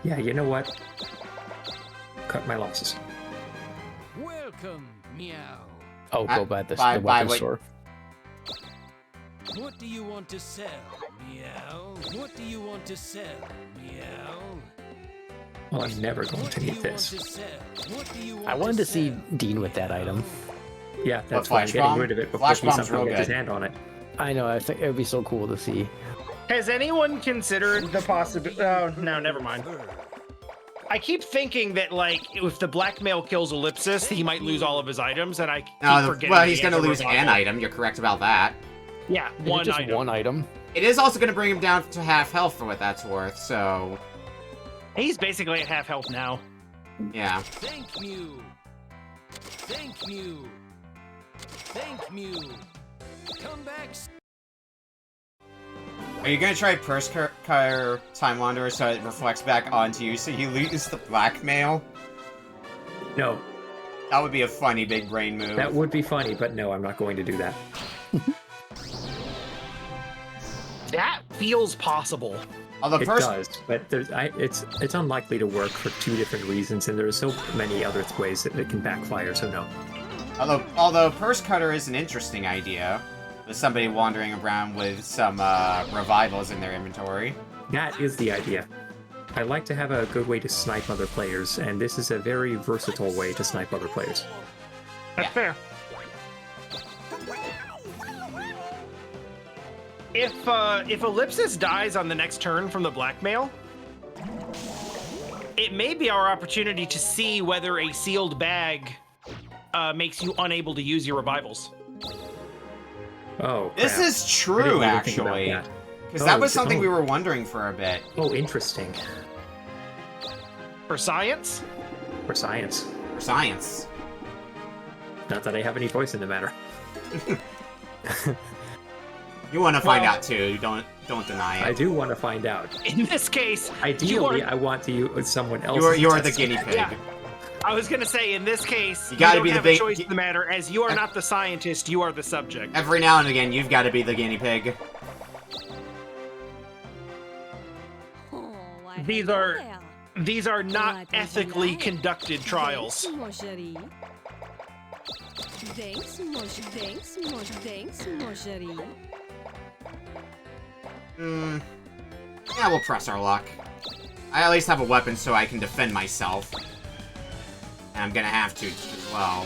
Yeah, you know what? Cut my losses. Welcome, meow. Oh, go by the Buy weapon what- store. What do you want to sell, meow? What do you want to sell, meow? Well, I'm never going What to do you need want this. to sell? What do you want I wanted to see sell? Dean with that item. Yeah, that's What, why I'm Flash getting Bomb? rid of it before Flash he Bomb's somehow real gets his good. hand on it. I know. I think it would be so cool to see. Has anyone considered the possibility? Oh, no, never mind. I keep thinking that, like, if the blackmail kills Ellipsis, he might lose all of his items, and I keep forgetting. Well, that he's he gonna has a lose revival. an item. You're correct about that. Yeah, Is one it just item. one item? It is also gonna bring him down to half health for what that's worth, so... He's basically at half health now. Yeah. Thank you. Thank you. Thank you. Come back. Are you gonna try Purse Cutter Time Wanderer so it reflects back onto you so you lose the blackmail? No, That would be a funny big brain move. that would be funny, but no, I'm not going to do that. That feels possible. Although It Purse... does, but it's unlikely to work for two different reasons, and there are so many other ways that it can backfire. So no. Although Purse Cutter is an interesting idea, with somebody wandering around with some revivals in their inventory. That is the idea. I like to have a good way to snipe other players, and this is a very versatile way to snipe other players. That's fair. If Ellipsis dies on the next turn from the blackmail, it may be our opportunity to see whether a sealed bag makes you unable to use your revivals. Oh, This crap. is I true, didn't even think about actually. that. Because that Oh, was something oh. we were wondering for a bit. Oh, interesting. For science? For science. For science. Not that I have any voice in the matter. You want to find Well- out too. Don't deny it. I do want to find out. In this case, Ideally, you are, I want to use someone else. You're the guinea pig. Yeah. I was gonna say, in this case, You gotta don't be the have big- a choice in the matter, as you are not the scientist, you are the subject. Every now and again, you've got to be the guinea pig. Oh, why, These hello are- there. These are not What would ethically you like? conducted trials. Thanks, mon chéri. Thanks, mon chéri. Yeah, we'll press our luck. I at least have a weapon so I can defend myself. And I'm gonna have to as well.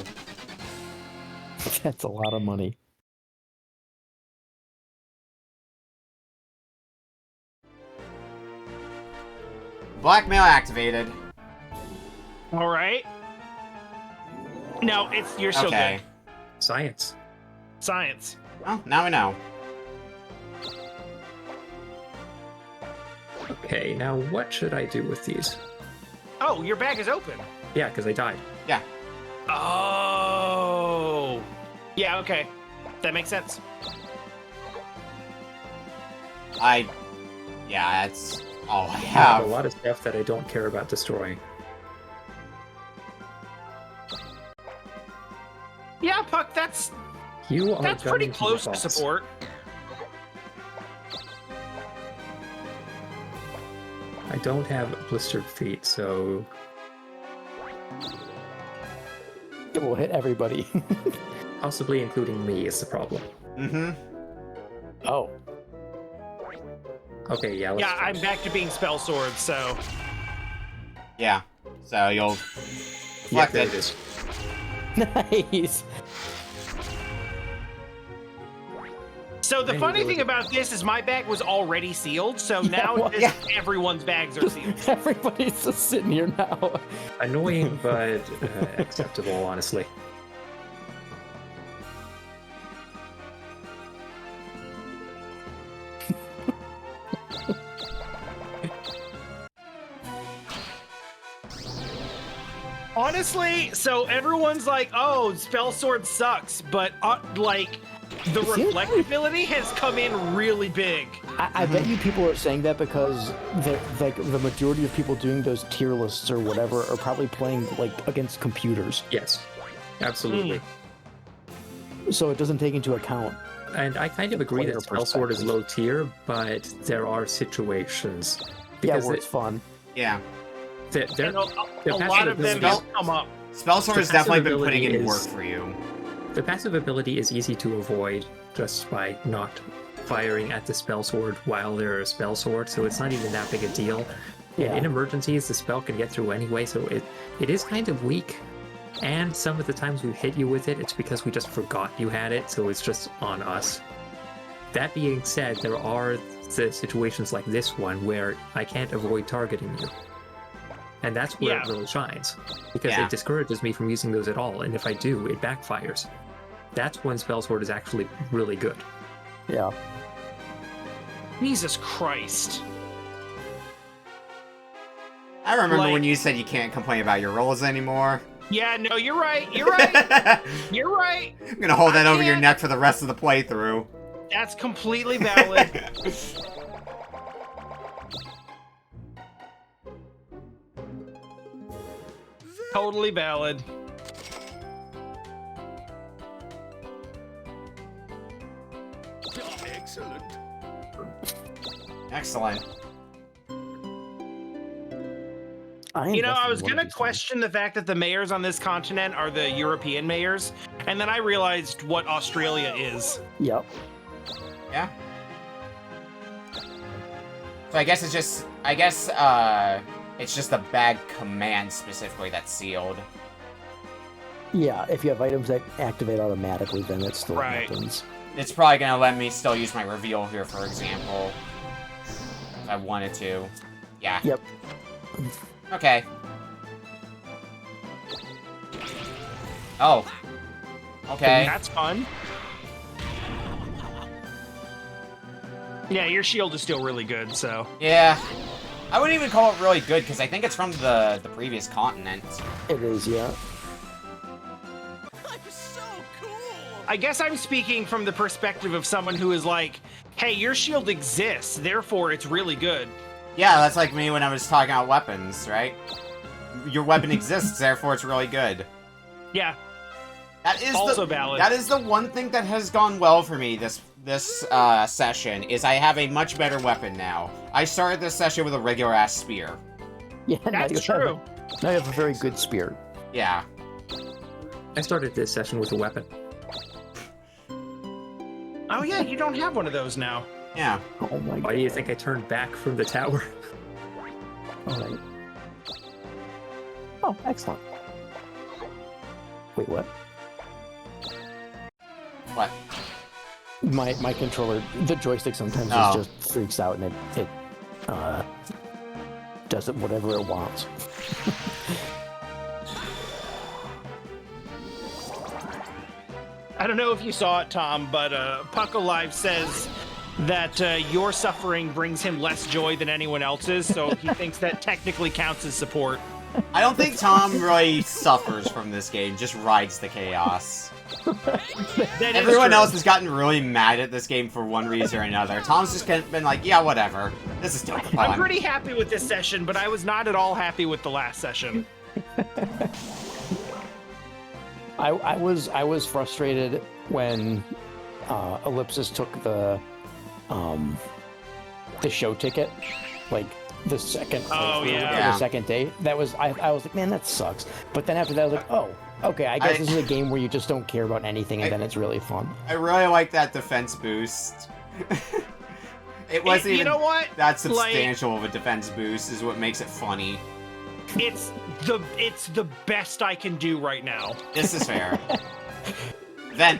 That's a lot of money. Blackmail activated. All right. No, you're still Okay. good. Science. Science. Well, now we know. Okay, now what should I do with these? Oh, your bag is open. Yeah, because I died. Yeah. Oh. Yeah, okay. That makes sense. Yeah, that's all I I have have. a lot of stuff that I don't care about destroying. Yeah, Puck, that's You are pretty gunning to close the to boss. support. I don't have blistered feet, so It will hit everybody. possibly including me is the problem. Mm-hmm. Oh. Okay, yeah, let's Yeah, try. I'm back to being spell swords, so Yeah. So you'll Yeah, deflect there it. it is. Nice. So the I funny need to thing look about this is my bag was already sealed, so Yeah, now well, everyone's bags are sealed. Everybody's just sitting here now. Annoying, but acceptable, honestly. Honestly, so everyone's like, "Oh, spell sword sucks," but like the It seems reflectivity has come in really big. I bet you people are saying that because the majority of people doing those tier lists or whatever are probably playing like against computers, Yes, absolutely. so it doesn't take into account. And I kind of agree Player that Spell Sword is perspective. low tier, but there are situations. Yeah, Because where it's fun. Yeah. there, And there, a lot of them Spell- have come up. Spellsword has The definitely been passive putting in ability work is- for you. the passive ability is easy to avoid just by not firing at the spell sword while they're a spell sword, so it's not even that big a deal. Yeah. And in emergencies, the spell can get through anyway, so it is kind of weak. And some of the times we hit you with it, it's because we just forgot you had it, so it's just on us. That being said, there are the situations like this one where I can't avoid targeting you. And that's where it Yeah. really shines. Because Yeah. it discourages me from using those at all, and if I do, it backfires. That's when Spell Sword is actually really good. Yeah. Jesus Christ. I remember Like- when you said you can't complain about your rolls anymore. Yeah, no, you're right. You're right. You're right. I'm gonna hold that I over your can't- neck for the rest of the playthrough. That's completely valid. Totally valid. Excellent. Excellent. You know, I was gonna question the fact that the mayors on this continent are the European mayors, and then I realized what Australia is. Yep. Yeah. So I guess it's just the bag command specifically that's sealed. Yeah, if you have items that activate automatically, then it still Right. happens. It's probably gonna let me still use my reveal here, for example. If I wanted to. Yeah. Yep. Okay. Oh. Okay. That's fun. Yeah, your shield is still really good, so. Yeah. I wouldn't even call it really good, because I think it's from the previous continent. It is, yeah. I'm so cool. I guess I'm speaking from the perspective of someone who is like, hey, your shield exists, therefore it's really good. Yeah, that's like me when I was talking about weapons, right? Your weapon exists, therefore it's really good. Yeah, That is also valid. That is the one thing that has gone well for me this session, is I have a much better weapon now. I started this session with a regular ass spear. Yeah, now That's you have true. now you have a very good spear. Yeah. I started this session with a weapon. Oh yeah, you don't have one of those now. Yeah. Oh my Why god. do you think I turned back from the tower? Alright. Oh, excellent. Wait, what? What? My controller, the joystick sometimes Oh. just freaks out and it does it whatever it wants. I don't know if you saw it, Tom, but Puck Alive says that your suffering brings him less joy than anyone else's, so he thinks that technically counts as support. I don't think Tom really suffers from this game, just rides the chaos. That is Everyone true. else has gotten really mad at this game for one reason or another. Tom's just been like, yeah, whatever. This is still fun. I'm pretty happy with this session, but I was not at all happy with the last session. I was frustrated when Ellipsis took the show ticket, like the second the second day. That was I was like, man, that sucks. But then after that, I was like, oh, okay, I guess this is a game where you just don't care about anything, and then it's really fun. I really like that defense boost. It wasn't even you know what? that substantial of a defense boost is what makes it funny. It's the best I can do right now. This is fair. Then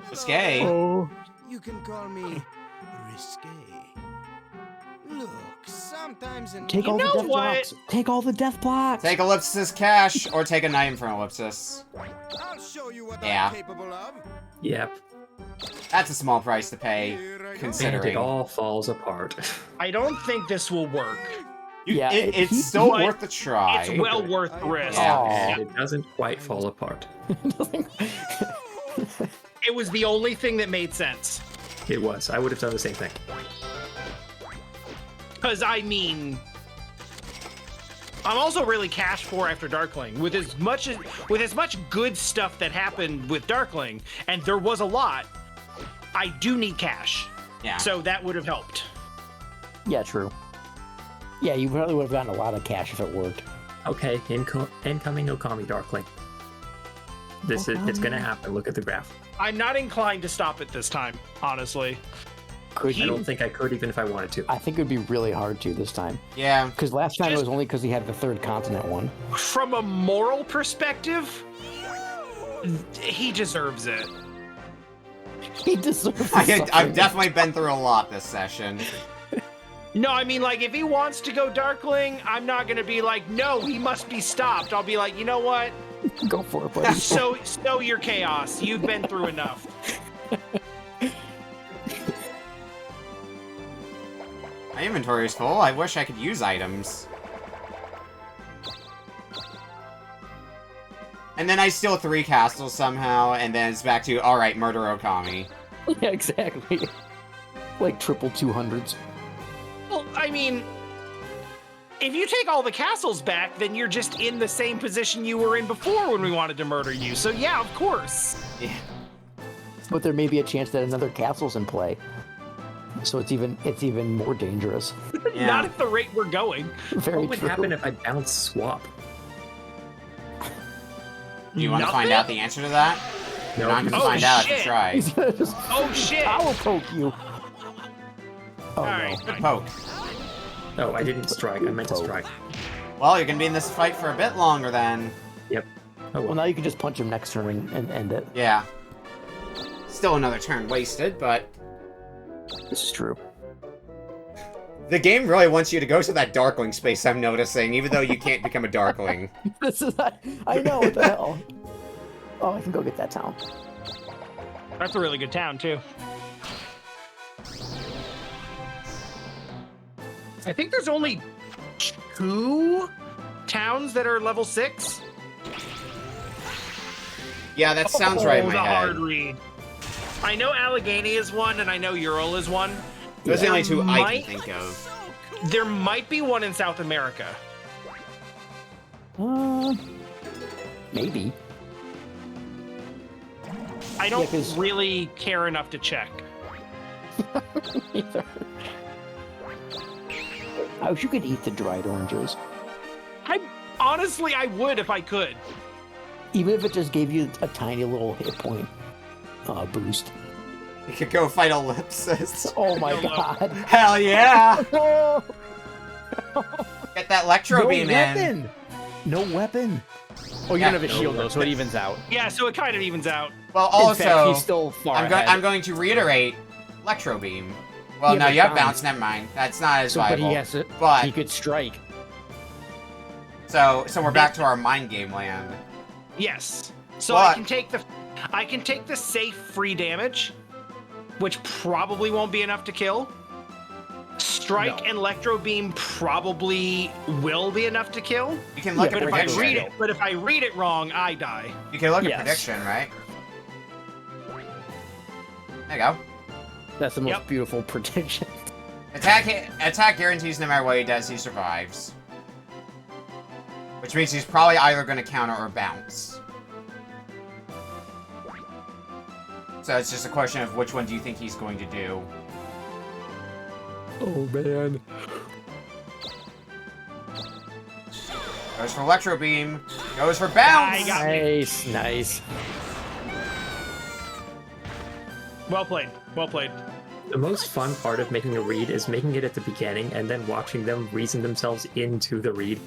risque. Oh, You can call me risque. Look, sometimes in take all the know death what? blocks. Take all the death blocks. Take Ellipsis cash or take a knight from Ellipsis. I'll show you what Yeah. I'm capable of. Yep. That's a small price to pay, Here I go. And considering. it all falls apart. I don't think this will work. Yeah, It's still but worth the try. It's well worth the risk. Yeah. And it doesn't quite fall apart. It was the only thing that made sense. It was. I would have done the same thing. Because, I mean, I'm also really cash poor after Darkling. With as much good stuff that happened with Darkling, and there was a lot, I do need cash. Yeah. So that would have helped. Yeah, true. Yeah, you probably would have gotten a lot of cash if it worked. Okay, incoming Okami Darkling. It's gonna happen. Look at the graph. I'm not inclined to stop it this time, honestly. Could I you? don't think I could even if I wanted to. I think it would be really hard to this time. Yeah. Because last time it was only because he had the third continent one. From a moral perspective, he deserves it. He deserves I've definitely been through a lot this session. No, I mean, like, if he wants to go Darkling, I'm not going to be like, no, he must be stopped. I'll be like, you know what? Go for it, buddy. So your chaos. You've been through enough. My inventory is full. I wish I could use items. And then I steal 3 castles somehow, and then it's back to, alright, murder Okami. Yeah, exactly. Like triple 200s. Well, I mean, if you take all the castles back, then you're just in the same position you were in before when we wanted to murder you. So yeah, of course. Yeah. But there may be a chance that another castle's in play. So it's even more dangerous. Yeah. Not at the rate we're going. Very What would true. happen if I bounce swap? Do you want to find Nothing? out the answer to that? You're not going to Oh, find out if you shit. try. He's gonna just Oh shit! power poke you. Oh, All right. no. Good poke. Oh, I didn't strike. I meant to strike. Well, you're going to be in this fight for a bit longer then. Yep. Oh Well, well. now you can just punch him next turn and end it. Yeah. Still another turn wasted, but This is true. the game really wants you to go to that Darkling space, I'm noticing, even though you can't become a Darkling. This is I know what the hell. Oh, I can go get that town. That's a really good town too. I think there's only 2 towns that are level 6. Yeah, that sounds right in the my head. hard read. I know Allegheny is one, and I know Ural is one. Those are the only 2 I Might- can think of. There might be one in South America. Maybe. I don't 'cause- really care enough to check. Either. I wish you could eat the dried oranges. Honestly, I would if I could. Even if it just gave you a tiny little hit point boost. You could go fight Ellipsis. Oh my Hello. god. Hell yeah! Oh, Get that Electro no Beam in. weapon! No weapon! Oh, you Yeah. don't have a shield though, so it evens out. Yeah, so it kind of evens out. Well, In fact, also, he's still far I'm ahead. going to reiterate Electro Beam. Well, Yeah, no, but you have bounce. bounce. Never mind. That's not as So, but viable. he has to. But- He could strike. So we're back to our mind game land. Yes. So But- I can take the safe free damage, which probably won't be enough to kill. Strike No. and Electro Beam probably will be enough to kill. You can look Yeah, at But if I prediction. read it, wrong, I die. You can look at Yes. prediction, right? There you go. That's the most Yep. beautiful prediction. Attack guarantees no matter what he does, he survives. Which means he's probably either going to counter or bounce. So it's just a question of which one do you think he's going to do. Oh man. Goes for Electro Beam. Goes for I bounce! got me. Nice, nice. Well played. Well played. The most fun part of making a read is making it at the beginning and then watching them reason themselves into the read.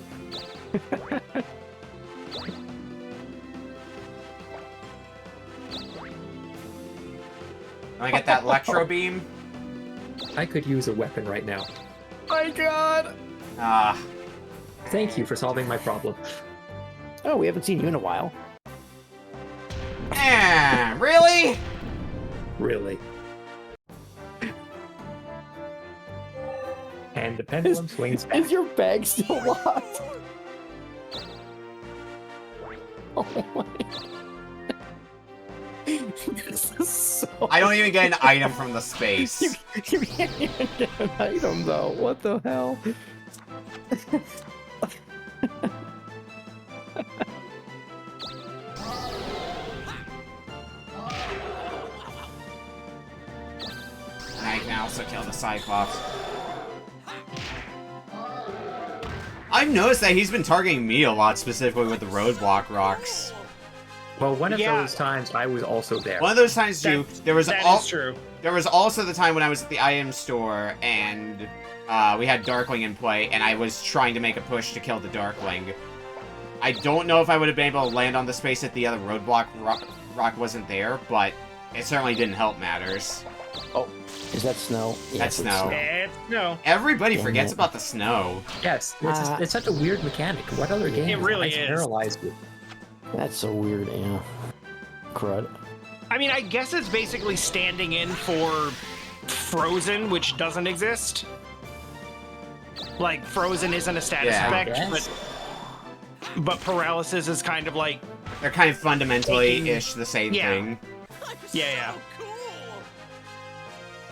Let me get that Electro Beam. I could use a weapon right now. My God. Ah, Thank you for solving my problem. Oh, we haven't seen you in a while. really? Really. And the pendulum swings back. Is your bag still locked? Oh my. This is so. I don't even get an item from the space. You can't even get an item though. What the hell? And I can also kill the Cyclops. I've noticed that he's been targeting me a lot, specifically with the roadblock rocks. Well, one of Yeah. those times I was also there. One of those times too, there was That all, is true. there was also the time when I was at the item store and we had Darkling in play, and I was trying to make a push to kill the Darkling. I don't know if I would have been able to land on the space if the other roadblock rock wasn't there, but it certainly didn't help matters. Oh, is that snow? That's it's snow. No. Everybody Damn forgets it. about the snow. Yes, it's such a weird mechanic. What other game It really has is. paralyzed you? That's so weird, yeah. Crud. I mean, I guess it's basically standing in for Frozen, which doesn't exist. Like, Frozen isn't a status Yeah. effect, Yes. but paralysis is kind of like, They're kind of fundamentally-ish the same Yeah. thing. yeah, Cool.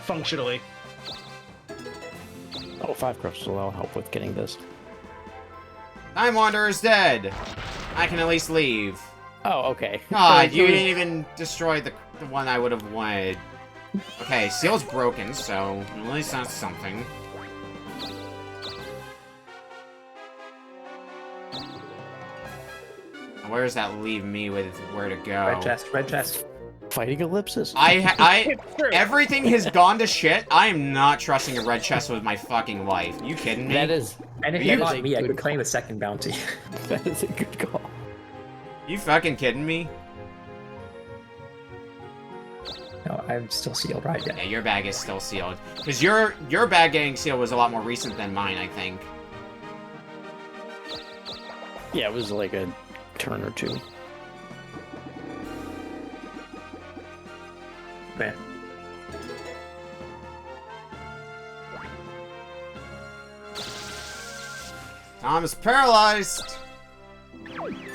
functionally. Oh, 5 crystals will help with getting this. Time Wanderer's dead. I can at least leave. Oh, okay. God, you didn't even destroy the one I would have wanted. Okay, Seal's broken, so at least that's something. Where does that leave me with where to go? Red chest, red chest. Fighting ellipsis. I It's true. everything has gone to shit. I am not trusting a red chest with my fucking life. You kidding me? That is. And if You you got got me, I good could claim a second bounty. That is a good call. You fucking kidding me? No, I'm still sealed, right? Yeah, Yeah. your bag is still sealed. Because your bag getting sealed was a lot more recent than mine, I think. Yeah, it was like a turn or two. Man. Tom is paralyzed.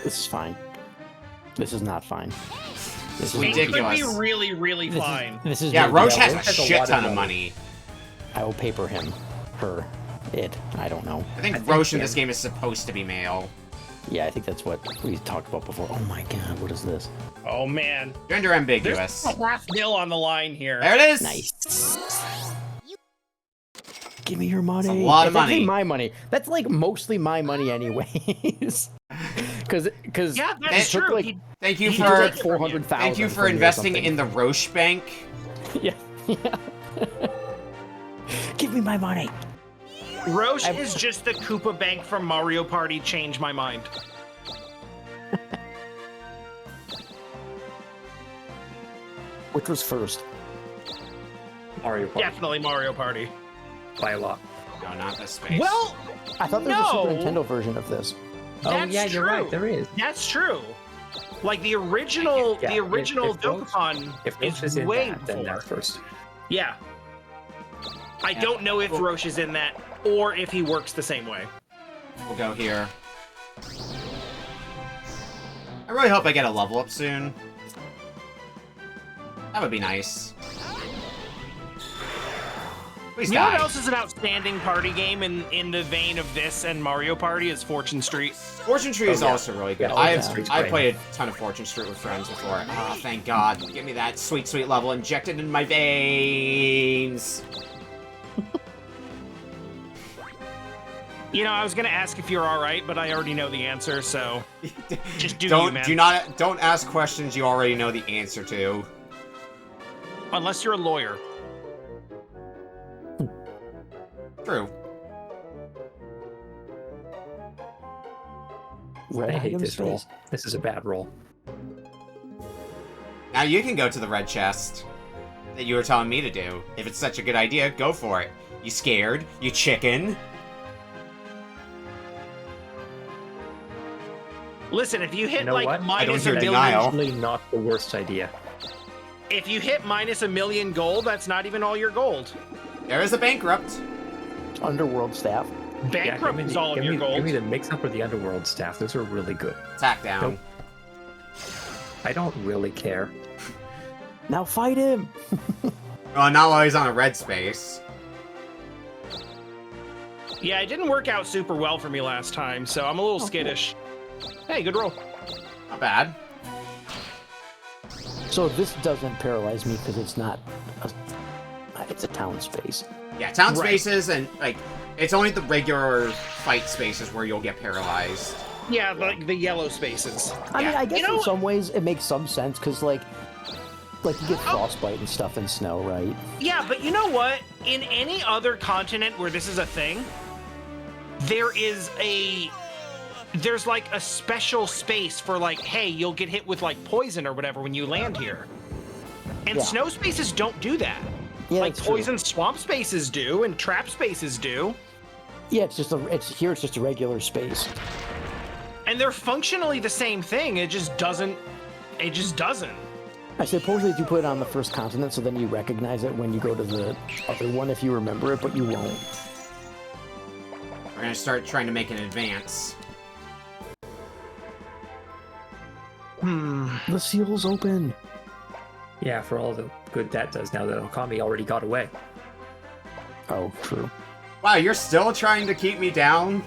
This is fine. This is not fine. This is It could Ridiculous. be really, really fine. This is Yeah, maybe Roach I has will- a has a shit lot of ton of money. money. I will paper him. Her. It. I don't know. I think think Roche in him. this game is supposed to be male. Yeah, I think that's what we talked about before. Oh my god, what is this? Oh, man. Gender ambiguous. There's a half nil on the line here. There it is! Nice. Give me your money. That's a lot of It's actually money. my money. That's like mostly my money anyways. Cause Yeah, It that's took, true. like- He- Thank you he took for like 400,000. thank you for investing in the Roche Bank. Yeah. Yeah. Give me my money. Roche I've- is just the Koopa Bank from Mario Party. Change my mind. Which was first? Mario Party Definitely Mario Party. by a lot. No, not this space. Well, I thought there was a Super No. Nintendo version of this. Oh That's yeah, you're right. true. There is. that's true. Like the original, Yeah, the original if Roach- Dokapon If Roach is is in way that, then before. that's first. Yeah. I don't know if Roche is in that or if he works the same way. We'll go here. I really hope I get a level up soon. That would be nice. Please You know what die. else is an outstanding party game in the vein of this and Mario Party is Fortune Street. Fortune Street is yeah. also really good. Yeah, I've Street's I great. played a ton of Fortune Street with friends before. Oh, thank God. Give me that sweet, sweet level injected in my veins. You know, I was gonna ask if you're all right, but I already know the answer, so just do you, don't man. don't ask questions you already know the answer to. Unless you're a lawyer. True. Red I hate item this roll. space. This is a bad roll. Now you can go to the red chest that you were telling me to do. If it's such a good idea, go for it. You scared? You chicken? Listen, if you hit You know like what? I don't minus hear a million, denial. Usually not the worst idea. if you hit minus a million gold, that's not even all your gold. There is a bankrupt. Underworld staff. Bankrupt give me is the- all of give your me, gold. Give me the mix-up or the Underworld staff. Those are really good. Attack down. Nope. I don't really care. Now fight him! Oh, not while he's on a red space. Yeah, it didn't work out super well for me last time, so I'm a little skittish. Hey, good roll. Not bad. So this doesn't paralyze me because it's not it's a town space. Yeah, town Right. spaces and, like, it's only the regular fight spaces where you'll get paralyzed. Yeah, like the yellow spaces. I mean, Yeah. I guess You know in what- some ways it makes some sense because like you get frostbite and stuff in snow, right? Yeah, but you know what? In any other continent where this is a thing, there's like a special space for like, hey, you'll get hit with like poison or whatever when you land here. And Yeah. snow spaces don't do that. Yeah, Like that's true. poison swamp spaces do, and trap spaces do, Yeah, it's just a regular space. and they're functionally the same thing. It just doesn't. I suppose that you put it on the first continent, so then you recognize it when you go to the other one if you remember it, but you won't. We're gonna start trying to make an advance. The seal's open. Yeah, for all the good that does now that Okami already got away. Oh, true. Wow, you're still trying to keep me down?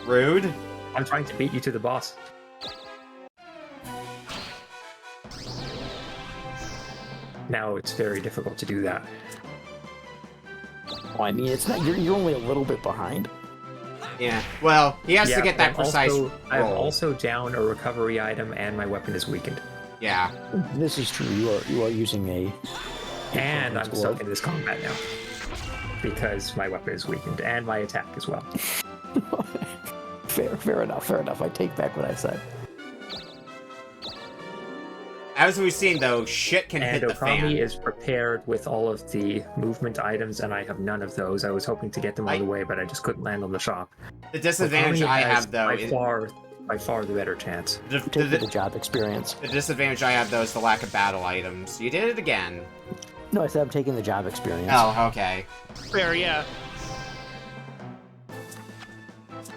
Rude. I'm trying to beat you to the boss. Now it's very difficult to do that. Well, I mean, it's not. You're only a little bit behind. Yeah, well, he has to get but that I'm precise I'm roll. also down a recovery item, and my weapon is weakened. Yeah. This is true. You are using a. And I'm Glove. stuck in this combat now. Because my weapon is weakened, and my attack as well. Fair enough. I take back what I said. As we've seen, though, shit can And hit the fan. Okami is prepared with all of the movement items, and I have none of those. I was hoping to get them out of the way, but I just couldn't land on the shop. The disadvantage Okami I has have, though, is... by far the better chance. Take the job experience. The disadvantage I have, though, is the lack of battle items. You did it again. No, I said I'm taking the job experience. Oh, okay. Fair, yeah.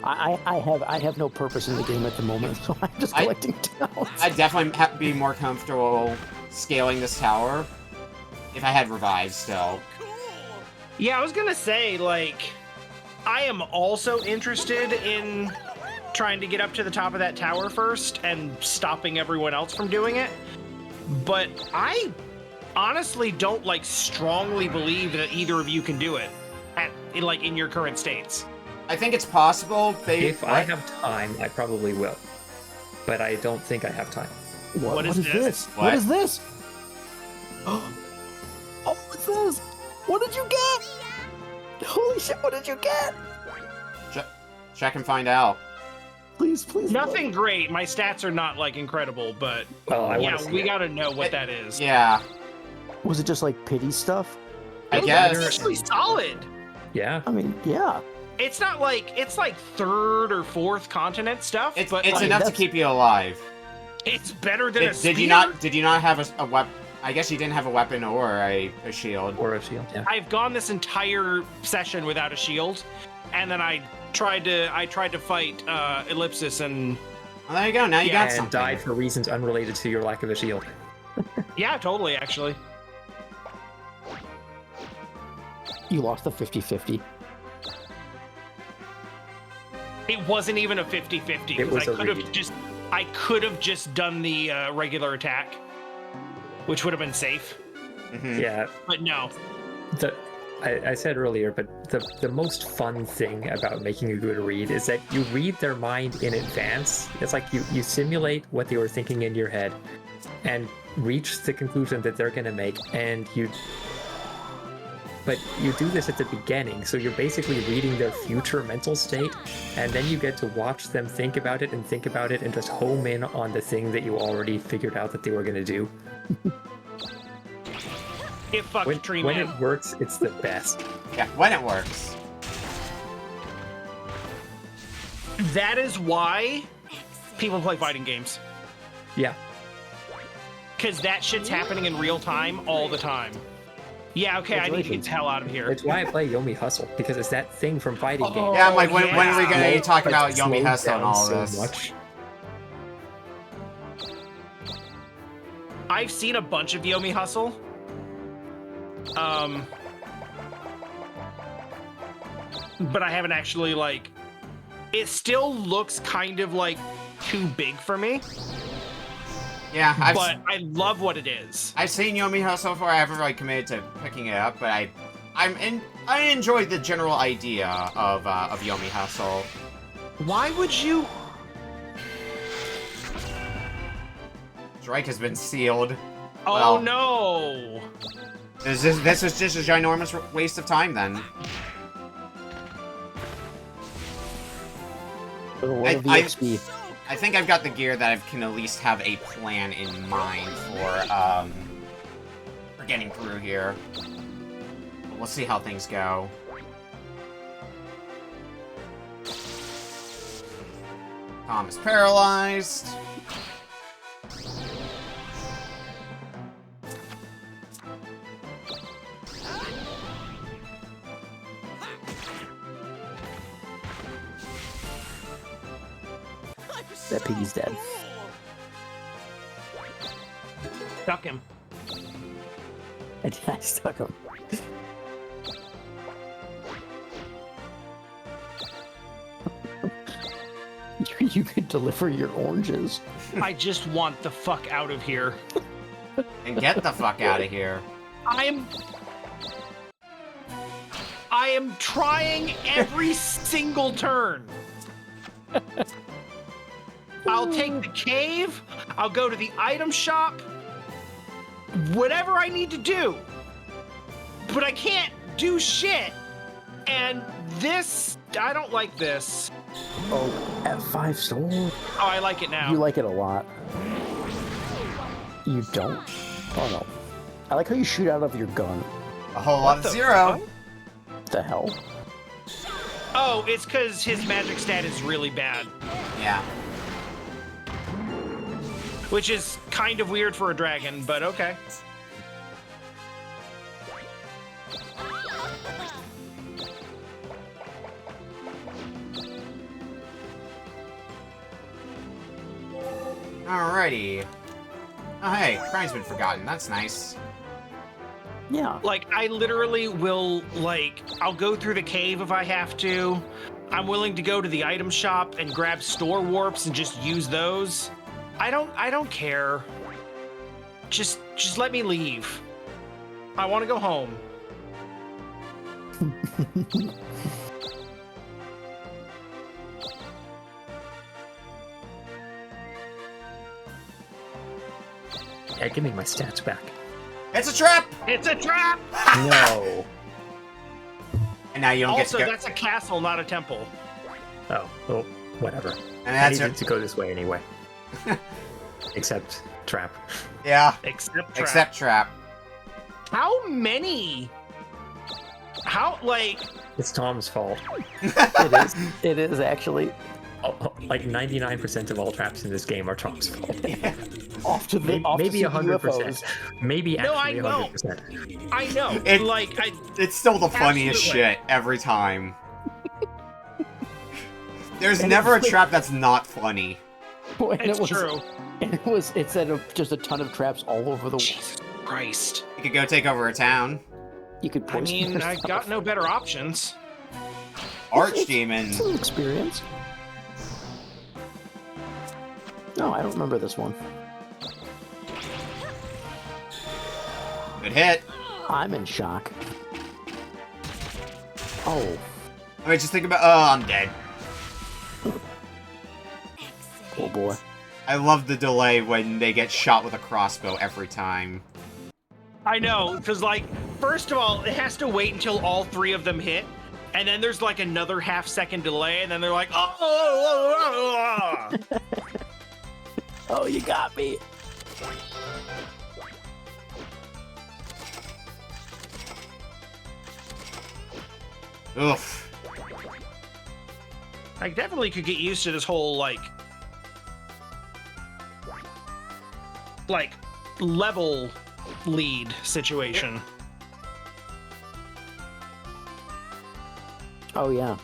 I have no purpose in the game at the moment, so I'm just collecting towns. I'd definitely be more comfortable scaling this tower if I had revives still. Yeah, I was gonna say, like, I am also interested in trying to get up to the top of that tower first and stopping everyone else from doing it. But I honestly don't, like, strongly believe that either of you can do it in your current states. I think it's possible. If I have time, I probably will. But I don't think I have time. What is this? What is this? Oh, what's this? What did you get? Holy shit, what did you get? Check and find out. Please. Nothing great. My stats are not, like, incredible, but Well, I yeah, wanna see we it. gotta know what that is. Yeah. Was it just like pity stuff? I It's guess. actually solid. Yeah. I mean, yeah. It's not like it's like third or fourth continent stuff, It's but it's like, enough to keep you alive. it's better than a spear. Did you not have a weapon? I guess you didn't have a weapon or a shield. Or a shield, yeah. I've gone this entire session without a shield, and then I tried to fight Ellipsis, and Well, there you go. Now you got And something. died for reasons unrelated to your lack of a shield. yeah, totally actually. You lost the 50-50. It wasn't even a 50-50 It because was a read. I could have just done the regular attack, which would have been safe. Mhm. Yeah. But no. I said earlier, but the most fun thing about making a good read is that you read their mind in advance. It's like you simulate what they were thinking in your head and reach the conclusion that they're going to make, but you do this at the beginning, so you're basically reading their future mental state, and then you get to watch them think about it and just home in on the thing that you already figured out that they were going to do. It fucked Tree When Man. it works, it's the best. Yeah, when it works. That is why people play fighting games. Yeah. Because that shit's happening in real time all the time. Yeah, okay, I need to get the hell out of here. It's why I play Yomi Hustle, because it's that thing from fighting Oh, games. Yeah, I'm like, when are we yeah. gonna talk about Slowed Yomi Hustle and down all so this? much. I've seen a bunch of Yomi Hustle. But I haven't actually, like... It still looks kind of, like, too big for me. Yeah, But I love what it is. I've seen Yomi Hustle before. I haven't really committed to picking it up, but I enjoyed the general idea of Yomi Hustle. Why would you... Strike has been sealed. Oh, Well, no! This is just a ginormous waste of time then. For the world of I- EXP. I think I've got the gear that I can at least have a plan in mind for getting through here. We'll see how things go. Tom is paralyzed. That piggy's dead. Duck him. I stuck him. You could deliver your oranges. I just want the fuck out of here. And get the fuck out of here. I am trying every single turn. I'll take the cave. I'll go to the item shop. Whatever I need to do. But I can't do shit. And this, I don't like this. Oh, F5 sword. Oh, I like it now. You like it a lot. You don't? Oh no. I like how you shoot out of your gun. A whole lot of the zero. fuck? The hell? Oh, it's because his magic stat is really bad. Yeah. Which is kind of weird for a dragon, but okay. Alrighty. Oh hey, crime's been forgotten. That's nice. Yeah. Like, I literally will, like, I'll go through the cave if I have to. I'm willing to go to the item shop and grab store warps and just use those. I don't care. Just let me leave. I want to go home. Yeah, give me my stats back. It's a trap! It's a trap! No. And now you don't Also, get to go. that's a castle, not a temple. Oh, well, whatever. And I that's needed it. to go this way anyway. Except trap. Yeah. Except trap. Except trap. How many How, like... It's Tom's fault. It is. It is actually Like 99% of all traps in this game are Tom's fault. off to the off Maybe to see the 100%. UFOs. Maybe No, I actually know. 100%. I know. It- It's still the funniest Absolutely. shit every time. There's never a trap that's not funny. And It's true. And it said just a ton of traps all over the world. Jesus Christ. You could go take over a town. You could I poison mean, I yourself. got no better options. Archdemon. It's an experience. No, I don't remember this one. Good hit. I'm in shock. Oh, I mean, just think about. Oh, I'm dead. oh boy. I love the delay when they get shot with a crossbow every time. I know, because, like, first of all, it has to wait until all three of them hit, and then there's, like, another half-second delay, and then they're like, oh. Oh, you got me. Oof. I definitely could get used to this whole, like, level lead situation. Oh yeah.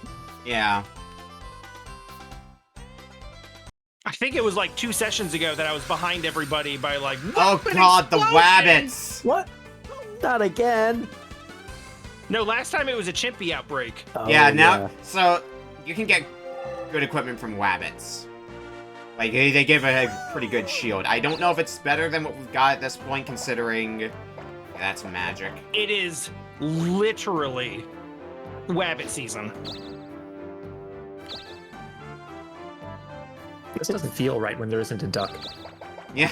Yeah. I think it was, like, 2 sessions ago that I was behind everybody by, like, Oh weapon god, the explosion! wabbits! What? Not again. No, last time it was a Chimpy outbreak. Oh, Yeah, now, so, you can get good equipment from wabbits. Like, they give a pretty good shield. I don't know if it's better than what we've got at this point, considering that's magic. It is literally Wabbit season. This doesn't feel right when there isn't a duck. Yeah.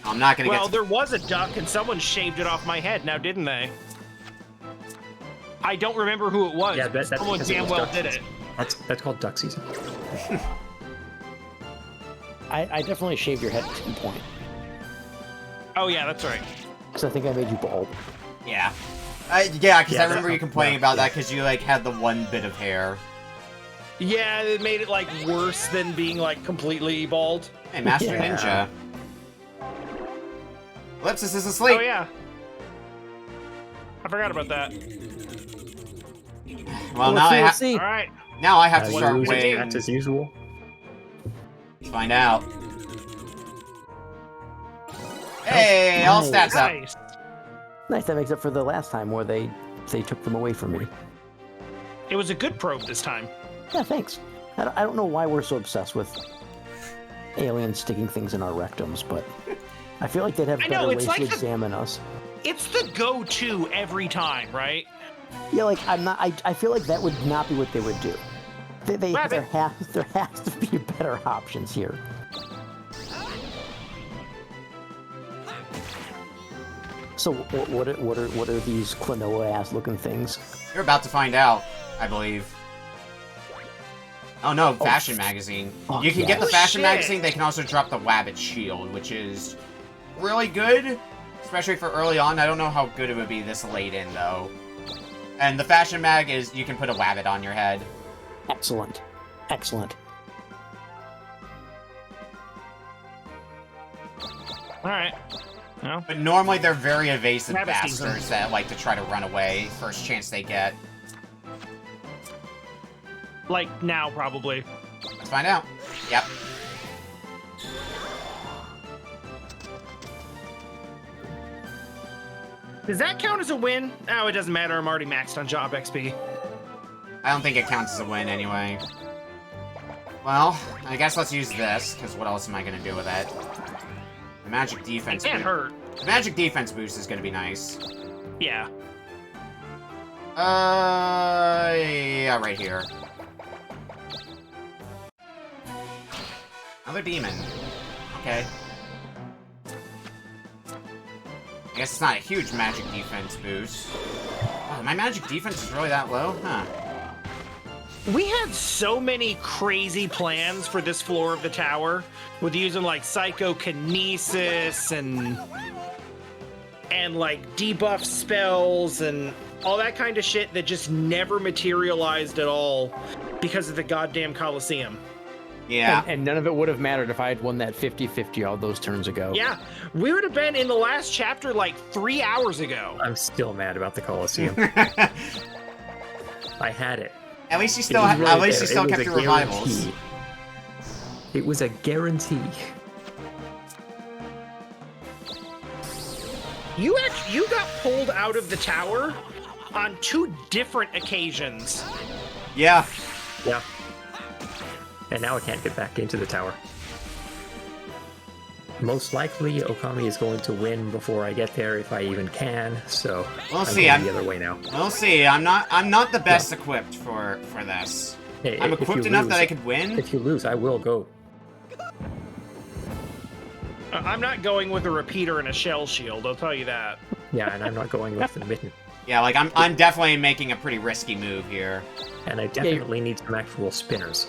I'm not gonna Well, get there was a duck and someone shaved it off my head now, didn't they? I don't remember who it was. Yeah, but that's someone because it damn was well duck did season. it. That's called duck season. I definitely shaved your head at some point. Oh yeah, that's right. Because I think I made you bald. Yeah. Yeah, because Yeah, I remember that- you complaining yeah, about yeah. that because you, like, had the one bit of hair. Yeah, it made it like worse than being like completely bald. Hey, Master Yeah. Ninja. Ellipsis is asleep! Oh yeah. I forgot about that. Well, now I, Let's see. All right. now I have to You start lose weighing. traps as usual. Let's find out. Hey, all Nice. stats up. Nice. Nice. That makes up for the last time where they took them away from me. It was a good probe this time. Yeah, thanks. I don't know why we're so obsessed with aliens sticking things in our rectums, but I feel like they'd have I better know, it's ways like to the- examine us. It's the go-to every time, right? Yeah, like I'm not. I feel like that would not be what they would do. Rabbit. There has to be better options here. So what are these Klonoa ass looking things? You're about to find out, I believe. Oh no, Fashion Magazine. fuck You can yeah. get the Oh, Fashion shit. Magazine, they can also drop the Wabbit Shield, which is really good, especially for early on. I don't know how good it would be this late in, though. And the Fashion Mag is, you can put a Wabbit on your head. Excellent, excellent. All right. No. But normally they're very evasive Wabbit season. bastards that like to try to run away first chance they get. Like now, probably. Let's find out. Yep. Does that count as a win? Oh, it doesn't matter. I'm already maxed on job XP. I don't think it counts as a win anyway. Well, I guess let's use this, because what else am I going to do with it? The magic It defense can't hurt. The magic defense boost is going to be nice. Yeah. Yeah, right here. Another demon. Okay. I guess it's not a huge magic defense boost. Oh, my magic defense is really that low? Huh. We had so many crazy plans for this floor of the tower with using like psychokinesis and and like debuff spells and all that kind of shit that just never materialized at all because of the goddamn Colosseum. Yeah. And none of it would have mattered if I had won that 50-50 all those turns ago. Yeah, we would have been in the last chapter like 3 hours ago. I'm still mad about the Colosseum. I had it. At least you It still, was really at least you there. still It was kept a your revivals. guarantee. It was a guarantee. You got pulled out of the tower on 2 different occasions. Yeah. Yeah. And now I can't get back into the tower. Most likely, Okami is going to win before I get there, if I even can. So We'll see. going the other way now. We'll see. I'm not the best equipped for this. Hey, I'm if equipped you enough lose- that I could win. If you lose, I will go. I'm not going with a repeater and a shell shield, I'll tell you that. Yeah, and I'm not going with the mitten. Yeah, like I'm definitely making a pretty risky move here. And I definitely need some actual spinners.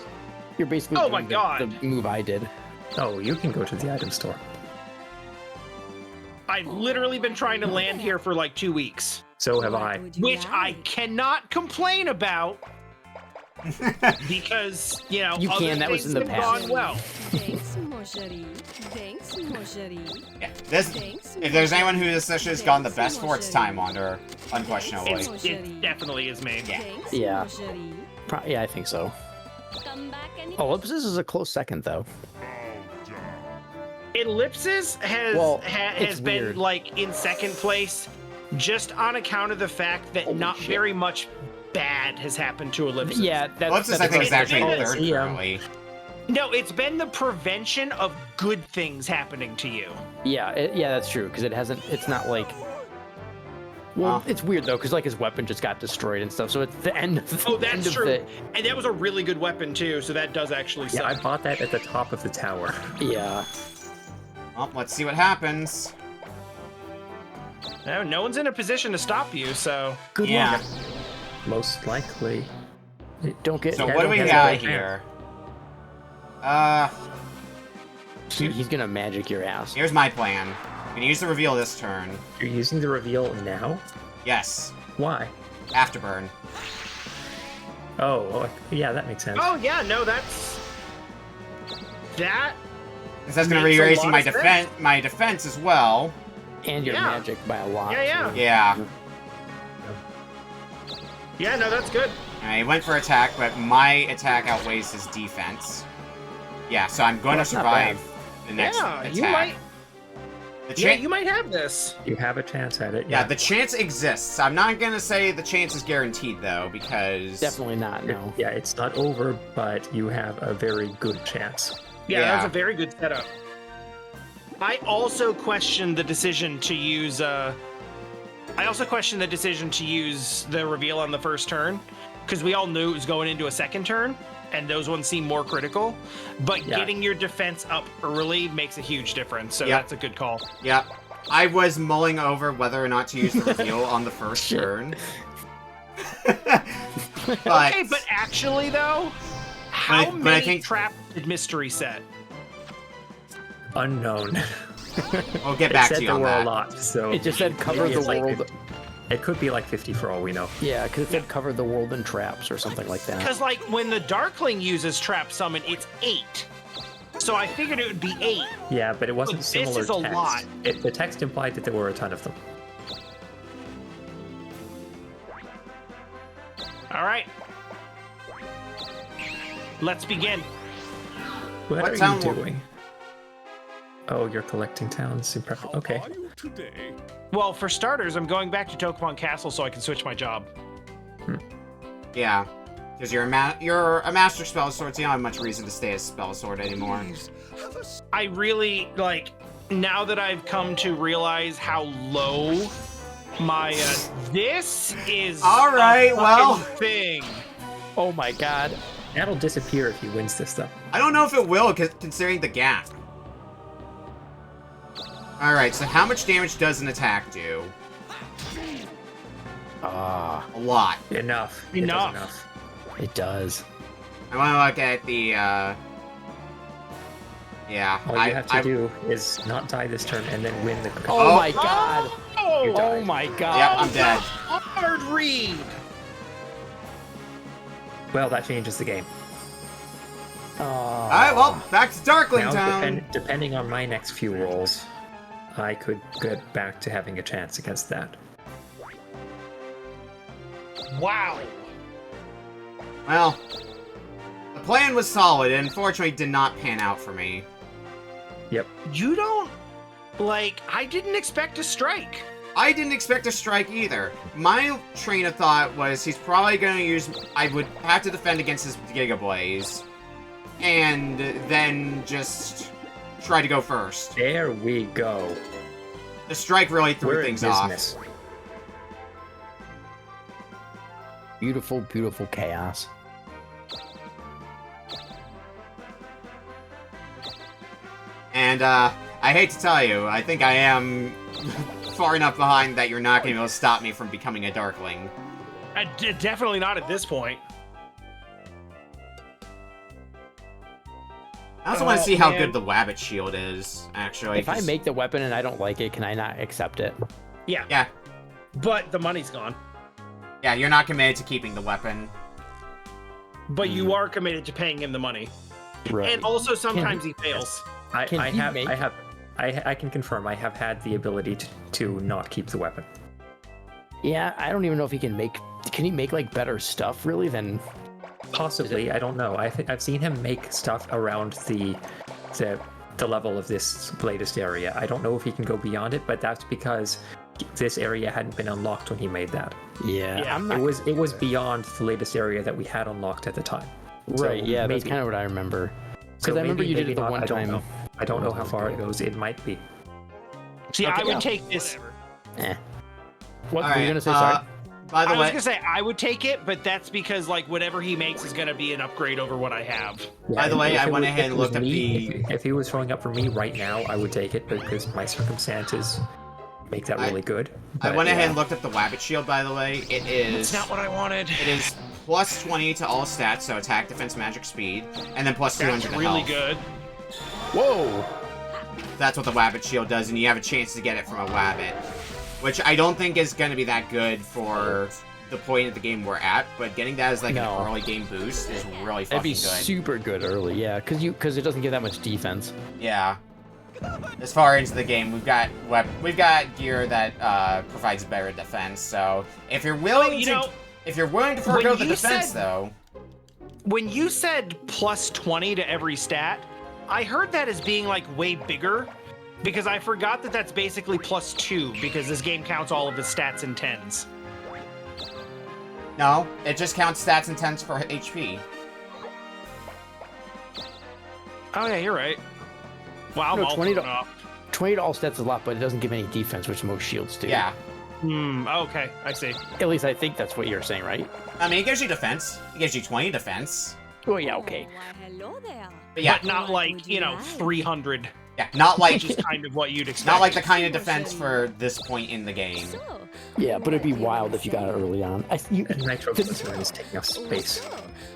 You're basically Oh my doing God. the move I did. Oh, you can go to the item store. I've literally been trying to land here for like 2 weeks, So have What I. would you which I like? cannot complain about because, you know, You other can, that was things in the have past. gone well. Thanks, mon chéri. Thanks, mon chéri. Yeah, this. Thanks, If there's anyone who this session has gone the best for, it's Time Wander, unquestionably. It definitely is me. Yeah. Thanks, Yeah. mon chéri. Yeah, I think so. Come back any Ellipsis is a close second, though. Ellipsis has Well, has it's been weird. like in second place just on account of the fact that Holy not shit. very much bad has happened to Ellipsis. Yeah, that's... Ellipsis, I that's think, is what actually it is. third Yeah. currently. No, it's been the prevention of good things happening to you. Yeah, yeah, that's true, because it hasn't... It's not like... Well, it's weird, though, because, like, his weapon just got destroyed and stuff, so it's the end of the Oh, end that's of true. the- And that was a really good weapon too, so that does actually Yeah, I suck. bought that at the top of the tower. Yeah. Well, let's see what happens. No one's in a position to stop you, so Good Yeah. luck. Most likely. Don't get... So Yeah, what do don't we get got it. here? He's gonna magic your ass. Here's my plan. I'm gonna use the reveal this turn. You're using the reveal now? Yes. Why? Afterburn. Oh, yeah, that makes sense. oh yeah, no, that Because that's gonna be Makes a raising lot my of defense as well. And your Yeah. magic by a lot. Yeah, Yeah. yeah, no, that's good. I went for attack, but my attack outweighs his defense. Yeah, so I'm going to Well, that's not survive the next Yeah, attack. you might. The Yeah, chan- you might have this. You have a chance at it. yeah, the chance exists. I'm not gonna say the chance is guaranteed though, because Definitely not, no. Yeah, it's not over, but you have a very good chance. Yeah, Yeah. that's a very good setup. I also question the decision to use. I also question the decision to use the reveal on the first turn, because we all knew it was going into a second turn, and those ones seem more critical. But Yeah. getting your defense up early makes a huge difference. So Yeah. that's a good call. Yeah. I was mulling over whether or not to use the reveal on the first turn. But Okay, but actually though, how but I many think- traps did Mystery set? Unknown. we'll get It back said to you there on were that. a lot, so It just said cover maybe the it's like world. 50. It could be like 50 for all we know. Yeah, because it said cover the world in traps or something like that. Because like when the Darkling uses Trap Summon, it's 8. So I figured it would be 8. Yeah, but it wasn't But this similar is a text. lot. The text implied that there were a ton of them. All right. Let's begin. What What are town you were- doing? Oh, you're collecting towns in prep. Okay. Are you today? Well, for starters, I'm going back to Dokapon Castle so I can switch my job. Yeah. Because you're a master spell sword, so you don't have much reason to stay as spell sword anymore. Please, have a I really, like, now that I've come to realize how low my, this is All right, a fucking well. thing. Oh my god. That'll disappear if he wins this, though. I don't know if it will, considering the gap. Alright, so how much damage does an attack do? Ah, A lot. Enough. It does Enough. it does. I want to look at the, Yeah. All you have to do is not die this turn and then win the. Oh, Oh. my god! You Oh died. my god! Yep, I'm dead. Hard read. Well, that changes the game. Alright, well, back to Darkling Now, Town. depending on my next few rolls, I could get back to having a chance against that. Wow. Well, the plan was solid, and unfortunately did not pan out for me. Yep. You don't like. I didn't expect a strike. I didn't expect a strike either. My train of thought was he's probably going to use... I would have to defend against his Giga Blaze. And then just try to go first. There we go. The strike really threw We're in things off. business. Beautiful, beautiful chaos. And, I hate to tell you, I think I am far enough behind that you're not going to be able to stop me from becoming a Darkling. Definitely not at this point. I also want to see how man. good the Wabbit Shield is, actually. If I 'cause- make the weapon and I don't like it, can I not accept it? Yeah. Yeah, But the money's gone. yeah, you're not committed to keeping the weapon. But you are committed to paying him the money. Right. And also sometimes he fails. Can he make- I can confirm I have had the ability to not keep the weapon. Yeah, I don't even know if he can make. Can he make like better stuff really than? Possibly, I don't know. I've seen him make stuff around the level of this latest area. I don't know if he can go beyond it, but that's because this area hadn't been unlocked when he made that. Yeah, Yeah, I'm not. It was beyond the latest area that we had unlocked at the time. Right. So Yeah, that's maybe- kind of what I remember. so Because I remember maybe- you did maybe it the not, one I don't time. know. I don't know how far it goes. It might be. See, I Okay, would yeah. take this. Eh. What were Alright, you gonna say? Sorry. by the I was way, gonna say I would take it, but that's because like whatever he makes is gonna be an upgrade over what I have. By the way, if I it went was- ahead if and it was looked up me- the- If he was showing up for me right now, I would take it because my circumstances make that really good. I But, went ahead yeah. and looked up the Wabbit Shield, by the way. It is... It's not what I wanted. It is plus 20 to all stats, so attack, defense, magic, speed, and then plus 200 That's to really health. good. Whoa. That's what the Wabbit Shield does, and you have a chance to get it from a Wabbit. Which I don't think is going to be that good for the point of the game we're at, but getting that as like No. an early game boost is really That'd fucking be good. super good early. Yeah, because it doesn't give that much defense. Yeah. As far into the game, we've got gear that provides better defense. So if you're willing if you're willing to forego when the you defense, said- though, When you said plus 20 to every stat, I heard that as being like way bigger because I forgot that that's basically plus 2 because this game counts all of the stats in tens. no, it just counts stats and tens for HP. Oh yeah, you're right. Wow, No, I'm all 20 to- thrown off. 20 to all stats is a lot, but it doesn't give any defense, which most shields do. Yeah, Okay, I see. At least I think that's what you're saying, right? I mean it gives you defense. It gives you 20 defense. Oh yeah, okay. Why, hello there. But yeah, But not like, 300, yeah, not like which is kind of what you'd expect. not like the kind of defense for this point in the game. So, Yeah, but it'd be wild if you got it early on. Nitroglycerin is taking up space.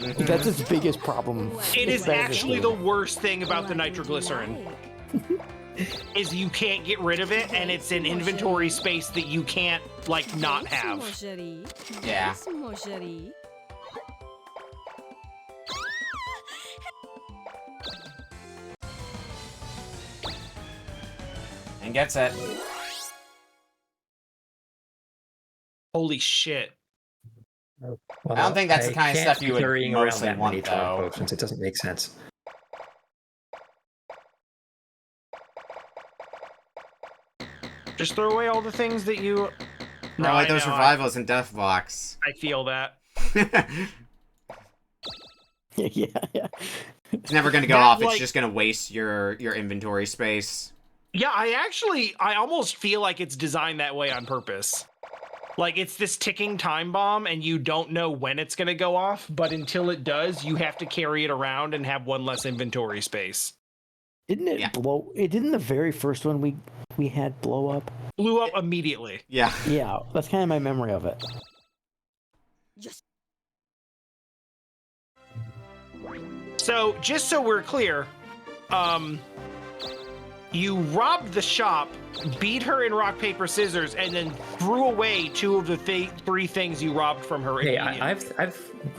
Mhm. That's its biggest problem. It is Better than actually the shield. worst thing about the nitroglycerin. Is you can't get rid of it, and it's an inventory space that you can't, like, not have. Yeah. And gets it. Holy shit. Well, I don't think that's the kind of can't stuff you be would carrying around mostly that want, many charm though. potions. It doesn't make sense. Just throw away all the things that you... No, like I those know, revivals and death blocks. I feel that. Yeah, yeah. It's never gonna go That, off. It's like- just gonna waste your inventory space. Yeah, I almost feel like it's designed that way on purpose. Like, it's this ticking time bomb, and you don't know when it's going to go off, but until it does, you have to carry it around and have one less inventory space. Didn't it Yeah. blow? It didn't the very first one we had blow up. Blew up immediately. Yeah. Yeah, that's kind of my memory of it. So, just so we're clear, you robbed the shop, beat her in rock, paper, scissors, and then threw away two of the three things you robbed from her. Hey, immediately.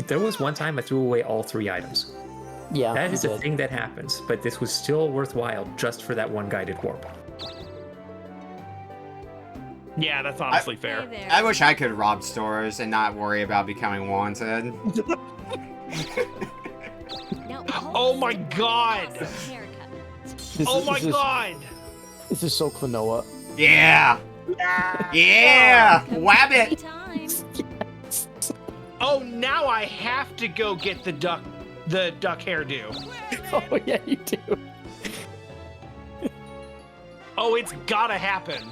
there was one time I threw away all 3 items. Yeah, That you is a did. thing that happens, but this was still worthwhile just for that one guided warp. Yeah, that's honestly Hey fair. there. I wish I could rob stores and not worry about becoming wanted. Now, Oh my god! awesome haircut. Oh my god! This is so Klonoa. Yeah! Yeah! Wabbit! Times. Oh, now I have to go get the duck hairdo. Oh yeah, you do. Oh, it's gotta happen.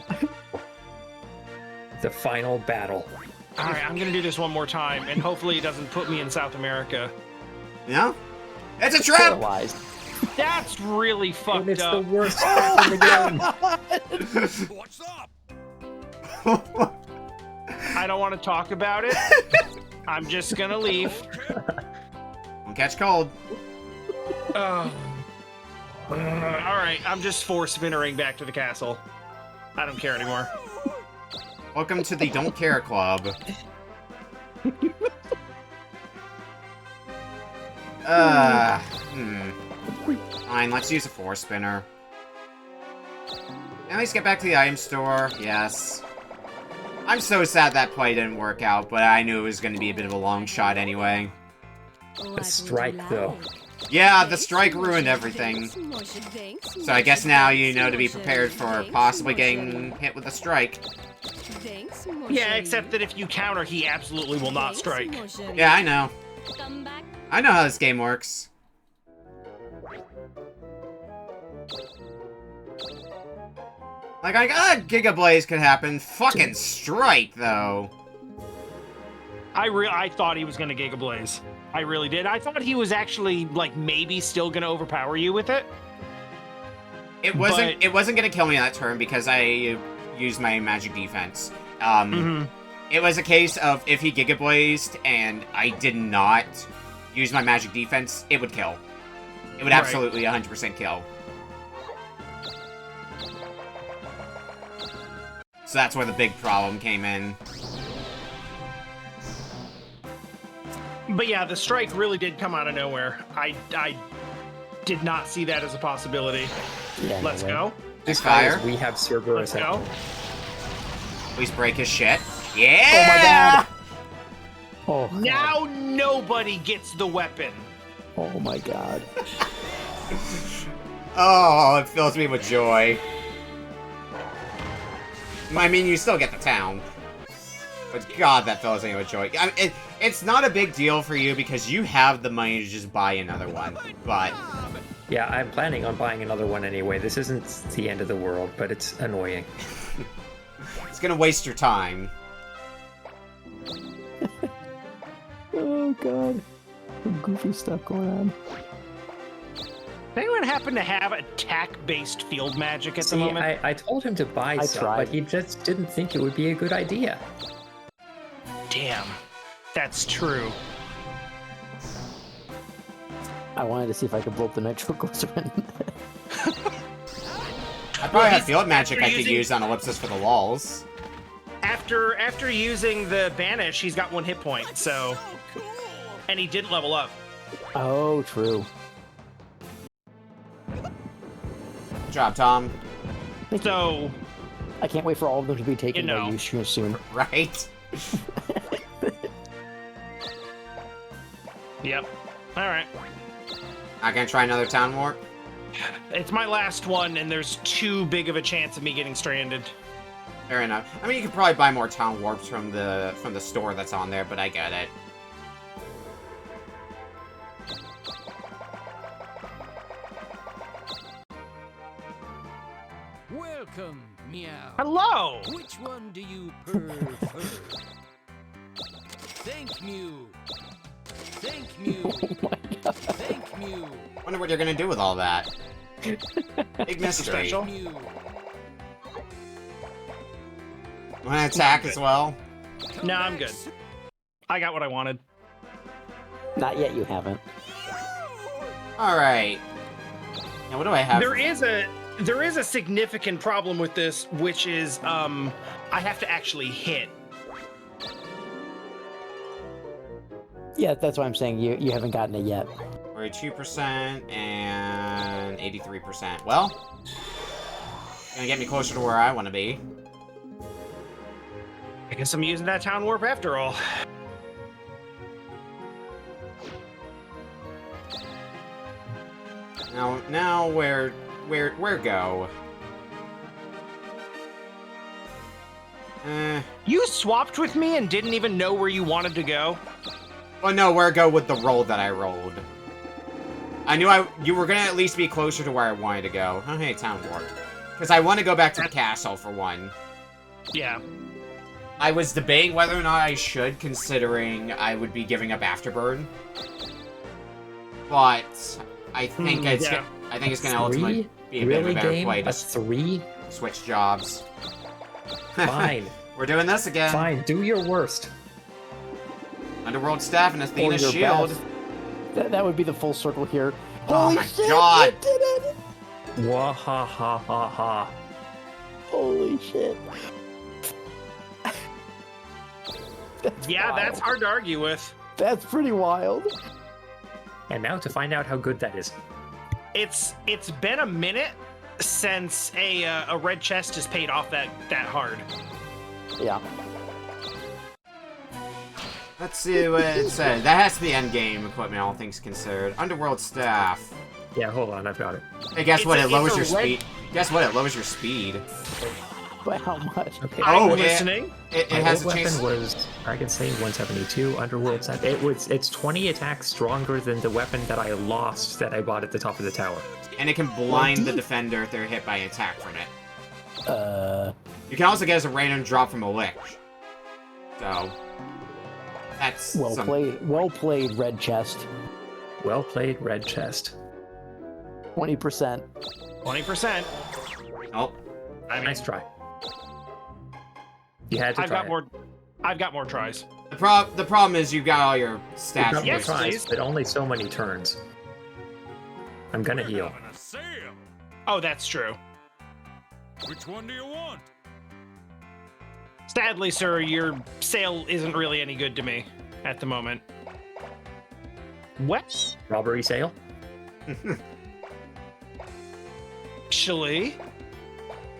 The final battle. All right, I'm gonna do this one more time, and hopefully it doesn't put me in South America. No? It's a trip! Paralyzed. That's really fucked And it's the up. worst part in the game. What's up? I don't want to talk about it. I'm just gonna leave. Don't catch cold. All right, I'm just force spinnering back to the castle. I don't care anymore. Welcome to the Don't Care Club. Fine, let's use a 4-spinner. At least get back to the item store, yes. I'm so sad that play didn't work out, but I knew it was going to be a bit of a long shot anyway. What would you strike, though. like? Yeah, the strike ruined everything. So I guess now you know to be prepared for possibly getting hit with a strike. Yeah, except that if you counter, he absolutely will not strike. Yeah, I know. Come back. I know how this game works. Like, Giga Blaze could happen. Fucking strike, though. I thought he was gonna Giga Blaze. I really did. I thought he was actually like maybe still gonna overpower you with it. It wasn't gonna kill me that turn because I used my magic defense. It was a case of if he Giga Blazed and I did not use my magic defense, it would kill. It would absolutely 100% kill. So that's where the big problem came in. But yeah, the strike really did come out of nowhere. I did not see that as a possibility. Yeah, Let's no way. go. This fire. We have Cerberus. Let's go. Please break his shit. Yeah! Oh my god. Now nobody gets the weapon. Oh my god. Oh, it fills me with joy. I mean, you still get the town. But god, that fills me with joy. I mean, it's not a big deal for you because you have the money to just buy another one. But Yeah, I'm planning on buying another one anyway. This isn't the end of the world, but it's annoying. it's gonna waste your time. Oh god. Some goofy stuff going on. Does anyone happen to have attack-based field magic at the See, moment? I told him to buy I some, tried. but he just didn't think it would be a good idea. Damn, that's true. I wanted to see if I could blow up the nitroglycerin. I probably have field magic after I could using- use on Ellipsis for the walls. After using the banish, he's got 1 hit point. So, and he didn't level up. Oh, true. Good job, Tom. So, I can't wait for all of them to be taken You know. by you soon. Right? yep. All right. Not gonna try another town warp? It's my last one, and there's too big of a chance of me getting stranded. Fair enough. I mean, you could probably buy more town warps from the store that's on there, but I get it. Welcome, meow. Hello. Which one do you prefer? Thank Mew. Thank Mew. Oh my god. Thank Mew. Wonder what you're gonna do with all that. Big mystery. Special. Mew. Wanna attack as well? No, I'm good. I got what I wanted. Not yet, you haven't. Alright. Now, what do I have? There is a significant problem with this, which is I have to actually hit. Yeah, that's why I'm saying you haven't gotten it yet. 42% and 83%. Well, gonna get me closer to where I want to be. I guess I'm using that town warp after all. Now where go? You swapped with me and didn't even know where you wanted to go? Oh no, where go with the roll that I rolled? I knew you were gonna at least be closer to where I wanted to go. Oh hey, town warp. Because I want to go back to the castle for one. Yeah. I was debating whether or not I should, considering I would be giving up Afterburn. But I think I think it's gonna ultimately be a bit of a better play to 3? switch jobs. Fine. We're doing this again. Fine, do your worst. Underworld Staff and Or Athena's your Shield. best. That would be the full circle here. Oh Holy my shit, god! you did it! Wahahaha. Holy shit. Yeah, that's hard to argue with. That's pretty wild. And now to find out how good that is. It's been a minute since a red chest has paid off that hard. Yeah. Let's see what it says. That has to be endgame equipment, all things considered. Underworld Staff. Yeah, hold on, I've got it. Hey, guess what? It lowers your red- speed. Guess what? It lowers your speed. By how much? Okay. I'm Oh, listening. It My has old a chance. weapon was Dragon Slate 172 Underworld set. It's 20 attacks stronger than the weapon that I lost that I bought at the top of the tower. And it can blind the defender if they're hit by an attack from it. Uh, You can also get as a random drop from a lich. So that's well played. Well played, Red Chest. Well played, Red Chest. 20%. 20%. Oh, I mean, Nice try. You had to I've try got it. more. I've got more tries. the problem is you've got all your You stats. got Yes, more tries, please. but only so many turns. I'm gonna heal. Having a sale. Oh, that's true. Which one do you want? Sadly, sir, your sale isn't really any good to me at the moment. What? Robbery sale? Actually,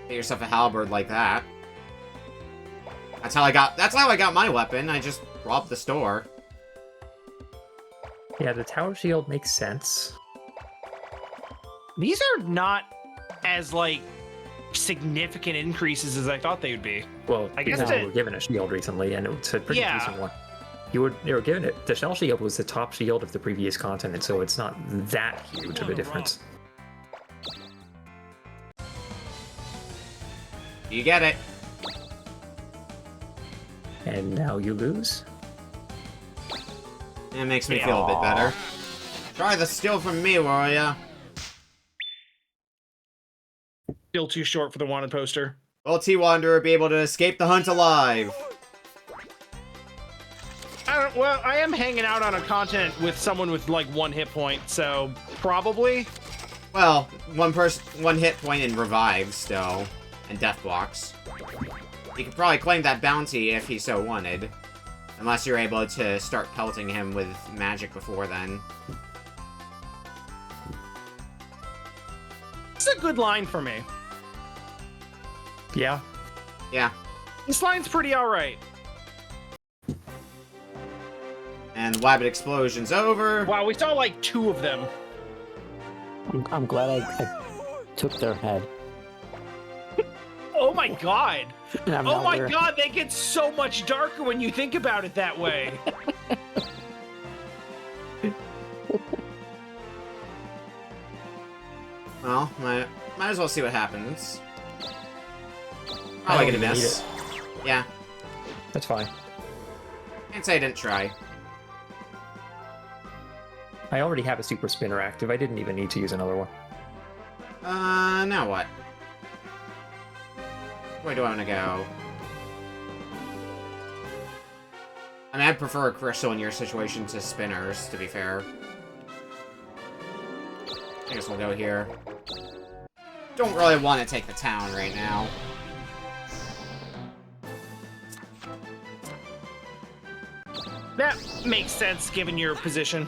Get yourself a halberd like that. That's how I got my weapon. I just robbed the store. Yeah, the tower shield makes sense. these are not as like significant increases as I thought they would be. Well, I guess because you it- were given a shield recently, and it's a pretty Yeah. decent one. You were given it. The shell shield was the top shield of the previous continent, so it's not that huge of a difference. You get it. And now you lose. It makes me feel a bit better. Try the steal from me, warrior. Still too short for the wanted poster. Will T-Wanderer be able to escape the hunt alive? Well, I am hanging out on a continent with someone with like 1 hit point, so probably. Well, one hit point and revive still, and death blocks. He could probably claim that bounty if he so wanted. Unless you're able to start pelting him with magic before then. It's a good line for me. Yeah. Yeah. This line's pretty alright. And the Wabbit explosion's over. Wow, we saw like 2 of them. I'm glad I took their head. Oh my god! And I'm Oh now my there. god, they get so much darker when you think about it that way. Well, might as well see what happens. I Probably don't gonna even miss. Yeah. That's fine. Can't say I didn't try. I already have a super spinner active. I didn't even need to use another one. Now what? Where do I want to go? I mean, I'd prefer a crystal in your situation to spinners, to be fair. I guess we'll go here. don't really want to take the town right now. That makes sense given your position.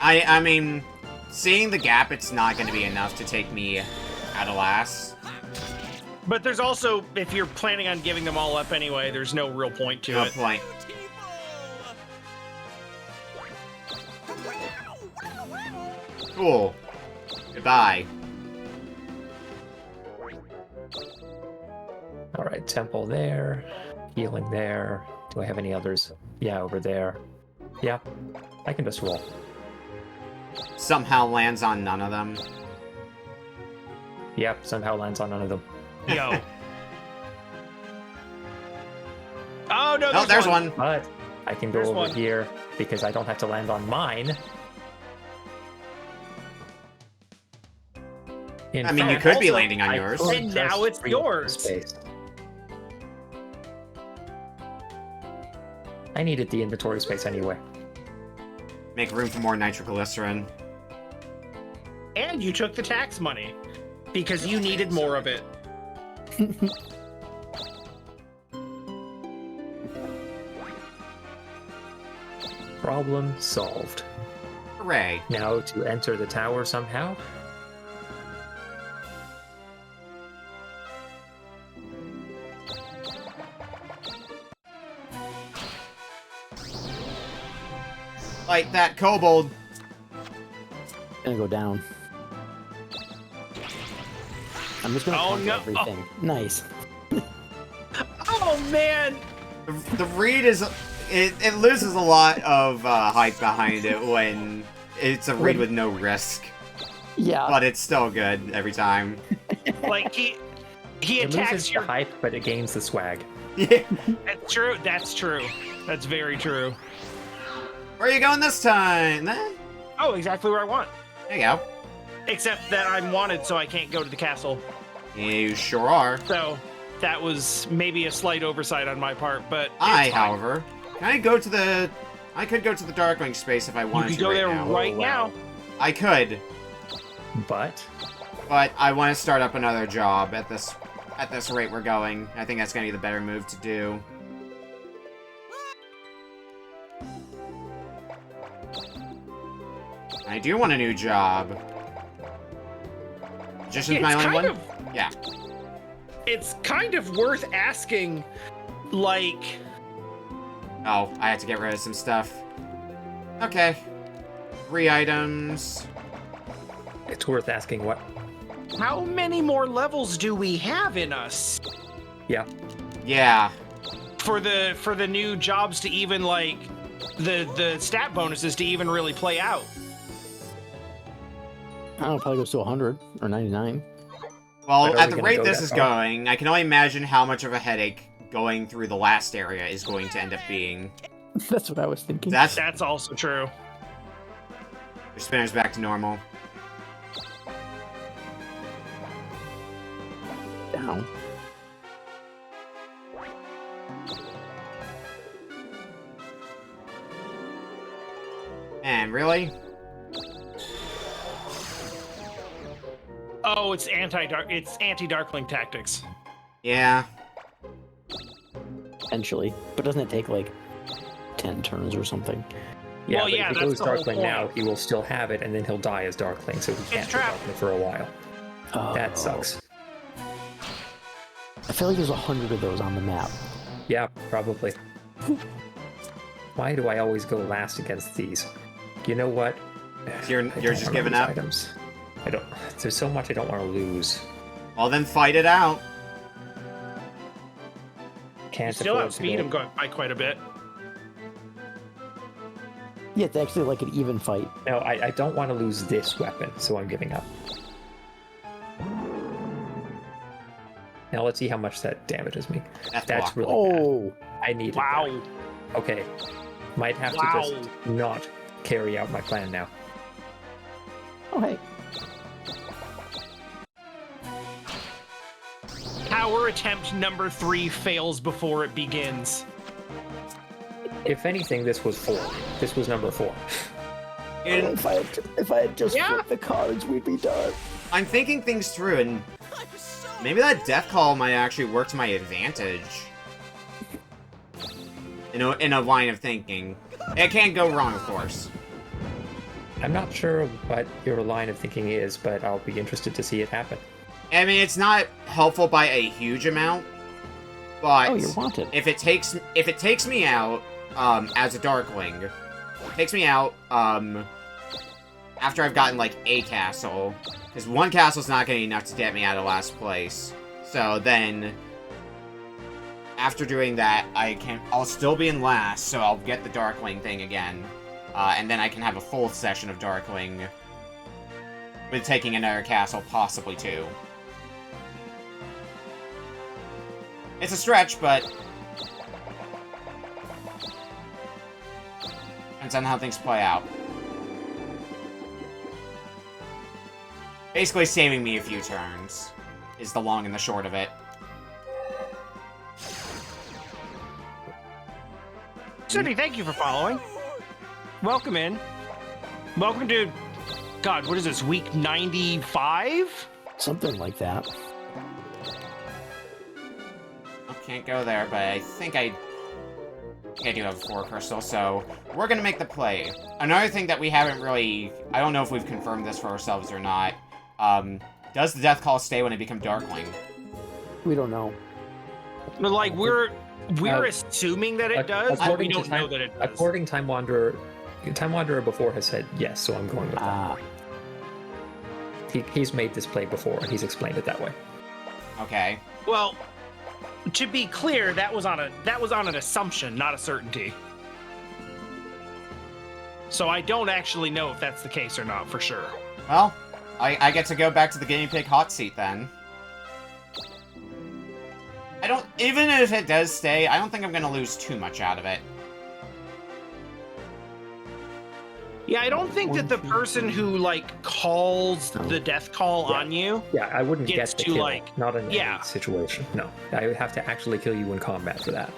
I mean, seeing the gap, it's not going to be enough to take me at a last. But there's also, if you're planning on giving them all up anyway, there's no real point to No it. point. Cool. Goodbye. All right, temple there, healing there. Do I have any others? Yeah, over there. Yeah, I can just roll. Somehow lands on none of them. Yep, somehow lands on none of them. Yo. Oh, no, Oh, there's one. But I can go There's over one. here because I don't have to land on mine. In I mean, you fact, could be also, landing on I yours. could And now just it's free up yours. space. I needed the inventory space anyway. Make room for more nitroglycerin. And you took the tax money because you needed more of it. Problem solved. Hooray. Now to enter the tower somehow. Like that kobold. Gonna go down. I'm just gonna Oh, counter no. everything. Nice. Oh, man. The read is... It loses a lot of hype behind it when it's a read with no risk. Yeah. But it's still good every time. Like, he It attacks loses your... the hype, but it gains the swag. Yeah. That's true. That's true. That's very true. Where are you going this time, then? Oh, exactly where I want. There you go. Except that I'm wanted, so I can't go to the castle. You sure are. So that was maybe a slight oversight on my part, but it's fine. However, can I go to the... I could go to the Darkwing space if I You wanted could to go there now. right Oh, wow. now. I could, But but I want to start up another job at this rate we're going. I think that's going to be the better move to do. I do want a new job. Just Yeah, my it's only kind one? of- Yeah. It's kind of worth asking, like, Oh, I have to get rid of some stuff. Okay. 3 items. it's worth asking what. how many more levels do we have in us Yeah, Yeah. for the new jobs to even, like, the stat bonuses to even really play out? I don't know, probably goes to 100 or 99. Well, But are at we the gonna rate go this that is far? going, I can only imagine how much of a headache going through the last area is going to end up being. That's what I was thinking. That's also true. Your spinner's back to normal. Down. And really? Oh, it's anti-Darkling tactics. Yeah. Potentially. But doesn't it take like 10 turns or something? yeah. Well, but yeah, if he that's goes the whole Darkling point. now, he will still have it, and then he'll die as Darkling, so he can't go trap. Darkling for a while. Oh. That sucks. I feel like there's 100 of those on the map. Yeah, probably. Why do I always go last against these? You know what? You're I don't just wanna giving lose up? Items. I don't. There's so much I don't want to lose. Well, then fight it out. Can't You still afford to outspeed go- him by quite a bit. Yeah, it's actually like an even fight. No, I don't want to lose this weapon, so I'm giving up. Now let's see how much that damages me. That's That's block. really bad. Oh! I need it. Wow. there. Okay. Might have Wow. to just not carry out my plan now. Oh, hey. Power attempt number 3 fails before it begins. If anything, this was 4. This was number 4. If I had just Yeah. flipped the cards, we'd be done. I'm thinking things through, and I'm so maybe that death call might actually work to my advantage. In a line of thinking. It can't go wrong, of course. I'm not sure what your line of thinking is, but I'll be interested to see it happen. I mean, it's not helpful by a huge amount, but Oh, you're wanted. if it takes me out, as a Darkling, takes me out, after I've gotten like a castle, because one castle's not gonna be enough to get me out of last place. So then, after doing that, I'll still be in last, so I'll get the Darkling thing again, and then I can have a full session of Darkling with taking another castle, possibly two. It's a stretch, but depends on how things play out. Basically saving me a few turns is the long and the short of it. Sydney, thank you for following. Welcome in. Welcome to, God, what is this, week 95? Something like that. I can't go there, but I think I do have 4 crystals, so we're gonna make the play. Another thing that we haven't really, I don't know if we've confirmed this for ourselves or not, does the death call stay when I become Darkling? We don't know. But like we're assuming that it does, but we don't know that it does. According Time Wanderer before has said yes, so I'm going with that. He's made this play before, and he's explained it that way. Okay. Well, to be clear, that was on an assumption, not a certainty. So I don't actually know if that's the case or not for sure. Well, I get to go back to the guinea pig hot seat then. Even if it does stay, I don't think I'm gonna lose too much out of it. Yeah, I don't think that the person who, like, calls the death call on you... Yeah, I wouldn't gets get the to, kill, like... not in yeah. any situation. No, I would have to actually kill you in combat for that.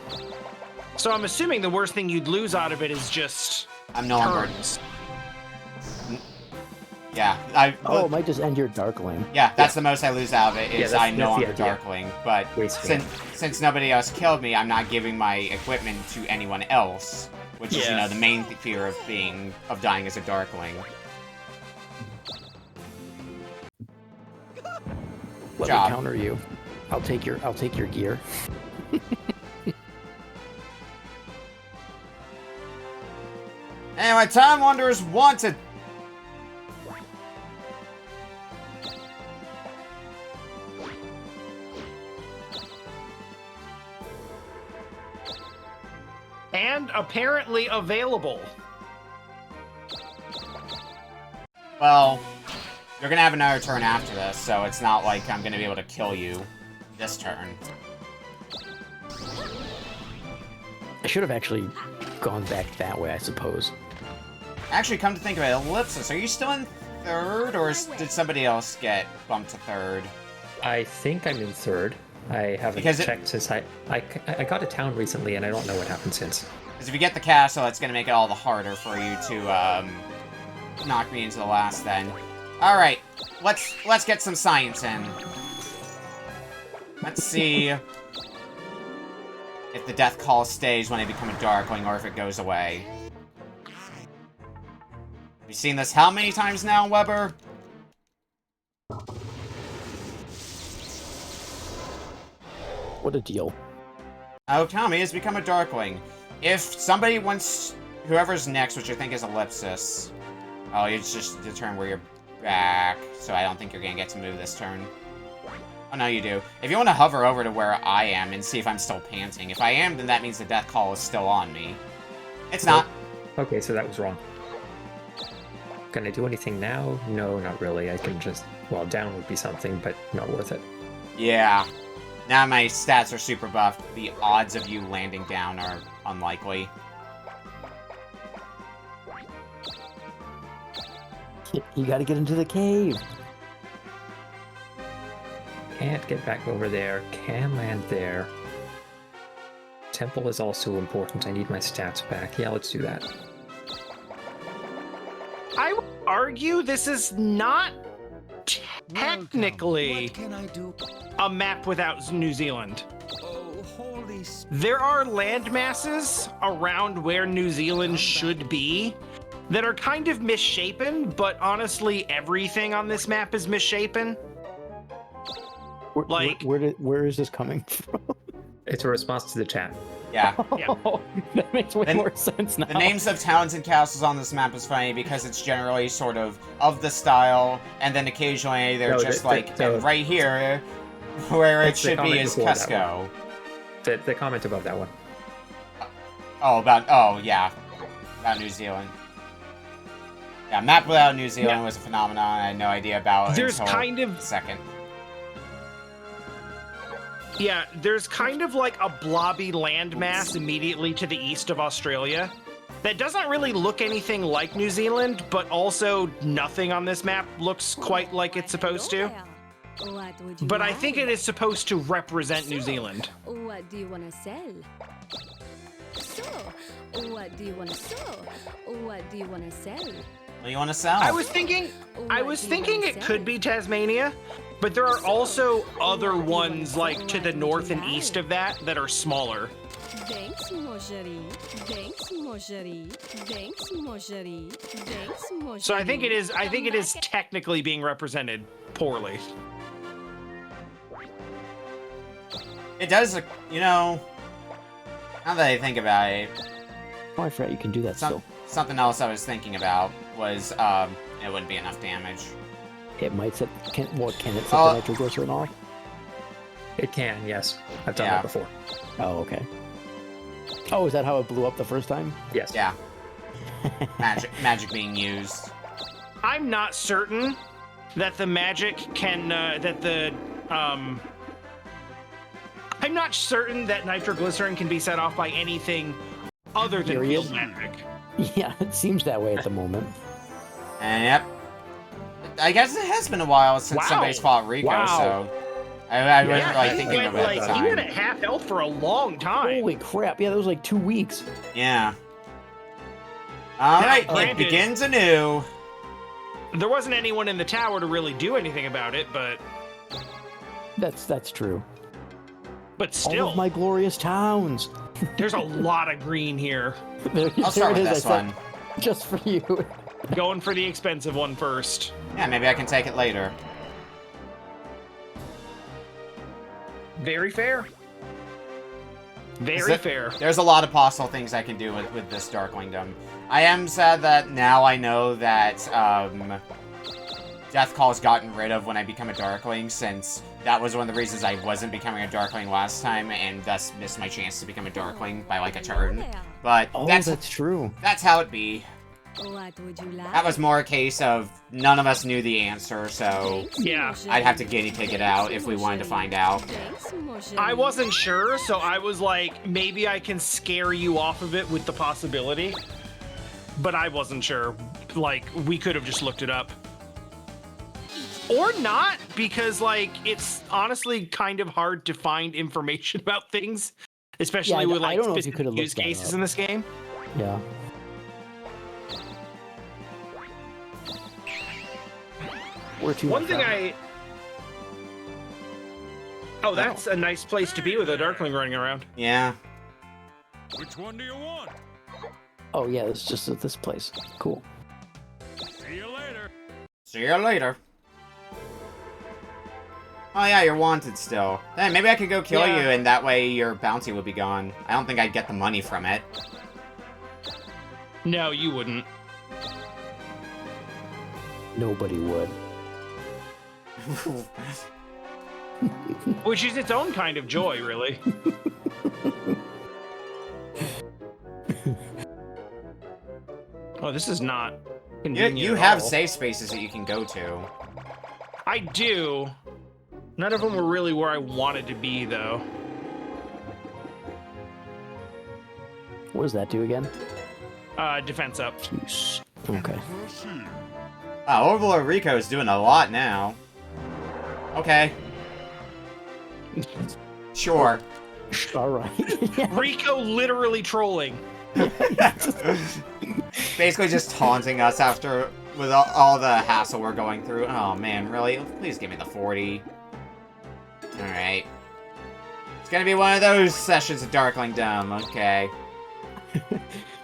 So I'm assuming the worst thing you'd lose out of it is just I'm no longer... turns. Yeah, it might just end your Darkling. Yeah, that's the most I lose out of it, is Yeah, I'm no that's the longer idea. Darkling. But since nobody else killed me, I'm not giving my equipment to anyone else. Which is, the main fear of dying as a Darkling. Let me counter you. I'll take your gear. Anyway, Time Wanderers wanted. And apparently available. Well, you're gonna have another turn after this, so it's not like I'm gonna be able to kill you this turn. I should have actually gone back that way, I suppose. Actually, come to think of it, Ellipsis, are you still in 3rd, or did somebody else get bumped to 3rd? I think I'm in 3rd. I haven't checked since I got to town recently, and I don't know what happened since. Because if you get the castle, it's going to make it all the harder for you to knock me into the last then. Alright, let's get some science in. Let's see if the death call stays when I become a Darkling, or if it goes away. We've seen this how many times now, Weber? What a deal. Oh, Tommy has become a Darkling. If somebody wants... Whoever's next, which I think is Ellipsis... Oh, it's just the turn where you're back, so I don't think you're gonna get to move this turn. Oh, no, you do. If you want to hover over to where I am and see if I'm still panting. If I am, then that means the death call is still on me. It's not. Okay, so that was wrong. Can I do anything now? No, not really. I can just... Well, down would be something, but not worth it. Yeah. Now my stats are super buffed. The odds of you landing down are unlikely. You gotta get into the cave. Can't get back over there. Can land there. Temple is also important. I need my stats back. Yeah, let's do that. I would argue this is not technically What can I do? a map without New Zealand. Oh, holy There are land masses around where New Zealand should be that are kind of misshapen, but honestly, everything on this map is misshapen. Like- Where is this coming from? It's a response to the chat. Yeah. Yeah. That makes way The- more sense now. The names of towns and castles on this map is funny because it's generally sort of the style, and then occasionally they're No, just the- like, the- and right here, where it It's the should be comment is before that Cusco. The comment above that one. Oh, yeah. About New Zealand. Yeah, map without New Zealand Yeah. was a phenomenon I had no idea about There's until kind of- the second. Yeah, there's kind of like a blobby landmass immediately to the east of Australia that doesn't really look anything like New Zealand, but also nothing on this map looks quite like it's supposed to. What would you But I like? think it is supposed to represent New Zealand. What do you want to sell? So, what do you want to sell? What do you want to sell? What do you want to sell? I was thinking it could be Tasmania, but there are also other ones like to the north and east of that are smaller. Thanks, Moshari. Thanks, Moshari. Thanks, Moshari. Thanks, Moshari. So I think it is technically being represented poorly. It does, now that I think about it, Oh, I forgot you can do that still. something else I was thinking about was, it wouldn't be enough damage. It might set. Can it set Oh. the nitroglycerin off? It can, yes. I've done Yeah. that before. Oh, okay. Oh, is that how it blew up the first time? Yes. Yeah. Magic being used. I'm not certain that the magic can I'm not certain that nitroglycerin can be set off by anything other than Period. field magic. Yeah, it seems that way at the moment. And yep. I guess it has been a while since Wow. somebody's fought Rico, Wow. so I wasn't Yeah, really he thinking went, of it at the like, he went at time. half health for a long time. Holy crap! Yeah, that was like 2 weeks. Yeah. Alright, it granted- begins anew. There wasn't anyone in the tower to really do anything about it, but That's true. but All still, of my glorious towns. there's a lot of green here. I'll start with this one. Just for you. Going for the expensive one first. Yeah, maybe I can take it later. Very fair. Very Is it- fair. There's a lot of possible things I can do with this Darklingdom. I am sad that now I know that Death Call's gotten rid of when I become a Darkling, since that was one of the reasons I wasn't becoming a Darkling last time, and thus missed my chance to become a Darkling by like a turn. But Oh, that's true. how it be. What would you like? That was more a case of none of us knew the answer, so Thanks, Yeah. Moshari. I'd have to guinea pig it out if we wanted to find out. Thanks, Moshari. I wasn't sure, so I was like, maybe I can scare you off of it with the possibility. But I wasn't sure. Like, we could have just looked it up. Or not, because, like, it's honestly kind of hard to find information about things, especially Yeah, with, I like, don't know if you specific could have use looked that cases up. in this game. Yeah. Where to? One my thing friend? Oh, that's a nice place to be with a Darkling running around. Yeah. Which one do you want? Oh yeah, it's just at this place. Cool. See you later. See you later. Oh yeah, you're wanted still. Hey, maybe I could go kill Yeah. you, and that way your bounty would be gone. I don't think I'd get the money from it. No, you wouldn't. Nobody would. Which is its own kind of joy, really. Oh, this is not convenient. You at have all. safe spaces that you can go to. I do. None of them were really where I wanted to be, though. What does that do again? Defense up. Use. Okay. Proceed. Wow, Overlord Rico is doing a lot now. Okay. Sure. All right. Rico literally trolling. Basically just taunting us after with all the hassle we're going through. Oh man, really? Please give me the 40. Alright. It's gonna be one of those sessions of Darkling Dome, okay.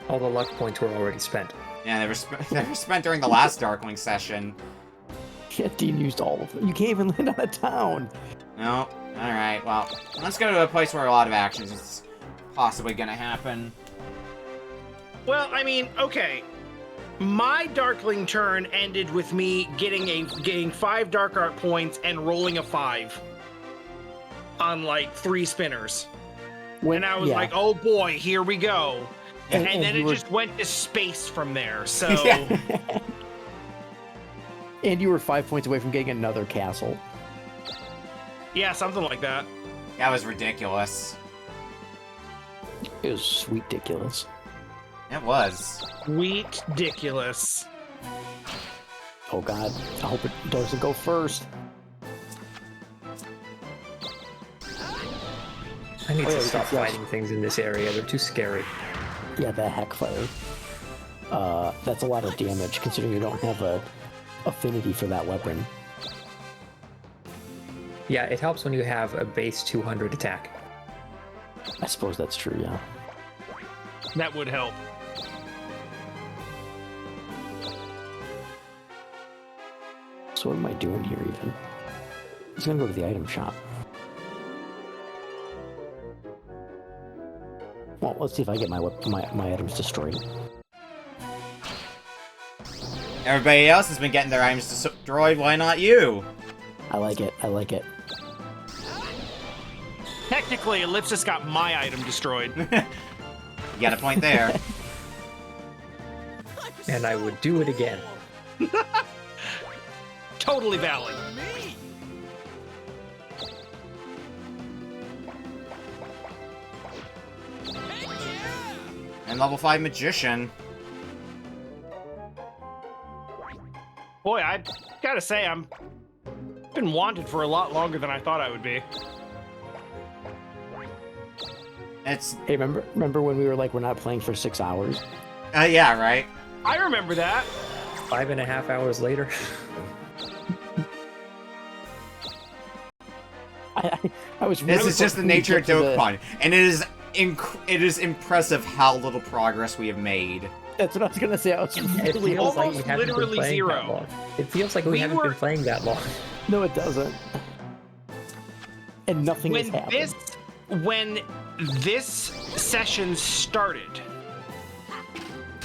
All the luck points were already spent. Yeah, they were spent during the last Darkling session. Yeah, Dean used all of them. You can't even land on a town. No. Alright, well, let's go to a place where a lot of actions is possibly gonna happen. Well, I mean, okay. My Darkling turn ended with me getting 5 Dark Art points and rolling a 5 on like 3 spinners. And I was like, oh boy, here we go. And then it just went to space from there. So And you were 5 points away from getting another castle. yeah, something like that. That was ridiculous. It was sweet ridiculous. It was. Ridiculous. Oh god, I hope it doesn't go first. I need Oh, yeah, to stop yes. fighting things in this area. They're too scary. Yeah, that Heckfire. That's a lot of damage considering you don't have a affinity for that weapon. Yeah, it helps when you have a base 200 attack. I suppose that's true, yeah. That would help. So what am I doing here even? He's gonna go to the item shop. Well, let's see if I get my items destroyed. Everybody else has been getting their items destroyed, why not you? I like it, I like it. Technically, Ellipsis got my item destroyed. You got a point there. And I would do it again. Totally valid. And level 5 Magician. Boy, I gotta say, I'm been wanted for a lot longer than I thought I would be. It's... Hey, remember when we were like, we're not playing for 6 hours? yeah, right? I remember that. 5.5 hours later. I was. This is just the nature of Dokapon. Dokapon, and it is impressive how little progress we have made. That's what I was gonna say. I was It really feels like we Almost haven't been literally playing zero. that long. It feels like we We haven't were- been playing that long. No, it doesn't. And nothing has happened. When this session started,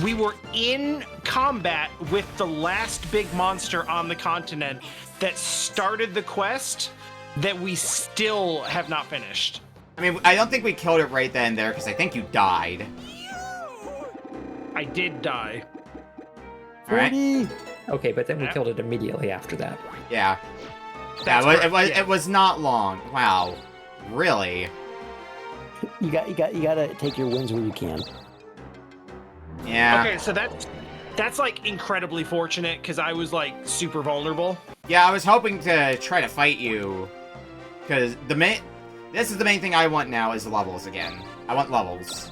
we were in combat with the last big monster on the continent that started the quest that we still have not finished. I mean, I don't think we killed it right then and there, because I think you died. I did die. Alright? 40! Okay, but then we Yeah. killed it immediately after that. Yeah. That's Yeah, correct, yeah. it was not long. Wow. Really? You gotta take your wins where you can. Yeah. Okay, so that's like incredibly fortunate because I was like super vulnerable. Yeah, I was hoping to try to fight you, because this is the main thing I want now is levels again. I want levels.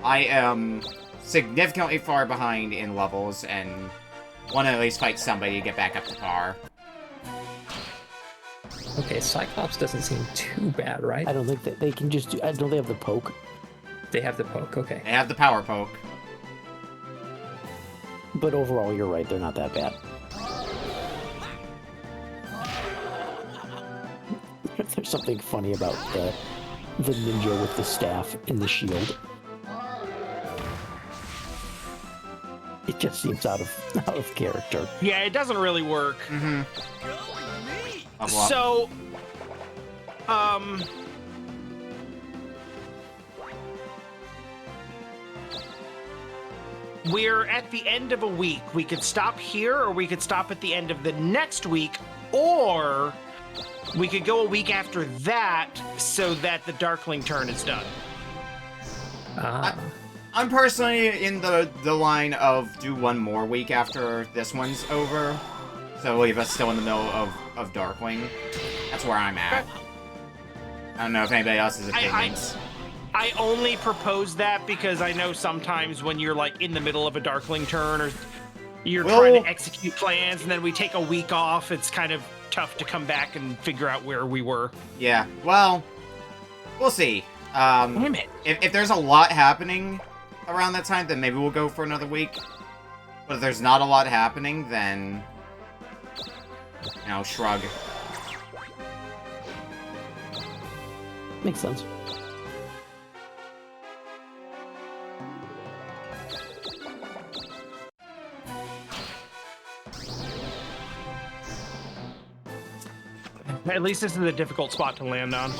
I am significantly far behind in levels and want to at least fight somebody to get back up to par. Okay, Cyclops doesn't seem too bad, right? I don't think that they can just do. Don't they have the poke? They have the poke, okay. They have the power poke. But overall, you're right. They're not that bad. There's something funny about the ninja with the staff in the shield. It just seems out of character. Yeah, it doesn't really work. Mm-hmm. Level up. So, we're at the end of a week. We could stop here, or we could stop at the end of the next week, or we could go a week after that so that the Darkling turn is done. I'm personally in the line of do one more week after this one's over, so leave us still in the middle of Darkwing. That's where I'm at. I don't know if anybody else's opinions. I only propose that because I know sometimes when you're like in the middle of a Darkling turn, or you're Well- trying to execute plans, and then we take a week off. It's kind of tough to come back and figure out where we were. Yeah, well, we'll see. Damn it. If there's a lot happening around that time, then maybe we'll go for another week. But if there's not a lot happening, then... You know, shrug. Makes sense. At least this is a difficult spot to land on.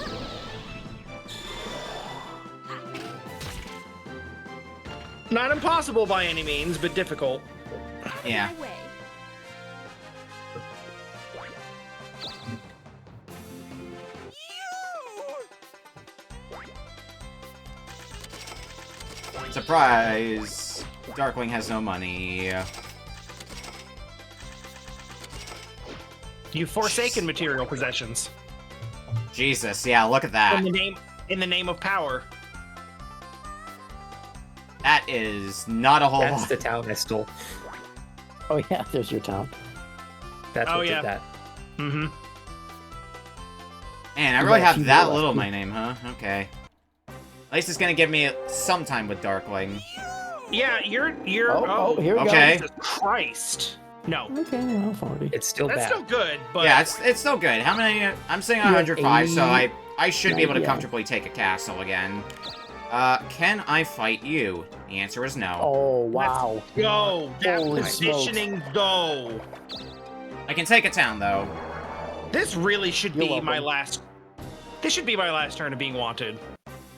Not impossible by any means, but difficult. Yeah. My way. Surprise! Darkling has no money. You've forsaken material possessions Jesus, yeah, look at that. in the name of power. That is not a whole That's lot. the town I stole. Oh yeah, there's your town. That's Oh, what yeah. did that. Mm-hmm. Man, I You really got a have few that more little in left. my name, huh? Okay. At least it's gonna give me some time with Darkling. Yeah, you're. Oh, here we Okay. Jesus Christ. No, go. Okay, well, 40. It's still that's bad. still good, but Yeah, it's still good. How many? I'm sitting on You have 105, so 80, I should be able to yeah. comfortably take a castle again. Can I fight you? The answer is no. Oh wow. go. That Holy positioning, go. I can take a town though. This really should You're be my welcome. last. This should be my last turn of being wanted.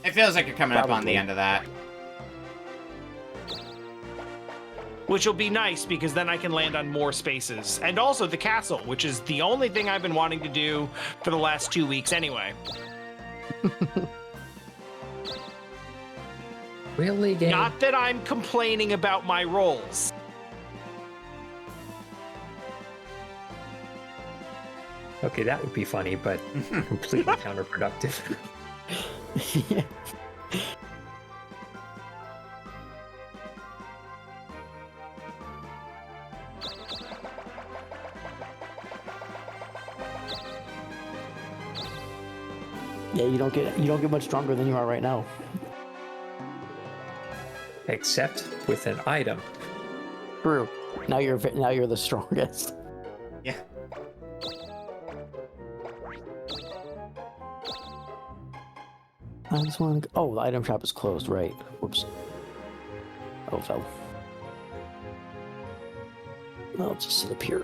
It feels like you're coming up on the Probably. end of that. Which will be nice because then I can land on more spaces. And also the castle, which is the only thing I've been wanting to do for the last 2 weeks anyway. Really, game? Not that I'm complaining about my rolls. Okay, that would be funny, but completely counterproductive. Yeah. Yeah, you don't get much stronger than you are right now. Except with an item. True. Now you're the strongest. Yeah. I just want to. Oh, the item shop is closed. Right. Whoops. Oh, fell. I'll just sit up here.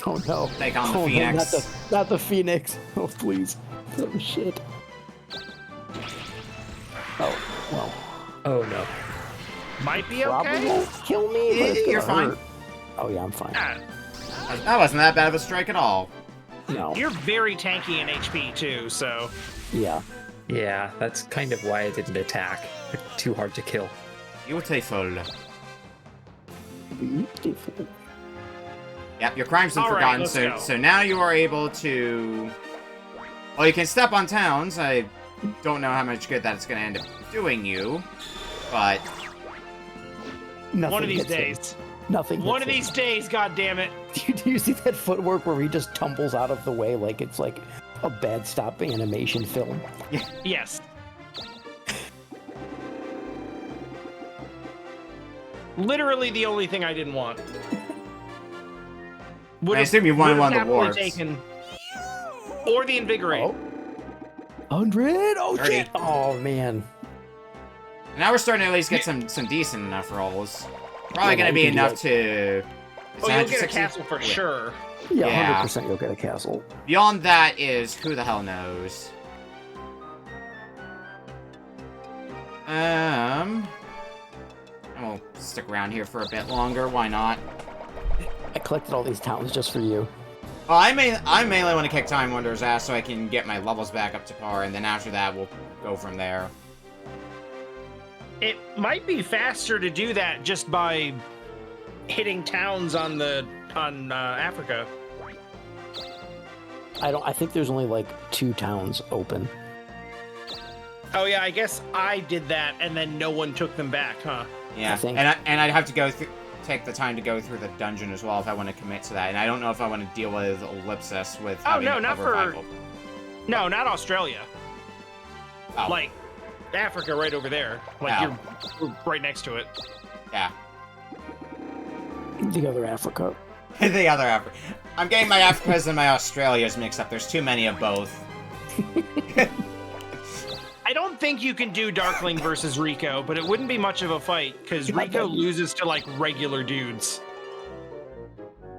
Oh no! Take on the Oh, no, Phoenix. not the Phoenix. Oh please! Oh shit! Oh well. Oh no. Might be Probably okay. won't kill me. But it's You're gonna fine. hurt. Oh yeah, I'm fine. Ah, That wasn't that bad of a strike at all. No. you're very tanky in HP too, so Yeah. Yeah, that's kind of why I didn't attack. They're too hard to kill. Beautiful. Beautiful. Yep, your crime's been All right, forgotten, let's so go. so now you are able to... Well, you can step on towns. I don't know how much good that's going to end up doing you, but... Nothing one of these hits him. days. Nothing. One of hits these days, God damn it. him. Do you see that footwork where he just tumbles out of the way like it's like a bad stop animation film? Yes. Literally the only thing I didn't want. I assume you wanted would've one of the happily warps. taken- Or the invigorate. Oh. 100? Oh 30. shit! Oh man. Now we're starting to at least get some decent enough rolls. Probably Yeah, going to you be can enough get- to... Oh, you'll get a 160? castle for Yeah. sure. Yeah, Yeah. 100% you'll get a castle. Beyond that is who the hell knows. We'll stick around here for a bit longer. Why not? I collected all these towns just for you. Well, I mainly want to kick Time Wonder's ass so I can get my levels back up to par, and then after that we'll go from there. It might be faster to do that just by hitting towns on Africa. I think there's only like 2 towns open. Oh yeah, I guess I did that, and then no one took them back, huh? Yeah, I think- and I'd have to take the time to go through the dungeon as well if I want to commit to that. And I don't know if I want to deal with Ellipsis with Oh, having no, a not for- revival. No, not Australia. Oh. Like Africa, right over there. Like you're right next to it. Yeah. The other Africa. The other Africa. I'm getting my Africas and my Australias mixed up. There's too many of both. I don't think you can do Darkling versus Rico, but it wouldn't be much of a fight because Rico loses to like regular dudes.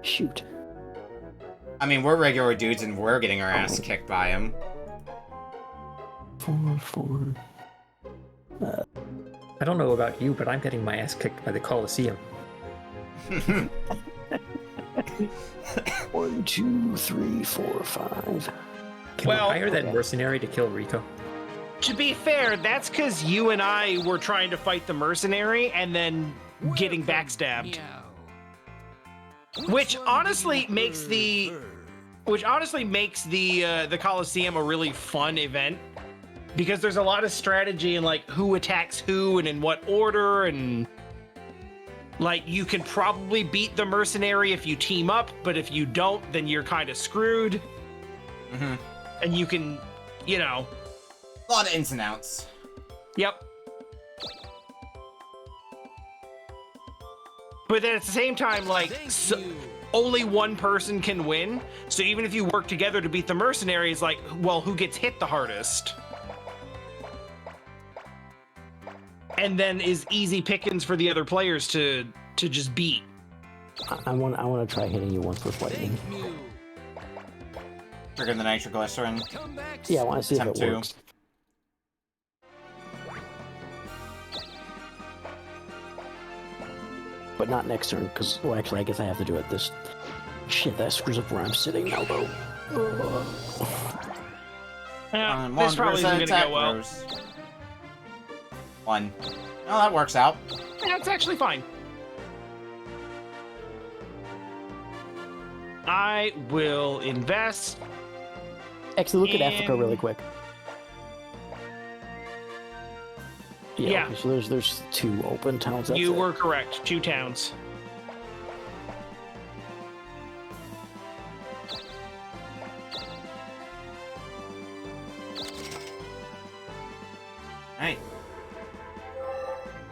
Shoot. I mean, we're regular dudes and we're getting our ass kicked by him. 4. I don't know about you, but I'm getting my ass kicked by the Colosseum. 1, 2, 3, 4, 5. Can Well, we hire that okay. mercenary to kill Rico? To be fair, that's because you and I were trying to fight the mercenary and then getting backstabbed. Which honestly makes the Colosseum a really fun event because there's a lot of strategy in like who attacks who and in what order, and like you can probably beat the mercenary if you team up, but if you don't, then you're kind of screwed. Mm-hmm. And you can, you know. A lot of ins and outs. Yep. But then at the same time, like, only one person can win. So even if you work together to beat the mercenaries, like, well, who gets hit the hardest? And then is easy pickings for the other players to just beat. I want to try hitting you once with lightning. Trigger the nitroglycerin. Yeah, I want to see if Attempt it to. works. But not next turn, because, well, actually, I guess I have to do it this... Shit, that screws up where I'm sitting now, though. Yeah, this probably isn't going to go well. 1. Oh, that works out. That's actually fine. I will invest. Actually, look at Africa And- really quick. Yeah. Okay, so there's 2 open towns. That's You it. were correct. 2 towns. Alright.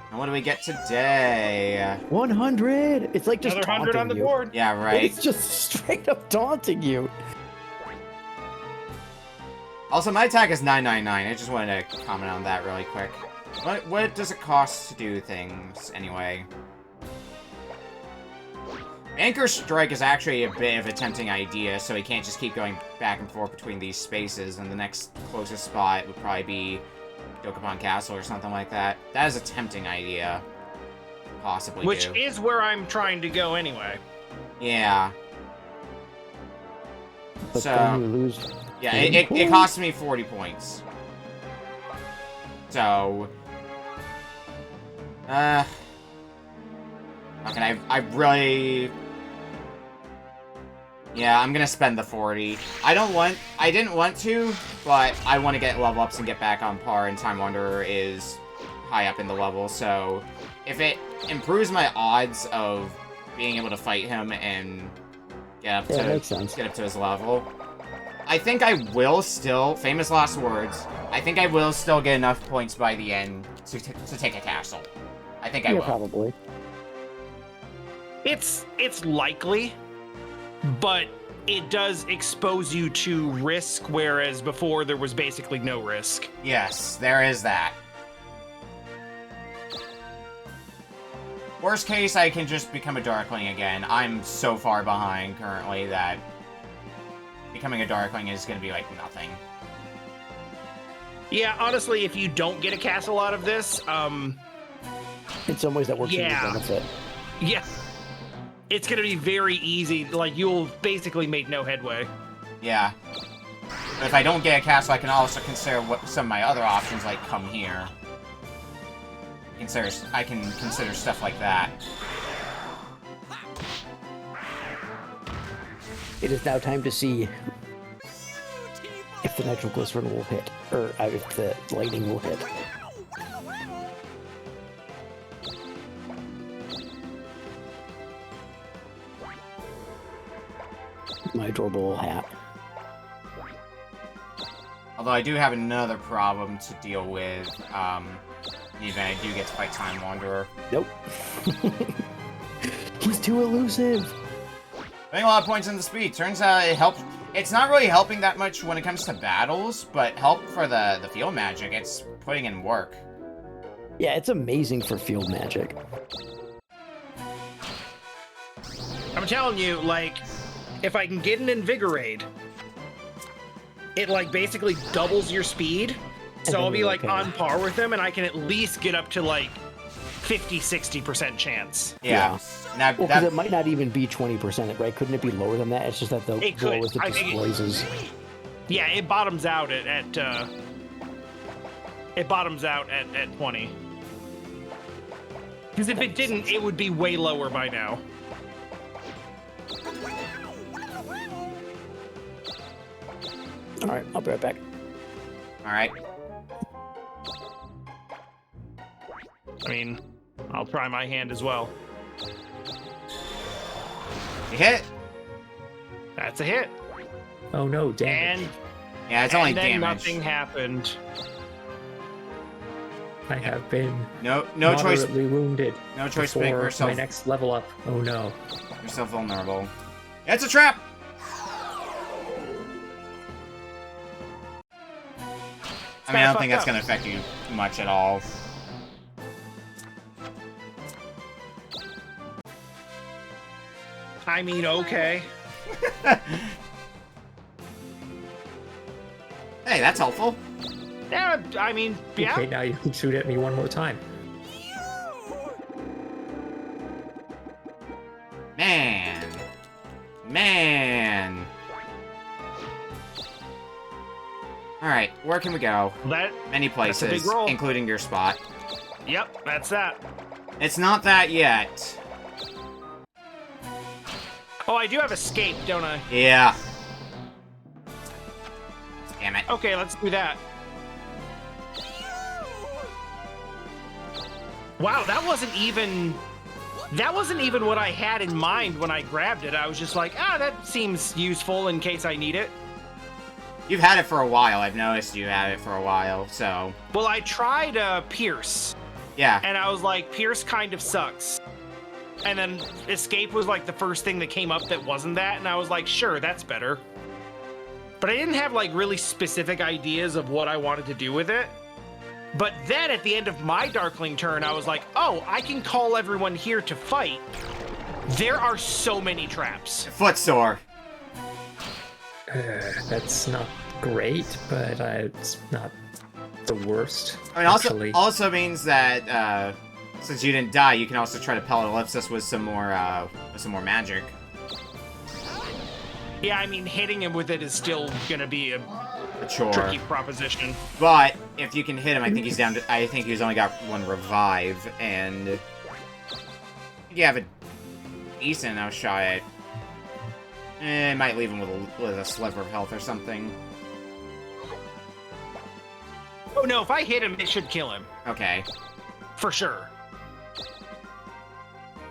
And what do we get today? 100! It's like just Another 100 taunting on the you. board. Yeah, right. It's just straight up taunting you. Also, my attack is 999. I just wanted to comment on that really quick. What does it cost to do things, anyway? Anchor Strike is actually a bit of a tempting idea, so he can't just keep going back and forth between these spaces, and the next closest spot would probably be Dokapon Castle or something like that. That is a tempting idea. Possibly Which do. is where I'm trying to go anyway. Yeah. But So- then you lose... Yeah, game it points. costs me 40 points. So... Okay, I really... Yeah, I'm gonna spend the 40. I didn't want to, but I want to get level ups and get back on par, and Time Wanderer is high up in the level, so if it improves my odds of being able to fight him and get up Yeah, to makes sense. get up to his level, I think I will still, famous last words, I think I will still get enough points by the end to take a castle. I think I Yeah, will. probably. It's likely, but it does expose you to risk, whereas before there was basically no risk. Yes, there is that. Worst case, I can just become a Darkling again. I'm so far behind currently that becoming a Darkling is going to be like nothing. Yeah, honestly, if you don't get a castle out of this, In some ways, that works in your Yeah. benefit. yeah, it's gonna be very easy. Like, you'll basically make no headway. Yeah. But if I don't get a castle, I can also consider what some of my other options, like come here. I can consider stuff like that. It is now time to see if the nitroglycerin will hit, or if the lightning will hit. My adorable little hat. Although I do have another problem to deal with, in the event I do get to fight Time Wanderer. Nope. He's too elusive. Putting a lot of points in the speed. Turns out it helps. It's not really helping that much when it comes to battles, but help for the field magic. It's putting in work. Yeah, it's amazing for field magic. I'm telling you, like, if I can get an Invigorate, it, like, basically doubles your speed. So I'll be, like, on par with them, and I can at least get up to, like, 50-60% chance. Yeah. Now, Well, because it might not even be 20%, right? Couldn't it be lower than that? It's just that the It could. lowest it I think displays is... Yeah, it bottoms out at 20. Because if it didn't, it would be way lower by now. Alright, I'll be right back. Alright. I mean, I'll try my hand as well. You hit? That's a hit. Oh no, damage. And Yeah, it's only and then damage. nothing happened. I have been No choice. moderately wounded. No choice to make before yourself. my next level up. Oh no. You're so vulnerable. It's a trap. I mean, I don't think that's gonna affect you much at all. I mean, okay. Hey, that's helpful. Yeah, I mean, yeah. Okay, now you can shoot at me one more time. Man. Alright, where can we go? Many That's a big places, roll. including your spot. Yep, that's that. It's not that yet. Oh, I do have escape, don't I? Yeah. Damn it. Okay, let's do that. Wow, that wasn't even what I had in mind when I grabbed it. I was just like, that seems useful in case I need it. You've had it for a while. I've noticed you had it for a while, so... Well, I tried Pierce. Yeah. And I was like, Pierce kind of sucks. And then Escape was like the first thing that came up that wasn't that, and I was like, sure, that's better. But I didn't have like really specific ideas of what I wanted to do with it. But then at the end of my Darkling turn, I was like, oh, I can call everyone here to fight. There are so many traps. Footsore. That's not great, but it's not the worst. I mean, also means that since you didn't die, you can also try to Pelellipsis with some more magic. Yeah, I mean, hitting him with it is still gonna be a Sure. tricky proposition. But if you can hit him, I think he's down to. I think he's only got one revive, and you have a decent enough shot at. It might leave him with a sliver of health or something. Oh no, if I hit him, it should kill him. Okay. For sure.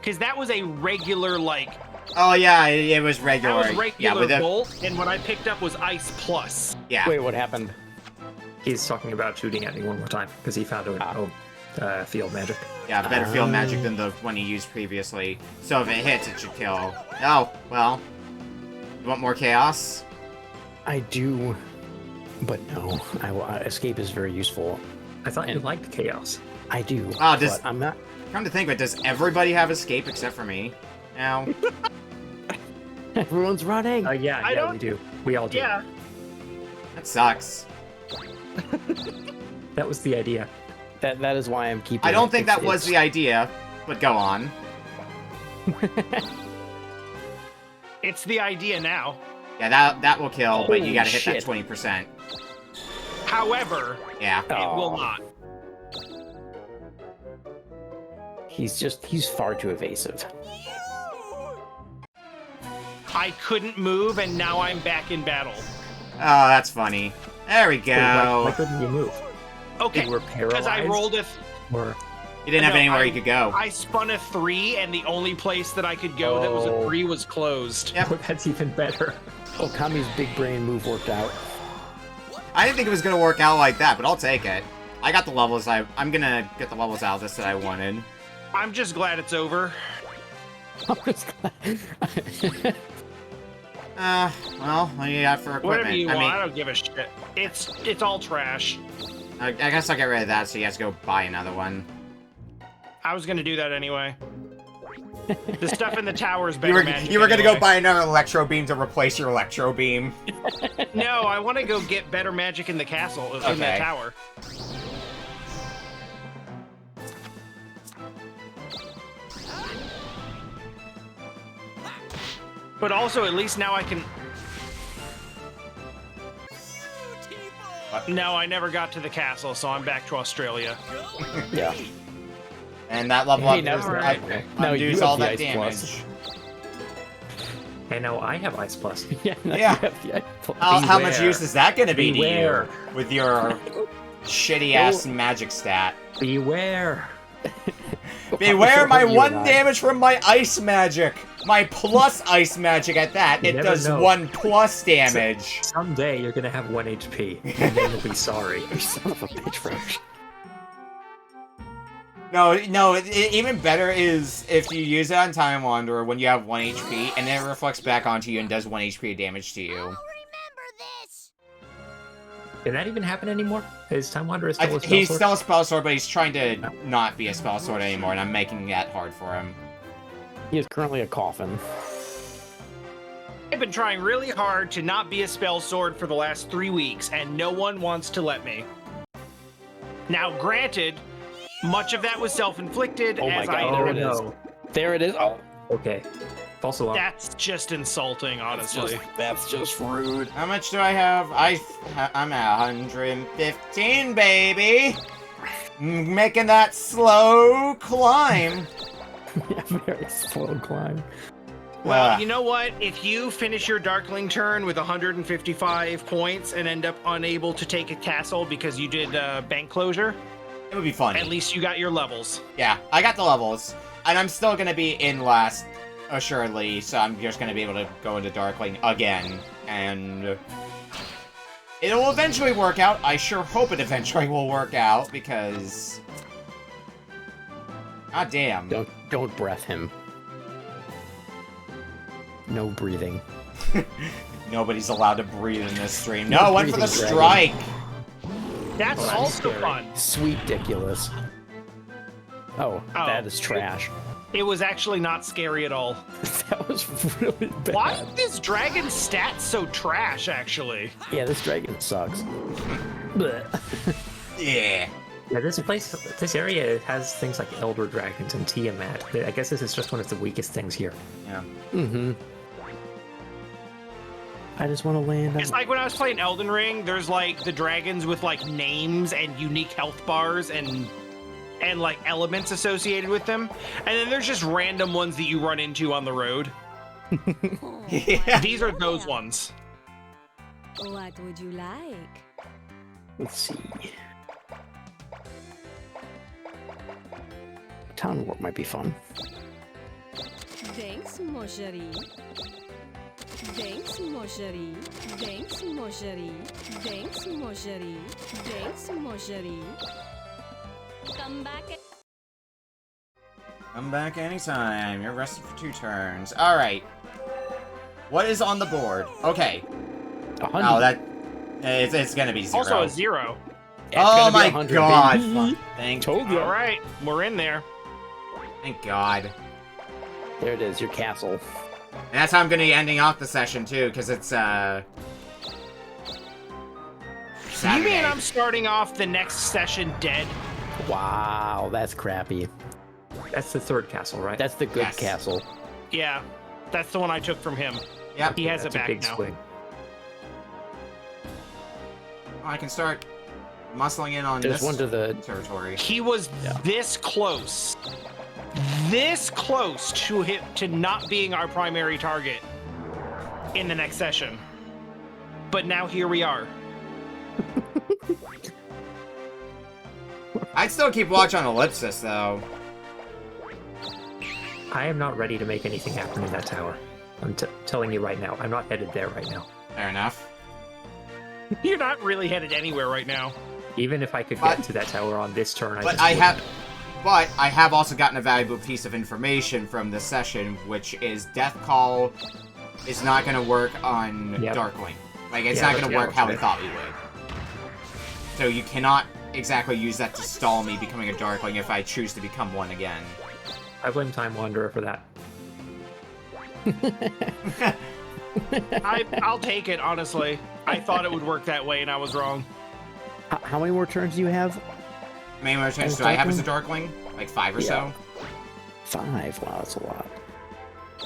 Because that was a regular, like... Oh yeah, it was regular. That was regular yeah, bolt, and what I picked up was Ice Plus. Yeah. Wait, what happened? He's talking about shooting at me one more time, because he found a field magic. Yeah, the better field magic than the one he used previously. So if it hits, it should kill. Oh, well. You want more chaos? I do, but no. Escape is very useful. I thought you liked chaos. I do, Oh, but I'm not... Come to think of it, does everybody have escape except for me? Now. Everyone's running! Yeah, we do. We all do. Yeah. That sucks. That was the idea. That is why I'm keeping I don't it. think that was the idea, but go on. It's the idea now. Yeah, that will kill, but you gotta hit shit. that 20%. However, Yeah. it will not. He's far too evasive. I couldn't move, and now I'm back in battle. Oh, that's funny. There we go. Why couldn't you move? Okay, You were because I paralyzed? rolled a. Or You didn't have No, anywhere you could go. I spun a 3, and the only place that I could go that was a 3 was closed. Yep. Oh, that's even better. Okami's big brain move worked out. I didn't think it was gonna work out like that, but I'll take it. I got the levels. I'm gonna get the levels out of this that I wanted. I'm just glad it's over. I'm just glad. Well, what do you got for equipment? Whatever you want, mean, I don't give a shit. It's all trash. I guess I'll get rid of that so you guys go buy another one. I was gonna do that anyway. The stuff in the tower is better. You were gonna go buy another electro beam to replace your electro beam. No, I want to go get better magic in the castle, in the Okay. tower. But also, at least now I can. No, I never got to the castle, so I'm back to Australia. Yeah. And that level Hey, up now- now you undoes have all the that ice damage. plus. And now I have Ice Plus. Yeah. now Yeah. you have the ice plus. How much Beware. use is that gonna be to Beware. you with your shitty ass magic stat? Beware. Beware my You and 1 I. damage from my ice magic! My plus ice magic at that, You it never does know. 1 plus damage. Someday you're gonna have 1 HP, and then you'll be sorry. You son of a bitch, French. No, even better is if you use it on Time Wanderer when you have 1 HP, and then it reflects back onto you and does 1 HP damage to you. I'll remember this. Can that even happen anymore? Is Time Wanderer still a spell He's sword? still a spell sword, but he's trying to not be a spell sword anymore, and I'm making that hard for him. He is currently a coffin. I've been trying really hard to not be a spell sword for the last 3 weeks, and no one wants to let me. Now, granted, much of that was self-inflicted, Oh my as God, I there Oh it is. no. There it is. Oh, Okay. False alarm. That's just insulting, honestly. that's just rude. How much do I have? I'm at 115, baby! Making that slow climb. Yeah, very slow climb. Well, you know what? If you finish your Darkling turn with 155 points and end up unable to take a castle because you did bank closure, It would be funny. at least you got your levels. Yeah, I got the levels. And I'm still gonna be in last, assuredly, so I'm just gonna be able to go into Darkling again. And it'll eventually work out. I sure hope it eventually will work out, because... God damn. Don't breath him. No breathing. Nobody's allowed to breathe in this stream. No No one for the breathing strike! That's Oh, that's also scary. fun. Sweet ridiculous. Oh, that is trash. It was actually not scary at all. That was really bad. Why is this dragon stat so trash, actually? Yeah, this dragon sucks. Blech. Yeah. Yeah, this area has things like Elder Dragons and Tiamat. I guess this is just one of the weakest things here. Yeah. Mm-hmm. I just want to land on... It's like when I was playing Elden Ring, there's like the dragons with like names and unique health bars and like elements associated with them. And then there's just random ones that you run into on the road. Yeah. These are those ones. What would you like? Let's see. Town Warp might be fun. Thanks, mon chéri. Thanks, mon chéri. Thanks, mon chéri. Thanks, mon chéri. Thanks, mon chéri. Come back. Come back anytime. You're rested for 2 turns. Alright. What is on the board? Okay. 100. Oh, that... It's gonna be 0. Also a 0. Yeah, it's Oh gonna be my 100, god! baby. Thank Told you. All right, we're in there. Thank god. There it is, your castle. And that's how I'm gonna be ending off the session, too, because it's, Saturday. You mean I'm starting off the next session dead? Wow, that's crappy. That's the 3rd castle, right? That's the good Yes. castle. Yeah, that's the one I took from him. Yep. He has That's it a back big now. swing. I can start muscling in on There's this one to the... territory. He was Yeah. this close to not being our primary target in the next session. but now here we are. I'd still keep watch on Ellipsis, though. I am not ready to make anything happen in that tower. I'm telling you right now. I'm not headed there right now. Fair enough. You're not really headed anywhere right now. Even if I could get to that tower on this turn, But I have also gotten a valuable piece of information from this session, which is Death Call is not going to work on Darkling. Like, it's not going to work how we thought we would. So you cannot exactly use that to stall me becoming a Darkling if I choose to become one again. I blame Time Wanderer for that. I'll take it, honestly. I thought it would work that way, and I was wrong. How many more turns do you have? How many more turns do I have as a Darkling? Like 5 or so? 5? Wow, that's a lot.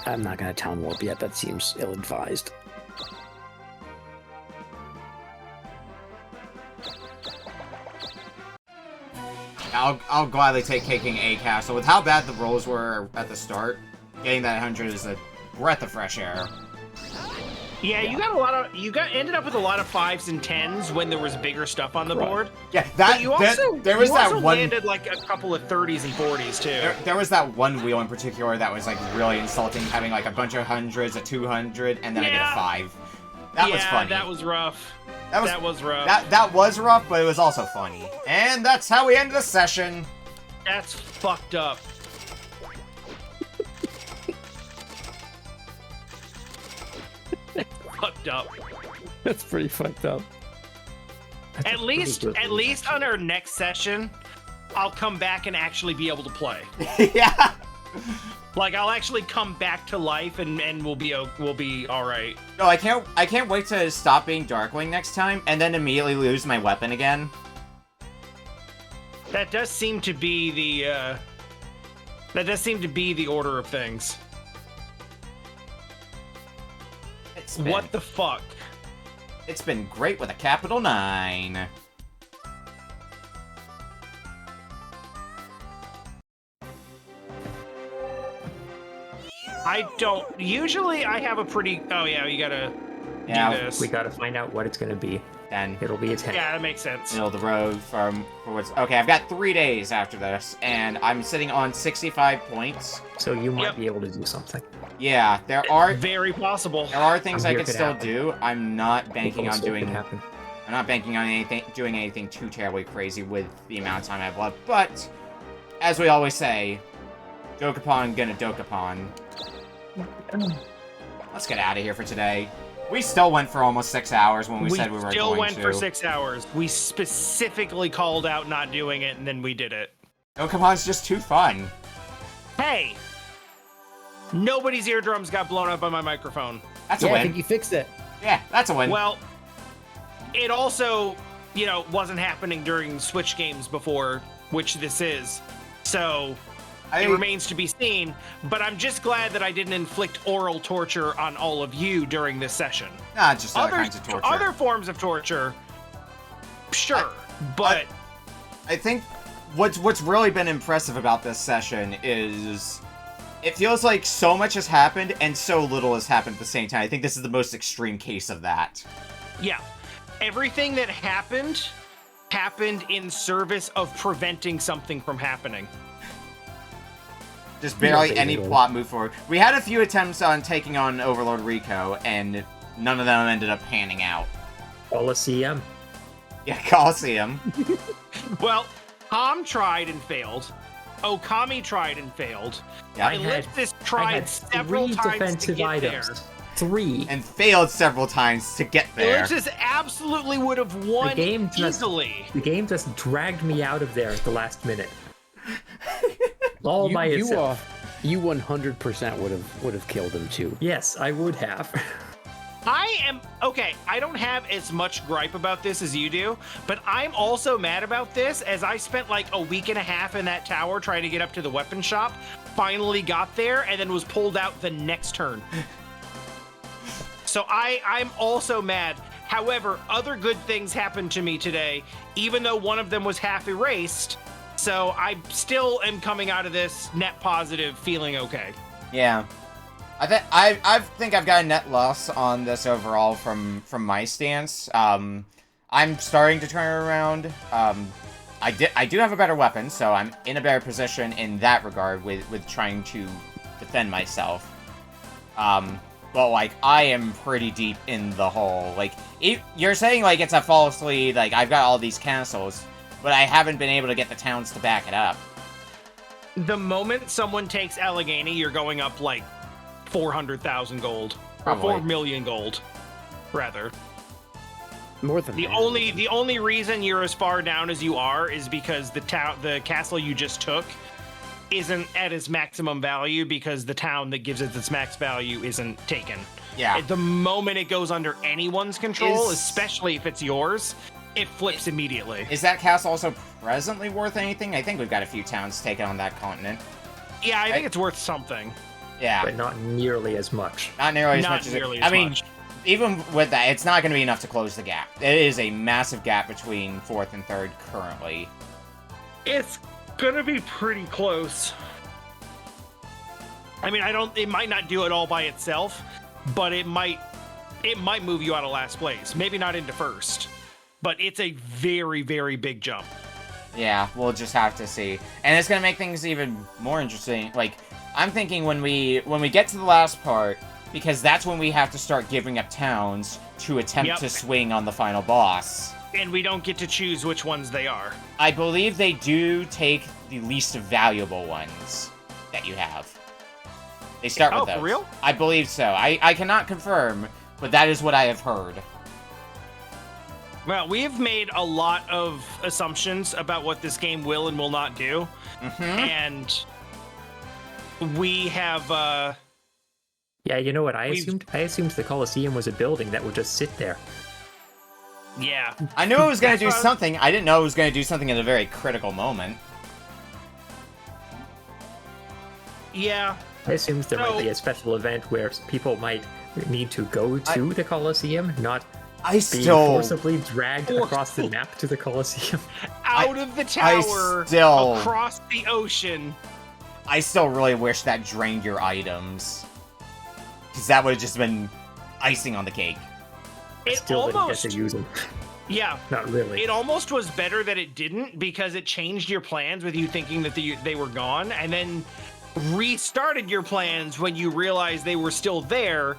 I'm not going to Town Warp yet. That seems ill-advised. I'll gladly take taking a castle. With how bad the rolls were at the start, getting that 100 is a breath of fresh air. Yeah, you got a lot of ended up with a lot of 5s and 10s when there was bigger stuff on the board. Yeah, But you also one landed like a couple of 30s and 40s too. There was that one wheel in particular that was like really insulting, having like a bunch of hundreds, a 200, and then I get a 5. That was funny. That was rough. That was rough. That was rough, but it was also funny. And that's how we end the session. That's fucked up. Fucked up. That's pretty fucked up. At least on our next session, I'll come back and actually be able to play. Yeah. Like I'll actually come back to life and we'll be all right. No, I can't wait to stop being Darkling next time and then immediately lose my weapon again. That does seem to be the order of things. What the fuck? It's been great with a capital 9. Usually I have a pretty... Oh yeah, you gotta do this. We gotta find out what it's gonna be. 10. It'll be a 10. Yeah, that makes sense. Middle of the road for what's... Okay, I've got 3 days after this, and I'm sitting on 65 points. So you might be able to do something. Yeah, there are... Very possible. There are things I could still do. I'm not banking on doing... I'm not banking on doing anything too terribly crazy with the amount of time I have left, but... As we always say, Dokapon gonna Dokapon. Let's get out of here for today. We still went for almost 6 hours when we said we were going to. We still went for 6 hours. We specifically called out not doing it, and then we did it. Dokapon's just too fun. Hey! Nobody's eardrums got blown up by my microphone. That's a win. I think you fixed it. Yeah, that's a win. Well, it also, wasn't happening during Switch games before, which this is. So... It remains to be seen, but I'm just glad that I didn't inflict oral torture on all of you during this session. Nah, just other kinds of torture. Other forms of torture, sure, but... I think what's really been impressive about this session is it feels like so much has happened and so little has happened at the same time. I think this is the most extreme case of that. Yeah. Everything that happened in service of preventing something from happening. Just barely any plot moved forward. We had a few attempts on taking on Overlord Rico, and none of them ended up panning out. Coliseum. Yeah, Coliseum. Well, Tom tried and failed. Okami tried and failed. Yeah, Ellipsis tried several times to get there. 3. And failed several times to get there. Ellipsis absolutely would have won easily. The game just dragged me out of there at the last minute. All by itself. You 100% would have killed him too. Yes, I would have. I don't have as much gripe about this as you do, but I'm also mad about this as I spent like a week and a half in that tower trying to get up to the weapon shop, finally got there, and then was pulled out the next turn. So I'm also mad. However, other good things happened to me today, even though one of them was half erased. So I still am coming out of this net positive, feeling okay. Yeah. I think I've got a net loss on this overall from my stance. I'm starting to turn it around. I do have a better weapon, so I'm in a better position in that regard with trying to defend myself. But like I am pretty deep in the hole. Like you're saying like it's a false lead, like I've got all these castles, but I haven't been able to get the towns to back it up. The moment someone takes Allegheny, you're going up like 400,000 gold. Probably. Or 4 million gold, rather. More than The only reason you're as far down as you are is because the castle you just took isn't at its maximum value because the town that gives it its max value isn't taken. Yeah. At the moment it goes under anyone's control, especially if it's yours, it flips immediately. Is that castle also presently worth anything? I think we've got a few towns taken on that continent. Yeah, I think it's worth something. Yeah. But not nearly as much. Not nearly as much as nearly it. as I mean, much. even with that, it's not going to be enough to close the gap. It is a massive gap between 4th and 3rd currently. It's gonna be pretty close. I mean, it might not do it all by itself, but it might move you out of last place. Maybe not into first, but it's a very, very big jump. Yeah, we'll just have to see. And it's going to make things even more interesting. Like, I'm thinking when we get to the last part, because that's when we have to start giving up towns to attempt to swing on the final boss. And we don't get to choose which ones they are. I believe they do take the least valuable ones that you have. They start with those. For real? I believe so. I cannot confirm, but that is what I have heard. Well, we have made a lot of assumptions about what this game will and will not do. Mm-hmm. And we have... Yeah, you know what I assumed? I assumed the Colosseum was a building that would just sit there. Yeah. I knew it was going to do That's what something. I didn't know it was going to do something at a very critical moment. Yeah. I assumed there might be a special event where people might need to go to the Colosseum, not being forcibly dragged across the map to the Colosseum. Out of the tower, across the ocean. I still really wish that drained your items. Because that would have just been icing on the cake. It Still almost didn't get to use them. Yeah. Not really. It almost was better that it didn't because it changed your plans with you thinking that they were gone and then restarted your plans when you realized they were still there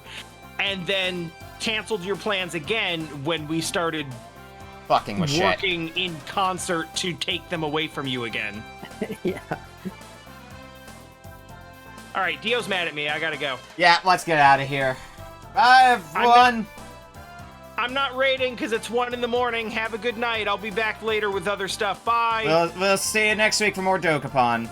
and then canceled your plans again when we started fucking with working in concert to take them away from you again. Yeah. All right, Dio's mad at me. I gotta go. Yeah, let's get out of here. Bye, everyone. I'm not raiding because it's 1 a.m. Have a good night. I'll be back later with other stuff. Bye. We'll see you next week for more Dokapon.